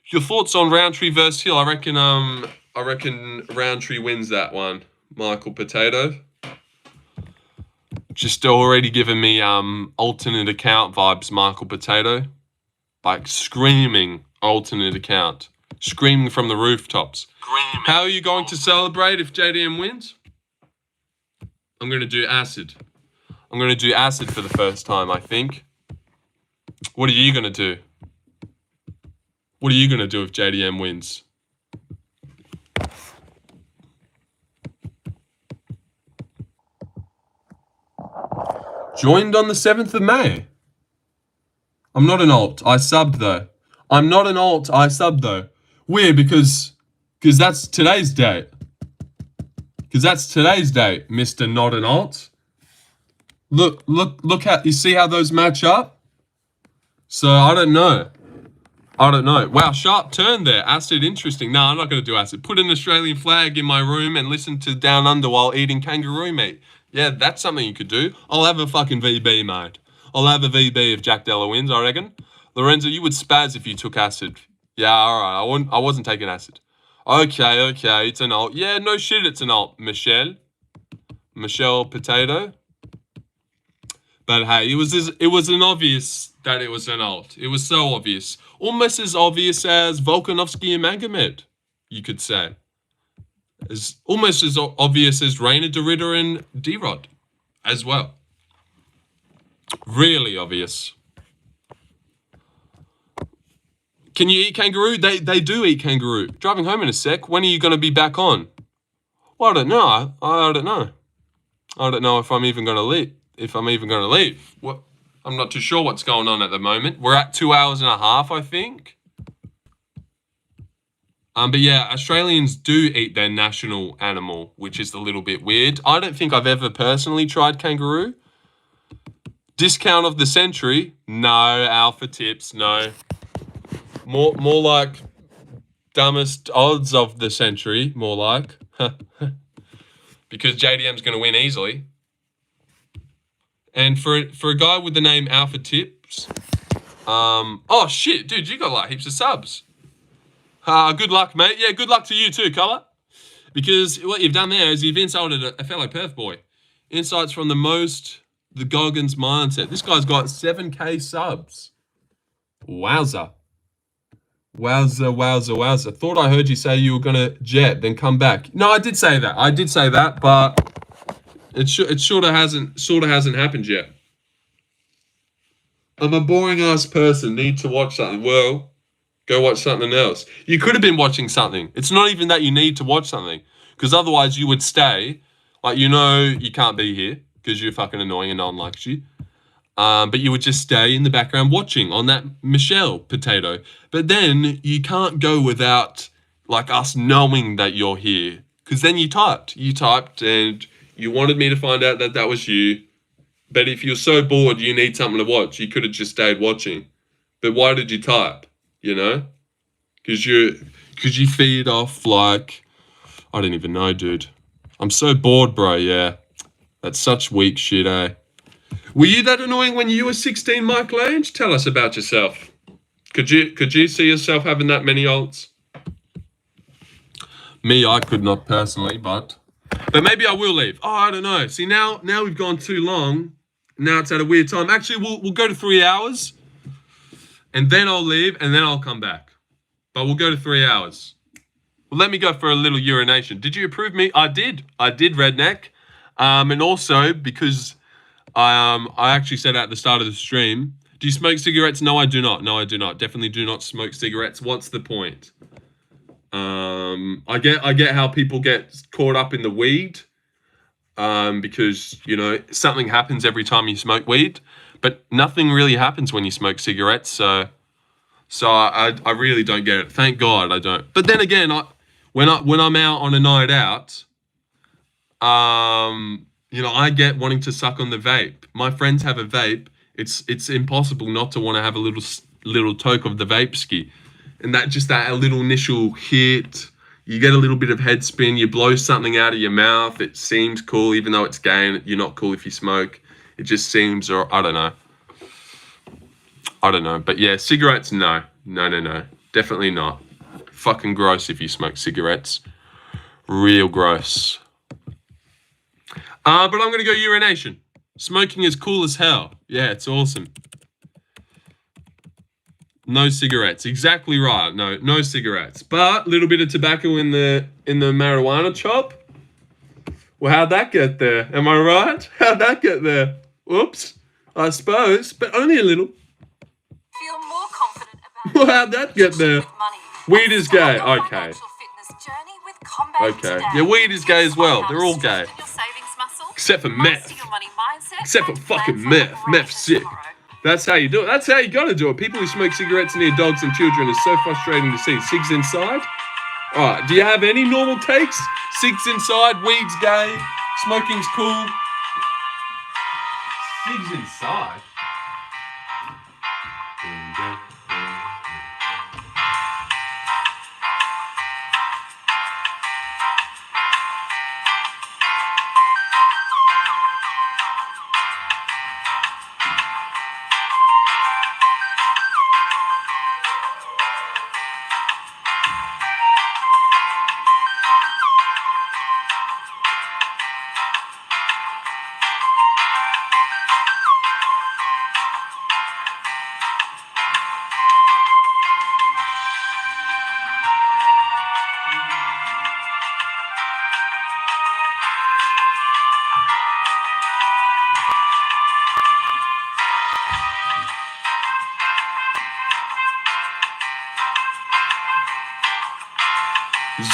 Your thoughts on Roundtree versus Hill? I reckon Roundtree wins that one. Michael Potato. Just already giving me alternate account vibes, Michael Potato. Like screaming alternate account. Screaming from the rooftops. Screaming. How are you going to celebrate if JDM wins? I'm going to do acid. I'm going to do acid for the first time, I think. What are you going to do? What are you going to do if JDM wins? Joined on the 7th of May. I'm not an alt. I subbed though. I'm not an alt. I subbed though. Weird because that's today's date. Because that's today's date, Mr. Not an alt. Look how you see how those match up? So I don't know. Wow, sharp turn there. Acid, interesting. No, I'm not going to do acid. Put an Australian flag in my room and listen to Down Under while eating kangaroo meat. Yeah, that's something you could do. I'll have a fucking VB, mate. I'll have a VB if Jack Della wins, I reckon. Lorenzo, you would spaz if you took acid. Yeah, all right. I wasn't taking acid. Okay. It's an alt. Yeah, no shit, it's an alt. Michelle Potato. But hey, it was an obvious that it was an alt. It was so obvious. Almost as obvious as Volkanovski and Magomed, you could say. Almost as obvious as Reina DeRitter and D-Rod as well. Really obvious. Can you eat kangaroo? They do eat kangaroo. Driving home in a sec. When are you going to be back on? Well, I don't know. I don't know. I don't know if I'm even going to leave. What? I'm not too sure what's going on at the moment. We're at 2 hours and a half, I think. But yeah, Australians do eat their national animal, which is a little bit weird. I don't think I've ever personally tried kangaroo. Discount of the century? No. Alpha tips? No. More like dumbest odds of the century, more like. Because JDM's going to win easily. And for a guy with the name Alpha Tips, oh shit, dude, you got like heaps of subs. Good luck, mate. Yeah, good luck to you too, Colour. Because what you've done there is you've insulted a fellow Perth boy. Insights from the Goggins mindset. This guy's got 7K subs. Wowza. Thought I heard you say you were gonna jet, then come back. No, I did say that, but it sort of hasn't happened yet. I'm a boring ass person. Need to watch something. Well, go watch something else. You could have been watching something. It's not even that you need to watch something, because otherwise you would stay. Like, you can't be here because you're fucking annoying and no one likes you. But you would just stay in the background watching on that Michelle Potato. But then you can't go without like us knowing that you're here, because then you typed and you wanted me to find out that was you. But if you're so bored you need something to watch, you could have just stayed watching. But why did you type? Because you feed off like I don't even know, dude. I'm so bored, bro, yeah. That's such weak shit, eh? Were you that annoying when you were 16, Mike Lange? Tell us about yourself. Could you see yourself having that many ults? Me, I could not personally, but maybe I will leave. Oh, I don't know. See, now we've gone too long. Now it's at a weird time. Actually, we'll go to 3 hours, and then I'll leave, and then I'll come back. But we'll go to 3 hours. Well, let me go for a little urination. Did you approve me? I did, Redneck. And also, because I actually said at the start of the stream, do you smoke cigarettes? No, I do not. No, I do not. Definitely do not smoke cigarettes. What's the point? I get how people get caught up in the weed, because, you know, something happens every time you smoke weed, but nothing really happens when you smoke cigarettes. So I really don't get it. Thank God I don't. But then again, when I'm out on a night out, you know, I get wanting to suck on the vape. My friends have a vape. It's impossible not to want to have a little toke of the vape ski. And that a little initial hit, you get a little bit of head spin, you blow something out of your mouth. It seems cool, even though it's gay and you're not cool if you smoke. It just seems, or I don't know. But yeah, cigarettes, no. Definitely not. Fucking gross if you smoke cigarettes. Real gross. But I'm going to go urination. Smoking is cool as hell. Yeah, it's awesome. No cigarettes. Exactly right. No cigarettes. But a little bit of tobacco in the marijuana chop. Well, how'd that get there? Am I right? How'd that get there? Whoops. I suppose, but only a little. Feel more confident about Well, how'd that get there? Weed is gay. Okay. Okay. Yeah, weed is gay as well. They're all gay. Except for meth. Except for fucking meth. Meth's sick. That's how you do it. That's how you gotta do it. People who smoke cigarettes near dogs and children is so frustrating to see. Cigs inside? Alright, do you have any normal takes? Cigs inside, weed's gay, smoking's cool. Cigs inside?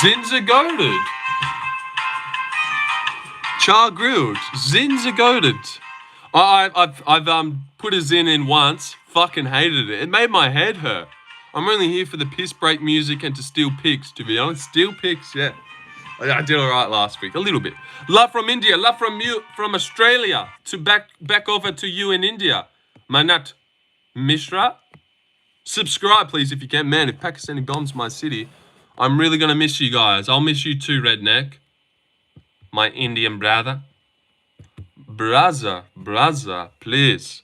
Zinza goaded. Char grilled. Zinza goaded. I've put a zin in once. Fucking hated it. It made my head hurt. I'm only here for the piss break music and to steal pics, to be honest. Steal pics, yeah. I did alright last week. A little bit. Love from India. Love from you from Australia. To back over to you in India. Manat Mishra. Subscribe, please, if you can. Man, if Pakistani bombs my city, I'm really going to miss you guys. I'll miss you too, Redneck. My Indian brother. Braza, please.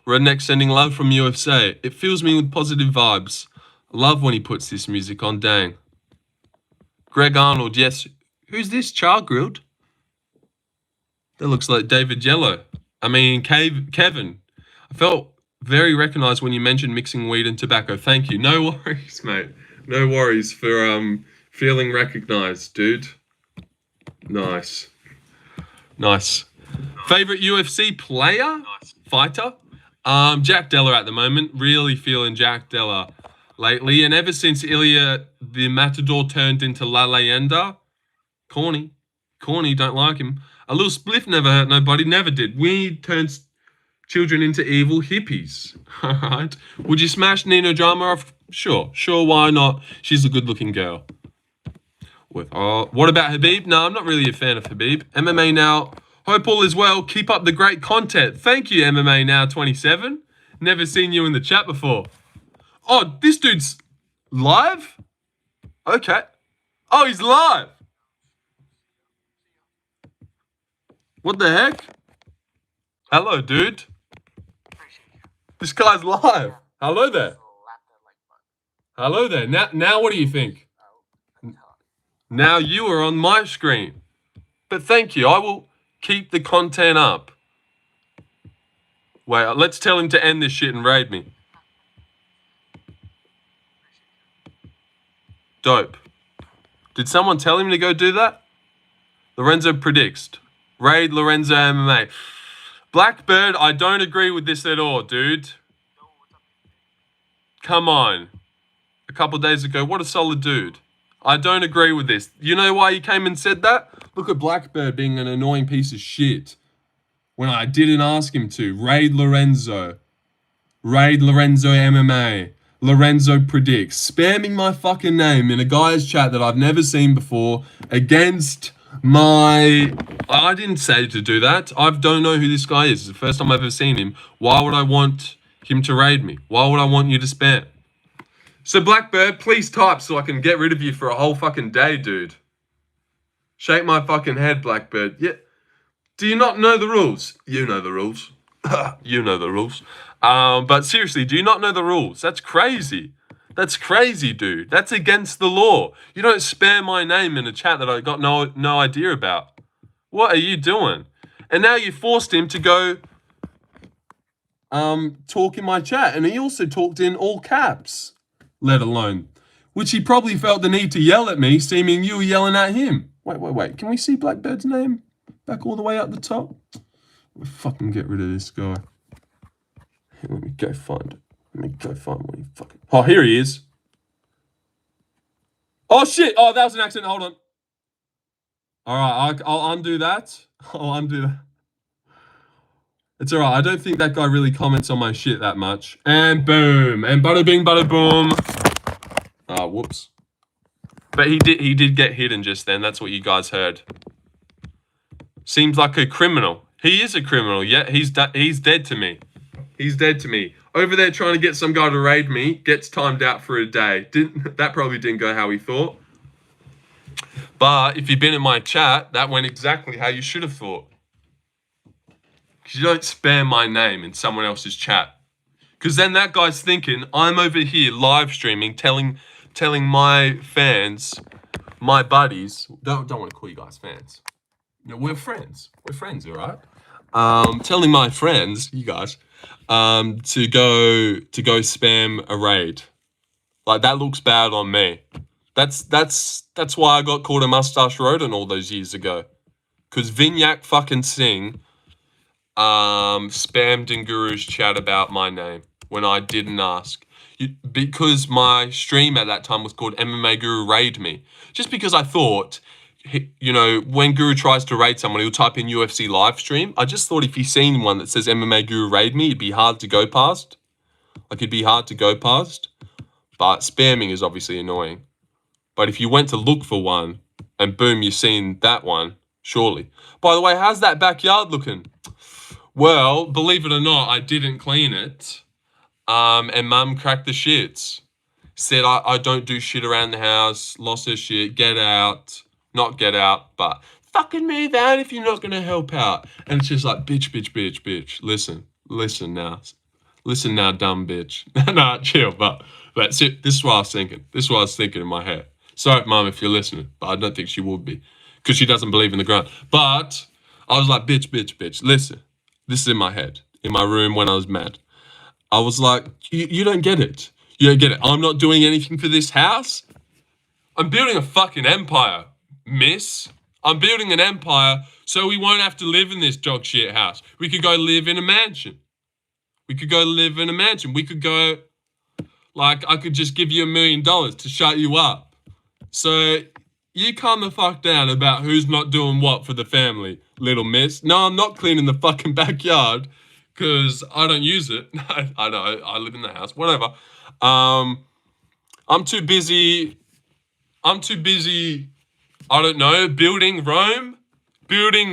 Redneck sending love from UFC. It fills me with positive vibes. Love when he puts this music on, dang. Greg Arnold, yes. Who's this? Char grilled? That looks like David Yellow. I mean, Kevin. I felt very recognized when you mentioned mixing weed and tobacco. Thank you. No worries, mate. No worries for feeling recognized, dude. Nice. Favorite UFC player? Fighter? Jack Della at the moment. Really feeling Jack Della lately. And ever since Ilya the Matador turned into La Leyenda, corny, don't like him. A little spliff never hurt nobody, never did. Weed turns children into evil hippies. Alright. Would you smash Nino Drama off? Sure, why not? She's a good-looking girl. What about Habib? No, I'm not really a fan of Habib. MMA Now. Hope all is well. Keep up the great content. Thank you, MMA Now 27. Never seen you in the chat before. Oh, this dude's live? Okay. Oh, he's live. What the heck? Hello, dude. This guy's live. Hello there. Hello there. Now what do you think? Now you are on my screen. But thank you. I will keep the content up. Wait, let's tell him to end this shit and raid me. Dope. Did someone tell him to go do that? Lorenzo predicts. Raid Lorenzo MMA. Blackbird, I don't agree with this at all, dude. Come on. A couple days ago, what a solid dude. I don't agree with this. You know why he came and said that? Look at Blackbird being an annoying piece of shit. When I didn't ask him to. Raid Lorenzo. Raid Lorenzo MMA. Lorenzo predicts. Spamming my fucking name in a guy's chat that I've never seen before against my... I didn't say to do that. I don't know who this guy is. It's the first time I've ever seen him. Why would I want him to raid me? Why would I want you to spam? So Blackbird, please type so I can get rid of you for a whole fucking day, dude. Shake my fucking head, Blackbird. Yeah. Do you not know the rules? You know the rules. You know the rules. But seriously, do you not know the rules? That's crazy. That's crazy, dude. That's against the law. You don't spam my name in a chat that I got no idea about. What are you doing? And now you forced him to go talk in my chat. And he also talked in all caps, let alone. Which he probably felt the need to yell at me, seeming you were yelling at him. Wait. Can we see Blackbird's name back all the way up the top? We'll fucking get rid of this guy. Here, let me go find it. Let me go find what he fucking... Oh, here he is. Oh, shit. Oh, that was an accident. Hold on. All right, I'll undo that. I'll undo that. It's all right. I don't think that guy really comments on my shit that much. And boom. And bada bing, bada boom. Ah, whoops. But he did get hidden just then. That's what you guys heard. Seems like a criminal. He is a criminal. Yeah, he's dead to me. He's dead to me. Over there trying to get some guy to raid me. Gets timed out for a day. That probably didn't go how he thought. But if you've been in my chat, that went exactly how you should have thought. Because you don't spam my name in someone else's chat. Because then that guy's thinking, I'm over here live streaming, telling my fans, my buddies, don't want to call you guys fans. No, we're friends. We're friends, all right? Telling my friends, you guys, to go spam a raid. Like, that looks bad on me. That's why I got called a mustache rodent all those years ago. Because Vinyak fucking Singh spammed in Guru's chat about my name when I didn't ask. Because my stream at that time was called MMA Guru Raid Me. Just because I thought, you know, when Guru tries to raid someone, he'll type in UFC live stream. I just thought if he's seen one that says MMA Guru Raid Me, it'd be hard to go past. Like, it'd be hard to go past. But spamming is obviously annoying. But if you went to look for one, and boom, you've seen that one, surely. By the way, how's that backyard looking? Well, believe it or not, I didn't clean it. And Mum cracked the shits. Said, I don't do shit around the house. Lost her shit. Get out. Not get out, but fucking move out if you're not going to help out. And it's just like, bitch. Listen now. Listen now, dumb bitch. Nah, chill, but that's it. This is what I was thinking. This is what I was thinking in my head. Sorry, Mum, if you're listening, but I don't think she would be. Because she doesn't believe in the ground. But I was like, bitch. Listen. This is in my head. In my room when I was mad. I was like, you don't get it. You don't get it. I'm not doing anything for this house. I'm building a fucking empire, miss. I'm building an empire so we won't have to live in this dog shit house. We could go live in a mansion. We could go, like, I could just give you $1 million to shut you up. So you calm the fuck down about who's not doing what for the family, little miss. No, I'm not cleaning the fucking backyard because I don't use it. I know, I live in the house, whatever. I'm too busy, I don't know, building Rome, building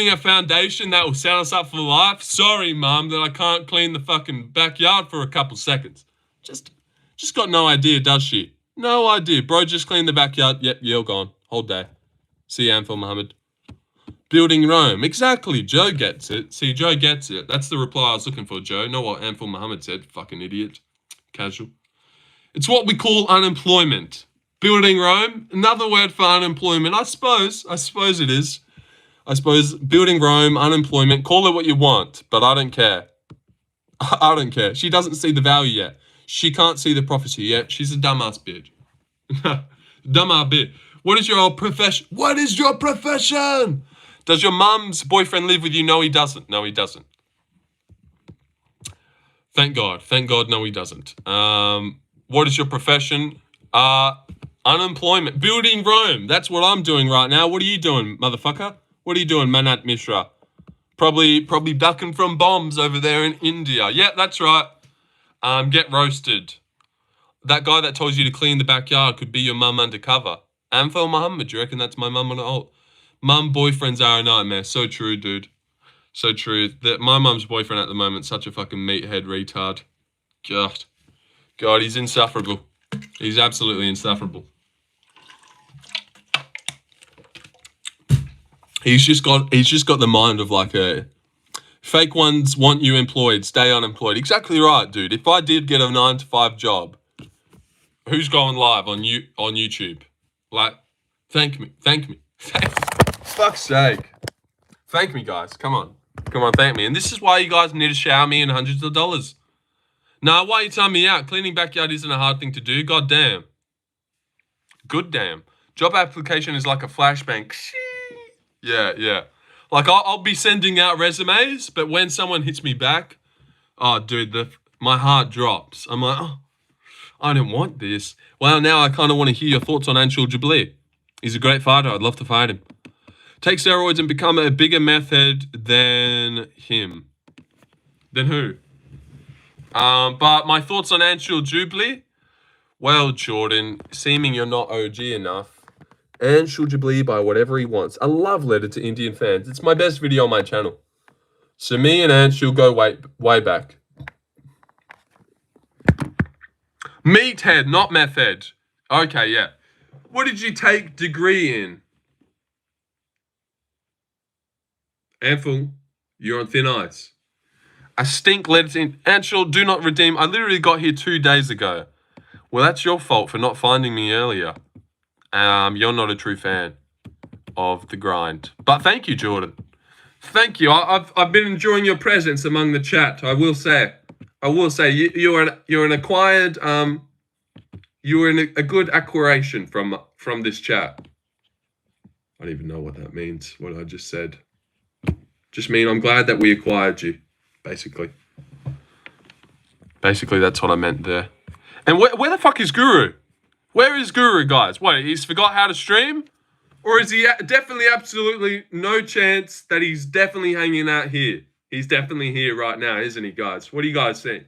a foundation that will set us up for life. Sorry, Mum, that I can't clean the fucking backyard for a couple seconds. Just got no idea, does she? No idea. Bro just cleaned the backyard. Yep, you're gone. Whole day. See you, Belal Muhammad. Building Rome. Exactly. Joe gets it. See, Joe gets it. That's the reply I was looking for, Joe. Know what Belal Muhammad said? Fucking idiot. Casual. It's what we call unemployment. Building Rome. Another word for unemployment. I suppose it is. I suppose building Rome, unemployment. Call it what you want, but I don't care. I don't care. She doesn't see the value yet. She can't see the prophecy yet. She's a dumbass bitch. Dumbass bitch. What is your profession? What is your profession? Does your mum's boyfriend live with you? No, he doesn't. No, he doesn't. Thank God. Thank God, no, he doesn't. What is your profession? Unemployment. Building Rome. That's what I'm doing right now. What are you doing, motherfucker? What are you doing, Manat Mishra? Probably ducking from bombs over there in India. Yeah, that's right. Get roasted. That guy that told you to clean the backyard could be your mum undercover. Belal Muhammad, do you reckon that's my mum on the alt? Mum boyfriends are a nightmare. So true, dude. So true. That my mum's boyfriend at the moment, such a fucking meathead retard. God, he's insufferable. He's absolutely insufferable. He's just got the mind of like a fake ones want you employed, stay unemployed. Exactly right, dude. If I did get a 9-to-5 job, who's going live on YouTube? Like, thank me. Fuck's sake. Thank me, guys. Come on, thank me. And this is why you guys need to shower me in hundreds of dollars. Nah, why are you telling me out? Cleaning backyard isn't a hard thing to do. God damn. Good damn. Job application is like a flashbang. Yeah. Like, I'll be sending out resumes, but when someone hits me back, oh, dude, my heart drops. I'm like, oh, I didn't want this. Well, now I kind of want to hear your thoughts on Anshul Jubilee. He's a great fighter. I'd love to fight him. Take steroids and become a bigger meth head than him. Than who? But my thoughts on Anshul Jubilee? Well, Jordan, seeming you're not OG enough, Anshul Jubilee buy whatever he wants. A love letter to Indian fans. It's my best video on my channel. So me and Anshul go way back. Meathead, not meth head. Okay, yeah. What did you take degree in? Anshul, you're on thin ice. A stink letter to Anshul, do not redeem. I literally got here 2 days ago. Well, that's your fault for not finding me earlier. You're not a true fan of the grind. But thank you, Jordan. Thank you. I've been enjoying your presence among the chat. I will say you're an acquired you were in a good acquiration from this chat. I don't even know what that means. What I just said. Just mean I'm glad that we acquired you. Basically, that's what I meant there. And where the fuck is Guru? Where is Guru, guys? What, he's forgot how to stream? Or is he definitely absolutely no chance that he's definitely hanging out here? He's definitely here right now, isn't he, guys? What do you guys think?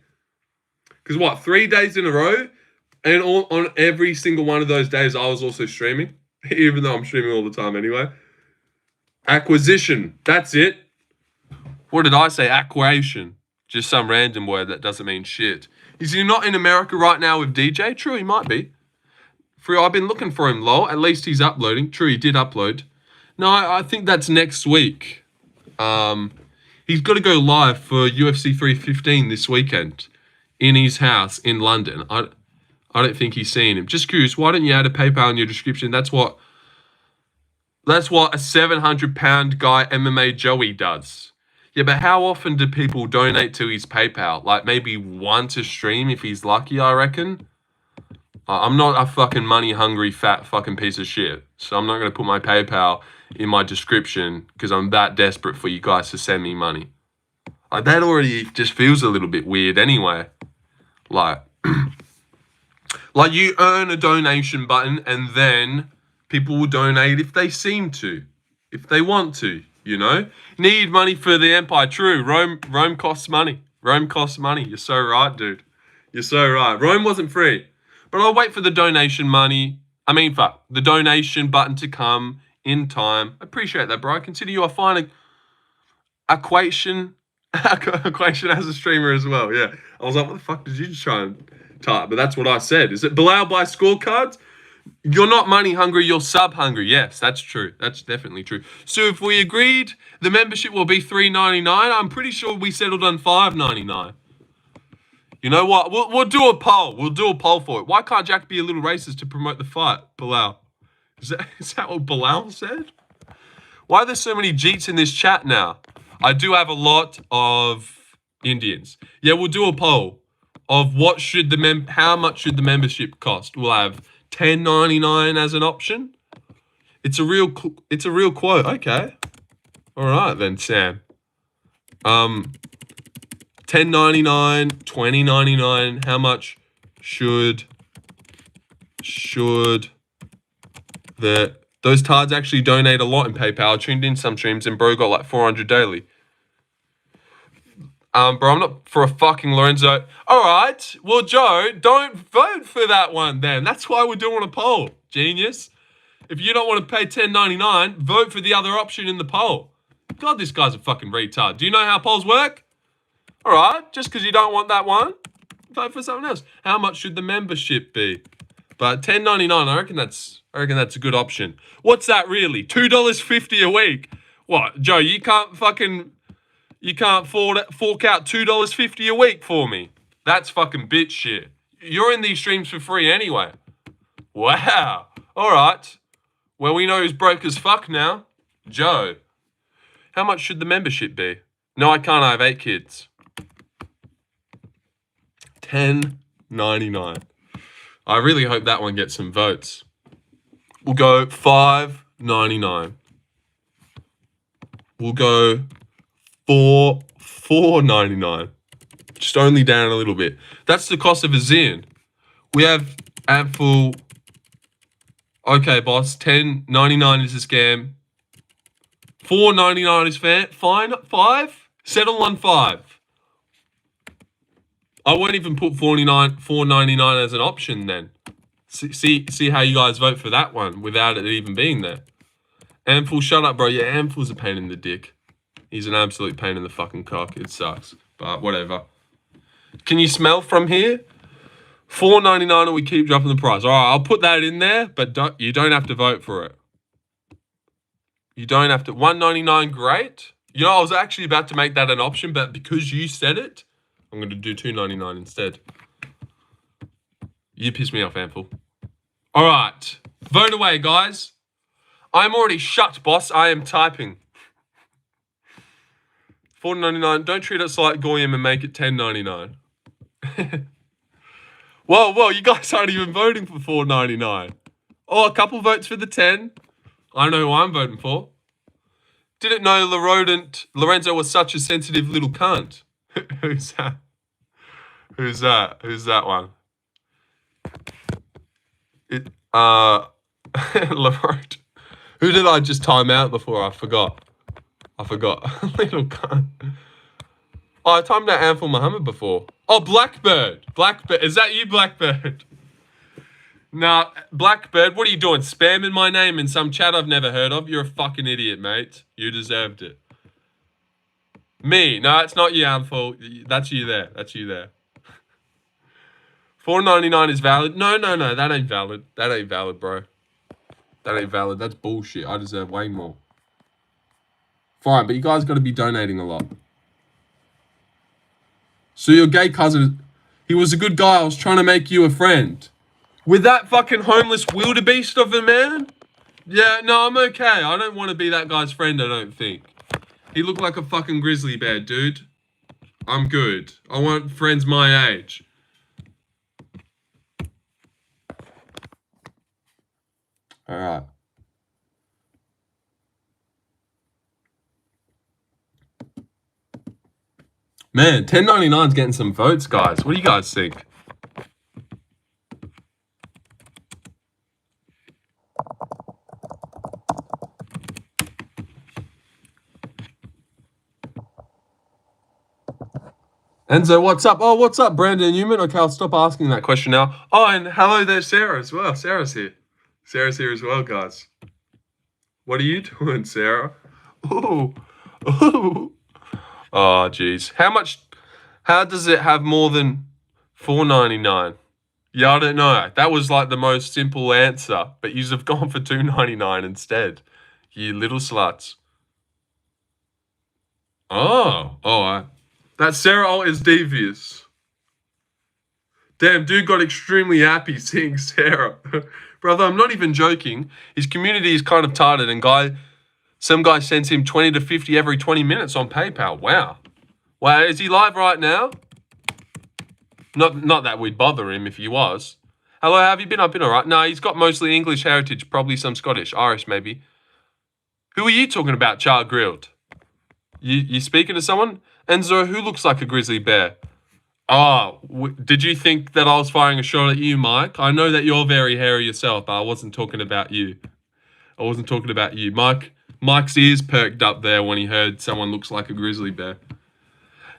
Because what, 3 days in a row? And on every single one of those days, I was also streaming. Even though I'm streaming all the time anyway. Acquisition. That's it. What did I say? Acquisition. Just some random word that doesn't mean shit. Is he not in America right now with DJ? True, he might be. I've been looking for him, lol. At least he's uploading. True, he did upload. No, I think that's next week. He's got to go live for UFC 315 this weekend in his house in London. I don't think he's seen him. Just curious, why don't you add a PayPal in your description? That's what a 700-pound guy MMA Joey does. Yeah, but how often do people donate to his PayPal? Like maybe once a stream if he's lucky, I reckon. I'm not a fucking money-hungry, fat fucking piece of shit. So I'm not going to put my PayPal in my description because I'm that desperate for you guys to send me money. Like, that already just feels a little bit weird anyway. Like you earn a donation button and then people will donate if they seem to. If they want to, you know? Need money for the empire. True, Rome costs money. Rome costs money. You're so right, dude. You're so right. Rome wasn't free. But I'll wait for the donation the donation button to come in time. I appreciate that, bro. I consider you a fine equation as a streamer as well. Yeah. I was like, what the fuck did you just try and type? But that's what I said. Is it Belal buy scorecards? You're not money hungry, you're sub hungry. Yes, that's true. That's definitely true. So if we agreed the membership will be $3.99, I'm pretty sure we settled on $5.99. You know what? We'll do a poll. We'll do a poll for it. Why can't Jack be a little racist to promote the fight, Belal? Is that what Belal said? Why are there so many Jeets in this chat now? I do have a lot of Indians. Yeah, we'll do a poll of how much should the membership cost. We'll have $10.99 as an option. It's a real quote. Okay. All right then, Sam. $10.99, $20.99. How much should those tards actually donate a lot in PayPal? I tuned in some streams and bro got like 400 daily. Bro, I'm not for a fucking Lorenzo. All right, well, Joe, don't vote for that one then. That's why we're doing a poll, genius. If you don't want to pay $10.99, vote for the other option in the poll. God, this guy's a fucking retard. Do you know how polls work? All right, just because you don't want that one, vote for something else. How much should the membership be? But $10.99, I reckon that's a good option. What's that really? $2.50 a week? What, Joe? You can't fork out $2.50 a week for me. That's fucking bitch shit. You're in these streams for free anyway. Wow. All right. Well, we know who's broke as fuck now. Joe. How much should the membership be? No, I can't. I have 8 kids. $10.99. I really hope that one gets some votes. We'll go $5.99. We'll go $4.99. Just only down a little bit. That's the cost of a Zin. We have Ample. Okay, boss. $10.99 is a scam. $4.99 is fine. 5? Settle on 5. I won't even put $4.99 as an option then. See how you guys vote for that one without it even being there. Ample, shut up, bro. Yeah, Ample's a pain in the dick. He's an absolute pain in the fucking cock. It sucks, but whatever. Can you smell from here? $4.99 or we keep dropping the price. All right, I'll put that in there, but you don't have to vote for it. You don't have to. $1.99, great. You know, I was actually about to make that an option, but because you said it, I'm going to do $2.99 instead. You piss me off, Ample. All right. Vote away, guys. I'm already shut, boss. I am typing. $4.99. Don't treat us like Goyim and make it $10.99. Whoa, you guys aren't even voting for $4.99. Oh, a couple votes for the 10. I know who I'm voting for. Didn't know Lorenzo was such a sensitive little cunt. Who's that? Who's that one? LaRote. Who did I just time out before? I forgot. Little cunt. Oh, I timed out Belal Muhammad before. Oh, Blackbird. Is that you, Blackbird? Nah, Blackbird, what are you doing? Spamming my name in some chat I've never heard of? You're a fucking idiot, mate. You deserved it. Me. No, it's not you, Amphil. That's you there. $4.99 is valid. No, that ain't valid. That ain't valid, bro. That ain't valid. That's bullshit. I deserve way more. Fine, but you guys got to be donating a lot. So your gay cousin, he was a good guy. I was trying to make you a friend. With that fucking homeless wildebeest of a man? Yeah, no, I'm okay. I don't want to be that guy's friend, I don't think. He looked like a fucking grizzly bear, dude. I'm good. I want friends my age. All right. Man, $10.99's getting some votes, guys. What do you guys think? Enzo, what's up? Oh, what's up, Brandon Newman? Okay, I'll stop asking that question now. Oh, and hello there, Sarah, as well. Sarah's here. Sarah's here as well, guys. What are you doing, Sarah? Ooh. Oh, geez. How does it have more than $4.99? Yeah, I don't know. That was like the most simple answer, but yous have gone for $2.99 instead. You little sluts. Oh, that Sarah alt is devious. Damn, dude got extremely happy seeing Sarah. Brother, I'm not even joking. His community is kind of retarded, and some guy sends him 20 to 50 every 20 minutes on PayPal. Wow. Wow, is he live right now? Not that we'd bother him if he was. Hello, how have you been? I've been all right. No, he's got mostly English heritage, probably some Scottish, Irish maybe. Who are you talking about, Char Grilled? You speaking to someone? Enzo, who looks like a grizzly bear? Oh, did you think that I was firing a shot at you, Mike? I know that you're very hairy yourself, but I wasn't talking about you. Mike's ears perked up there when he heard someone looks like a grizzly bear.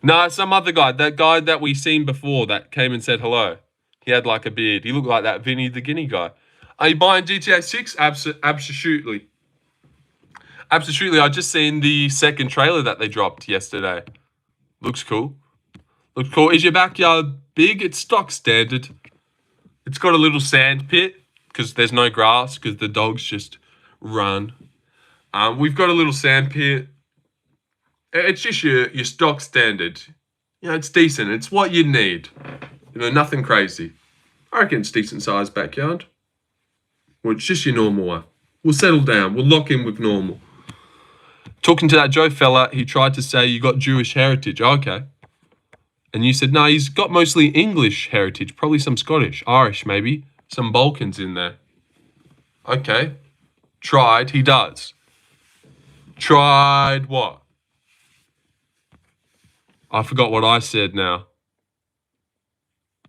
Nah, some other guy. That guy that we seen before that came and said hello. He had like a beard. He looked like that Vinny the Guinea guy. Are you buying GTA 6? Absolutely. Absolutely. I just seen the second trailer that they dropped yesterday. Looks cool. Is your backyard big? It's stock standard. It's got a little sand pit because there's no grass because the dogs just run. We've got a little sand pit. It's just your stock standard. You know, it's decent. It's what you need. You know, nothing crazy. I reckon it's decent sized backyard. Well, it's just your normal one. We'll settle down. We'll lock in with normal. Talking to that Joe fella, he tried to say you got Jewish heritage. Oh, okay. And you said, no, he's got mostly English heritage. Probably some Scottish, Irish maybe. Some Balkans in there. Okay. Tried. He does. Tried what? I forgot what I said now.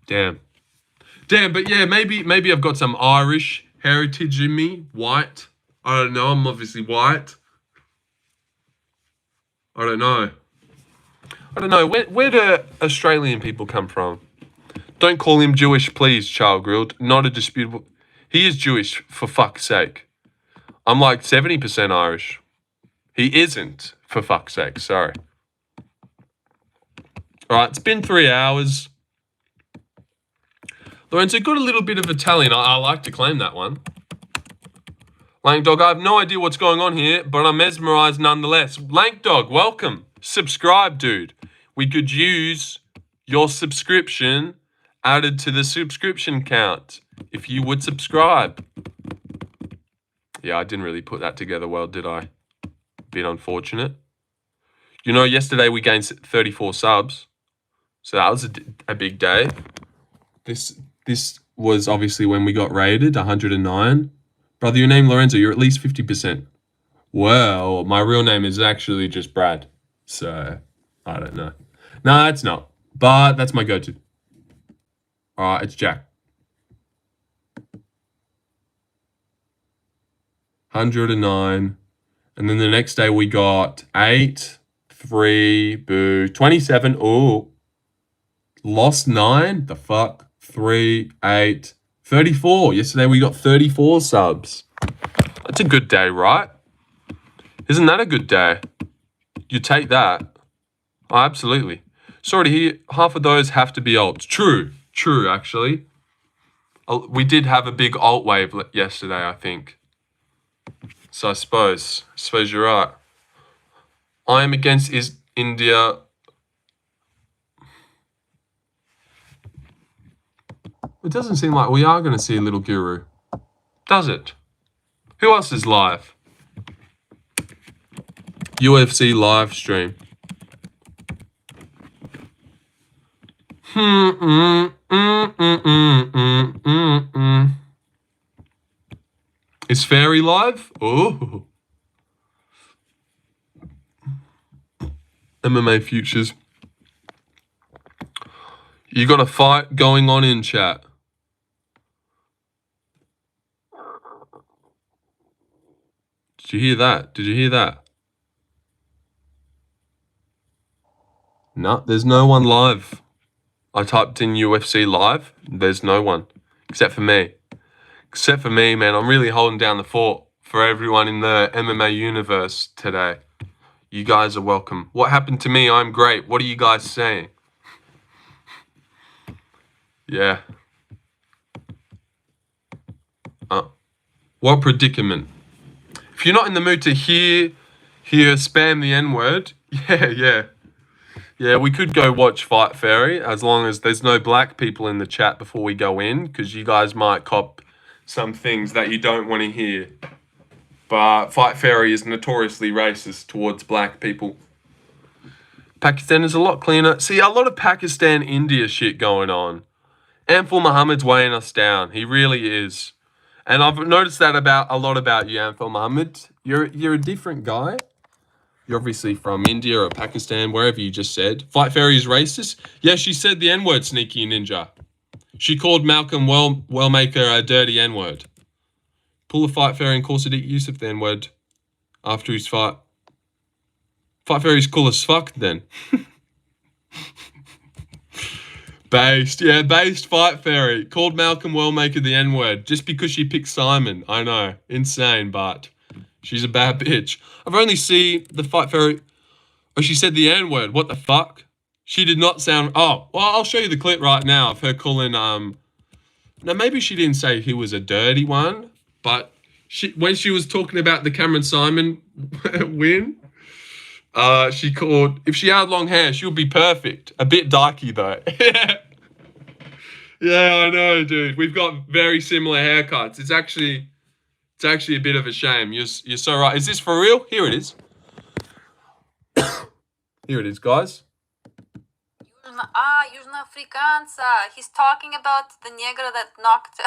Damn, but yeah, maybe I've got some Irish heritage in me. White. I don't know. I'm obviously white. I don't know. Where do Australian people come from? Don't call him Jewish, please, Child Grilled. Not a disputable. He is Jewish, for fuck's sake. I'm like 70% Irish. He isn't, for fuck's sake. Sorry. All right, it's been 3 hours. Lorenzo got a little bit of Italian. I like to claim that one. Lank Dog, I have no idea what's going on here, but I'm mesmerized nonetheless. Lank Dog, welcome. Subscribe, dude. We could use your subscription added to the subscription count if you would subscribe. Yeah, I didn't really put that together well, did I? Bit unfortunate. You know, yesterday we gained 34 subs. So that was a big day. This was obviously when we got rated, 109. Brother, your name Lorenzo, you're at least 50%. Well, my real name is actually just Brad. So, I don't know. No, it's not. But that's my go-to. All right, it's Jack. 109. And then the next day we got 8, 3, boo, 27. Oh, lost 9. The fuck? 3, 8, 34. Yesterday we got 34 subs. That's a good day, right? Isn't that a good day? You take that. Oh, absolutely. Sorry to hear, half of those have to be alts. True, actually. We did have a big alt wave yesterday, I think. So I suppose you're right. I am against India. It doesn't seem like we are going to see a little guru, does it? Who else is live? UFC live stream. Is Fairy live? Oh. MMA futures. You got a fight going on in chat. Did you hear that? No, there's no one live. I typed in UFC live. There's no one. Except for me. Man. I'm really holding down the fort for everyone in the MMA universe today. You guys are welcome. What happened to me? I'm great. What are you guys saying? Yeah. What predicament? If you're not in the mood to hear spam the N-word, yeah, we could go watch Fight Fairy as long as there's no black people in the chat before we go in, because you guys might cop some things that you don't want to hear. But Fight Fairy is notoriously racist towards black people. Pakistan is a lot cleaner. See, a lot of Pakistan-India shit going on. Belal Muhammad's weighing us down. He really is. And I've noticed that a lot about you, Belal Muhammad. You're a different guy. You're obviously from India or Pakistan, wherever you just said. Fight Fairy is racist? Yeah, she said the N-word, Sneaky Ninja. She called Malcolm Wellmaker a dirty N-word. Pull a Fight Fairy and cause it use of the N-word after his fight. Fight Fairy's cool as fuck then. Based Fight Fairy. Called Malcolm Wellmaker the N-word just because she picked Simon. I know. Insane, but she's a bad bitch. I've only seen the Fight Fairy. Oh, she said the N-word. What the fuck? She did not sound... Oh, well, I'll show you the clip right now of her calling... Now, maybe she didn't say he was a dirty one, but when she was talking about the Cameron Simon win... she called, if she had long hair, she would be perfect. A bit dykey though. Yeah, I know, dude. We've got very similar haircuts. It's actually a bit of a shame. You're so right. Is this for real? Here it is. Here it is, guys. Южноафриканца. He's talking about the negro that knocked...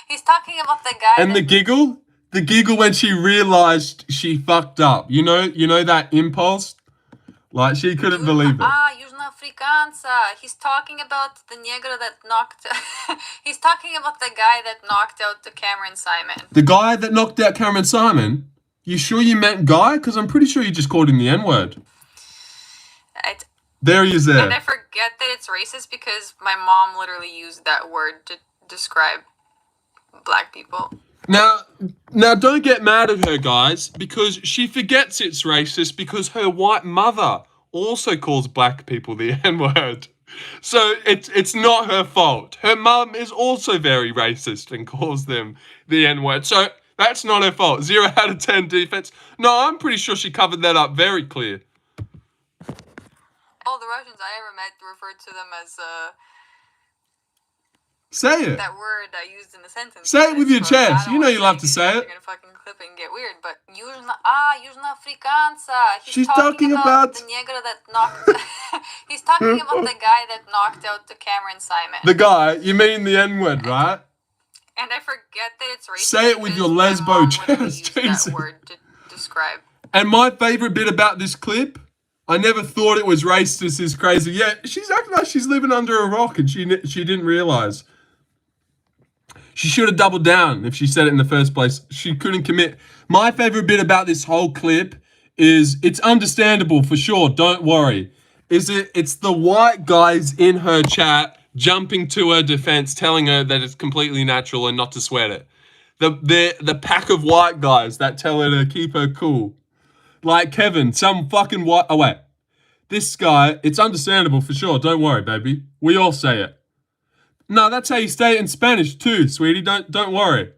He's talking about the guy And the giggle? The giggle when she realized she fucked up. You know that impulse? Like, she couldn't believe it. Южноафриканца. He's talking about the negro that knocked... He's talking about the guy that knocked out the Cameron Simon. The guy that knocked out Cameron Simon? You sure you meant guy? Because I'm pretty sure you just called him the N-word. There he is there. And I forget that it's racist because my mom literally used that word to describe black people. Now, don't get mad at her, guys, because she forgets it's racist because her white mother also calls black people the N-word. So it's not her fault. Her mum is also very racist and calls them the N-word. So that's not her fault. 0 out of 10 defense. No, I'm pretty sure she covered that up very clear. All the Russians I ever met referred to them as... Say it. That word I used in the sentence. Say it with your chest. You know you love to say it. You're gonna fucking clip it and get weird, but Южноафриканца. She's talking about the negro that knocked... He's talking about the guy that knocked out the Cameron Simon. The guy? You mean the N-word, right? And I forget that it's racist. Say it with your lesbo chest. That word to describe. And my favorite bit about this clip, I never thought it was racist. Is crazy. Yeah, she's acting like she's living under a rock and she didn't realize. She should have doubled down if she said it in the first place. She couldn't commit. My favorite bit about this whole clip is it's understandable for sure. Don't worry. It's the white guys in her chat jumping to her defense, telling her that it's completely natural and not to sweat it. The pack of white guys that tell her to keep her cool. Like Kevin, some fucking white... Oh, wait. This guy, it's understandable for sure. Don't worry, baby. We all say it. No, that's how you say it in Spanish too, sweetie. Don't worry.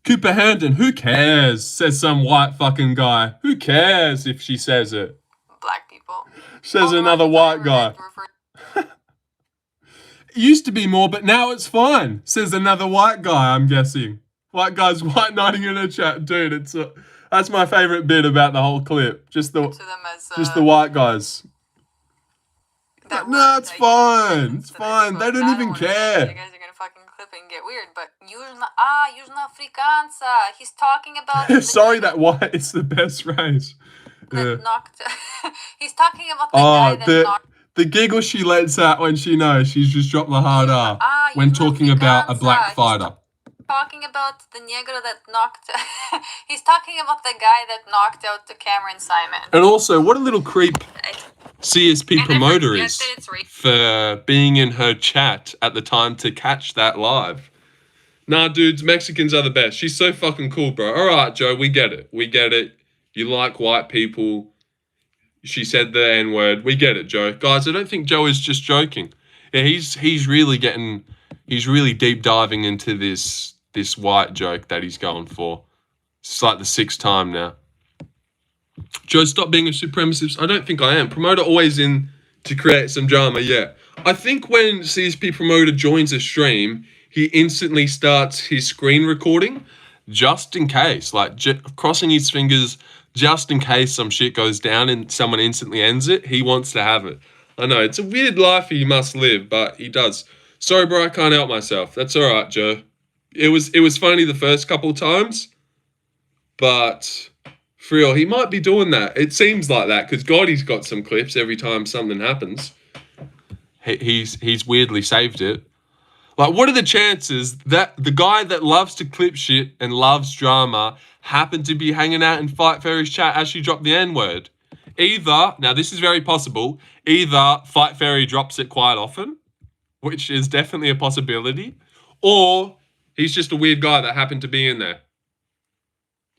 Cooper Handon, who cares? Says some white fucking guy. Who cares if she says it? Black people. Says another white guy. It used to be more, but now it's fine. Says another white guy, I'm guessing. White guy's white knighting in a chat. Dude, that's my favorite bit about the whole clip. Just the white guys. No, it's fine. It's fine. They don't even care. You guys are gonna fucking clip it and get weird, but Южноафриканца. He's talking about... Sorry, that white is the best race. Yeah. He's talking about the guy that knocked... The giggle she lets out when she knows she's just dropped the hard R when talking about a black fighter. Talking about the negro that knocked... He's talking about the guy that knocked out the Cameron Simon. And also, what a little creep CSP promoter is for being in her chat at the time to catch that live. Nah, dudes, Mexicans are the best. She's so fucking cool, bro. All right, Joe, we get it. We get it. You like white people. She said the N-word. We get it, Joe. Guys, I don't think Joe is just joking. Yeah, he's really deep diving into this this white joke that he's going for. It's like the 6th time now. Joe, stop being a supremacist. I don't think I am. Promoter always in to create some drama, yeah. I think when CSP promoter joins a stream, he instantly starts his screen recording just in case, like crossing his fingers just in case some shit goes down and someone instantly ends it. He wants to have it. I know, it's a weird life he must live, but he does. Sorry, bro, I can't help myself. That's all right, Joe. It was funny the first couple of times, but for real, he might be doing that. It seems like that because Goddie's got some clips every time something happens. He's weirdly saved it. Like, what are the chances that the guy that loves to clip shit and loves drama happened to be hanging out in Fight Fairy's chat as she dropped the N-word? Either, now this is very possible, either Fight Fairy drops it quite often, which is definitely a possibility, or he's just a weird guy that happened to be in there.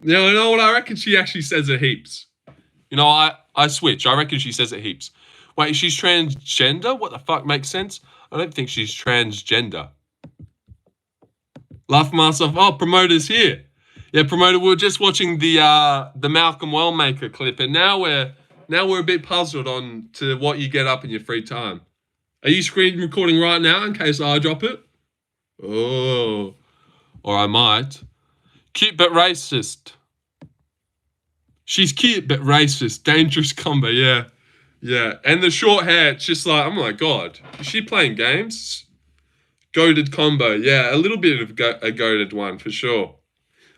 You know what? I reckon she actually says it heaps. You know, I switch. I reckon she says it heaps. Wait, she's transgender? What the fuck makes sense? I don't think she's transgender. Laugh myself. Oh, promoter's here. Yeah, promoter. We were just watching the Malcolm Wellmaker clip, and now we're a bit puzzled on to what you get up in your free time. Are you screen recording right now in case I drop it? Oh, or I might. Cute but racist. She's cute but racist. Dangerous combo. Yeah. Yeah, and the short hair, it's just like, oh my God, is she playing games? Goated combo, yeah, a little bit of a goated one for sure.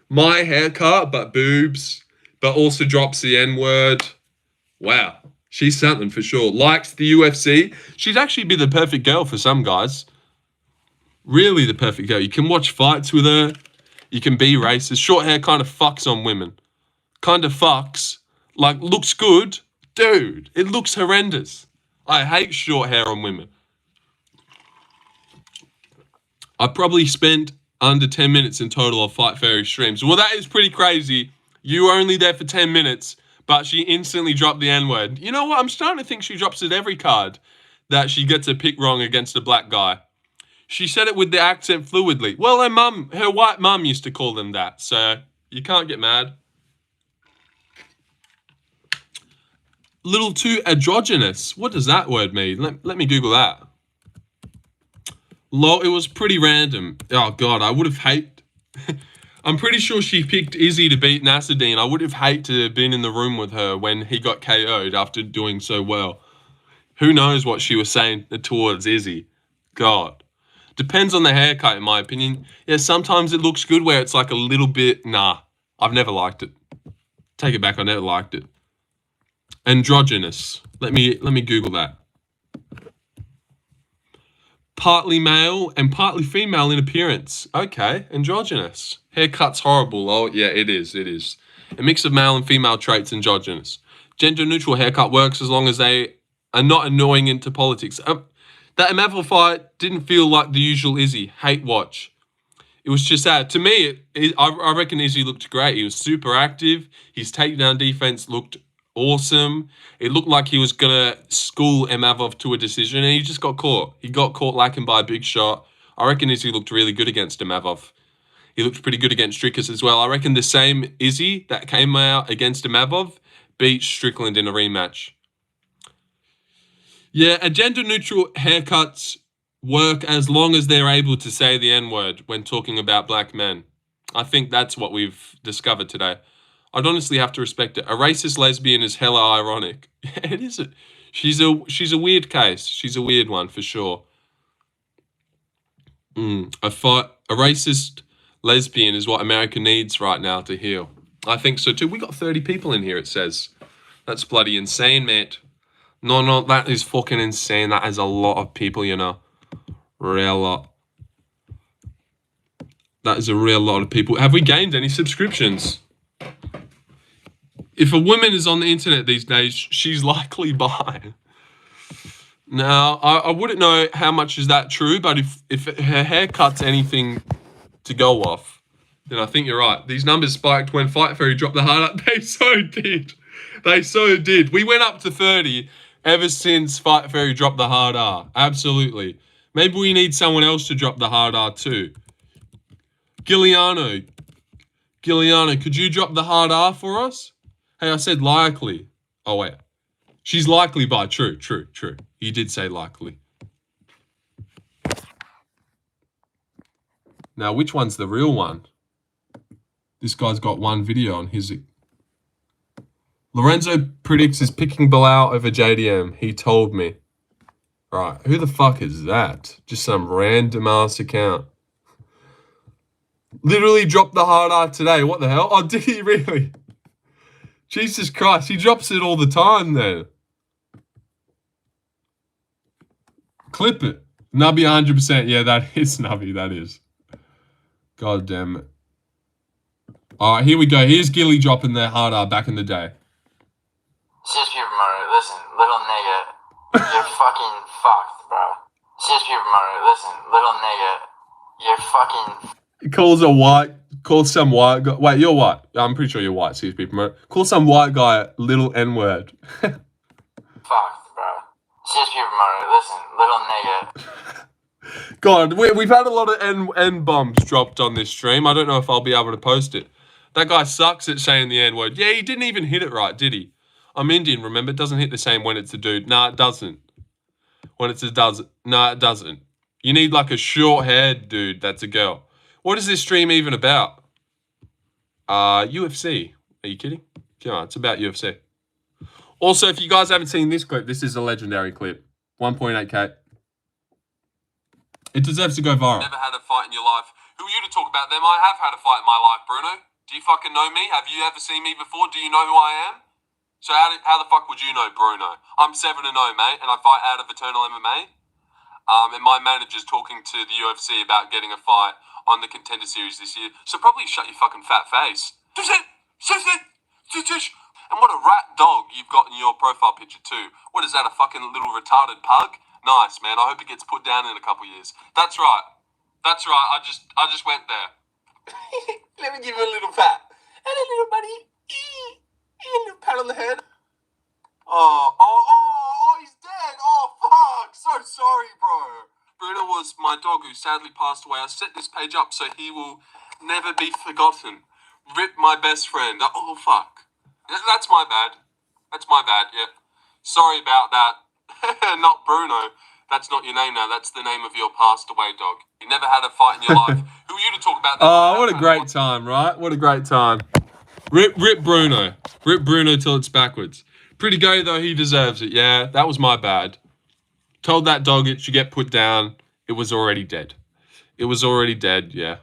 My haircut, but boobs, but also drops the N-word. Wow, she's something for sure. Likes the UFC. She'd actually be the perfect girl for some guys. Really the perfect girl. You can watch fights with her. You can be racist. Short hair kind of fucks on women. Kind of fucks. Like, looks good. Dude, it looks horrendous. I hate short hair on women. I probably spent under 10 minutes in total of Fight Fairy streams. Well, that is pretty crazy. You were only there for 10 minutes, but she instantly dropped the N-word. You know what? I'm starting to think she drops it every card that she gets a pick wrong against a black guy. She said it with the accent fluidly. Well, her white mum used to call them that, so you can't get mad. Little too androgynous. What does that word mean? Let me Google that. Lol, it was pretty random. Oh, God, I would have hated... I'm pretty sure she picked Izzy to beat Nasruddin. I would have hated to have been in the room with her when he got KO'd after doing so well. Who knows what she was saying towards Izzy? God. Depends on the haircut, in my opinion. Yeah, sometimes it looks good where it's like a little bit... Nah, I've never liked it. Take it back, I never liked it. Androgynous. Let me Google that. Partly male and partly female in appearance. Okay, androgynous. Haircut's horrible. Oh, yeah, it is. A mix of male and female traits, androgynous. Gender-neutral haircut works as long as they are not annoying into politics. That Imavov fight didn't feel like the usual Izzy. Hate watch. It was just sad. To me, I reckon Izzy looked great. He was super active. His takedown defense looked awesome. It looked like he was going to school Imavov to a decision, and he just got caught. He got caught lacking by a big shot. I reckon Izzy looked really good against Imavov. He looked pretty good against Strickers as well. I reckon the same Izzy that came out against Imavov beat Strickland in a rematch. Yeah, gender-neutral haircuts work as long as they're able to say the N-word when talking about black men. I think that's what we've discovered today. I'd honestly have to respect it. A racist lesbian is hella ironic. It isn't. She's a weird case. She's a weird one for sure. A racist lesbian is what America needs right now to heal. I think so too. We got 30 people in here, it says. That's bloody insane, mate. No, that is fucking insane. That is a lot of people, you know. Real lot. That is a real lot of people. Have we gained any subscriptions? If a woman is on the internet these days, she's likely bi. Now, I wouldn't know how much is that true, but if her haircut's anything to go off, then I think you're right. These numbers spiked when Fight Fairy dropped the hard up. They so did. They so did. We went up to 30 ever since Fight Fairy dropped the hard R. Absolutely. Maybe we need someone else to drop the hard R too. Giuliano, could you drop the hard R for us? Hey, I said likely. Oh, wait. She's likely by. True. He did say likely. Now, which one's the real one? This guy's got one video on his... Lorenzo predicts is picking Belal over JDM. He told me. Right, who the fuck is that? Just some random ass account. Literally dropped the hard R today. What the hell? Oh, did he really? Jesus Christ, he drops it all the time then. Clip it. Nubby 100%. Yeah, that is Nubby, that is. God damn it. Alright, here we go. Here's Gilly dropping their hard R back in the day. CSP promoter, listen, little nigga, you're fucking fucked, bro. CSP promoter, listen, little nigga, you're fucking... He calls some white guy. Wait, you're white. I'm pretty sure you're white, CSP promoter. Call some white guy a little N-word. Fucked, bro. CSP promoter, listen, little nigga. God, we've had a lot of N-bombs dropped on this stream. I don't know if I'll be able to post it. That guy sucks at saying the N-word. Yeah, he didn't even hit it right, did he? I'm Indian, remember? It doesn't hit the same when it's a dude. Nah, it doesn't. When it's a does. Nah, it doesn't. You need like a short-haired dude that's a girl. What is this stream even about? UFC. Are you kidding? Come on, it's about UFC. Also, if you guys haven't seen this clip, this is a legendary clip. 1.8K. It deserves to go viral. Never had a fight in your life. Who are you to talk about them? I have had a fight in my life, Bruno. Do you fucking know me? Have you ever seen me before? Do you know who I am? So how the fuck would you know Bruno? I'm 7-0, mate, and I fight out of Eternal MMA. And my manager's talking to the UFC about getting a fight on the Contender Series this year. So probably shut your fucking fat face. And what a rat dog you've got in your profile picture too. What is that, a fucking little retarded pug? Nice, man. I hope it gets put down in a couple years. That's right. I just went there. Let me give you a little pat. And a little buddy. A little pat on the head. Oh, he's dead. Oh, fuck. So sorry, bro. Bruno was my dog who sadly passed away. I set this page up so he will never be forgotten. Rip my best friend. Oh, fuck. That's my bad. Yeah. Sorry about that. Not Bruno. That's not your name now. That's the name of your passed away dog. You never had a fight in your life. Who are you to talk about that? Oh, what a great time, right? What a great time. Rip Bruno. Rip Bruno till it's backwards. Pretty gay though, he deserves it. Yeah, that was my bad. Told that dog it should get put down. It was already dead. Yeah.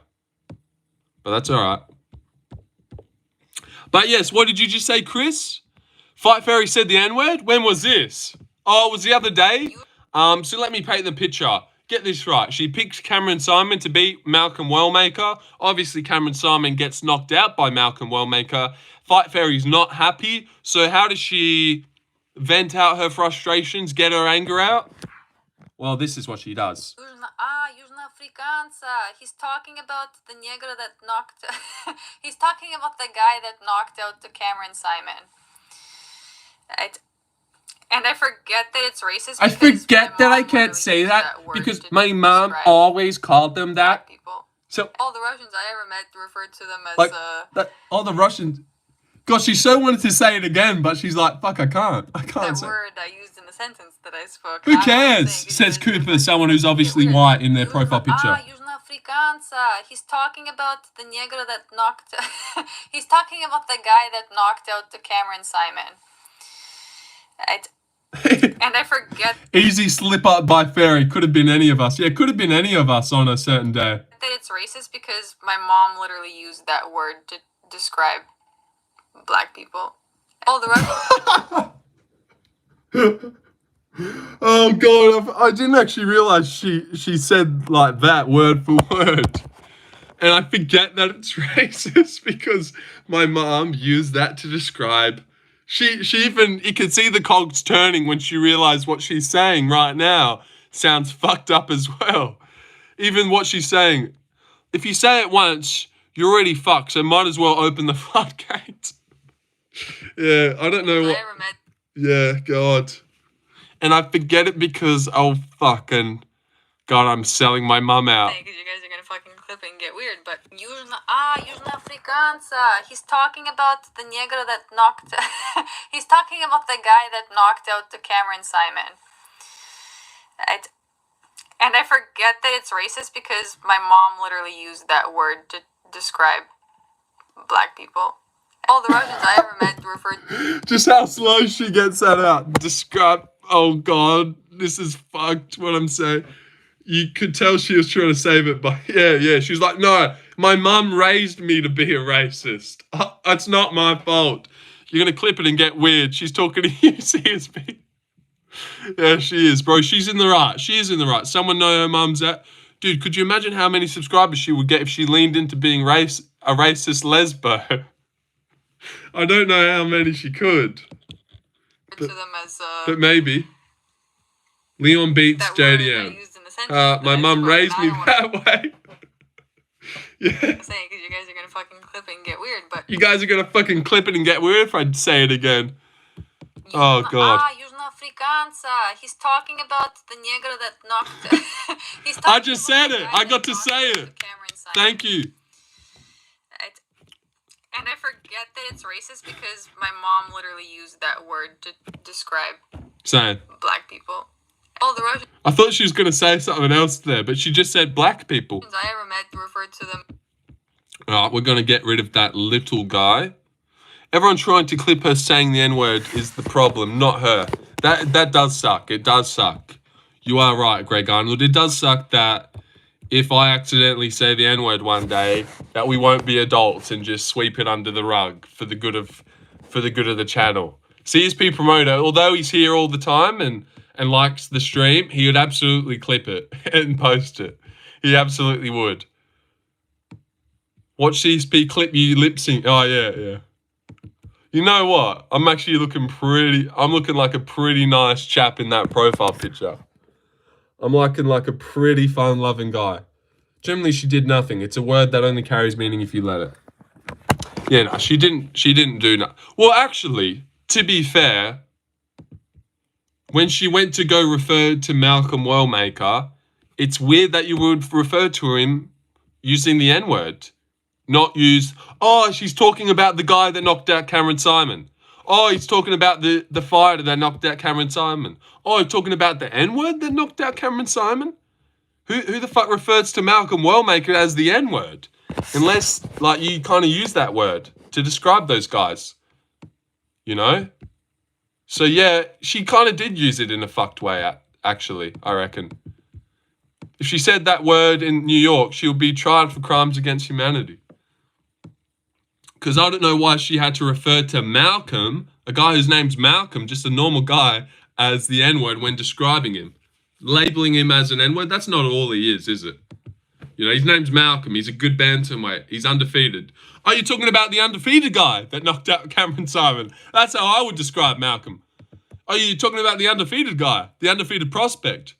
But that's alright. But yes, what did you just say, Chris? Fight Fairy said the N-word? When was this? Oh, it was the other day? So let me paint the picture. Get this right. She picks Cameron Simon to beat Malcolm Wellmaker. Obviously, Cameron Simon gets knocked out by Malcolm Wellmaker. Fight Fairy's not happy. So how does she vent out her frustrations, get her anger out? Well, this is what she does. Южна Afrikanca. He's talking about the negro that knocked... He's talking about the guy that knocked out the Cameron Simon. And I forget that it's racist. I forget that I can't say that because my mom always called them that. So all the Russians I ever met referred to them as all the Russians. Gosh, she so wanted to say it again, but she's like, "Fuck, I can't that say." Word I used in the sentence that I spoke. Who cares? Says Cooper, someone who's obviously white in their profile picture. Южна Afrikanca. He's talking about the negro that knocked. He's talking about the guy that knocked out the Cameron Simon. And I forget. Easy slip up by Fairy. Could have been any of us. Yeah, could have been any of us on a certain day. That it's racist because my mom literally used that word to describe black people. All the rest. Oh God, I didn't actually realize she said like that word for word. And I forget that it's racist because my mom used that to describe. She even, you can see the cogs turning when she realized what she's saying right now sounds fucked up as well. Even what she's saying, if you say it once, you're already fucked, so might as well open the floodgates. Yeah, I don't know what. Yeah, God. And I forget it because I'll fucking God, I'm selling my mum out. Because you guys are gonna fucking clip it and get weird, but Južna Afrikanca. He's talking about the negro that knocked. He's talking about the guy that knocked out the Cameron Simon. And I forget that it's racist because my mom literally used that word to describe black people. All the Russians I ever met referred. Just how slow she gets that out. Describe. Oh God, this is fucked. What I'm saying. You could tell she was trying to save it, but yeah. She was like, no, my mum raised me to be a racist. That's not my fault. You're going to clip it and get weird. She's talking to you, CSP. Yeah, she is, bro. She's in the right. She is in the right. Someone know her mum's at. Dude, could you imagine how many subscribers she would get if she leaned into being a racist lesbo? I don't know how many she could. To them as, but maybe. Leon beats JDM. My mum raised me that way. Yeah. I'm saying because you guys are gonna fucking clip it and get weird, but you guys are gonna fucking clip it and get weird if I say it again. Oh God. Južna Afrikanca. He's talking about the negro that knocked. I just said it. I got to say it. Thank you. And I forget that it's racist because my mom literally used that word to describe black people. All the Russians I thought she was going to say something else there, but she just said black people. I ever met referred to them. All right, we're going to get rid of that little guy. Everyone trying to clip her saying the N-word is the problem, not her. That does suck. It does suck. You are right, Greg Arnold. It does suck that if I accidentally say the N-word one day, that we won't be adults and just sweep it under the rug for the good of the channel. CSP promoter, although he's here all the time and likes the stream, he would absolutely clip it and post it. He absolutely would. Watch CSP clip you lip sync. Oh, yeah. You know what? I'm actually looking like a pretty nice chap in that profile picture. I'm looking like a pretty fun-loving guy. Generally, she did nothing. It's a word that only carries meaning if you let it. Yeah, no, she didn't do nothing. Well, actually, to be fair, when she went to go refer to Malcolm Wellmaker, it's weird that you would refer to him using the N-word. Not use, she's talking about the guy that knocked out Cameron Simon. Oh, he's talking about the fighter that knocked out Cameron Simon. Oh, he's talking about the N-word that knocked out Cameron Simon? Who the fuck refers to Malcolm Wellmaker as the N-word? Unless, like, you kind of use that word to describe those guys. You know? So, yeah, she kind of did use it in a fucked way, actually, I reckon. If she said that word in New York, she would be tried for crimes against humanity. Because I don't know why she had to refer to Malcolm, a guy whose name's Malcolm, just a normal guy, as the N-word when describing him. Labeling him as an N-word, that's not all he is it? You know, his name's Malcolm. He's a good bantamweight. He's undefeated. Oh, you're talking about the undefeated guy that knocked out Cameron Simon. That's how I would describe Malcolm. Oh, you're talking about the undefeated guy, the undefeated prospect.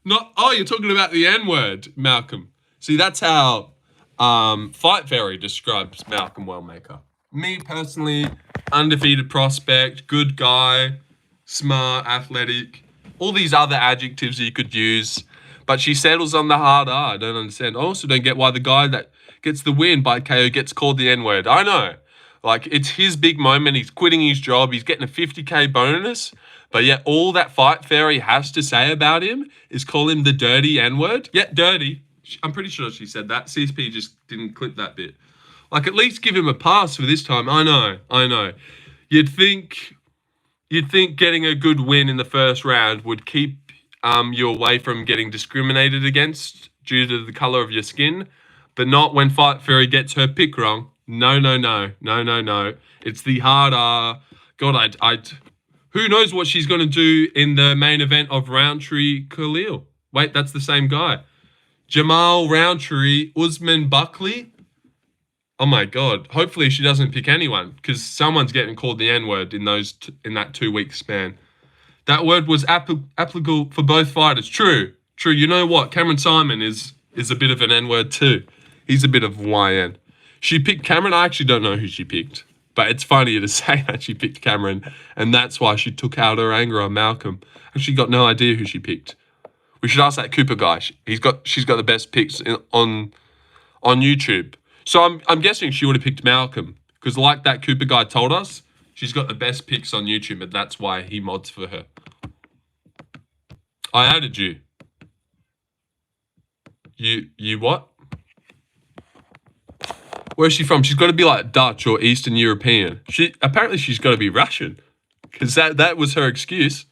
You're talking about the N-word, Malcolm. See, that's how Fight Fairy describes Malcolm Wellmaker. Me, personally, undefeated prospect, good guy, smart, athletic, all these other adjectives you could use. But she settles on the hard R. I don't understand. I also don't get why the guy that gets the win by KO gets called the N-word. I know. Like, it's his big moment. He's quitting his job. He's getting a 50K bonus. But yet all that Fight Fairy has to say about him is call him the dirty N-word. Yeah, dirty. I'm pretty sure she said that. CSP just didn't clip that bit. Like, at least give him a pass for this time. I know. You'd think getting a good win in the first round would keep you away from getting discriminated against due to the color of your skin, but not when Fight Fairy gets her pick wrong. No. It's the hard R. God, who knows what she's going to do in the main event of Roundtree Khalil. Wait, that's the same guy. Jamal Roundtree, Usman Buckley. Oh my God. Hopefully she doesn't pick anyone because someone's getting called the N-word in that 2 week span. That word was applicable for both fighters. True. You know what? Cameron Simon is a bit of an N-word too. He's a bit of YN. She picked Cameron. I actually don't know who she picked. But it's funny to say that she picked Cameron. And that's why she took out her anger on Malcolm. And she got no idea who she picked. We should ask that Cooper guy. She's got the best picks on YouTube. So I'm guessing she would have picked Malcolm because, like that Cooper guy told us, she's got the best picks on YouTube, and that's why he mods for her. I added you. You what? Where's she from? She's got to be like Dutch or Eastern European. Apparently she's got to be Russian, because that was her excuse.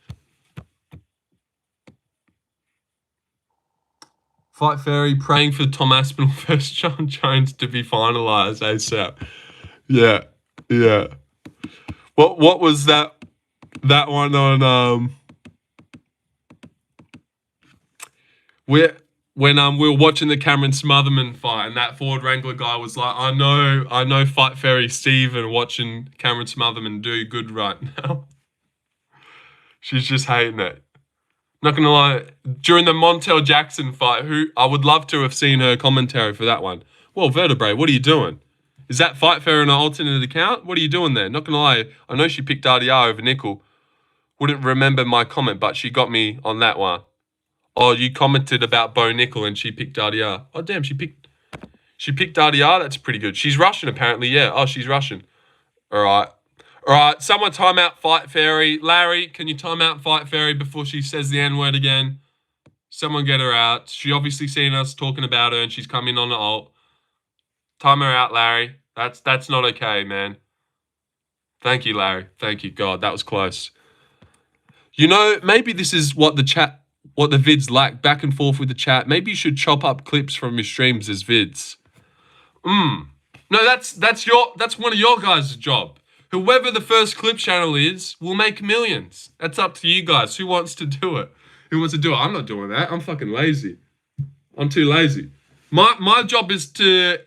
Fight Fairy praying for Tom Aspinall versus John Jones to be finalised ASAP. Yeah. What was that one on when we were watching the Cameron Smotherman fight, and that Ford Wrangler guy was like, I know Fight Fairy Steven watching Cameron Smotherman do good right now. She's just hating it. Not gonna lie, during the Montel Jackson fight, who I would love to have seen her commentary for that one. Well, Vertebrae, what are you doing? Is that Fight Fairy on an alternate account? What are you doing there? Not gonna lie, I know she picked RDR over Nickel. Wouldn't remember my comment, but she got me on that one. Oh, you commented about Bo Nickel and she picked RDR. Oh, damn, she picked RDR? That's pretty good. She's Russian, apparently, yeah. Oh, she's Russian. All right, someone time out Fight Fairy. Larry, can you time out Fight Fairy before she says the N-word again? Someone get her out. She obviously seen us talking about her and she's coming on the alt. Time her out, Larry. That's not okay, man. Thank you, Larry. Thank you. God, that was close. You know, maybe this is what the vids lack, back and forth with the chat. Maybe you should chop up clips from your streams as vids. No, that's one of your guys' job. Whoever the first clip channel is will make millions. That's up to you guys. Who wants to do it? I'm not doing that. I'm fucking lazy. I'm too lazy. My job is to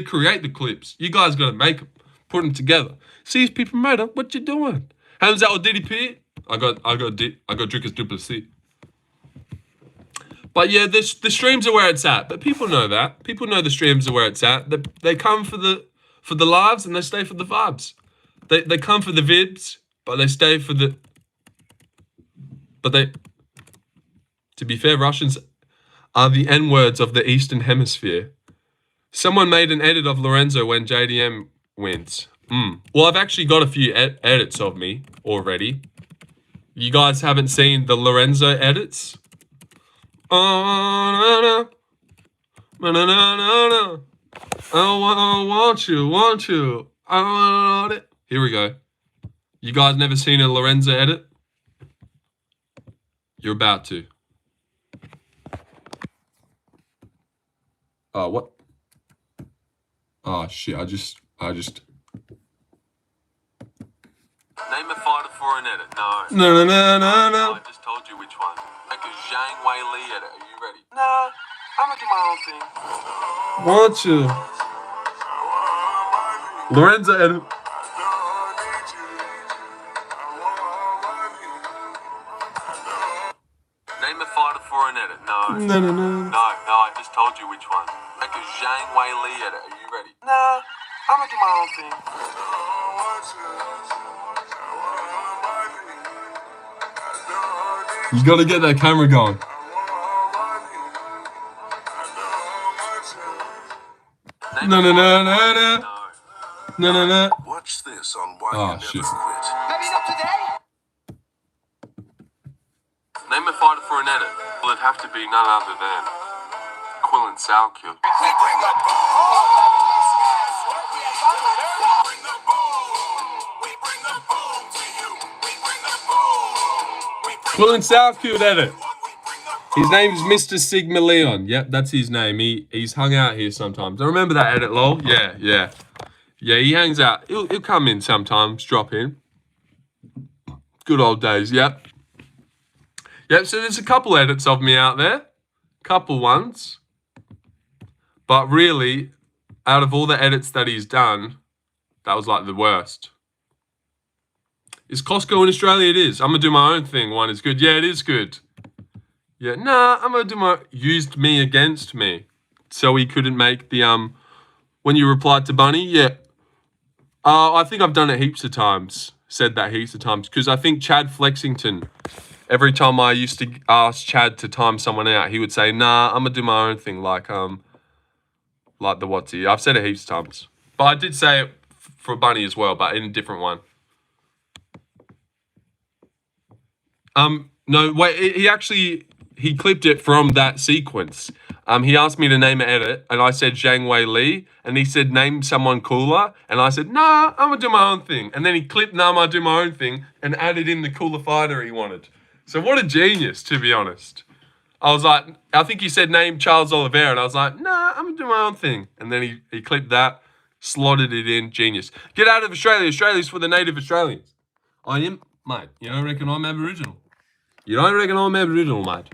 create the clips. You guys got to make them, put them together. CSP promoter, what you doing? Hands out with DDP. I got drinkers duplessis. But yeah, the streams are where it's at. But people know that. People know the streams are where it's at. They come for the lives and they stay for the vibes. They come for the vids, but they stay for the. To be fair, Russians are the N-words of the Eastern Hemisphere. Someone made an edit of Lorenzo when JDM wins. Well, I've actually got a few edits of me already. You guys haven't seen the Lorenzo edits? Oh, no. I want you. I want it. Here we go. You guys never seen a Lorenzo edit? You're about to. Oh, what? Oh, shit. I just... Name a fighter for an edit. No. I just told you which one. Make a Zhang Wei Li edit. Are you ready? Nah, I'm gonna do my own thing. Want you. Lorenzo edit. Name a fighter for an edit. No. No, I just told you which one. Make a Zhang Wei Li edit. Are you ready? Nah, I'm gonna do my own thing. You gotta get that camera going. No. Watch this on Why Oh, You Never shit. Quit. Maybe not today. Name a fighter for an edit. Well, it'd have to be none other than Quillen Soundkill. We bring the boom. We bring the boom to you. We bring the boom. Quillen Southfield edit. His name's Mr. Sigma Leon. Yep, that's his name. He's hung out here sometimes. I remember that edit, lol. Yeah, he hangs out. He'll come in sometimes, drop in. Good old days, yep. So there's a couple edits of me out there. Couple ones. But really, out of all the edits that he's done, that was like the worst. Is Costco in Australia? It is. I'm going to do my own thing. One is good. Yeah, it is good. Yeah, nah, I'm going to do my... Used me against me. So he couldn't make the... When you replied to Bunny, yeah. I think I've done it heaps of times. Said that heaps of times. Because I think Chad Flexington every time I used to ask Chad to time someone out, he would say, "Nah, I'm gonna do my own thing." Like the Watsy. I've said it heaps of times, but I did say it for Bunny as well, but in a different one. No, wait. He clipped it from that sequence. He asked me to name an edit, and I said Zhang Wei Li, and he said name someone cooler, and I said nah, I'm gonna do my own thing, and then he clipped nah, I'm gonna do my own thing, and added in the cooler fighter he wanted. So what a genius, to be honest. I was like, I think he said name Charles Oliveira, and I was like, nah, I'm gonna do my own thing, and then he clipped that, slotted it in, genius. Get out of Australia. Australia's for the native Australians. I am, mate. You don't reckon I'm Aboriginal? You don't reckon I'm Aboriginal, mate?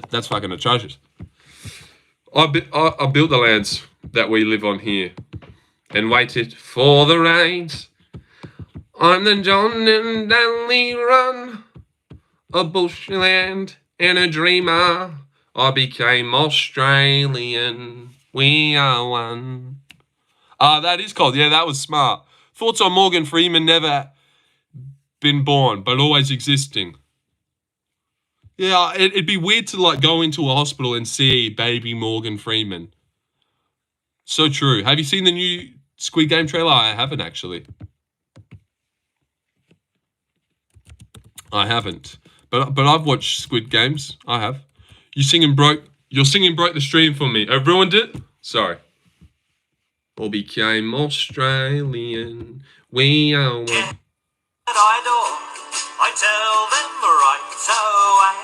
That's fucking atrocious. I built the lands that we live on here and waited for the rains. I'm the John and Danley run, a bushland and a dreamer. I became Australian. We are one. That is cold. Yeah, that was smart. Thoughts on Morgan Freeman never been born, but always existing. Yeah, it'd be weird to like go into a hospital and see baby Morgan Freeman. So true. Have you seen the new Squid Game trailer? I haven't actually. I haven't. But I've watched Squid Games. I have. Your singing broke the stream for me. I ruined it? Sorry. Or became Australian. We are one. I tell them right away.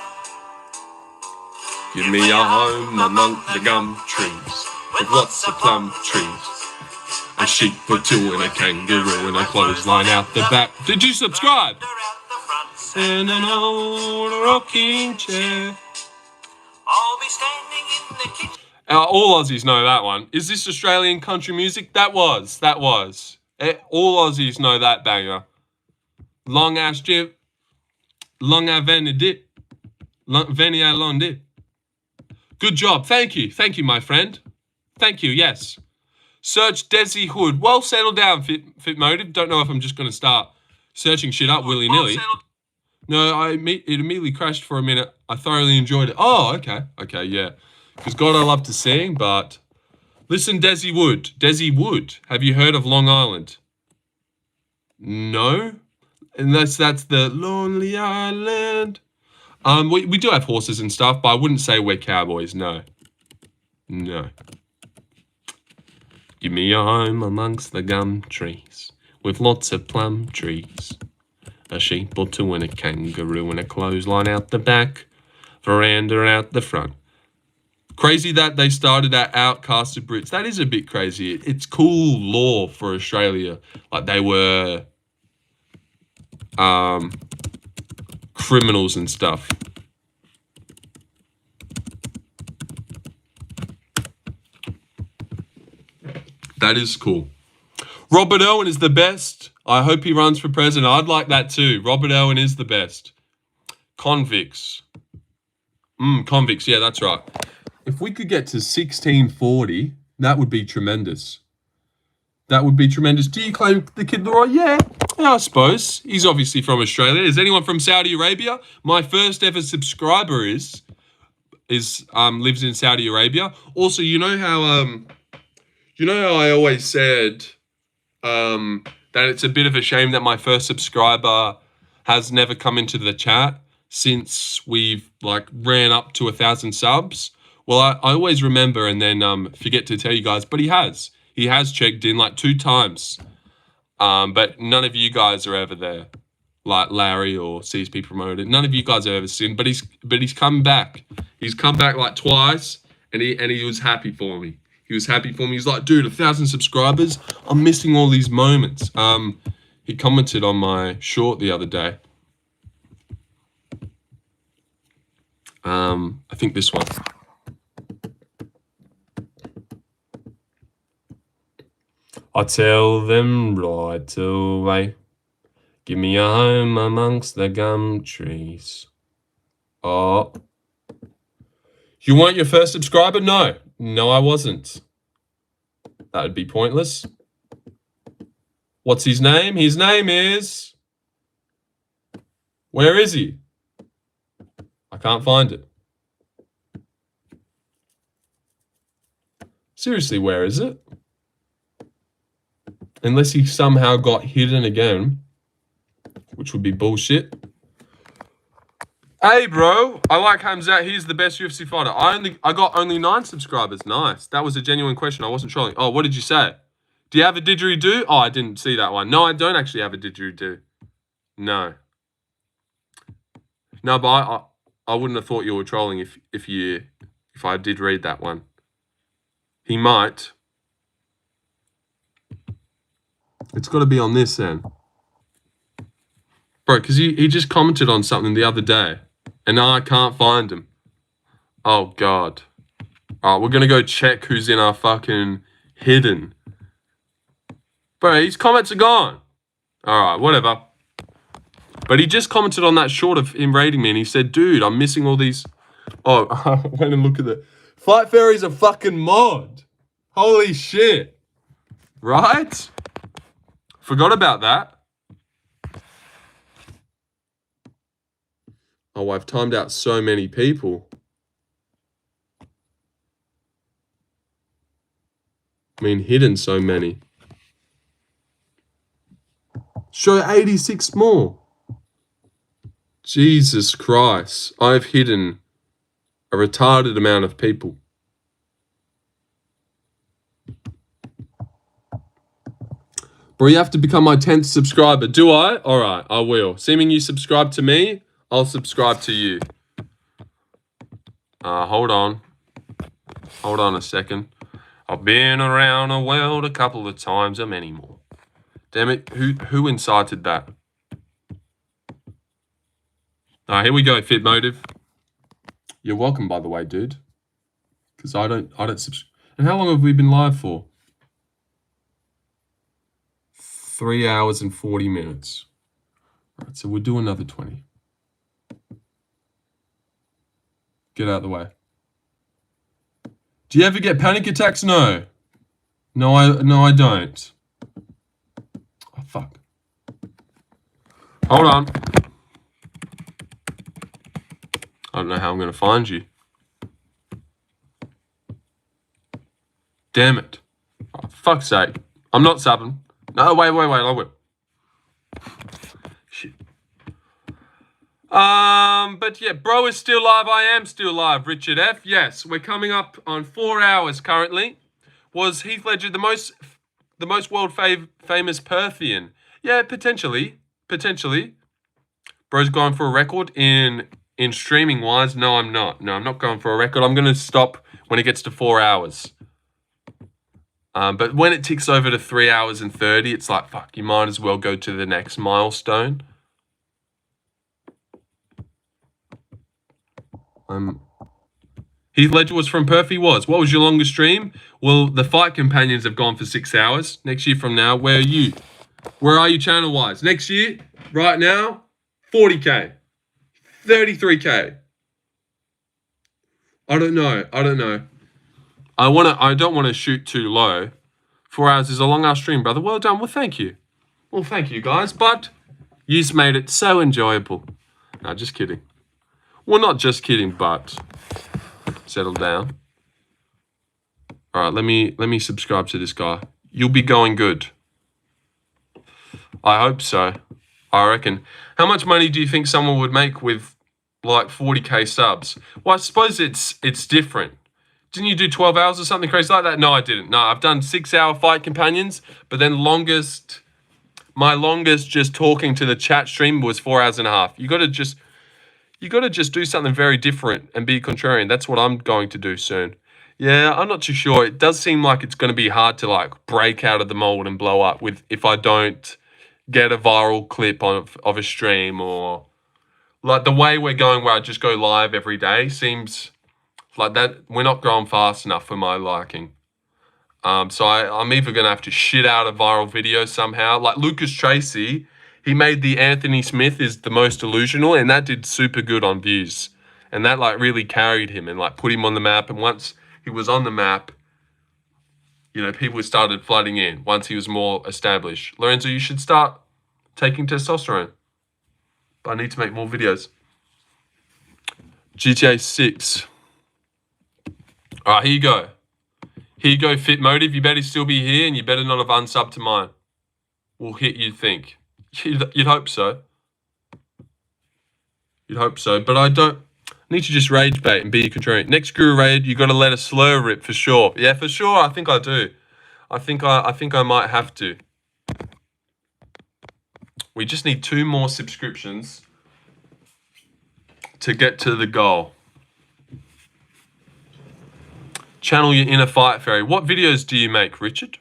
Give me a home among the gum trees, with lots of plum trees. A sheep or two and a kangaroo and a clothesline out the back. Did you subscribe? And an old rocking chair. I'll be standing in the kitchen. All Aussies know that one. Is this Australian country music? That was. All Aussies know that banger. Long ass jib. Long avenidit. Venia londi. Good job. Thank you, my friend. Thank you, yes. Search Desi Hood. Well, settle down, Fit Motive. Don't know if I'm just going to start searching shit up willy-nilly. No, it immediately crashed for a minute. I thoroughly enjoyed it. Oh, okay. Okay, yeah. Because God, I love to sing, but... Listen, Desi Wood. Desi Wood. Have you heard of Long Island? No? Unless that's the Lonely Island. We do have horses and stuff, but I wouldn't say we're cowboys, no. No. Give me a home amongst the gum trees, with lots of plum trees. A sheep or two and a kangaroo and a clothesline out the back, veranda out the front. Crazy that they started at outcasted Brits. That is a bit crazy. It's cool law for Australia. Like they were criminals and stuff. That is cool. Robert Owen is the best. I hope he runs for president. I'd like that too. Robert Owen is the best. Convicts. Convicts. Yeah, that's right. If we could get to 1640, that would be tremendous. That would be tremendous. Do you claim the Kid Leroy? Yeah, I suppose. He's obviously from Australia. Is anyone from Saudi Arabia? My first ever subscriber lives in Saudi Arabia. Also, you know how I always said that it's a bit of a shame that my first subscriber has never come into the chat since we've ran up to 1,000 subs. Well, I always remember and then forget to tell you guys, but he has. He has checked in 2 times. But none of you guys are ever there. Like Larry or CSP Promoted. None of you guys have ever seen. But he's come back. He's come back twice and he was happy for me. He was happy for me. He's like, dude, 1,000 subscribers. I'm missing all these moments. He commented on my short the other day. I think this one. I tell them right away. Give me a home amongst the gum trees. Oh. You weren't your first subscriber? No. No, I wasn't. That would be pointless. What's his name? His name is... Where is he? can't find it. Seriously, where is it? Unless he somehow got hidden again, which would be bullshit. Hey, bro, I like Hamzat. He's the best UFC fighter. I got only 9 subscribers. Nice. That was a genuine question. I wasn't trolling. Oh, what did you say? Do you have a didgeridoo? Oh, I didn't see that one. No, I don't actually have a didgeridoo. No. No, but I wouldn't have thought you were trolling if I did read that one. He might. It's got to be on this then. Bro, because he just commented on something the other day. And now I can't find him. Oh, God. All right, we're going to go check who's in our fucking hidden. Bro, his comments are gone. All right, whatever. But he just commented on that short of him rating me, and he said, dude, I'm missing all these... Oh, I went and look at the... Fight Fairy's a fucking mod. Holy shit. Right? Forgot about that. Oh, I've timed out so many people. I mean, hidden so many. Show 86 more. Jesus Christ. I've hidden a retarded amount of people. Bro, you have to become my 10th subscriber. Do I? All right, I will. Seeming you subscribe to me, I'll subscribe to you. Hold on. Hold on a second. I've been around the world a couple of times and many more. Damn it, who incited that? Here we go, Fit Motive. You're welcome, by the way, dude. Because I don't subscribe. And how long have we been live for? 3 hours and 40 minutes. All right, so we'll do another 20. Get out of the way. Do you ever get panic attacks? No. No, I don't. Oh, fuck. Hold on. I don't know how I'm going to find you. Damn it. Oh, fuck's sake. I'm not subbing. No, wait, I will. Shit. But yeah, bro is still live. I am still live, Richard F. Yes, we're coming up on 4 hours currently. Was Heath Ledger the most world famous Perthian? Yeah, potentially. Bro's going for a record in streaming wise. No, I'm not. No, I'm not going for a record. I'm going to stop when it gets to 4 hours. But when it ticks over to 3 hours and 30, it's like, fuck, you might as well go to the next milestone. Heath Ledger was from Perth. He was. What was your longest stream? Well, the Fight Companions have gone for 6 hours. Next year from now, where are you? Where are you channel-wise? Next year, right now, 40K. 33K. I don't know. I don't want to shoot too low. 4 hours is a long ass stream, brother. Well done. Well, thank you. Well, thank you, guys. But you've made it so enjoyable. No, just kidding. Well, not just kidding, but settle down. All right, let me subscribe to this guy. You'll be going good. I hope so. I reckon. How much money do you think someone would make with like 40K subs? Well, I suppose it's different. Didn't you do 12 hours or something crazy like that? No, I didn't. No, I've done 6 hour Fight Companions, but then my longest just talking to the chat stream was 4 hours and a half. You got to just do something very different and be contrarian. That's what I'm going to do soon. Yeah, I'm not too sure. It does seem like it's going to be hard to like break out of the mold and blow up if I don't get a viral clip of a stream, or like the way we're going where I just go live every day seems like that we're not going fast enough for my liking. So I'm either going to have to shit out a viral video somehow. Like Lucas Tracy, he made the Anthony Smith is the most delusional, and that did super good on views. And that like really carried him and like put him on the map. And once he was on the map, you know, people started flooding in once he was more established. Lorenzo, you should start taking testosterone. But I need to make more videos. GTA 6. All right, here you go. Here you go, Fit Motive. You better still be here, and you better not have unsubbed to mine. Will hit, you'd think. You'd hope so. You'd hope so, but I don't. I need to just rage bait and be a contrarian. Next Guru Raid, you got to let a slur rip for sure. Yeah, for sure. I think I do. I think I might have to. We just need 2 more subscriptions to get to the goal. Channel your inner fight fairy. What videos do you make, Richard?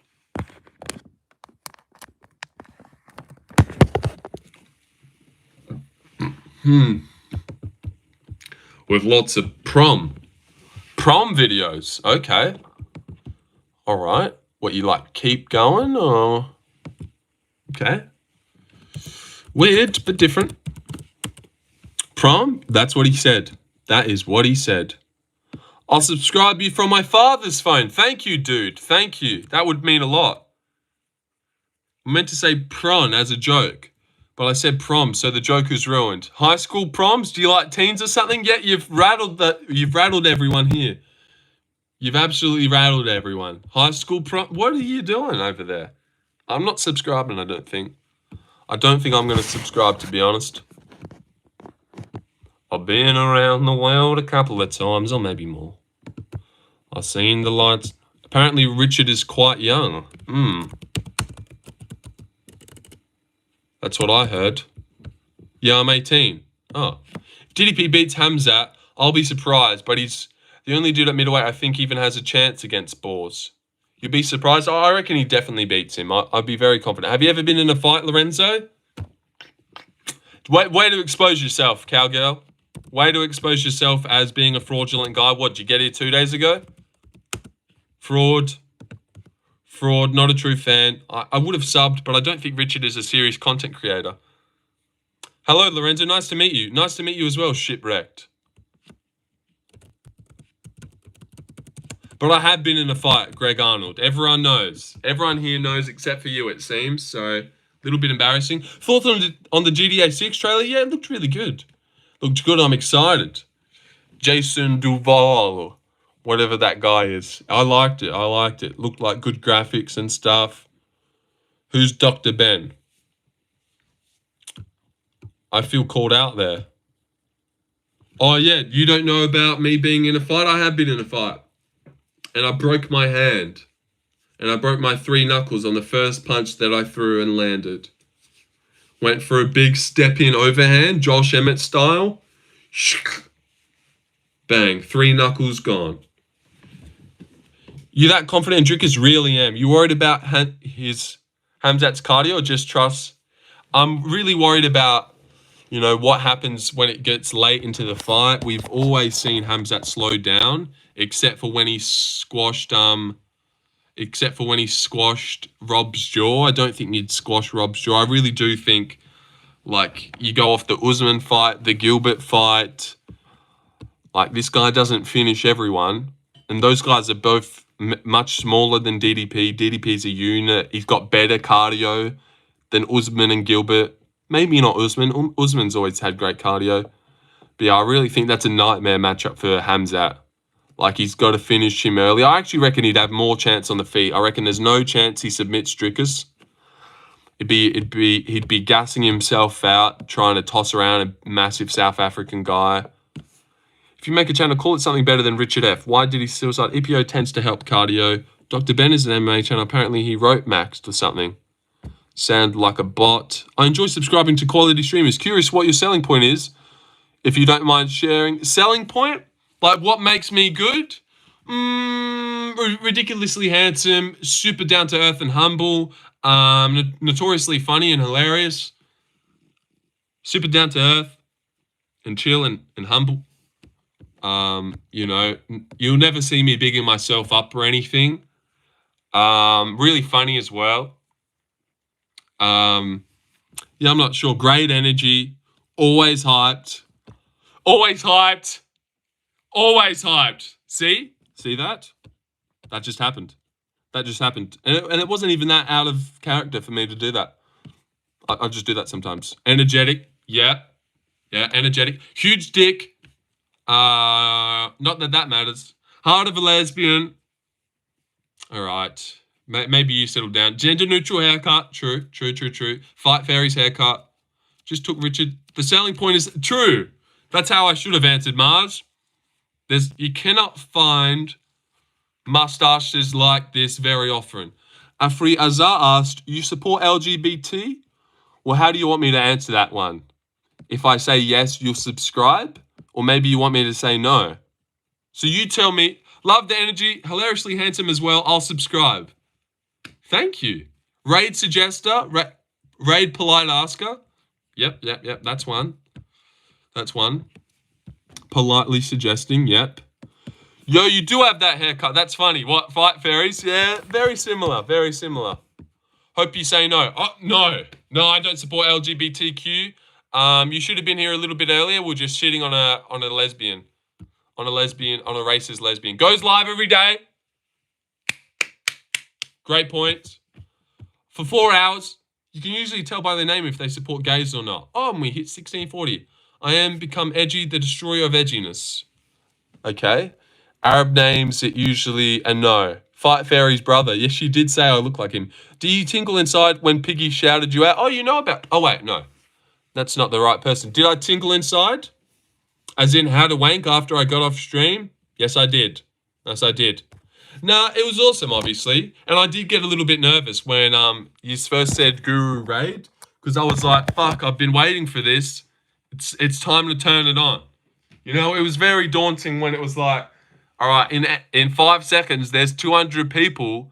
With lots of prom videos. Okay. All right. What, you like keep going or? Okay. Weird, but different. Prom? That's what he said. That is what he said. I'll subscribe you from my father's phone. Thank you, dude. Thank you. That would mean a lot. I meant to say prom as a joke, but I said prom, so the joke is ruined. High school proms? Do you like teens or something? Yeah, you've rattled everyone here. You've absolutely rattled everyone. High school prom? What are you doing over there? I'm not subscribing, I don't think. I don't think I'm going to subscribe, to be honest. I've been around the world a couple of times, or maybe more. I've seen the lights. Apparently, Richard is quite young. That's what I heard. Yeah, I'm 18. Oh. If DDP beats Hamzat, I'll be surprised, but he's the only dude at middleweight I think even has a chance against Boars. You'd be surprised? Oh, I reckon he definitely beats him. I'd be very confident. Have you ever been in a fight, Lorenzo? Way to expose yourself, cowgirl. Way to expose yourself as being a fraudulent guy. What, did you get here 2 days ago? Fraud. Fraud, not a true fan. I would have subbed, but I don't think Richard is a serious content creator. Hello, Lorenzo. Nice to meet you. Nice to meet you as well, Shipwrecked. But I have been in a fight, Greg Arnold. Everyone knows. Everyone here knows except for you, it seems. So, a little bit embarrassing. Thoughts on the GTA 6 trailer? Yeah, it looked really good. Looked good. I'm excited. Jason Duval, whatever that guy is. I liked it. I liked it. Looked like good graphics and stuff. Who's Dr. Ben? I feel called out there. Oh, yeah. You don't know about me being in a fight? I have been in a fight. And I broke my hand. And I broke my 3 knuckles on the first punch that I threw and landed. Went for a big step-in overhand, Josh Emmett style. Bang, 3 knuckles gone. You that confident in Drickus? Really am. You worried about his Hamzat's cardio or just trust? I'm really worried about, you know, what happens when it gets late into the fight. We've always seen Hamzat slow down, except for when he squashed Rob's jaw. I don't think he'd squash Rob's jaw. I really do think, like, you go off the Usman fight, the Gilbert fight. Like, this guy doesn't finish everyone. And those guys are both much smaller than DDP. DDP's a unit. He's got better cardio than Usman and Gilbert. Maybe not Usman. Usman's always had great cardio. But yeah, I really think that's a nightmare matchup for Hamzat. Like, he's got to finish him early. I actually reckon he'd have more chance on the feet. I reckon there's no chance he submits Drickus. He'd be gassing himself out, trying to toss around a massive South African guy. If you make a channel, call it something better than Richard F. Why did he suicide? EPO tends to help cardio. Dr. Ben is an MMA channel. Apparently he wrote maxed or something. Sound like a bot. I enjoy subscribing to quality streamers. Curious what your selling point is, if you don't mind sharing. Selling point? Like, what makes me good? Ridiculously handsome, super down-to-earth and humble, notoriously funny and hilarious, super down-to-earth and chill and humble. You know, you'll never see me bigging myself up or anything. Really funny as well. Yeah, I'm not sure. Great energy, always hyped. Always hyped. Always hyped. See that? That just happened. That just happened. And it wasn't even that out of character for me to do that. I just do that sometimes. Energetic. Yeah. Yeah, energetic. Huge dick. Not that matters. Heart of a lesbian. All right. Maybe you settle down. Gender neutral haircut. True. Fight Fairy's haircut. Just took Richard. The selling point is true. That's how I should have answered, Mars. You cannot find mustaches like this very often. Afri Azar asked, you support LGBT? Well, how do you want me to answer that one? If I say yes, you'll subscribe? Or maybe you want me to say no? So you tell me. Love the energy. Hilariously handsome as well. I'll subscribe. Thank you. Raid suggester. Raid polite asker. Yep. That's one. Politely suggesting. Yep. Yo, you do have that haircut. That's funny. What? Fight Fairies? Yeah, very similar. Hope you say no. Oh, no, I don't support LGBTQ. You should have been here a little bit earlier. We're just shitting on a lesbian. On a racist lesbian. Goes live every day. Great point. For 4 hours. You can usually tell by their name if they support gays or not. Oh, and we hit 1640. I am become edgy, the destroyer of edginess. Okay. Arab names, it usually a no. Fight Fairy's brother. Yes, she did say I look like him. Do you tingle inside when Piggy shouted you out? Oh, you know about... Oh, wait, no. That's not the right person. Did I tingle inside? As in how to wank after I got off stream? Yes, I did. Nah, it was awesome, obviously. And I did get a little bit nervous when you first said Guru Raid. Because I was like, fuck, I've been waiting for this. It's time to turn it on. You know, it was very daunting when it was like, all right, in 5 seconds, there's 200 people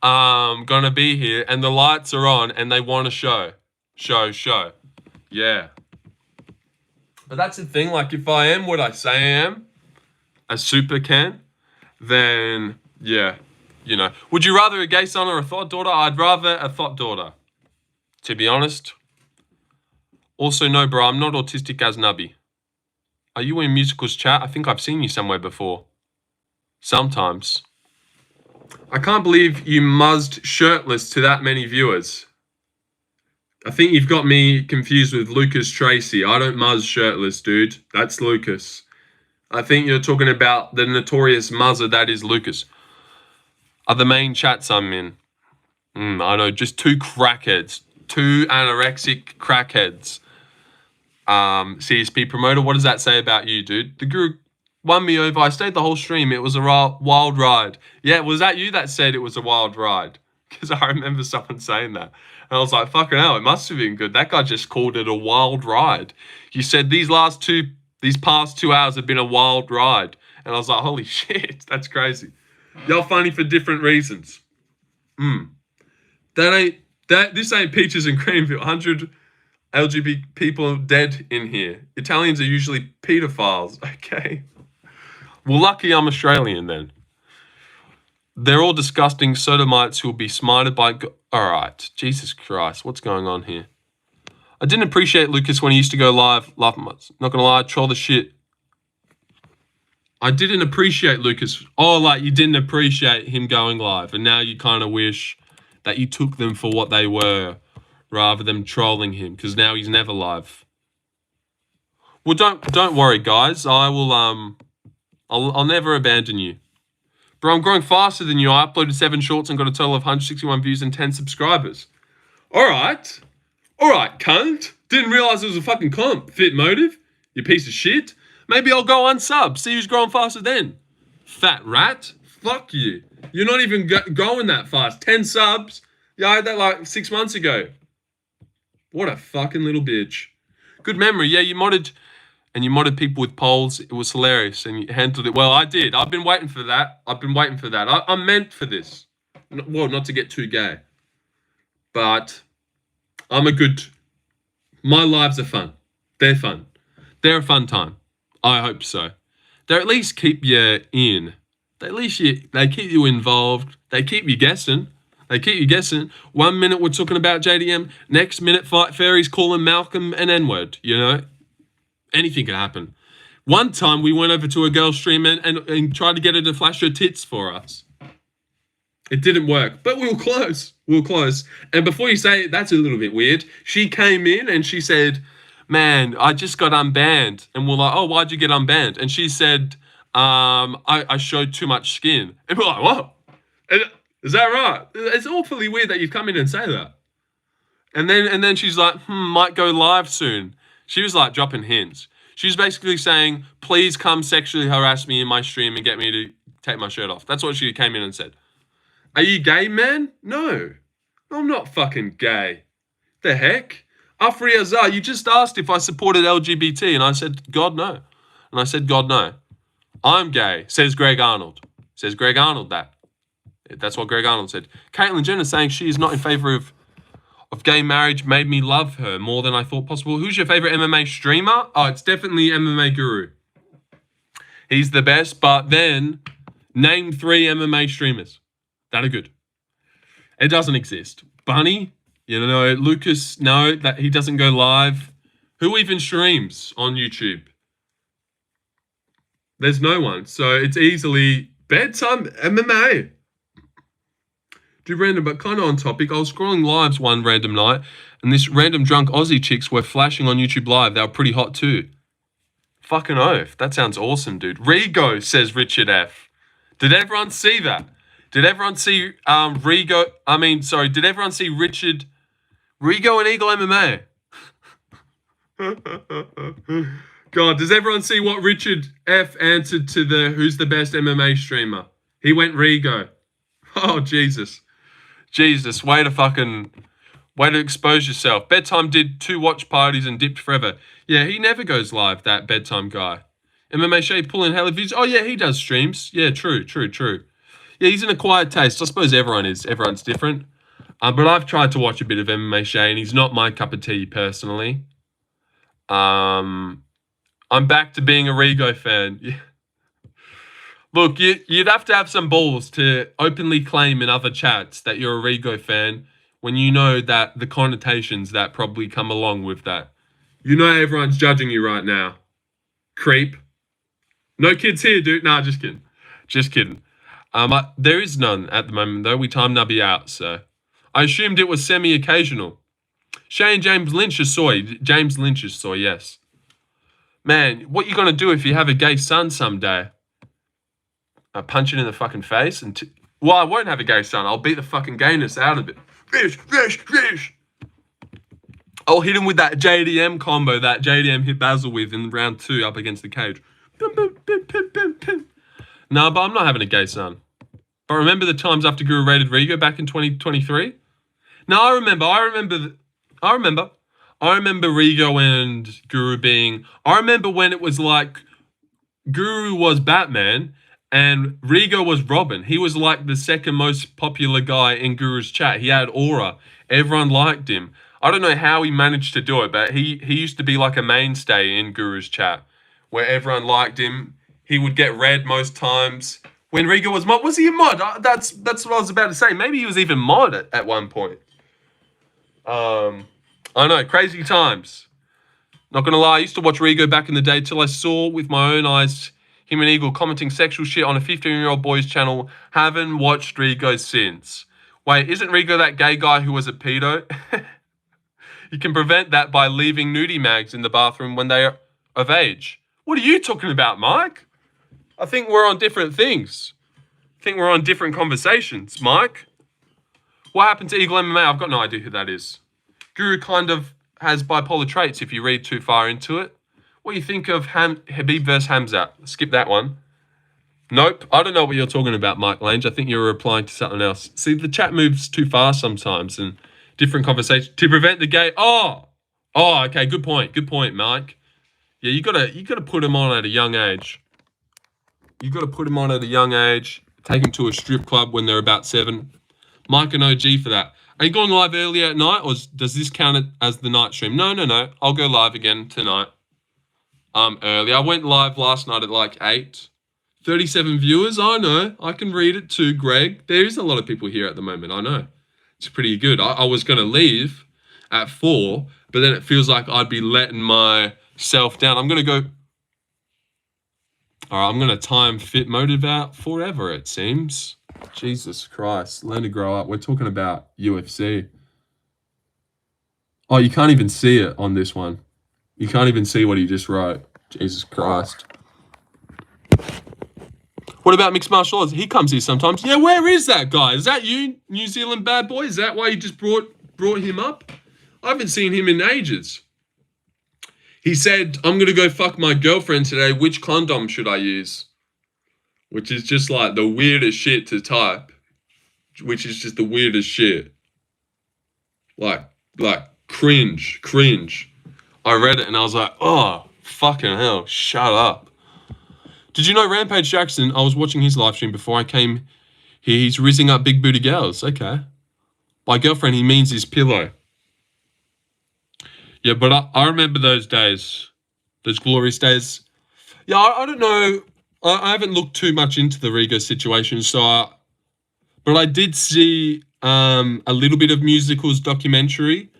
gonna be here, and the lights are on, and they want to show. Yeah. But that's the thing, like, if I am what I say I am, a super can, then, yeah, you know. Would you rather a gay son or a thought daughter? I'd rather a thought daughter, to be honest. Also, no, bro, I'm not autistic as Nubby. Are you in musicals chat? I think I've seen you somewhere before. Sometimes. I can't believe you muzzed shirtless to that many viewers. I think you've got me confused with Lucas Tracy. I don't muzz shirtless, dude. That's Lucas. I think you're talking about the notorious muzzer that is Lucas. Are the main chats I'm in? I know, just 2 crackheads. 2 anorexic crackheads. CSP promoter, what does that say about you, dude? The Guru won me over. I stayed the whole stream. It was a wild ride. Yeah, was that you that said it was a wild ride? Because I remember someone saying that. And I was like, fucking hell, it must have been good. That guy just called it a wild ride. He said these past 2 hours have been a wild ride. And I was like, holy shit, that's crazy. Y'all funny for different reasons. This ain't peaches and cream. 100 LGBT people dead in here. Italians are usually pedophiles. Okay. Well, lucky I'm Australian then. They're all disgusting sodomites who will be smited by... All right. Jesus Christ. What's going on here? I didn't appreciate Lucas when he used to go live. Not going to lie. Troll the shit. I didn't appreciate Lucas. Oh, like you didn't appreciate him going live. And now you kind of wish that you took them for what they were rather than trolling him. Because now he's never live. Well, don't worry, guys. I will... I'll never abandon you. Bro, I'm growing faster than you. I uploaded 7 shorts and got a total of 161 views and 10 subscribers. All right, cunt. Didn't realize it was a fucking comp. Fit motive, you piece of shit. Maybe I'll go unsub. See who's growing faster then. Fat rat. Fuck you. You're not even going that fast. 10 subs. Yeah, I had that like 6 months ago. What a fucking little bitch. Good memory. Yeah, you modded... And you modded people with polls. It was hilarious. And you handled it well. I did. I've been waiting for that. I'm meant for this. Well, not to get too gay. But I'm a good... My lives are fun. They're fun. They're a fun time. I hope so. They at least keep you in. They keep you involved. They keep you guessing. 1 minute we're talking about JDM. Next minute, Fight Fairies calling Malcolm an N-word. You know? Anything can happen. One time we went over to a girl's stream and tried to get her to flash her tits for us. It didn't work, but we were close. And before you say it, that's a little bit weird. She came in and she said, man, I just got unbanned. And we're like, oh, why'd you get unbanned? And she said, I showed too much skin. And we're like, what? Is that right? It's awfully weird that you come in and say that. And then she's like, might go live soon. She was like dropping hints. She's basically saying, please come sexually harass me in my stream and get me to take my shirt off. That's what she came in and said. Are you gay, man? No. I'm not fucking gay. The heck? Afri Azar, you just asked if I supported LGBT, and I said, God, no. And I said, God, no. I'm gay, says Greg Arnold. Says Greg Arnold that. That's what Greg Arnold said. Caitlyn Jenner saying she is not in favor of gay marriage made me love her more than I thought possible. Who's your favorite MMA streamer? Oh, it's definitely MMA Guru. He's the best, but then name 3 MMA streamers that are good. It doesn't exist. Bunny, you know, Lucas, no, that he doesn't go live. Who even streams on YouTube? There's no one. So it's easily bedtime MMA. Do random, but kind of on topic. I was scrolling lives one random night, and this random drunk Aussie chicks were flashing on YouTube Live. They were pretty hot too. Fucking oath. That sounds awesome, dude. Rigo, says Richard F. Did everyone see that? Did everyone see did everyone see Richard Rigo and Eagle MMA? God, does everyone see what Richard F answered to the who's the best MMA streamer? He went Rigo. Oh, Jesus. Jesus, way to expose yourself. Bedtime did 2 watch parties and dipped forever. Yeah, he never goes live, that Bedtime guy. MMA Shay pulling hella views. Oh, yeah, he does streams. Yeah, true. Yeah, he's an acquired taste. I suppose everyone is. Everyone's different. But I've tried to watch a bit of MMA Shay, and he's not my cup of tea personally. I'm back to being a Rigo fan. Yeah. Look, you'd have to have some balls to openly claim in other chats that you're a Rigo fan when you know that the connotations that probably come along with that. You know everyone's judging you right now. Creep. No kids here, dude. Nah, just kidding. Just kidding. There is none at the moment, though. We timed Nubby out, so. I assumed it was semi-occasional. Shane James Lynch is soy. James Lynch is soy, yes. Man, what you gonna do if you have a gay son someday? Punch it in the fucking face and... well, I won't have a gay son. I'll beat the fucking gayness out of it. Fish. I'll hit him with that JDM combo that JDM hit Basil with in round 2 up against the cage. No, but I'm not having a gay son. But remember the times after Guru raided Rigo back in 2023? No, I remember Rigo and Guru being... I remember when it was like Guru was Batman and Rigo was Robin. He was like the second most popular guy in Guru's chat. He had aura. Everyone liked him. I don't know how he managed to do it, but he used to be like a mainstay in Guru's chat where everyone liked him. He would get read most times. When Rigo was mod, was he a mod? That's what I was about to say. Maybe he was even mod at one point. I know, crazy times. Not gonna lie, I used to watch Rigo back in the day till I saw with my own eyes him and Eagle commenting sexual shit on a 15-year-old boy's channel. Haven't watched Rigo since. Wait, isn't Rigo that gay guy who was a pedo? You can prevent that by leaving nudie mags in the bathroom when they are of age. What are you talking about, Mike? I think we're on different things. I think we're on different conversations, Mike. What happened to Eagle MMA? I've got no idea who that is. Guru kind of has bipolar traits if you read too far into it. What do you think of Habib versus Hamzat? Skip that one. Nope. I don't know what you're talking about, Mike Lange. I think you're replying to something else. See, the chat moves too fast sometimes and different conversations. To prevent the gay... Oh, okay. Good point. Good point, Mike. Yeah, you gotta put him on at a young age. You got to put them on at a young age. Take them to a strip club when they're about 7. Mike and OG for that. Are you going live earlier at night, or does this count as the night stream? No. I'll go live again tonight. Early. I went live last night at like 8. 37 viewers. I know. I can read it too, Greg. There is a lot of people here at the moment. I know. It's pretty good. I was going to leave at 4, but then it feels like I'd be letting myself down. I'm going to go... All right, I'm going to time fit motive out forever, it seems. Jesus Christ. Learn to grow up. We're talking about UFC. Oh, you can't even see it on this one. You can't even see what he just wrote. Jesus Christ. What about mixed martial arts? He comes here sometimes. Yeah, where is that guy? Is that you, New Zealand bad boy? Is that why you just brought him up? I haven't seen him in ages. He said, I'm going to go fuck my girlfriend today. Which condom should I use? Which is just like the weirdest shit to type. Which is just the weirdest shit. Like cringe. I read it and I was like, oh, fucking hell, shut up. Did you know Rampage Jackson, I was watching his live stream before I came here, he's rizzing up big booty girls. Okay. By girlfriend, he means his pillow. Yeah, but I remember those days. Those glorious days. Yeah, I don't know. I haven't looked too much into the Rigo situation, but I did see a little bit of Musical's documentary.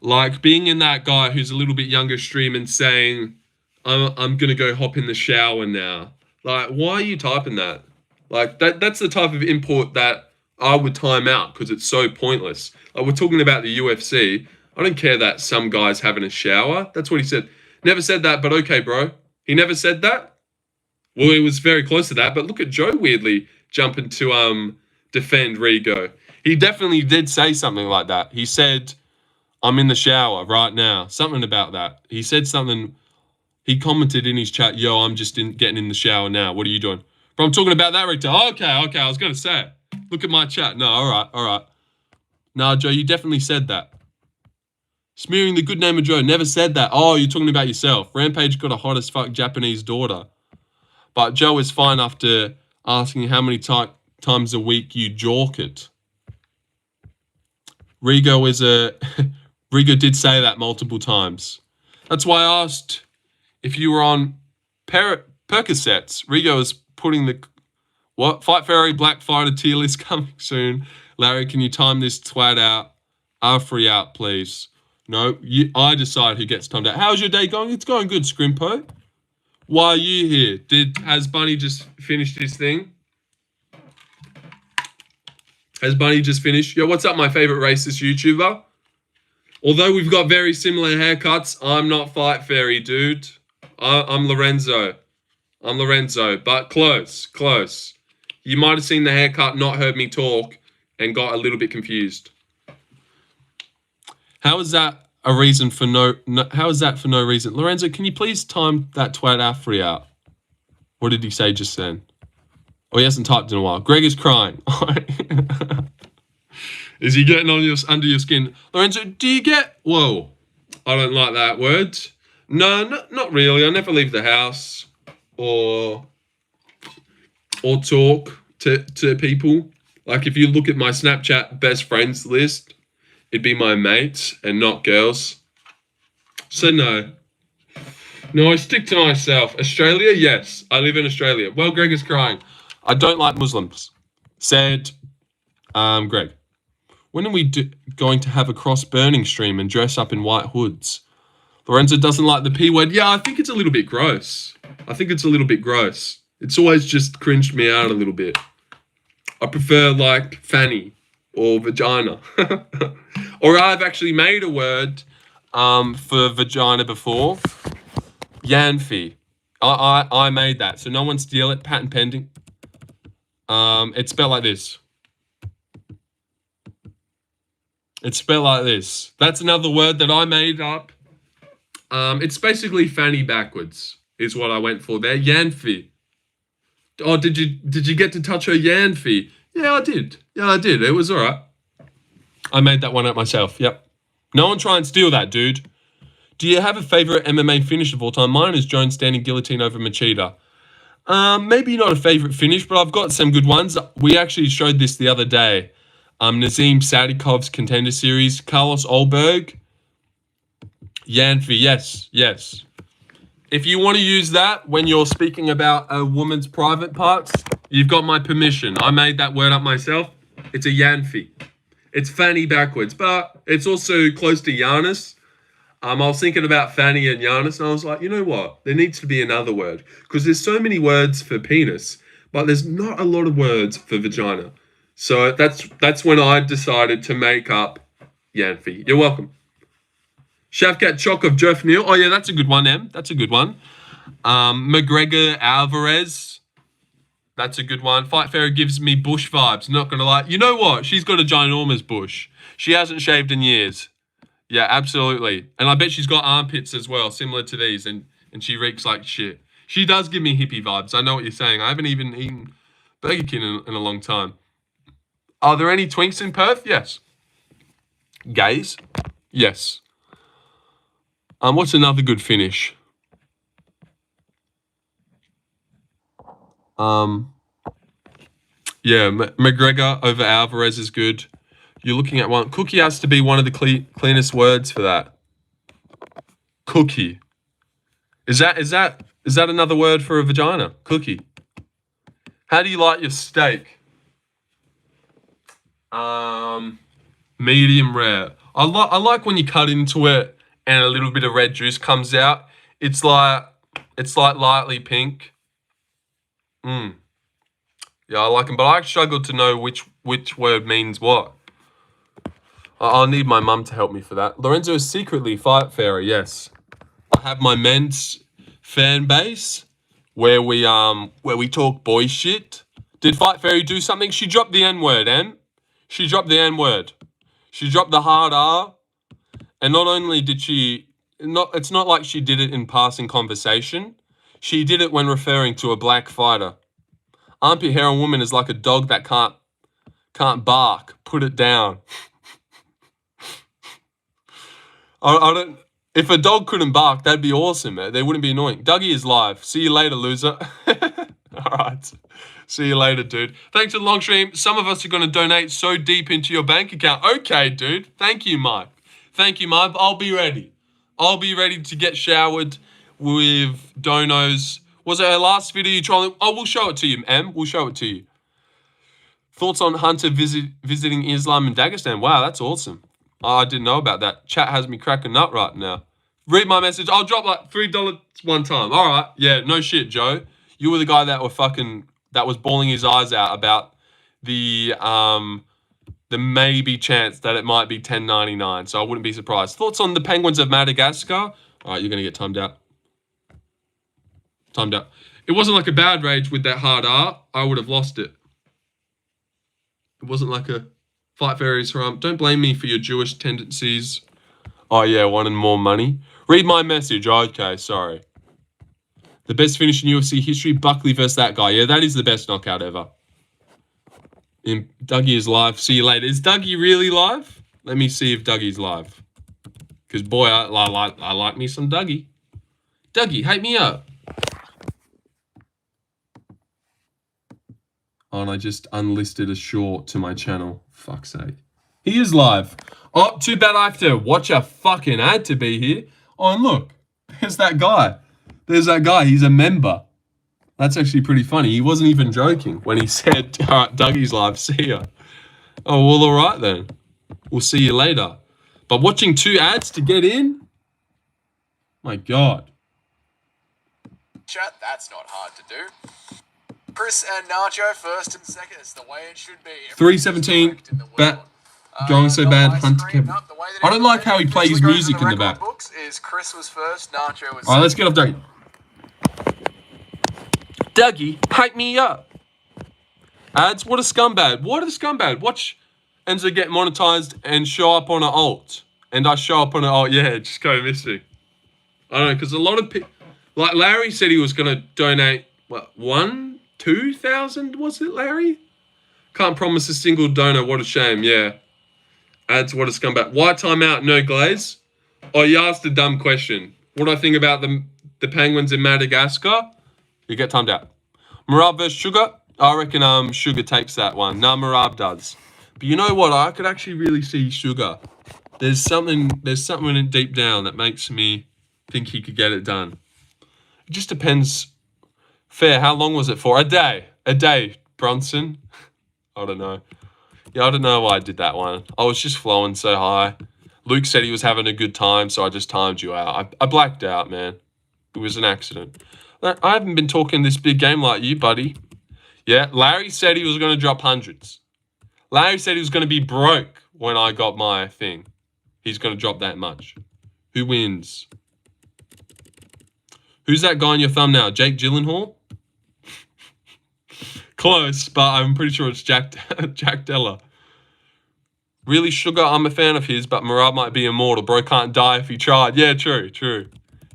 Like being in that guy who's a little bit younger stream and saying, I'm going to go hop in the shower now. Like, why are you typing that? Like, that's the type of import that I would time out because it's so pointless. Like, we're talking about the UFC. I don't care that some guy's having a shower. That's what he said. Never said that, but okay, bro. He never said that? Well, he was very close to that, but look at Joe weirdly jumping to defend Rigo. He definitely did say something like that. He said, I'm in the shower right now. Something about that. He said something. He commented in his chat, yo, I'm just getting in the shower now. What are you doing? But I'm talking about that, Richter. Okay. I was going to say it. Look at my chat. No, all right. No, Joe, you definitely said that. Smearing the good name of Joe. Never said that. Oh, you're talking about yourself. Rampage got a hot as fuck Japanese daughter. But Joe is fine after asking how many times a week you jork it. Rigo did say that multiple times. That's why I asked if you were on Percocets. Rigo is putting the... What? Fight Fairy Black Fighter tier list coming soon. Larry, can you time this twat out? Free out, please. No, I decide who gets timed out. How's your day going? It's going good, Scrimpo. Why are you here? Has Bunny just finished his thing? Has Bunny just finished? Yo, what's up, my favorite racist YouTuber? Although we've got very similar haircuts, I'm not Fight Fairy, dude. I'm Lorenzo. But close. You might have seen the haircut, not heard me talk, and got a little bit confused. How is that a reason for how is that for no reason? Lorenzo, can you please time that twat Afri out? What did he say just then? Oh, he hasn't typed in a while. Greg is crying. Is he getting under your skin? Lorenzo, do you get... Whoa. I don't like that word. No, not really. I never leave the house or talk to people. Like, if you look at my Snapchat best friends list, it'd be my mates and not girls. So no. No, I stick to myself. Australia? Yes. I live in Australia. Well, Greg is crying. I don't like Muslims. Said Greg. When are we going to have a cross-burning stream and dress up in white hoods? Lorenzo doesn't like the P word. Yeah, I think it's a little bit gross. It's always just cringed me out a little bit. I prefer like fanny or vagina. Or I've actually made a word for vagina before. Yanfi. I made that, so no one steal it. Patent pending. It's spelled like this. That's another word that I made up. It's basically fanny backwards is what I went for there. Yanfi. Oh, did you get to touch her Yanfi? Yeah, I did. It was all right. I made that one up myself. Yep. No one try and steal that, dude. Do you have a favorite MMA finish of all time? Mine is Jones standing guillotine over Machida. Maybe not a favorite finish, but I've got some good ones. We actually showed this the other day. Nazim Sadikov's Contender Series. Carlos Olberg. Yanfi, yes. If you want to use that when you're speaking about a woman's private parts, you've got my permission. I made that word up myself. It's a Yanfi. It's fanny backwards, but it's also close to Giannis. I was thinking about Fanny and Giannis, and I was like, you know what? There needs to be another word. Because there's so many words for penis, but there's not a lot of words for vagina. So that's when I decided to make up Yanfi. You're welcome. Shavkat Chokov, Jeff Neal. Oh, yeah, that's a good one, Em. That's a good one. McGregor Alvarez. That's a good one. Fight Fairy gives me bush vibes. Not going to lie. You know what? She's got a ginormous bush. She hasn't shaved in years. Yeah, absolutely. And I bet she's got armpits as well, similar to these. And she reeks like shit. She does give me hippie vibes. I know what you're saying. I haven't even eaten Burger King in a long time. Are there any twinks in Perth? Yes. Gays? Yes. What's another good finish? Yeah, McGregor over Alvarez is good. You're looking at one. Cookie has to be one of the cleanest words for that. Cookie. Is that another word for a vagina? Cookie. How do you like your steak? Medium rare. I like when you cut into it and a little bit of red juice comes out. It's like lightly pink. Yeah, I like them, but I struggle to know which word means what. I'll need my mum to help me for that. Lorenzo is secretly Fight Fairy, yes. I have my men's fan base where we talk boy shit. Did Fight Fairy do something? She dropped the N-word, Em. She dropped the N-word. She dropped the hard R. And not only did it's not like she did it in passing conversation. She did it when referring to a black fighter. Armpit hair on woman is like a dog that can't bark. Put it down. I don't. If a dog couldn't bark, that'd be awesome, man. They wouldn't be annoying. Dougie is live. See you later, loser. All right. See you later, dude. Thanks for the long stream. Some of us are going to donate so deep into your bank account. Okay, dude. Thank you, Mike. Thank you, Mike. I'll be ready. I'll be ready to get showered with donos. Was it her last video you trolling? Oh, we'll show it to you, Em. We'll show it to you. Thoughts on Hunter visiting Islam and Dagestan? Wow, that's awesome. Oh, I didn't know about that. Chat has me cracking nut right now. Read my message. I'll drop like $3 one time. All right. Yeah, no shit, Joe. You were the guy that was bawling his eyes out about the maybe chance that it might be $10.99. So I wouldn't be surprised. Thoughts on the Penguins of Madagascar? All right, you're going to get timed out. Timed out. It wasn't like a bad rage with that hard R. I would have lost it. It wasn't like a Fight Fairies rump. Don't blame me for your Jewish tendencies. Oh, yeah, wanting more money. Read my message. Okay, sorry. The best finish in UFC history, Buckley versus that guy. Yeah, that is the best knockout ever. Dougie is live. See you later. Is Dougie really live? Let me see if Dougie's live. Because, boy, I like me some Dougie. Dougie, hype me up. Oh, and I just unlisted a short to my channel. Fuck's sake. He is live. Oh, too bad I have to watch a fucking ad to be here. Oh, and look. There's that guy. There's that guy. He's a member. That's actually pretty funny. He wasn't even joking when he said, all right, Dougie's live. See ya. Oh, well, all right then. We'll see you later. But watching 2 ads to get in? My God. Chat, that's not hard to do. Chris and Nacho first and second. It's the way it should be. 317. Going so bad. Hunter Kevin. I don't like how he plays music in the back. Books is Chris was first, Nacho was all right, let's get off Dougie. Dougie, hype me up. Ads, what a scumbag. What a scumbag. Watch Enzo get monetized and show up on an alt. And I show up on an alt. Yeah, just go missing. I don't know, because a lot of people... Like Larry said he was going to donate, what, 2,000, was it, Larry? Can't promise a single donor. What a shame, yeah. Ads, what a scumbag. Why timeout, no glaze? Oh, you asked a dumb question. What do I think about the Penguins in Madagascar? You get timed out. Marab versus Sugar? I reckon Sugar takes that one. Nah, Marab does. But you know what? I could actually really see Sugar. There's something in deep down that makes me think he could get it done. It just depends. Fair, how long was it for? A day, Bronson. I don't know. Yeah, I don't know why I did that one. I was just flowing so high. Luke said he was having a good time, so I just timed you out. I blacked out, man. It was an accident. I haven't been talking this big game like you, buddy. Yeah, Larry said he was going to drop hundreds. Larry said he was going to be broke when I got my thing. He's going to drop that much. Who wins? Who's that guy in your thumbnail? Jake Gyllenhaal? Close, but I'm pretty sure it's Jack Della. Really, Sugar, I'm a fan of his, but Marab might be immortal. Bro can't die if he tried. Yeah, true.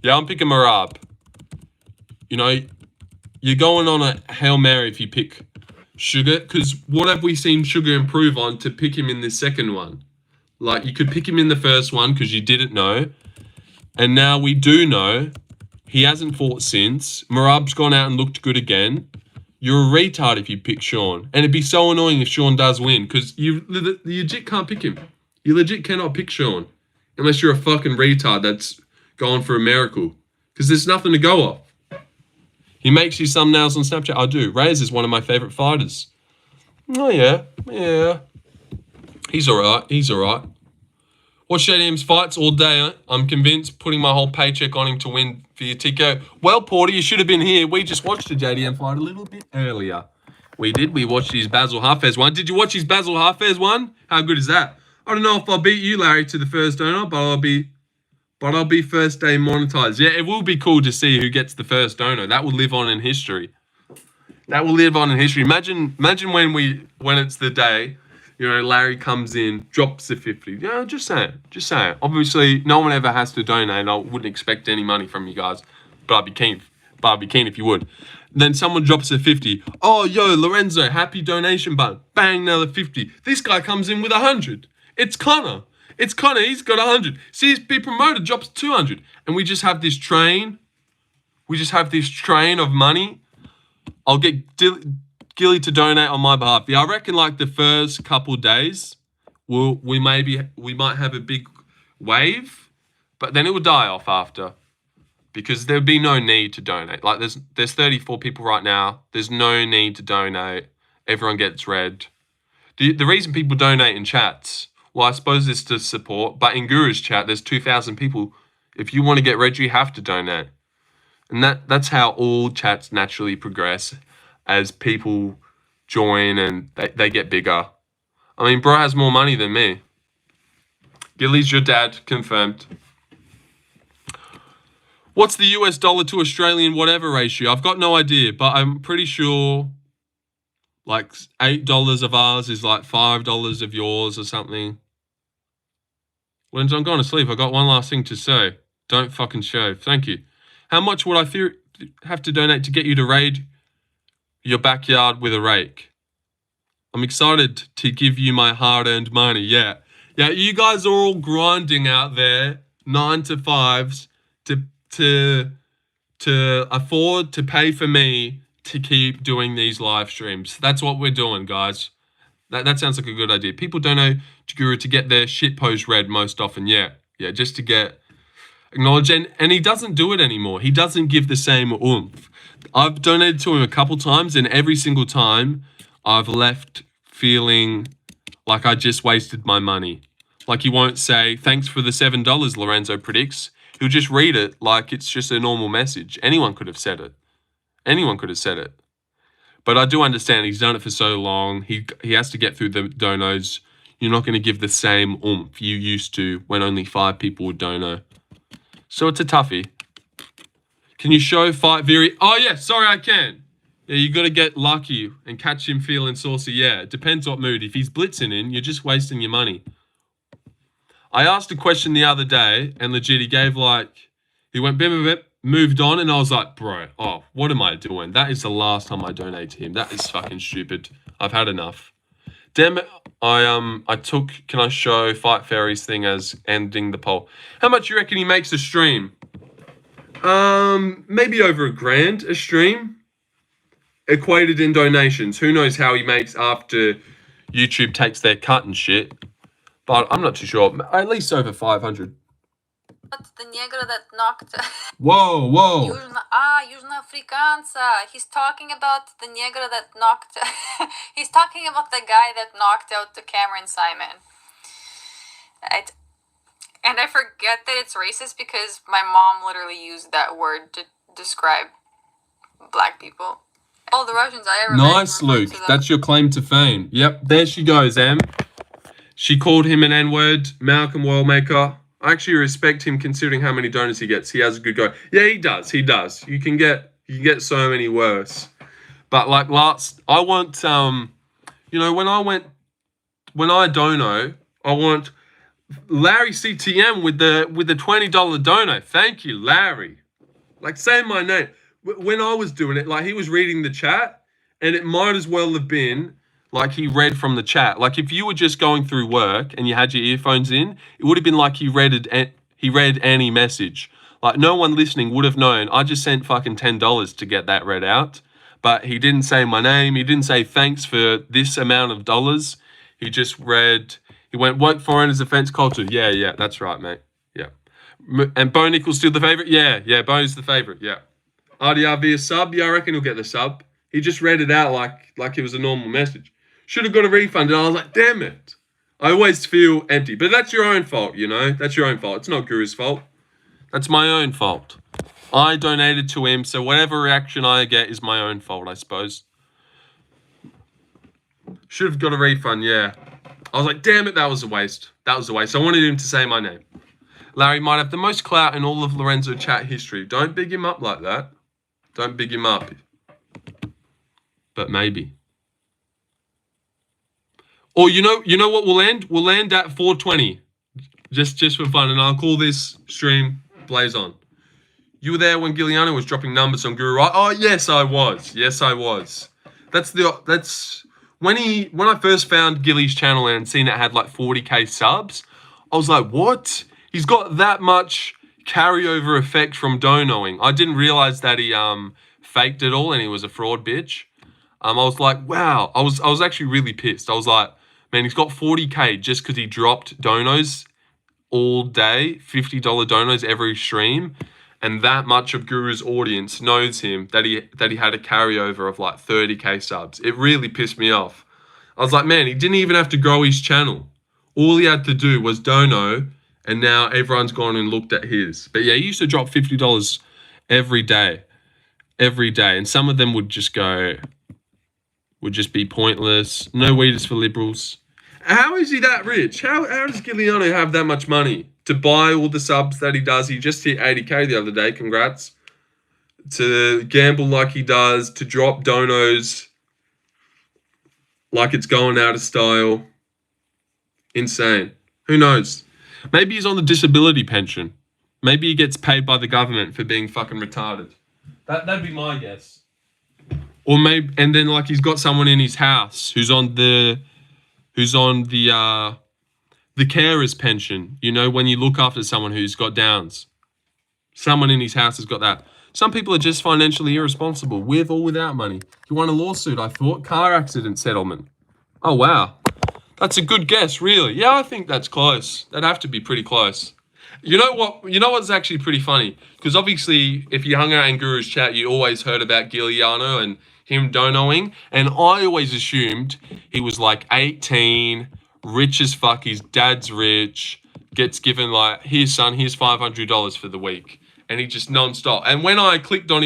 Yeah, I'm picking Marab. You know, you're going on a Hail Mary if you pick Sugar, because what have we seen Sugar improve on to pick him in the second one? Like, you could pick him in the first one because you didn't know, and now we do know. He hasn't fought since. Marab's gone out and looked good again. You're a retard if you pick Sean. And it'd be so annoying if Sean does win, because you legit can't pick him. You legit cannot pick Sean. Unless you're a fucking retard that's going for a miracle. Because there's nothing to go off. He makes you thumbnails on Snapchat. I do. Reyes is one of my favourite fighters. Oh, yeah. He's alright. Watch JDM's fights all day. I'm convinced, putting my whole paycheck on him to win for your Tico. Well, Porter, you should have been here. We just watched the JDM fight a little bit earlier. We did. We watched his Basil Hafez one. Did you watch his Basil Hafez one? How good is that? I don't know if I'll beat you, Larry, to the first donor, but I'll be first day monetized. Yeah, it will be cool to see who gets the first donor. That will live on in history. Imagine when it's the day. You know, Larry comes in, drops the 50. Yeah, just saying. Obviously, no one ever has to donate. I wouldn't expect any money from you guys, but I'd be keen if you would. Then someone drops a 50. Oh, yo, Lorenzo, happy donation button. Bang, another 50. This guy comes in with 100. It's Connor. He's got 100. CSP promoter drops 200. And we just have this train. Of money. I'll get Gilly to donate on my behalf. Yeah, I reckon like the first couple days, we might have a big wave, but then it will die off after, because there'll be no need to donate. Like there's 34 people right now. There's no need to donate. Everyone gets read. The reason people donate in chats, well, I suppose it's to support, but in Guru's chat, there's 2,000 people. If you want to get read, you have to donate, and that's how all chats naturally progress. As people join and they get bigger. I mean, bro has more money than me. Gilly's your dad, confirmed. What's the US dollar to Australian whatever ratio? I've got no idea, but I'm pretty sure like $8 of ours is like $5 of yours or something. When I'm going to sleep, I got one last thing to say. Don't fucking show. Thank you. How much would I have to donate to get you to raid your backyard with a rake? I'm excited to give you my hard-earned money. Yeah, you guys are all grinding out there, 9 to 5s, to afford to pay for me to keep doing these live streams. That's what we're doing, guys. That sounds like a good idea. People donate to Guru to get their shitpost read most often. Yeah, just to get acknowledged. And he doesn't do it anymore. He doesn't give the same oomph. I've donated to him a couple times, and every single time I've left feeling like I just wasted my money. Like, he won't say, thanks for the $7, Lorenzo predicts. He'll just read it like it's just a normal message. Anyone could have said it. But I do understand he's done it for so long. He has to get through the donos. You're not going to give the same oomph you used to when only 5 people would dono. So it's a toughie. Can you show Fight Viri? Oh, yeah, sorry, I can. Yeah, you got to get lucky and catch him feeling saucy. Yeah, it depends what mood. If he's blitzing in, you're just wasting your money. I asked a question the other day, and legit, he gave he went bip, moved on, and I was like, bro, what am I doing? That is the last time I donate to him. That is fucking stupid. I've had enough. Damn it, can I show Fight Fairy's thing as ending the poll? How much you reckon he makes a stream? Maybe over $1,000 a stream, equated in donations. Who knows how he makes after YouTube takes their cut and shit. But I'm not too sure. At least over 500. The negro that knocked... Whoa. Южноафриканца. He's talking about the negro that knocked... He's talking about the guy that knocked out the Cameron Simon. And I forget that it's racist because my mom literally used that word to describe black people. All the Russians I ever met. Nice, Luke. That's your claim to fame. Yep, there she goes, Em. She called him an N-word. Malcolm Worldmaker. I actually respect him considering how many donors he gets. He has a good go. Yeah, he does. He does. You can get so many worse. But like I want when I dono, I want Larry CTM with the $20 dono. Thank you, Larry. Like, say my name. When I was doing it, like, he was reading the chat, and it might as well have been like he read from the chat. Like, if you were just going through work and you had your earphones in, it would have been like he read any message. Like, no one listening would have known. I just sent fucking $10 to get that read out. But he didn't say my name. He didn't say thanks for this amount of dollars. He just read, he went, woke foreigners offense culture. Yeah, that's right, mate. Yeah. And Bo Nickel's still the favorite? Yeah, Bo's the favorite, yeah. RDR via sub? Yeah, I reckon he'll get the sub. He just read it out like it was a normal message. Should have got a refund, and I was like, damn it. I always feel empty. But that's your own fault, you know? That's your own fault. It's not Guru's fault. That's my own fault. I donated to him, so whatever reaction I get is my own fault, I suppose. Should have got a refund, yeah. I was like, damn it, that was a waste. That was a waste. I wanted him to say my name. Larry might have the most clout in all of Lorenzo chat history. Don't big him up like that. Don't big him up. But maybe. Or you know what we'll end? We'll end at 420. Just for fun. And I'll call this stream Blaze On. You were there when Giuliano was dropping numbers on Guru, right? Oh, yes, I was. Yes, I was. That's when I first found Gilly's channel and seen it had like 40k subs. I was like, what? He's got that much carryover effect from donoing. I didn't realize that he faked it all and he was a fraud bitch. I was like, wow. I was actually really pissed. I was like, man, he's got 40k just because he dropped donos all day, $50 donos every stream, and that much of Guru's audience knows him that he had a carryover of like 30k subs. It really pissed me off. I was like, man, he didn't even have to grow his channel. All he had to do was dono, and now everyone's gone and looked at his. But yeah, he used to drop $50 every day, and some of them would just be pointless. No weeders for liberals. How is he that rich? How does Giuliano have that much money to buy all the subs that he does? He just hit 80k the other day. Congrats. To gamble like he does, to drop donos like it's going out of style. Insane. Who knows? Maybe he's on the disability pension. Maybe he gets paid by the government for being fucking retarded. That'd be my guess. Or maybe, and then like he's got someone in his house who's on the carer's pension. You know, when you look after someone who's got Downs. Someone in his house has got that. Some people are just financially irresponsible, with or without money. He won a lawsuit, I thought. Car accident settlement. Oh, wow. That's a good guess, really. Yeah, I think that's close. That'd have to be pretty close. You know what's actually pretty funny? Because obviously, if you hung out in Guru's chat, you always heard about Giuliano and him donoing. And I always assumed he was like 18, rich as fuck. His dad's rich. Gets given like, here's son, here's $500 for the week. And he just non-stop. And when I clicked on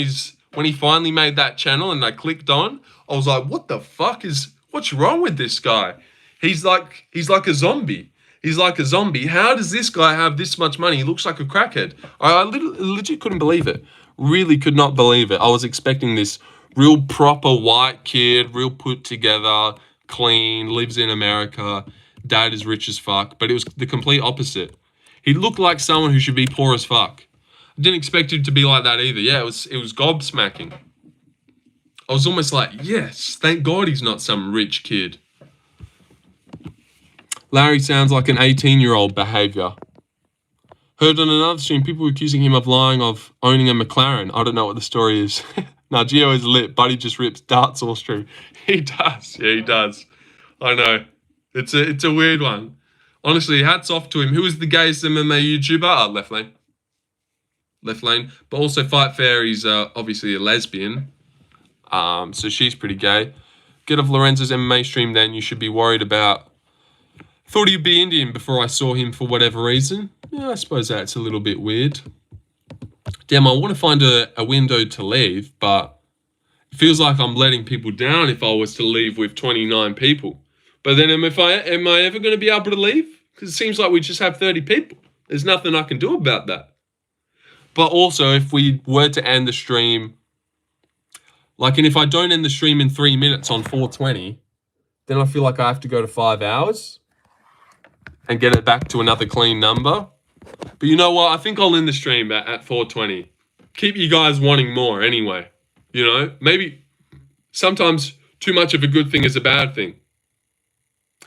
when he finally made that channel and I clicked on, I was like, what the fuck what's wrong with this guy? He's like a zombie. He's like a zombie. How does this guy have this much money? He looks like a crackhead. I legit couldn't believe it. Really could not believe it. I was expecting this real proper white kid, real put together, clean, lives in America, dad is rich as fuck. But it was the complete opposite. He looked like someone who should be poor as fuck. I didn't expect him to be like that either. Yeah, it was gobsmacking. I was almost like, yes, thank God he's not some rich kid. Larry sounds like an 18-year-old behavior. Heard on another stream, people were accusing him of lying of owning a McLaren. I don't know what the story is. Nah, Gio is lit. Buddy just rips darts all stream. He does. Yeah, he does. I know. It's a weird one. Honestly, hats off to him. Who is the gayest MMA YouTuber? Left Lane. Left Lane. But also Fight Fair, he's obviously a lesbian. So she's pretty gay. Get off Lorenzo's MMA stream then. You should be worried about... Thought he'd be Indian before I saw him for whatever reason. Yeah, I suppose that's a little bit weird. Damn, I want to find a window to leave, but it feels like I'm letting people down if I was to leave with 29 people. But then am I ever going to be able to leave? Because it seems like we just have 30 people. There's nothing I can do about that. But also, if we were to end the stream, like, and if I don't end the stream in 3 minutes on 420, then I feel like I have to go to 5 hours and get it back to another clean number. But you know what? I think I'll end the stream at 420. Keep you guys wanting more anyway. You know, maybe sometimes too much of a good thing is a bad thing.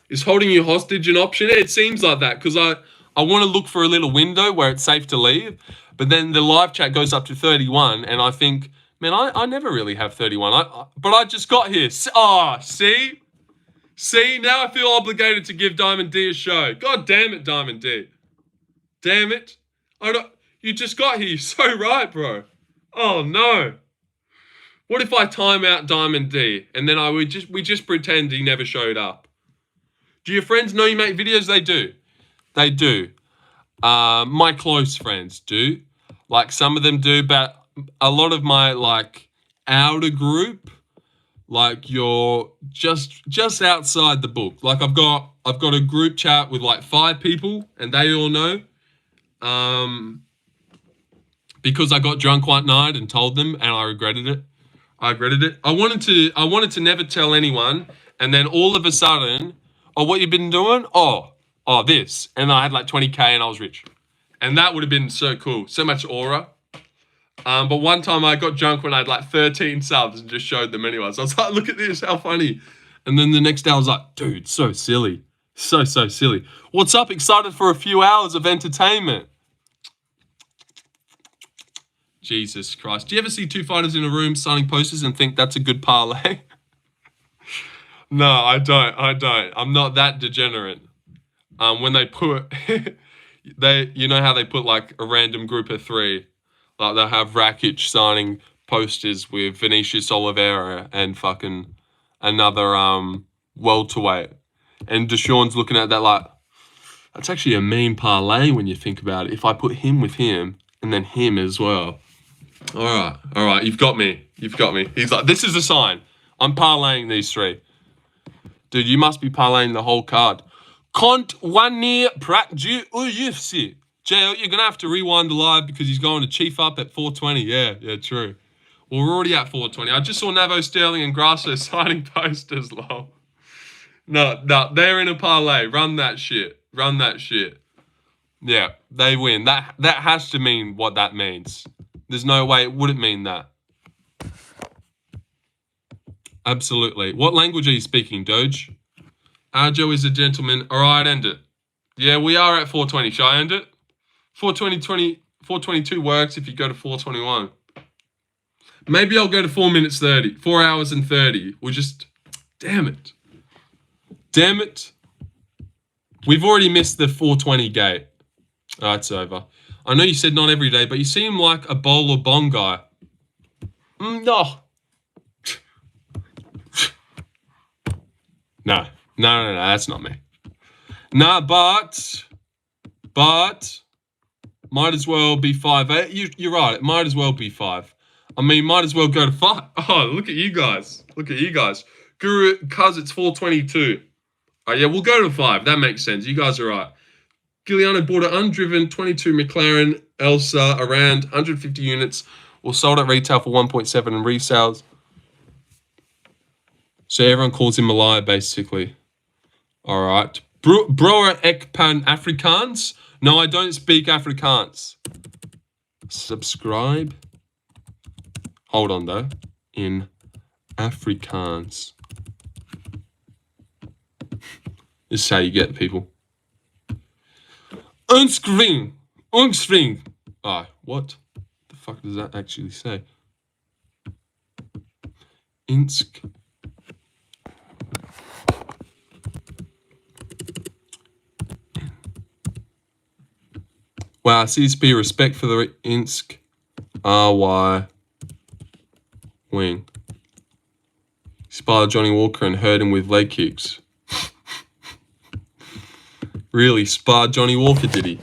Is holding you hostage an option? It seems like that, because I want to look for a little window where it's safe to leave. But then the live chat goes up to 31, and I think, man, I never really have 31. But I just got here. See? See, now I feel obligated to give Diamond D a show. God damn it, Diamond D. Damn it. You just got here. You're so right, bro. Oh, no. What if I time out Diamond D, and then we just pretend he never showed up? Do your friends know you make videos? They do. They do. My close friends do. Like, some of them do, but a lot of my, like, outer group, like, you're just outside the book. Like, I've got a group chat with, like, 5 people, and they all know. Because I got drunk one night and told them, and I regretted it. I wanted to never tell anyone, and then all of a sudden, oh, what you been doing? Oh, this. And I had like 20K and I was rich. And that would have been so cool. So much aura. But one time I got drunk when I had like 13 subs and just showed them anyway. So I was like, look at this, how funny. And then the next day I was like, dude, so silly. So silly. What's up? Excited for a few hours of entertainment. Jesus Christ. Do you ever see 2 fighters in a room signing posters and think that's a good parlay? No, I don't. I'm not that degenerate. When they put, you know how they put like a random group of 3, like they'll have Rakic signing posters with Vinicius Oliveira and fucking another welterweight, and Deshaun's looking at that like, that's actually a mean parlay when you think about it. If I put him with him and then him as well. All right, you've got me. He's like, this is a sign. I'm parlaying these 3. Dude, you must be parlaying the whole card. Kont Wani Prakju UFC. JL, you're going to have to rewind the live because he's going to chief up at 420. Yeah, true. Well, we're already at 420. I just saw Navo Sterling and Grasso signing posters, lol. No, they're in a parlay. Run that shit. Yeah, they win. That has to mean what that means. There's no way it wouldn't mean that. Absolutely. What language are you speaking, Doge? Arjo is a gentleman. All right, end it. Yeah, we are at 420. Shall I end it? 422 works if you go to 421. Maybe I'll go to 4 minutes 30. 4 hours and 30. We'll just... Damn it. We've already missed the 420 gate. Oh, it's over. I know you said not every day, but you seem like a bowl or bong guy. No. No, that's not me. Nah, but might as well be 5. You're right, it might as well be 5. I mean, might as well go to 5. Oh, look at you guys. Guru, cuz it's 422. Oh, yeah, we'll go to 5. That makes sense. You guys are right. Giuliano bought an undriven 22 McLaren Elsa around 150 units, or sold at retail for 1.7 and resales. So everyone calls him Malaya, basically. All right. Broer ek pan Afrikaans? No, I don't speak Afrikaans. Subscribe. Hold on, though. In Afrikaans. This is how you get people. Unskring. Ah, what the fuck does that actually say? Insk. Wow, CSP, respect for the Insk RY wing. Spied Johnny Walker and hurt him with leg kicks. Really, sparred Johnny Walker, did he?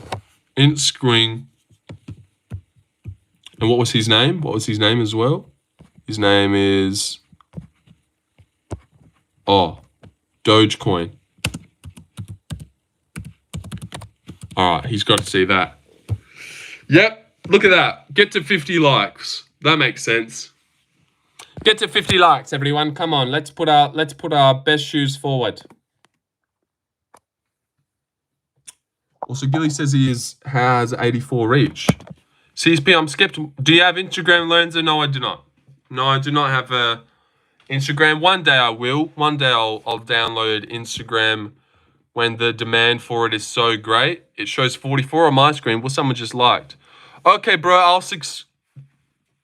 Insk wing. And what was his name? What was his name as well? His name is... Oh, Dogecoin. All All right, he's got to see that. Yep, look at that. Get to 50 likes. That makes sense. Get to 50 likes, everyone. Come on, let's put our best shoes forward. Also, Gilly says he has 84 reach. CSP, I'm skeptical. Do you have Instagram, Lorenzo? No, I do not. No, I do not have Instagram. One day I will. One day I'll download Instagram when the demand for it is so great. It shows 44 on my screen. Well, someone just liked. Okay, bro,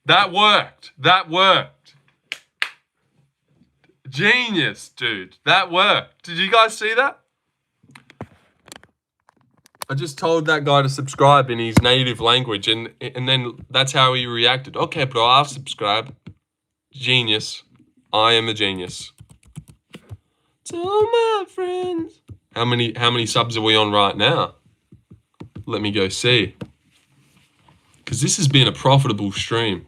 that worked. That worked. Genius, dude. That worked. Did you guys see that? I just told that guy to subscribe in his native language, and then that's how he reacted. Okay, bro, I'll subscribe. Genius. I am a genius. To my friends. How many subs are we on right now? Let me go see. Because this has been a profitable stream.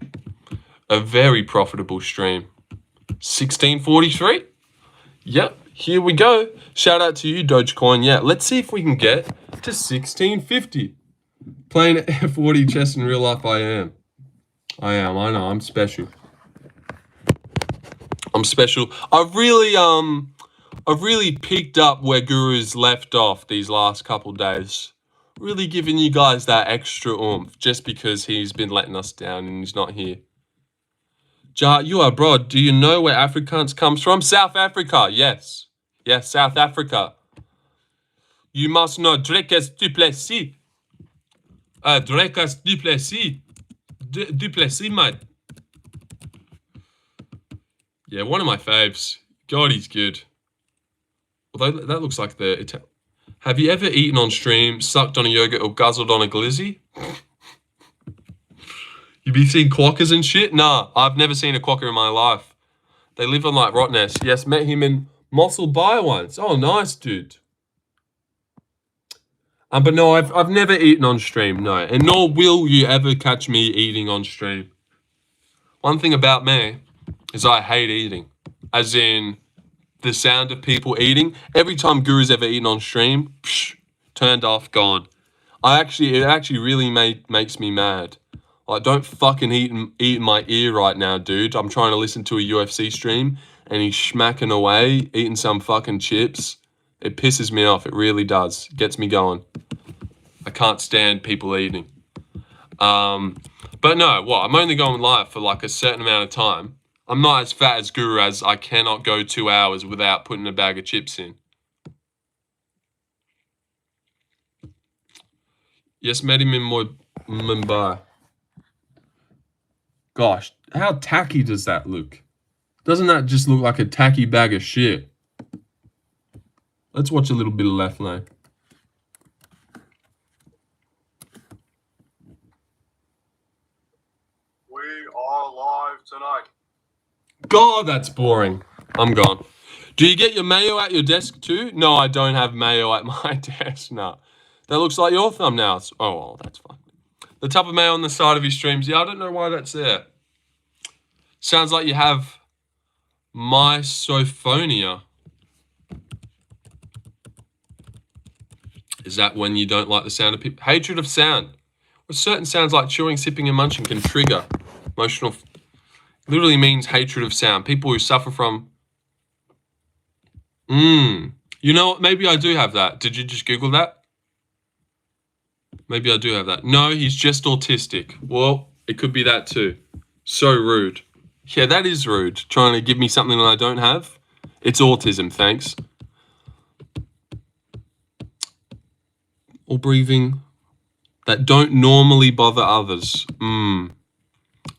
A very profitable stream. 1643? Yep, here we go. Shout out to you, Dogecoin. Yeah, let's see if we can get to 1650. Playing F40 chess in real life, I am. I know, I'm special. I'm special. I've really picked up where Guru's left off these last couple days. Really giving you guys that extra oomph just because he's been letting us down and he's not here. Ja, you are abroad. Do you know where Afrikaans comes from? South Africa, yes. Yes, South Africa. You must know Drekas Duplessis. Drekas Duplessis. Duplessis, mate. Yeah, one of my faves. God, he's good. Although that looks like the... Have you ever eaten on stream, sucked on a yogurt, or guzzled on a glizzy? You be seeing quokkas and shit? Nah, I've never seen a quokka in my life. They live on like Rottnest. Yes, met him in Mossel Bay once. Oh, nice, dude. But no, I've never eaten on stream, no. And nor will you ever catch me eating on stream. One thing about me is I hate eating. As in, the sound of people eating. Every time Guru's ever eaten on stream, turned off, gone. It actually really makes me mad. Like, don't fucking eat in my ear right now, dude. I'm trying to listen to a UFC stream, and he's smacking away, eating some fucking chips. It pisses me off. It really does. It gets me going. I can't stand people eating. But no, I'm only going live for like a certain amount of time. I'm not as fat as Guru as I cannot go 2 hours without putting a bag of chips in. Yes, met him in Mumbai. Gosh, how tacky does that look? Doesn't that just look like a tacky bag of shit? Let's watch a little bit of left lane. We are live tonight. God, that's boring. I'm gone. Do you get your mayo at your desk too? No, I don't have mayo at my desk. No. That looks like your thumbnails. Oh, well, that's fine. The type of mayo on the side of your streams. Yeah, I don't know why that's there. Sounds like you have misophonia. Is that when you don't like the sound of people? Hatred of sound. Well, certain sounds like chewing, sipping, and munching can trigger emotional... Literally means hatred of sound. People who suffer from... You know what? Maybe I do have that. Did you just Google that? Maybe I do have that. No, he's just autistic. Well, it could be that too. So rude. Yeah, that is rude. Trying to give me something that I don't have. It's autism, thanks. Or breathing that don't normally bother others.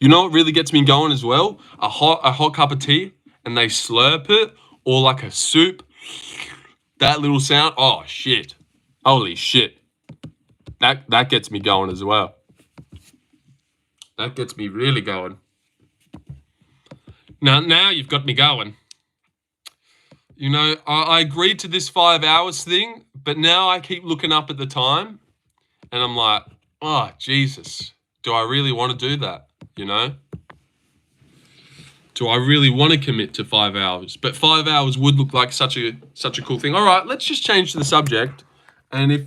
You know what really gets me going as well? A hot cup of tea and they slurp it, or like a soup. That little sound. Oh shit. Holy shit. That gets me going as well. That gets me really going. Now you've got me going. You know, I agreed to this 5 hours thing, but now I keep looking up at the time and I'm like, oh, Jesus, do I really want to do that? You know? Do I really want to commit to 5 hours? But 5 hours would look like such a cool thing. All right, let's just change the subject. And if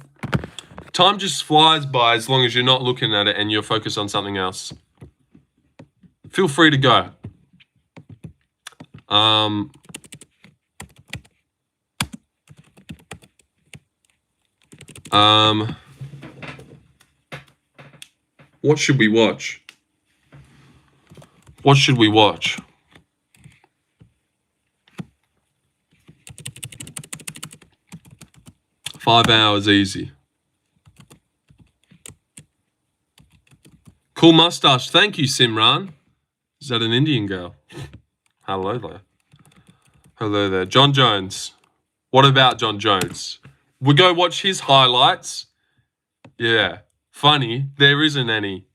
Time just flies by as long as you're not looking at it and you're focused on something else. Feel free to go. What should we watch? What should we watch? Five hours easy. Cool mustache. Thank you, Simran. Is that an Indian girl? Hello there. Hello there. John Jones. What about John Jones? We go watch his highlights. Yeah. Funny. There isn't any.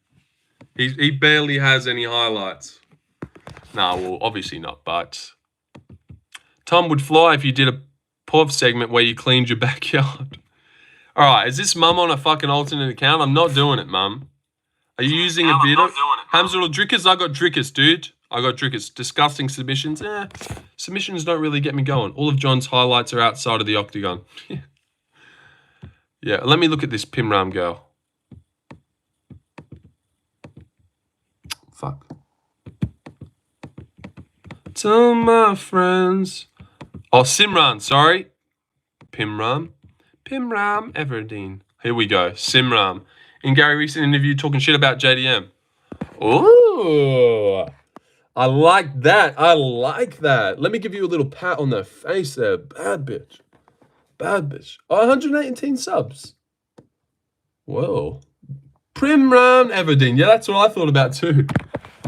He barely has any highlights. Nah, well, obviously not, but time would fly if you did a POV segment where you cleaned your backyard. All right, is this mum on a fucking alternate account? I'm not doing it, mum. Are you using a bit of Hamza or Drickus? I got Drickus, dude. I got Drickus. Disgusting submissions. Submissions don't really get me going. All of John's highlights are outside of the octagon. Yeah, let me look at this Pimram girl. Fuck. Tell my friends. Oh, Simran, sorry. Pimram Everdeen. Here we go. Simran. In Gary recent interview talking shit about JDM. Ooh. I like that. I like that. Let me give you a little pat on the face there. Bad bitch. Bad bitch. Oh, 118 subs. Whoa. Primram Everdeen. Yeah, that's what I thought about too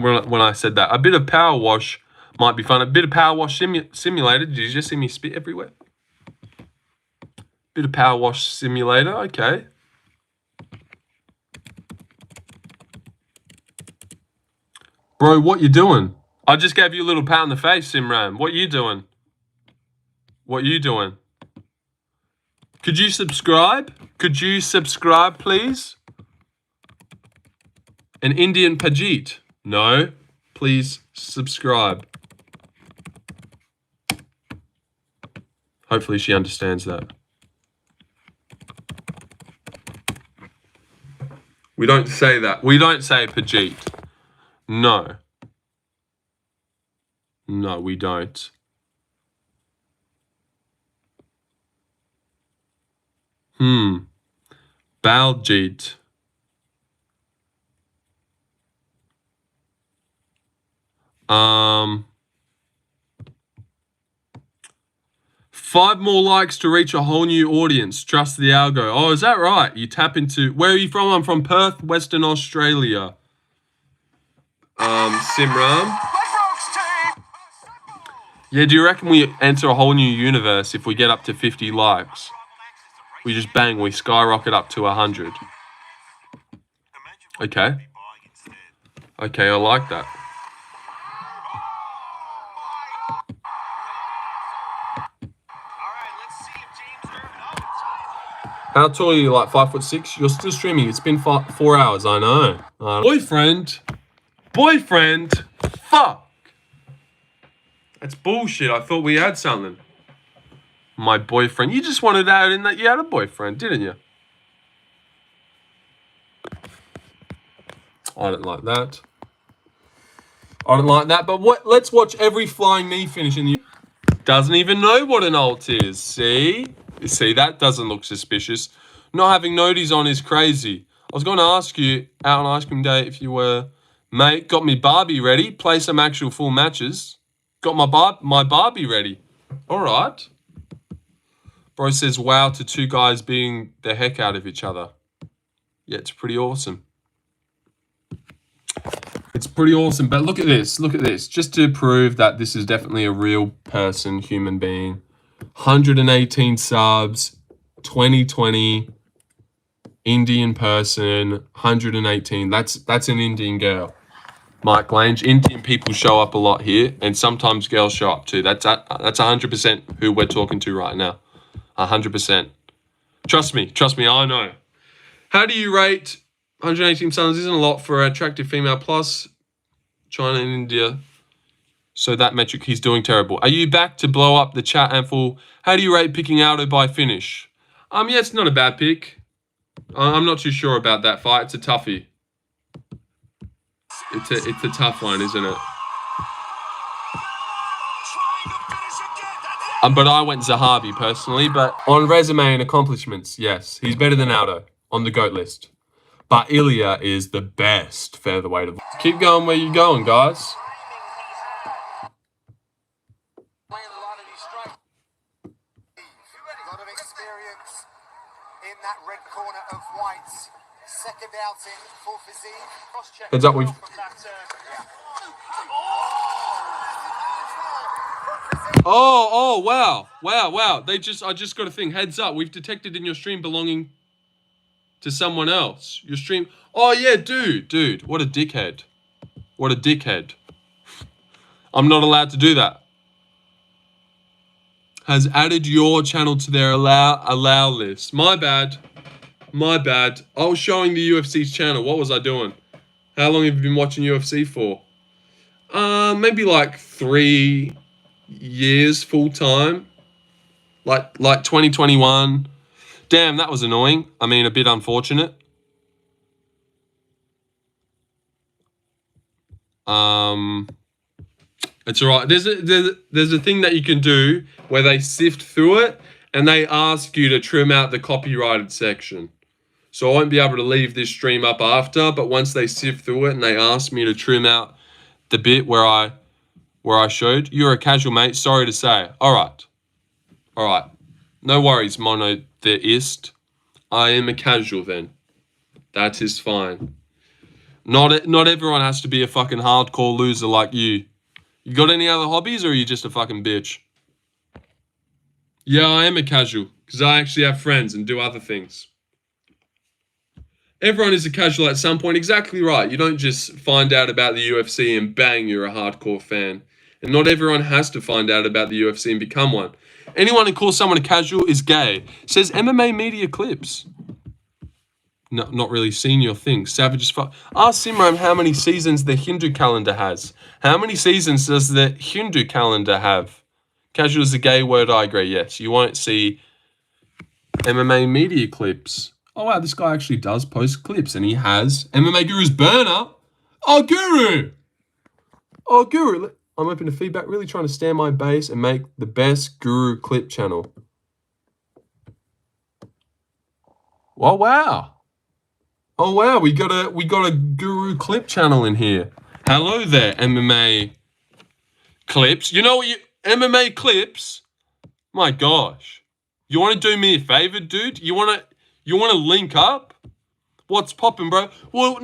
when I said that. A bit of power wash might be fun. A bit of power wash simulator. Did you just see me spit everywhere? Bit of power wash simulator. Okay. Bro, what you doing? I just gave you a little pat on the face, Simran. What you doing? What you doing? Could you subscribe? Could you subscribe, please? An Indian Pajit. No. Please subscribe. Hopefully she understands that. We don't say that. We don't say Pajit. No. No, we don't. Baljit. Five more likes to reach a whole new audience. Trust the algo. Oh, is that right? You tap into... Where are you from? I'm from Perth, Western Australia. Simram. Yeah, do you reckon we enter a whole new universe if we get up to 50 likes? We just bang, we skyrocket up to 100. Okay. Okay, I like that. How tall are you? Like 5'6"? You're still streaming. It's been 4 hours. I know. Boyfriend. Fuck. That's bullshit. I thought we had something. My boyfriend. You just wanted out in that you had a boyfriend, didn't you? I don't like that. I don't like that. But what? Let's watch every flying knee finish in the... Doesn't even know what an ult is. See? You see, that doesn't look suspicious. Not having noties on is crazy. I was going to ask you out on ice cream day if you were... Mate, got me Barbie ready. Play some actual full matches. Got my Barbie ready. All right. Bro says wow to two guys beating the heck out of each other. Yeah, it's pretty awesome. It's pretty awesome. But look at this. Look at this. Just to prove that this is definitely a real person, human being. 118 subs. 2020. Indian person. 118. That's an Indian girl. Mike Lange, Indian people show up a lot here, and sometimes girls show up too. That's 100% who we're talking to right now. 100%. Trust me, I know. How do you rate 118 subs? Isn't a lot for an attractive female plus China and India. So that metric, he's doing terrible. Are you back to blow up the chat handful? How do you rate picking Aldo by finish? Yeah, it's not a bad pick. I'm not too sure about that fight. It's a toughie. It's a tough one, isn't it? But I went Zahabi personally. But on resume and accomplishments, yes, he's better than Aldo on the GOAT list. But Ilya is the best featherweight of. Keep going where you're going, guys. A lot of experience in that red corner of White's second outing for physique. Cross-check. Heads up, we've. Oh, wow. I just got a thing. Heads up, we've detected in your stream belonging to someone else. Your stream. Oh yeah, dude. What a dickhead. I'm not allowed to do that. Has added your channel to their allow list. My bad. I was showing the UFC's channel. What was I doing? How long have you been watching UFC for? Maybe like 3 years full time. Like 2021. Damn, that was annoying. I mean, a bit unfortunate. It's alright. There's a thing that you can do where they sift through it and they ask you to trim out the copyrighted section. So I won't be able to leave this stream up after, but once they sift through it and they ask me to trim out the bit where I showed, you're a casual, mate. Sorry to say. Alright. No worries, monotheist. I am a casual then. That is fine. Not everyone has to be a fucking hardcore loser like you. You got any other hobbies or are you just a fucking bitch? Yeah, I am a casual because I actually have friends and do other things. Everyone is a casual at some point. Exactly right. You don't just find out about the UFC and bang, you're a hardcore fan. And not everyone has to find out about the UFC and become one. Anyone who calls someone a casual is gay. Says MMA Media Clips. No, not really seen your thing. Savage as fuck. Ask Simran how many seasons the Hindu calendar has. How many seasons does the Hindu calendar have? Casual is a gay word, I agree, yes. You won't see MMA Media Clips. Oh, wow, this guy actually does post clips, and he has MMA Guru's burner. Oh, Guru! I'm open to feedback. Really trying to stand my base and make the best Guru clip channel. Oh, wow. Oh wow, we got a Guru clip channel in here. Hello there, MMA Clips. You know what MMA Clips? My gosh. You want to do me a favor, dude? You want to link up? What's poppin', bro? Well,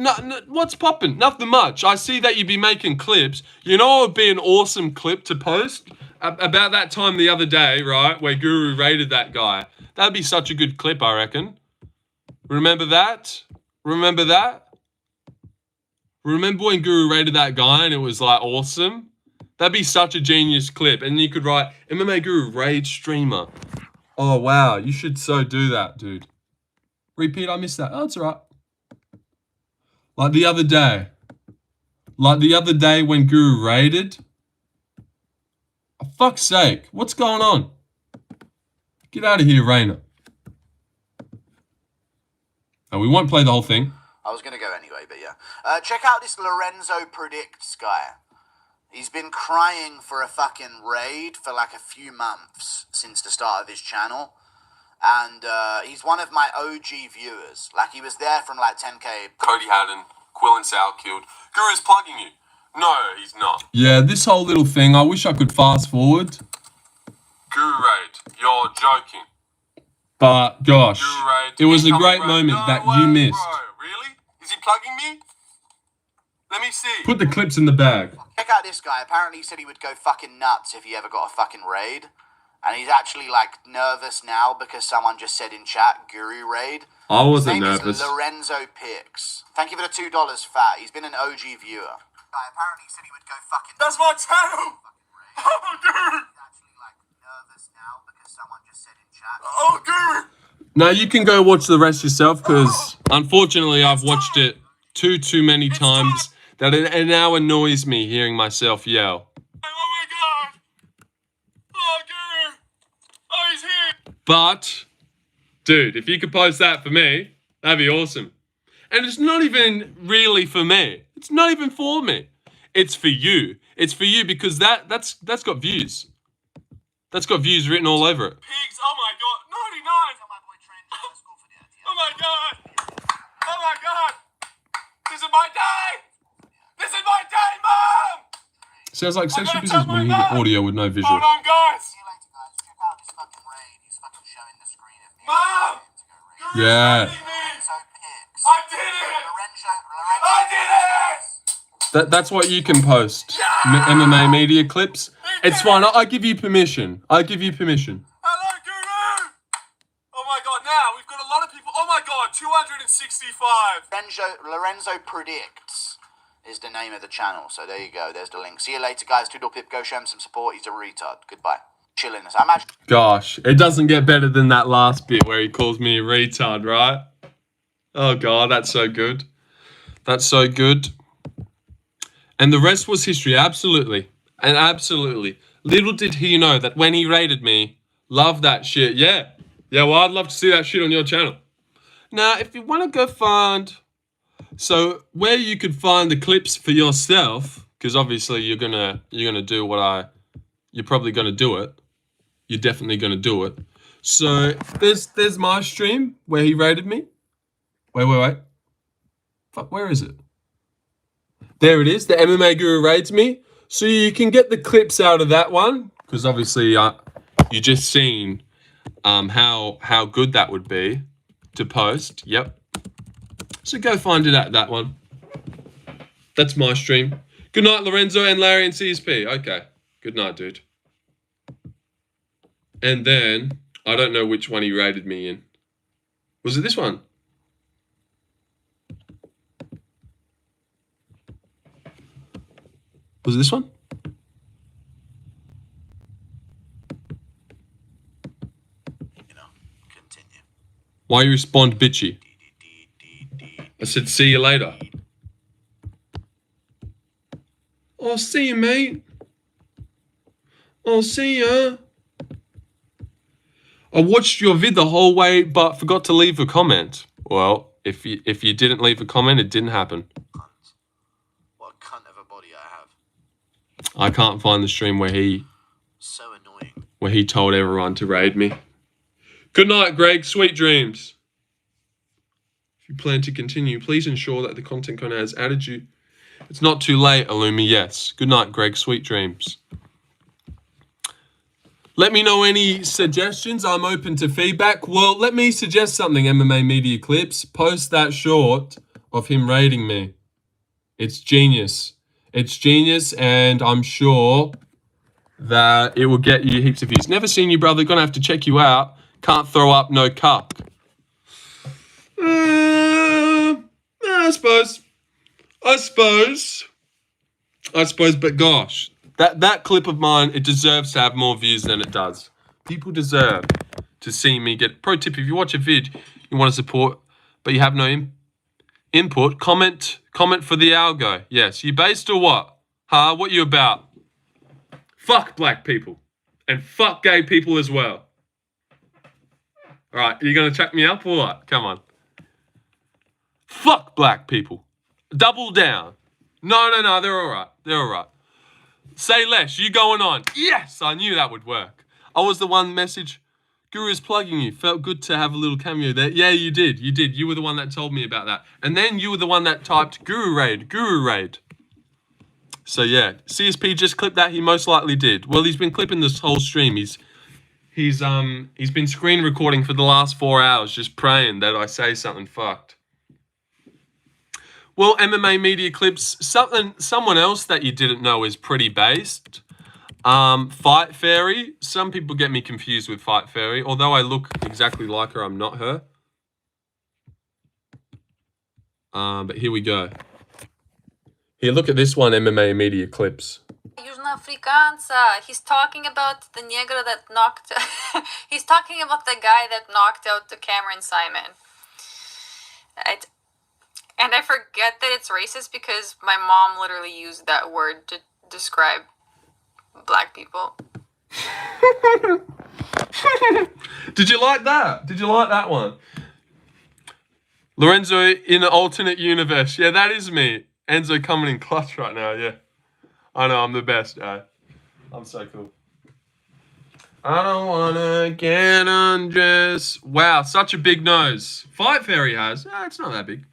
what's poppin'? Nothing much. I see that you be making clips. You know what would be an awesome clip to post? About that time the other day, right, where Guru raided that guy. That'd be such a good clip, I reckon. Remember that? Remember when Guru raided that guy and it was like awesome? That'd be such a genius clip. And you could write MMA Guru raid streamer. Oh wow, you should so do that, dude. Repeat, I missed that. Oh, it's alright. Like the other day when Guru raided. For fuck's sake, what's going on? Get out of here, Rainer. We won't play the whole thing. I was going to go anyway, but yeah. Check out this Lorenzo Predicts guy. He's been crying for a fucking raid for like a few months since the start of his channel. And he's one of my OG viewers. Like, he was there from like 10K. Cody Haddon, Quill and Sal killed. Guru's plugging you. No, he's not. Yeah, this whole little thing, I wish I could fast forward. Guru raid, you're joking. But, gosh, it was a great moment that you missed. Bro, really? Is he plugging me? Let me see. Put the clips in the bag. Check out this guy. Apparently he said he would go fucking nuts if he ever got a fucking raid. And he's actually, like, nervous now because someone just said in chat, Guru raid. I wasn't His name nervous. is Lorenzo Pix. Thank you for the $2, Fat. He's been an OG viewer. Apparently he said he would go fucking... That's my channel! Oh, Guru! He's actually, like, nervous now because someone just said in chat. Oh, Guru! Now you can go watch the rest yourself because, unfortunately, I've watched it too many times that it now annoys me hearing myself yell. Oh, my God! Oh, Guru! Oh, he's here! But, dude, if you could post that for me, That'd be awesome. And it's not even really for me. It's not even for me. It's for you. It's for you because that's got views. That's got views written all over it. Pigs, oh my god, 99! Oh my god! Oh my god! This is my day! This is my day, Mom! Sounds like sexual business when you hear audio with no visual. Hold on, guys! See you later, guys. Check out this fucking raid. He's fucking showing the screen of me. Mom! Yeah. Lorenzo Pigs. I did it! Lorenzo I did it! That's what you can post. MMA media clips. It's fine. I give you permission. I give you permission. Hello, Guru! Oh my god, now we've got a lot of people. Oh my god, 265. Lorenzo Predicts is the name of the channel. So there you go. There's the link. See you later, guys. Toodle Pip. Go show him some support. He's a retard. Goodbye. Chilling. I'm actually... Gosh, it doesn't get better than that last bit where he calls me a retard, right? Oh god, that's so good. That's so good. And the rest was history, absolutely. And absolutely. Little did he know that when he rated me, love that shit. Yeah. Yeah, well, I'd love to see that shit on your channel. Now, if you want to go find... So, where you could find the clips for yourself, because obviously you're gonna do what you're probably gonna do it. You're definitely gonna do it. So, there's my stream where he rated me. Wait. Fuck, where is it? There it is. The MMA Guru rates me. So you can get the clips out of that one. Because obviously you just seen how good that would be to post. Yep. So go find it at that one. That's my stream. Good night, Lorenzo and Larry and CSP. Okay. Good night, dude. And then, I don't know which one he rated me in. Was it this one? Was it this one? Continue. Why you respond bitchy? I said, see you later. I'll see you, mate. I'll see ya. I watched your vid the whole way, but forgot to leave a comment. Well, if you didn't leave a comment, it didn't happen. What a cunt of a body I have. I can't find the stream where he told everyone to raid me. Good night, Greg. Sweet dreams. If you plan to continue, please ensure that the content corner has added you. It's not too late, Illumi. Yes. Good night, Greg. Sweet dreams. Let me know any suggestions. I'm open to feedback. Well, let me suggest something, MMA Media Clips. Post that short of him raiding me. It's genius. It's genius, and I'm sure that it will get you heaps of views. Never seen you, brother. Gonna have to check you out. Can't throw up, no cup. I suppose, but gosh, that clip of mine, it deserves to have more views than it does. People deserve to see me get... Pro tip, if you watch a vid, you want to support, but you have no input, comment for the algo. Yes, you based or what? Huh? What you about? Fuck black people. And fuck gay people as well. Alright, are you going to check me up or what? Come on. Fuck black people. Double down. No, they're alright. They're alright. Say less, you going on. Yes, I knew that would work. I was the one message. Guru's plugging you. Felt good to have a little cameo there. Yeah, you did. You were the one that told me about that. And then you were the one that typed Guru Raid. So yeah, CSP just clipped that. He most likely did. Well, he's been clipping this whole stream. He's been screen recording for the last 4 hours, just praying that I say something fucked. Well, MMA Media Clips, someone else that you didn't know is pretty based. Fight Fairy. Some people get me confused with Fight Fairy. Although I look exactly like her, I'm not her. But here we go. Here, look at this one, MMA Media Clips. Южноафриканца. He's talking about the negro that knocked... He's talking about the guy that knocked out the Cameron Simon. And I forget that it's racist because my mom literally used that word to describe black people. Did you like that? Did you like that one? Lorenzo in an alternate universe. Yeah, that is me. Enzo coming in clutch right now, yeah. I know, I'm the best, I'm so cool. I don't wanna get undressed. Wow, such a big nose. Fight Fairy has. It's not that big.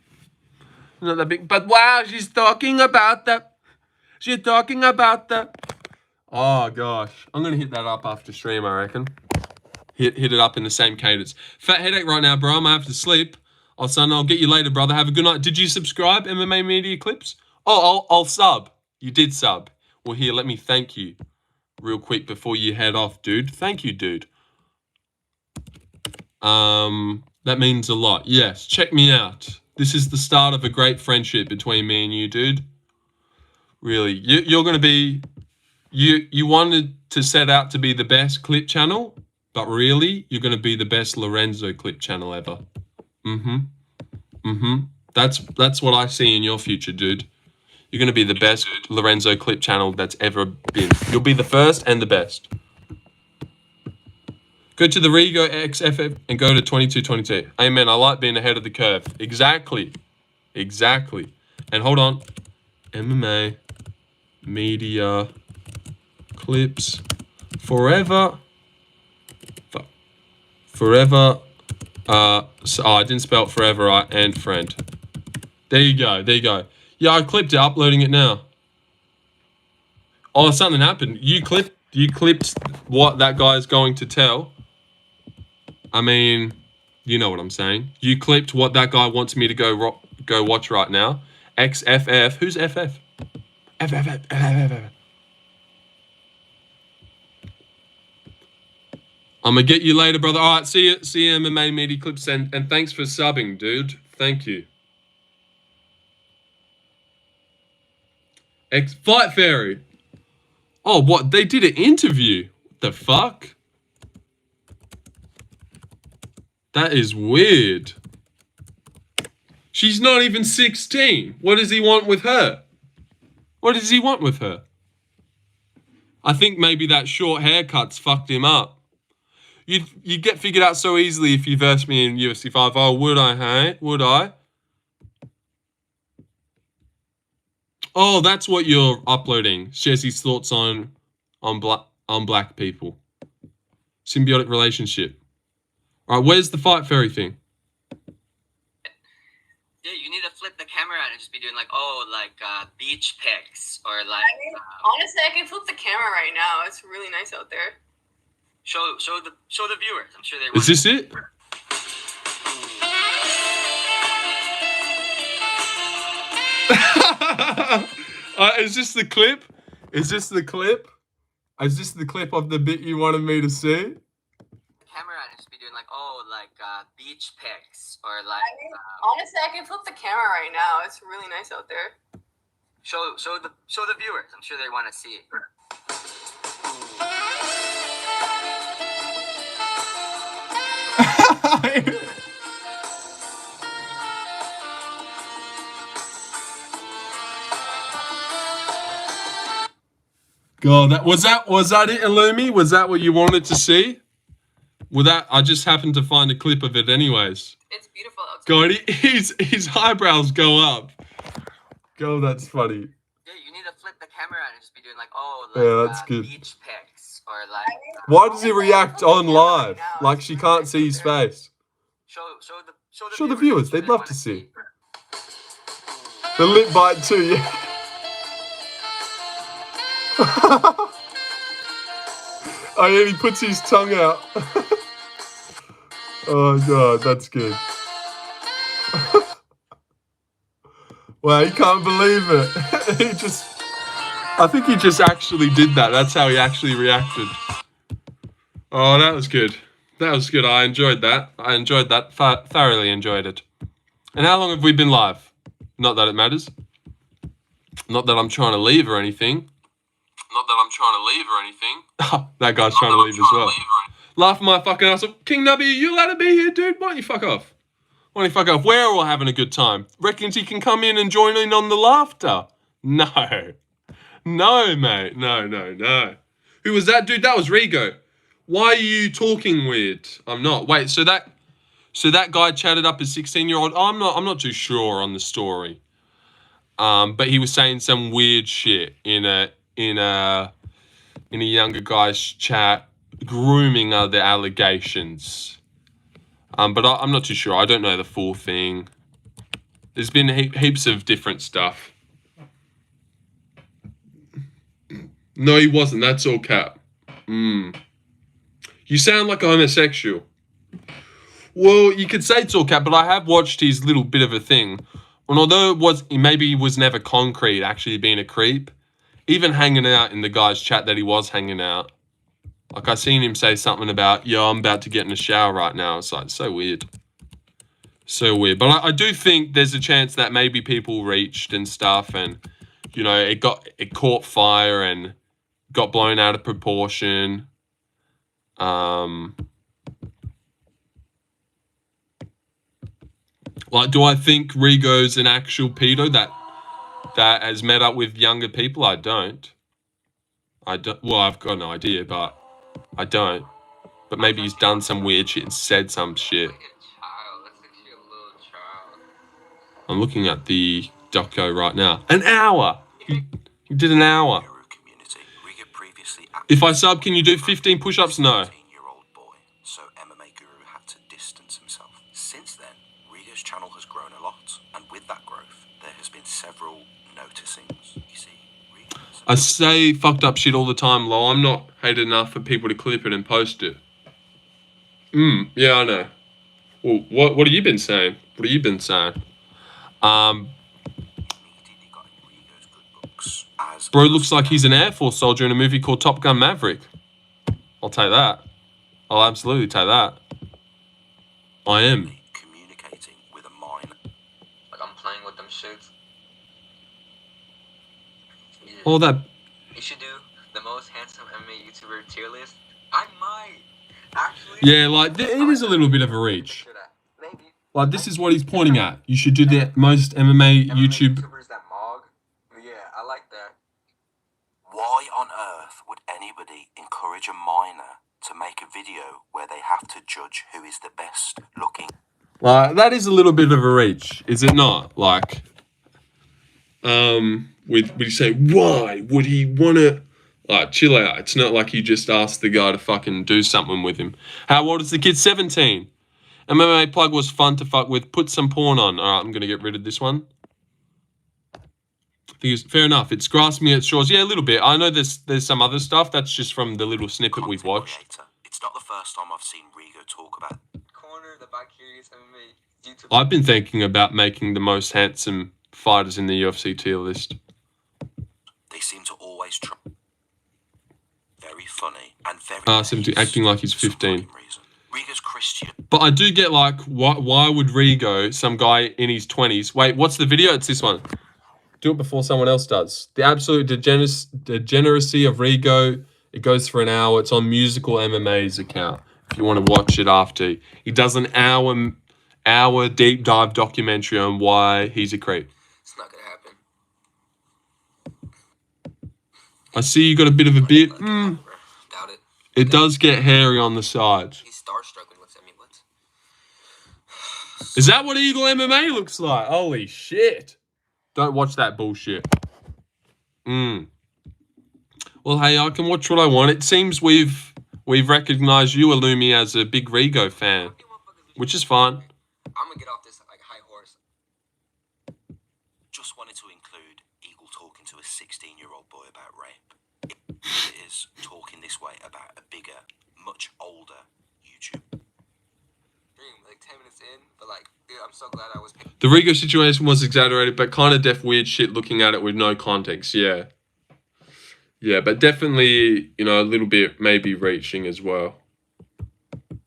Not that big. But wow, she's talking about that. She's talking about that. Oh gosh. I'm gonna hit that up after stream, I reckon. Hit it up in the same cadence. Fat headache right now, bro. I'm gonna have to sleep. Oh, son, I'll get you later, brother. Have a good night. Did you subscribe, MMA Media Clips? Oh, I'll sub. You did sub. Well, here, let me thank you real quick before you head off, dude. Thank you, dude. That means a lot. Yes, check me out. This is the start of a great friendship between me and you, dude. Really, you're going to be... You wanted to set out to be the best clip channel, but really, you're going to be the best Lorenzo clip channel ever. That's what I see in your future, dude. You're going to be the best Lorenzo clip channel that's ever been. You'll be the first and the best. Go to the Rego XFF and go to 2222. Amen. I like being ahead of the curve. Exactly. Exactly. And hold on. MMA Media Clips Forever. Forever. So, I didn't spell it forever right. And friend. There you go. There you go. Yeah, I clipped it. Uploading it now. Oh, something happened. You clipped what that guy's going to tell. I mean, you know what I'm saying. You clipped what that guy wants me to go watch right now. XFF. Who's FF? FF. I'm gonna get you later, brother. All right, see you MMA Media Clips, and thanks for subbing, dude. Thank you. Fight Fairy. Oh, what? They did an interview. What the fuck? That is weird. She's not even 16. What does he want with her? What does he want with her? I think maybe that short haircut's fucked him up. You'd get figured out so easily if you versed me in UFC 5. Oh, would I, hey? Would I? Oh, that's what you're uploading. Shares his thoughts on black people. Symbiotic relationship. All right, where's the Fight Fairy thing? Yeah, you need to flip the camera and just be doing like, beach pics or like. Honestly, I can flip the camera right now. It's really nice out there. Show the viewers. I'm sure they. Is this it? Is this the clip? Is this the clip? Is this the clip of the bit you wanted me to see? Camera and just be doing like, beach pics or like. Honestly, I can flip the camera right now. It's really nice out there. Show the viewers. I'm sure they want to see it. God, was that it, Illumi? Was that what you wanted to see? Well, I just happened to find a clip of it anyways. It's beautiful outside. God, his eyebrows go up. God, that's funny. Yeah, you need to flip the camera and just be doing like, that's good. Beach pics or like. Why does he react on live? Like she can't see his face. Show the viewers. They'd love to see. The lip bite too, yeah. Oh yeah, he puts his tongue out. Oh god, that's good. Wow, he can't believe it. I think he just actually did that. That's how he actually reacted. Oh, that was good. That was good. I enjoyed that. Thoroughly enjoyed it. And how long have we been live? Not that it matters. Not that I'm trying to leave or anything. That guy's trying to leave as well. Laugh my fucking ass off. King Nubby, are you allowed to be here, dude? Why don't you fuck off? We're all having a good time. Reckons he can come in and join in on the laughter? No. No, mate. No. Who was that, dude? That was Rego. Why are you talking weird? I'm not. Wait, so So that guy chatted up a 16-year-old. I'm not too sure on the story. But he was saying some weird shit in a younger guy's chat, grooming other allegations. But I'm not too sure. I don't know the full thing. There's been heaps of different stuff. No, he wasn't. That's all cap. You sound like a homosexual. Well, you could say it's all cap, but I have watched his little bit of a thing. And although maybe he was never concrete, actually being a creep, even hanging out in the guy's chat that he was hanging out, like I seen him say something about, yo, I'm about to get in the shower right now. It's like, so weird. So weird. But I do think there's a chance that maybe people reached and stuff, and, you know, it caught fire and got blown out of proportion. Like, do I think Rigo's an actual pedo that has met up with younger people? I don't. Well, I've got no idea, but I don't. But maybe he's done some weird shit and said some shit. I'm looking at the doco right now. An hour! He did an hour. If I sub, can you do 15 push-ups? No. So MMA Guru had to distance himself. Since then, Rigo's channel has grown a lot, and with that growth, there has been several noticings. You see, I say fucked up shit all the time, lol. I'm not hated enough for people to clip it and post it. Yeah, I know. Well, what have you been saying? What have you been saying? Bro looks like he's an Air Force soldier in a movie called Top Gun Maverick. I'll take that. I'll absolutely take that. I am. Communicating with a minor. Like I'm playing with them shits. All that. You should do the most handsome MMA YouTuber tier list. I might. Actually. Yeah, like, it is a little bit of a reach. Maybe. Like, this is what he's pointing at. You should do the most MMA YouTube. YouTubers that mog. Yeah, I like that. Why on earth would anybody encourage a minor to make a video where they have to judge who is the best looking? Like, that is a little bit of a reach, is it not? Like, would you say, why would he want to? Like, chill out. It's not like you just asked the guy to fucking do something with him. How old is the kid? 17. MMA plug was fun to fuck with. Put some porn on. All right, I'm going to get rid of this one. I think it's fair enough. It's grasping at straws. Yeah, a little bit. I know there's some other stuff. That's just from the little snippet we've watched. It's not the first time I've seen Rigo talk about Corner, the bi-curious MMA YouTuber. I've been thinking about making the most handsome fighters in the UFC tier list. They seem to always try. Very funny and very 17, acting like he's 15. Rigo's Christian. But I do get, like, why would Rigo, some guy in his 20s... Wait, what's the video? It's this one. Do it before someone else does. The absolute degeneracy of Rigo. It goes for an hour. It's on Musical MMA's account. If you want to watch it after. He does an hour deep dive documentary on why he's a creep. It's not gonna happen. I see you got a bit of a bit. Doubt it. It does get hairy on the sides. He's starstruck when he looks at me. What? Is that what Eagle MMA looks like? Holy shit. Don't watch that bullshit. Well, hey, I can watch what I want. It seems we've recognized you, Illumi, as a big Rigo fan, which is fine. I'm gonna get off this like high horse. Just wanted to include Eagle talking to a 16-year-old boy about rape. It is talking this way about a bigger, much older YouTube. Like 10 minutes in, but like, dude, I'm so glad I was. The Rigo situation was exaggerated, but kind of deaf weird shit looking at it with no context. Yeah. Yeah, but definitely, you know, a little bit maybe reaching as well. No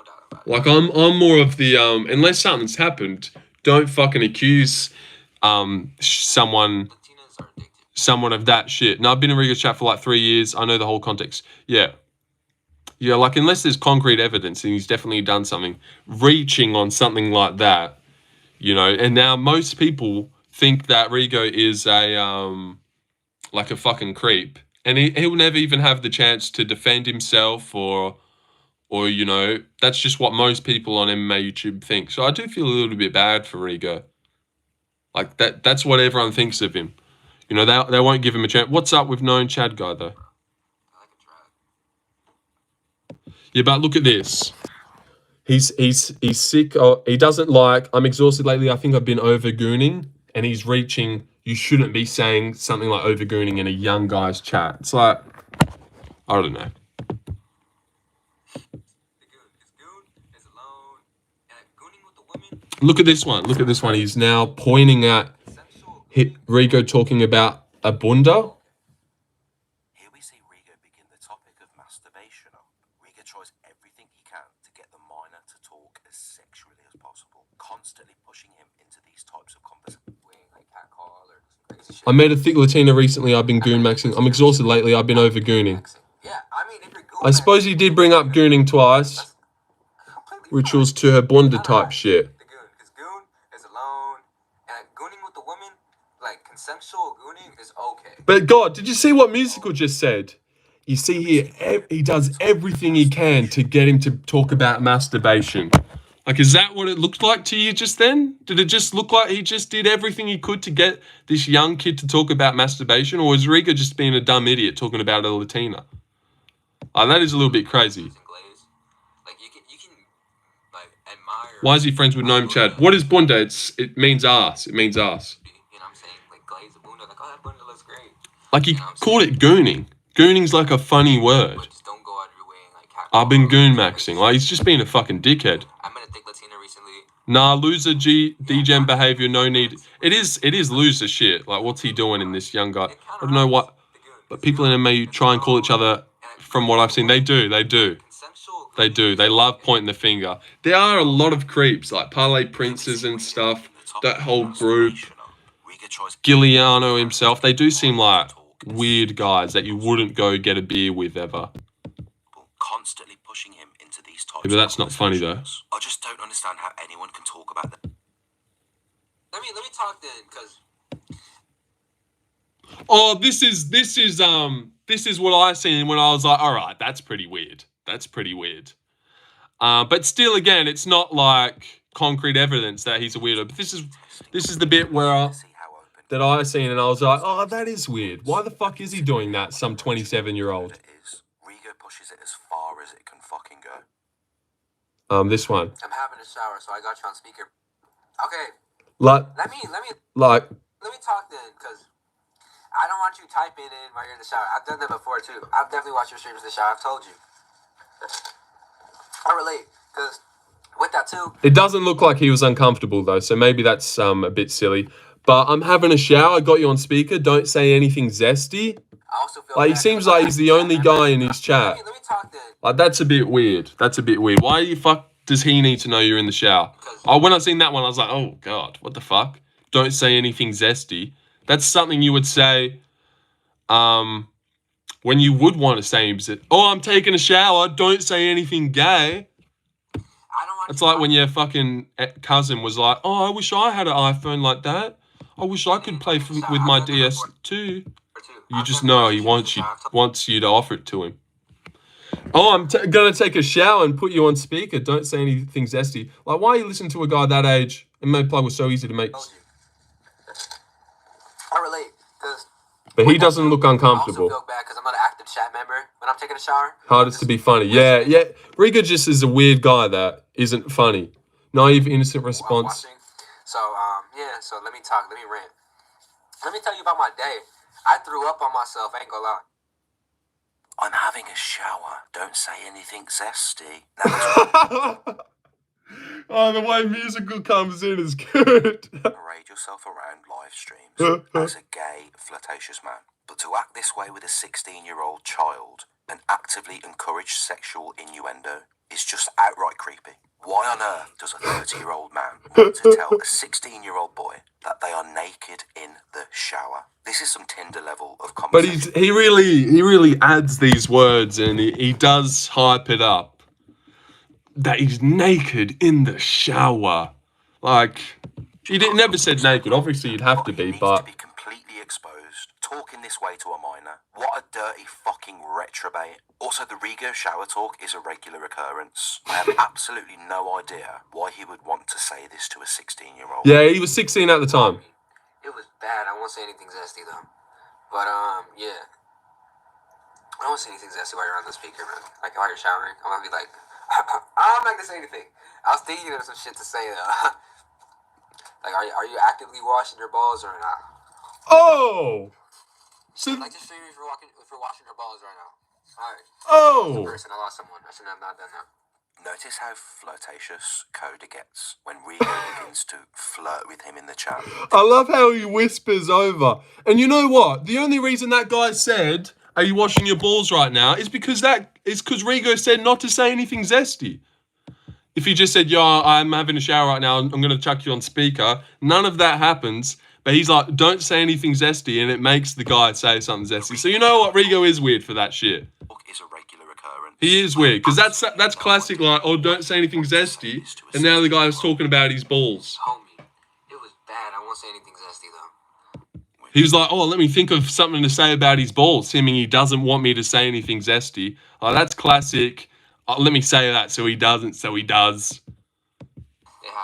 doubt about it. Like, I'm more of the, unless something's happened, don't fucking accuse someone Latinas are addicted. someone of that shit. Now, I've been in Rigo's chat for like 3 years. I know the whole context. Yeah. Yeah, like, unless there's concrete evidence and he's definitely done something, reaching on something like that, you know, and now most people think that Rigo is like a fucking creep, and he'll never even have the chance to defend himself or Or, you know, that's just what most people on MMA YouTube think. So I do feel a little bit bad for Rigo. Like, that's what everyone thinks of him. You know, they won't give him a chance. What's up with known Chad guy, though? Yeah, but look at this. He's sick. He doesn't like, I'm exhausted lately. I think I've been over-gooning. And he's reaching, you shouldn't be saying something like over-gooning in a young guy's chat. It's like, I don't know. Look at this one. Look at this one. He's now pointing at Rigo talking about a bunda. Here we see Rigo begin the topic of masturbation up. Rigo tries everything he can to get the minor to talk as sexually as possible, constantly pushing him into these types of conversations. I met a thick Latina recently. I've been goon maxing. I'm exhausted lately. I've been over gooning. Yeah, I mean, if you're I suppose he did bring up gooning twice, which was to her bunda type shit. Because goon is alone, and gooning with the woman, like consensual gooning, is okay. But God, did you see what Musical just said? You see here, he does everything he can to get him to talk about masturbation. Like, is that what it looked like to you just then? Did it just look like he just did everything he could to get this young kid to talk about masturbation? Or is Rigo just being a dumb idiot talking about a Latina? That is a little bit crazy. Like, you can like, admire... Why is he friends with Gnome Chad? What is bunda? It means ass. It means ass. You know what I'm saying? Like, glaze the bunda, like, oh, that bunda looks great. Like, he called it gooning. Gooning's like a funny word. But just don't go out of your way and, like... I've been goon maxing. Like, he's just being a fucking dickhead. I met a thick Latina recently. Nah, loser degen behavior, no need. It is loser shit. Like, what's he doing in this young guy? I don't know what, but people in MMA try and call each other, from what I've seen, they do. They love pointing the finger. There are a lot of creeps, like Parlay Princes and stuff, that whole group. Giuliano himself, they do seem like weird guys that you wouldn't go get a beer with ever. Constantly pushing him into these types Yeah, but that's not funny though. I just don't understand how anyone can talk about that. Let me talk then, because... Oh, this is what I seen when I was like, all right, that's pretty weird. But still, again, it's not like concrete evidence that he's a weirdo. But this is the bit where that I seen, and I was like, oh, that is weird. Why the fuck is he doing that? Some 27-year-old. Rigo pushes it as far as it can fucking go. This one. I'm having a shower, so I got you on speaker. Okay. Like, Let me talk then, because I don't want you typing in while you're in the shower. I've done that before too. I've definitely watched your streams in the shower. I've told you. I relate, because with that too. It doesn't look like he was uncomfortable though, so maybe that's a bit silly. But I'm having a shower. I got you on speaker. Don't say anything zesty. I also feel like he seems like he's the only guy in his chat. Let me talk then. Like, that's a bit weird. Why the fuck does he need to know you're in the shower? Oh, when I seen that one, I was like, oh God, what the fuck? Don't say anything zesty. That's something you would say when you would want to say, oh, I'm taking a shower, don't say anything gay. It's like when your fucking cousin was like, oh, I wish I had an iPhone like that. I wish I could play with my DS too. You just know he wants you to offer it to him. Oh, I'm gonna take a shower and put you on speaker. Don't say anything zesty. Like, why are you listening to a guy that age? MMA plug was so easy to make. I relate, because... But he doesn't look uncomfortable. I also feel bad because I'm not an active chat member when I'm taking a shower. Hardest to be funny. Yeah. Rigo just is a weird guy that isn't funny. Naive, innocent response. So, so let me talk. Let me rant. Let me tell you about my day. I threw up on myself, I ain't gonna lie. I'm having a shower. Don't say anything zesty. Oh, the way Musical comes in is good. Parade yourself around live streams as a gay, flirtatious man. But to act this way with a 16-year-old child and actively encourage sexual innuendo is just outright creepy. Why on earth does a 30-year-old man want to tell a 16-year-old boy that they are naked in the shower? This is some Tinder level of conversation. But he really adds these words, and he does hype it up. That he's naked in the shower. Like, he never said naked. Obviously, you'd have to be, but... to be completely exposed talking this way to a minor. What a dirty fucking retrobate. Also, the Rigo shower talk is a regular occurrence. I have absolutely no idea why he would want to say this to a 16-year-old. Yeah, he was 16 at the time. It was bad. I won't say anything zesty though. But yeah. I don't say anything zesty while you're on the speaker, man. Like while you're showering, I'm gonna be like, I'm not gonna say anything. I was thinking of some shit to say though. Like, are you actively washing your balls or not? Oh! So, Like, just show me if you're washing your balls right now. Alright. oh! Person, I lost someone. I shouldn't have not done that. Notice how flirtatious Coda gets when Rigo begins to flirt with him in the chat. I love how he whispers over. And you know what? The only reason that guy said, "Are you washing your balls right now?" is because Rigo said not to say anything zesty. If he just said, "Yo, I'm having a shower right now, I'm going to chuck you on speaker," none of that happens. But he's like, "Don't say anything zesty," and it makes the guy say something zesty. So you know what? Rigo is weird for that shit. Is a regular occurrence. He is weird, because that's classic, like, "Oh, don't say anything zesty," and now the guy is talking about his balls. Homie, it was bad. I won't say anything zesty though. He was like, "Oh, let me think of something to say about his balls," assuming he doesn't want me to say anything zesty. Oh, that's classic. Oh, let me say that so he doesn't, so he does.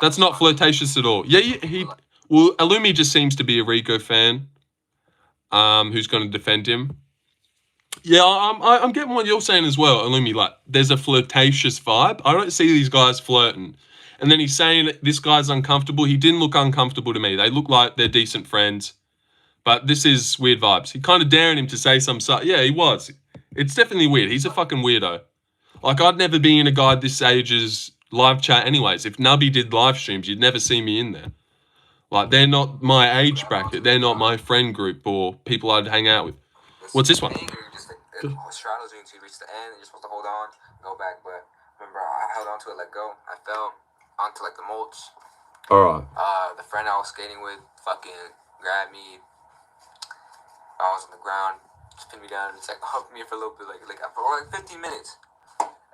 That's not flirtatious at all. Yeah, well, Alumi just seems to be a Rico fan, who's going to defend him. Yeah, I'm getting what you're saying as well, Alumi. Like, there's a flirtatious vibe. I don't see these guys flirting. And then he's saying this guy's uncomfortable. He didn't look uncomfortable to me. They look like they're decent friends. But this is weird vibes. He kind of daring him to say some stuff. Yeah, he was. It's definitely weird. He's a fucking weirdo. Like, I'd never be in a guy this age's live chat anyways. If Nubby did live streams, you'd never see me in there. Like, they're not my age bracket. They're not my friend group or people I'd hang out with. What's this one? Straddles you until you reach the end, and you're supposed to hold on, go back. But remember, I held on to it, let go. I fell onto like the mulch. All right. The friend I was skating with fucking grabbed me. I was on the ground, just pinned me down, and just like humped me for a little bit, for like 15 minutes.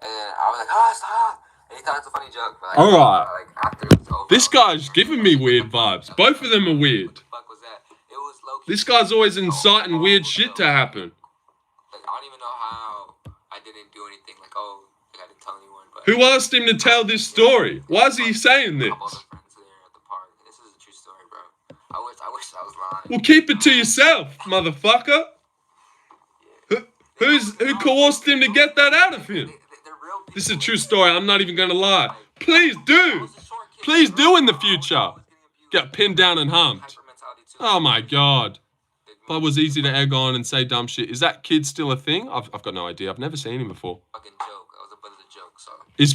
And I was like, stop! And he thought it's a funny joke. But, like, all right. After it was over, This guy's giving me weird vibes. Both of them are weird. What the fuck was that? It was low-key. This guy's always inciting weird shit to happen. Like, I don't even know how I didn't do anything. Like, I didn't tell anyone. But Who asked him to tell this story? Why is he saying this? a couple other friends there at the park. This is a true story, bro. I wish I was lying. Well, keep it to yourself, motherfucker. Who coerced him to get that out of him? This is a true story. I'm not even going to lie. Please do. Please do in the future. Get pinned down and humped. Oh my God. That was easy to egg on and say dumb shit. Is that kid still a thing? I've got no idea. I've never seen him before. Fucking joke. I was a butt of the joke, so.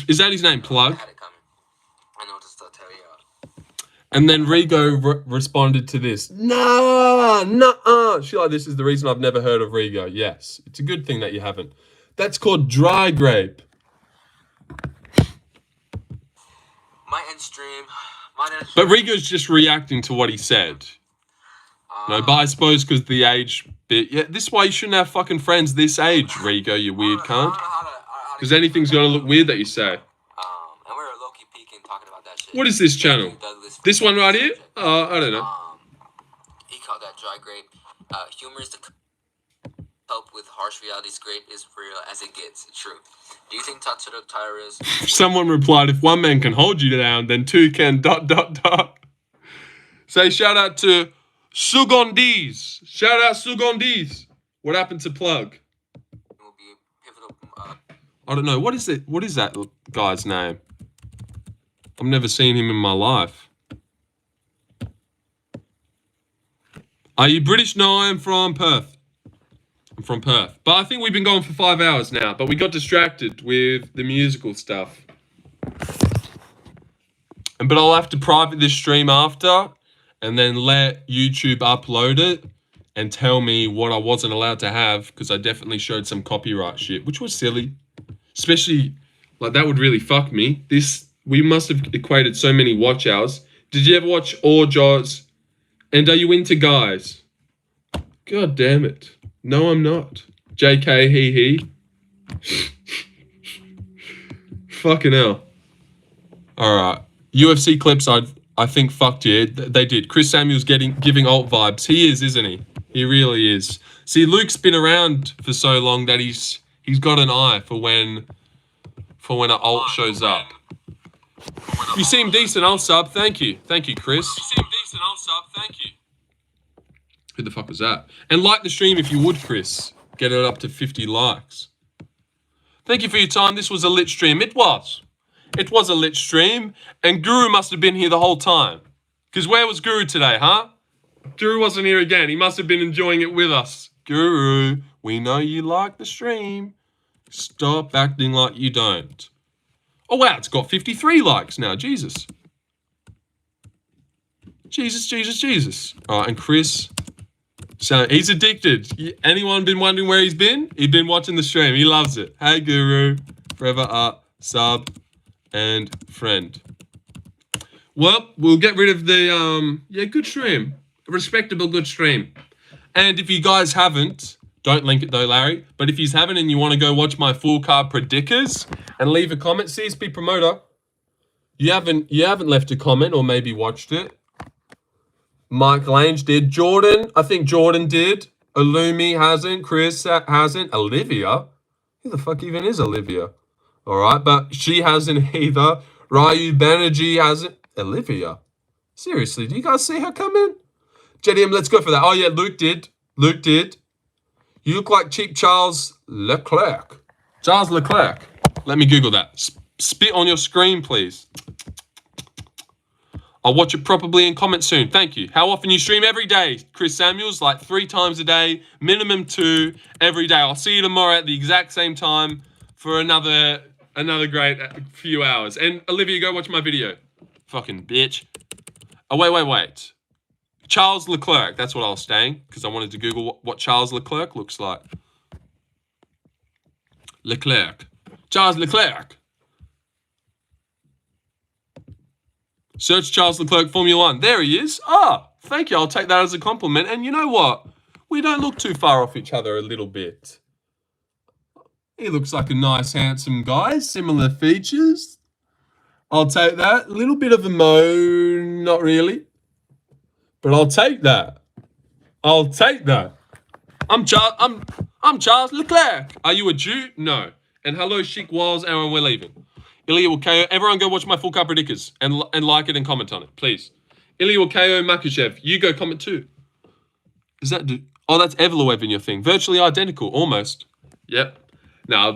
Is that his name, Plug? I had it coming. I know what to still tell you. And then Rigo responded to this. Nah. Shit like this is the reason I've never heard of Rigo. Yes. It's a good thing that you haven't. That's called dry grape. My end stream. But Rigo's just reacting to what he said. No, but I suppose because the age bit. Yeah, this is why you shouldn't have fucking friends this age, Rigo, you weird cunt. Because anything's going to look weird that you say. And we were low-key peeking talking about that shit. What is this channel? This one right here? I don't know. He called that dry grape. Humor is the help with harsh reality. Grape is real as it gets. True. Do you think Tatsuro Taira is... Someone replied, if one man can hold you down, then two can ... Say shout out to Sugondis. Shout out Sugondis. What happened to Plug? It will be pivotal. I don't know. What is it? What is that guy's name? I've never seen him in my life. Are you British? No, I am from Perth. I'm from Perth. But I think we've been going for 5 hours now. But we got distracted with the musical stuff. But I'll have to private this stream after. And then let YouTube upload it. And tell me what I wasn't allowed to have. Because I definitely showed some copyright shit. Which was silly. Especially, like, that would really fuck me. We must have equated so many watch hours. Did you ever watch All Jaws? And are you into guys? God damn it. No, I'm not. JK, he. Fucking hell. Alright. UFC clips, I think fucked you. They did. Chris Samuel's giving alt vibes. He is, isn't he? He really is. See, Luke's been around for so long that he's got an eye for when an alt shows up. If you seem decent, I'll sub. Thank you. Thank you, Chris. If you seem decent, I'll sub. Thank you. Who the fuck was that? And like the stream if you would, Chris. Get it up to 50 likes. Thank you for your time. This was a lit stream. It was. It was a lit stream. And Guru must have been here the whole time. Because where was Guru today, huh? Guru wasn't here again. He must have been enjoying it with us. Guru, we know you like the stream. Stop acting like you don't. Oh, wow. It's got 53 likes now. Jesus. Jesus. All right, and Chris. So he's addicted. Anyone been wondering where he's been? He's been watching the stream. He loves it. Hey, Guru. Forever up, sub, and friend. Well, we'll get rid of the, good stream. A respectable good stream. And if you guys haven't, don't link it though, Larry, but if you haven't and you want to go watch my full card predictors and leave a comment, CSP promoter, you haven't left a comment or maybe watched it. Mike Lange did. Jordan, I think Jordan did. Illumi hasn't. Chris hasn't. Olivia? Who the fuck even is Olivia? All right, but she hasn't either. Ryu Banerjee hasn't. Olivia? Seriously, do you guys see her come in? JDM, let's go for that. Oh, yeah, Luke did. You look like cheap Charles Leclerc. Charles Leclerc. Let me Google that. Spit on your screen, please. I'll watch it properly and comment soon. Thank you. How often you stream? Every day, Chris Samuels, like 3 times a day, minimum 2 every day. I'll see you tomorrow at the exact same time for another great few hours. And Olivia, go watch my video. Fucking bitch. Oh, wait. Charles Leclerc. That's what I was saying because I wanted to Google what Charles Leclerc looks like. Charles Leclerc. Search Charles Leclerc Formula 1. There he is. Ah, thank you. I'll take that as a compliment. And you know what? We don't look too far off each other a little bit. He looks like a nice, handsome guy. Similar features. I'll take that. A little bit of a moan. Not really. But I'll take that. I'm Charles Leclerc. Are you a Jew? No. And hello, Chic Walls, and we're leaving. Ilya will KO. Everyone go watch my full card predictors and like it and comment on it, please. Ilya will KO Makhachev. You go comment too. Is that... Oh, that's Evloev in your thing. Virtually identical, almost. Yep. Now,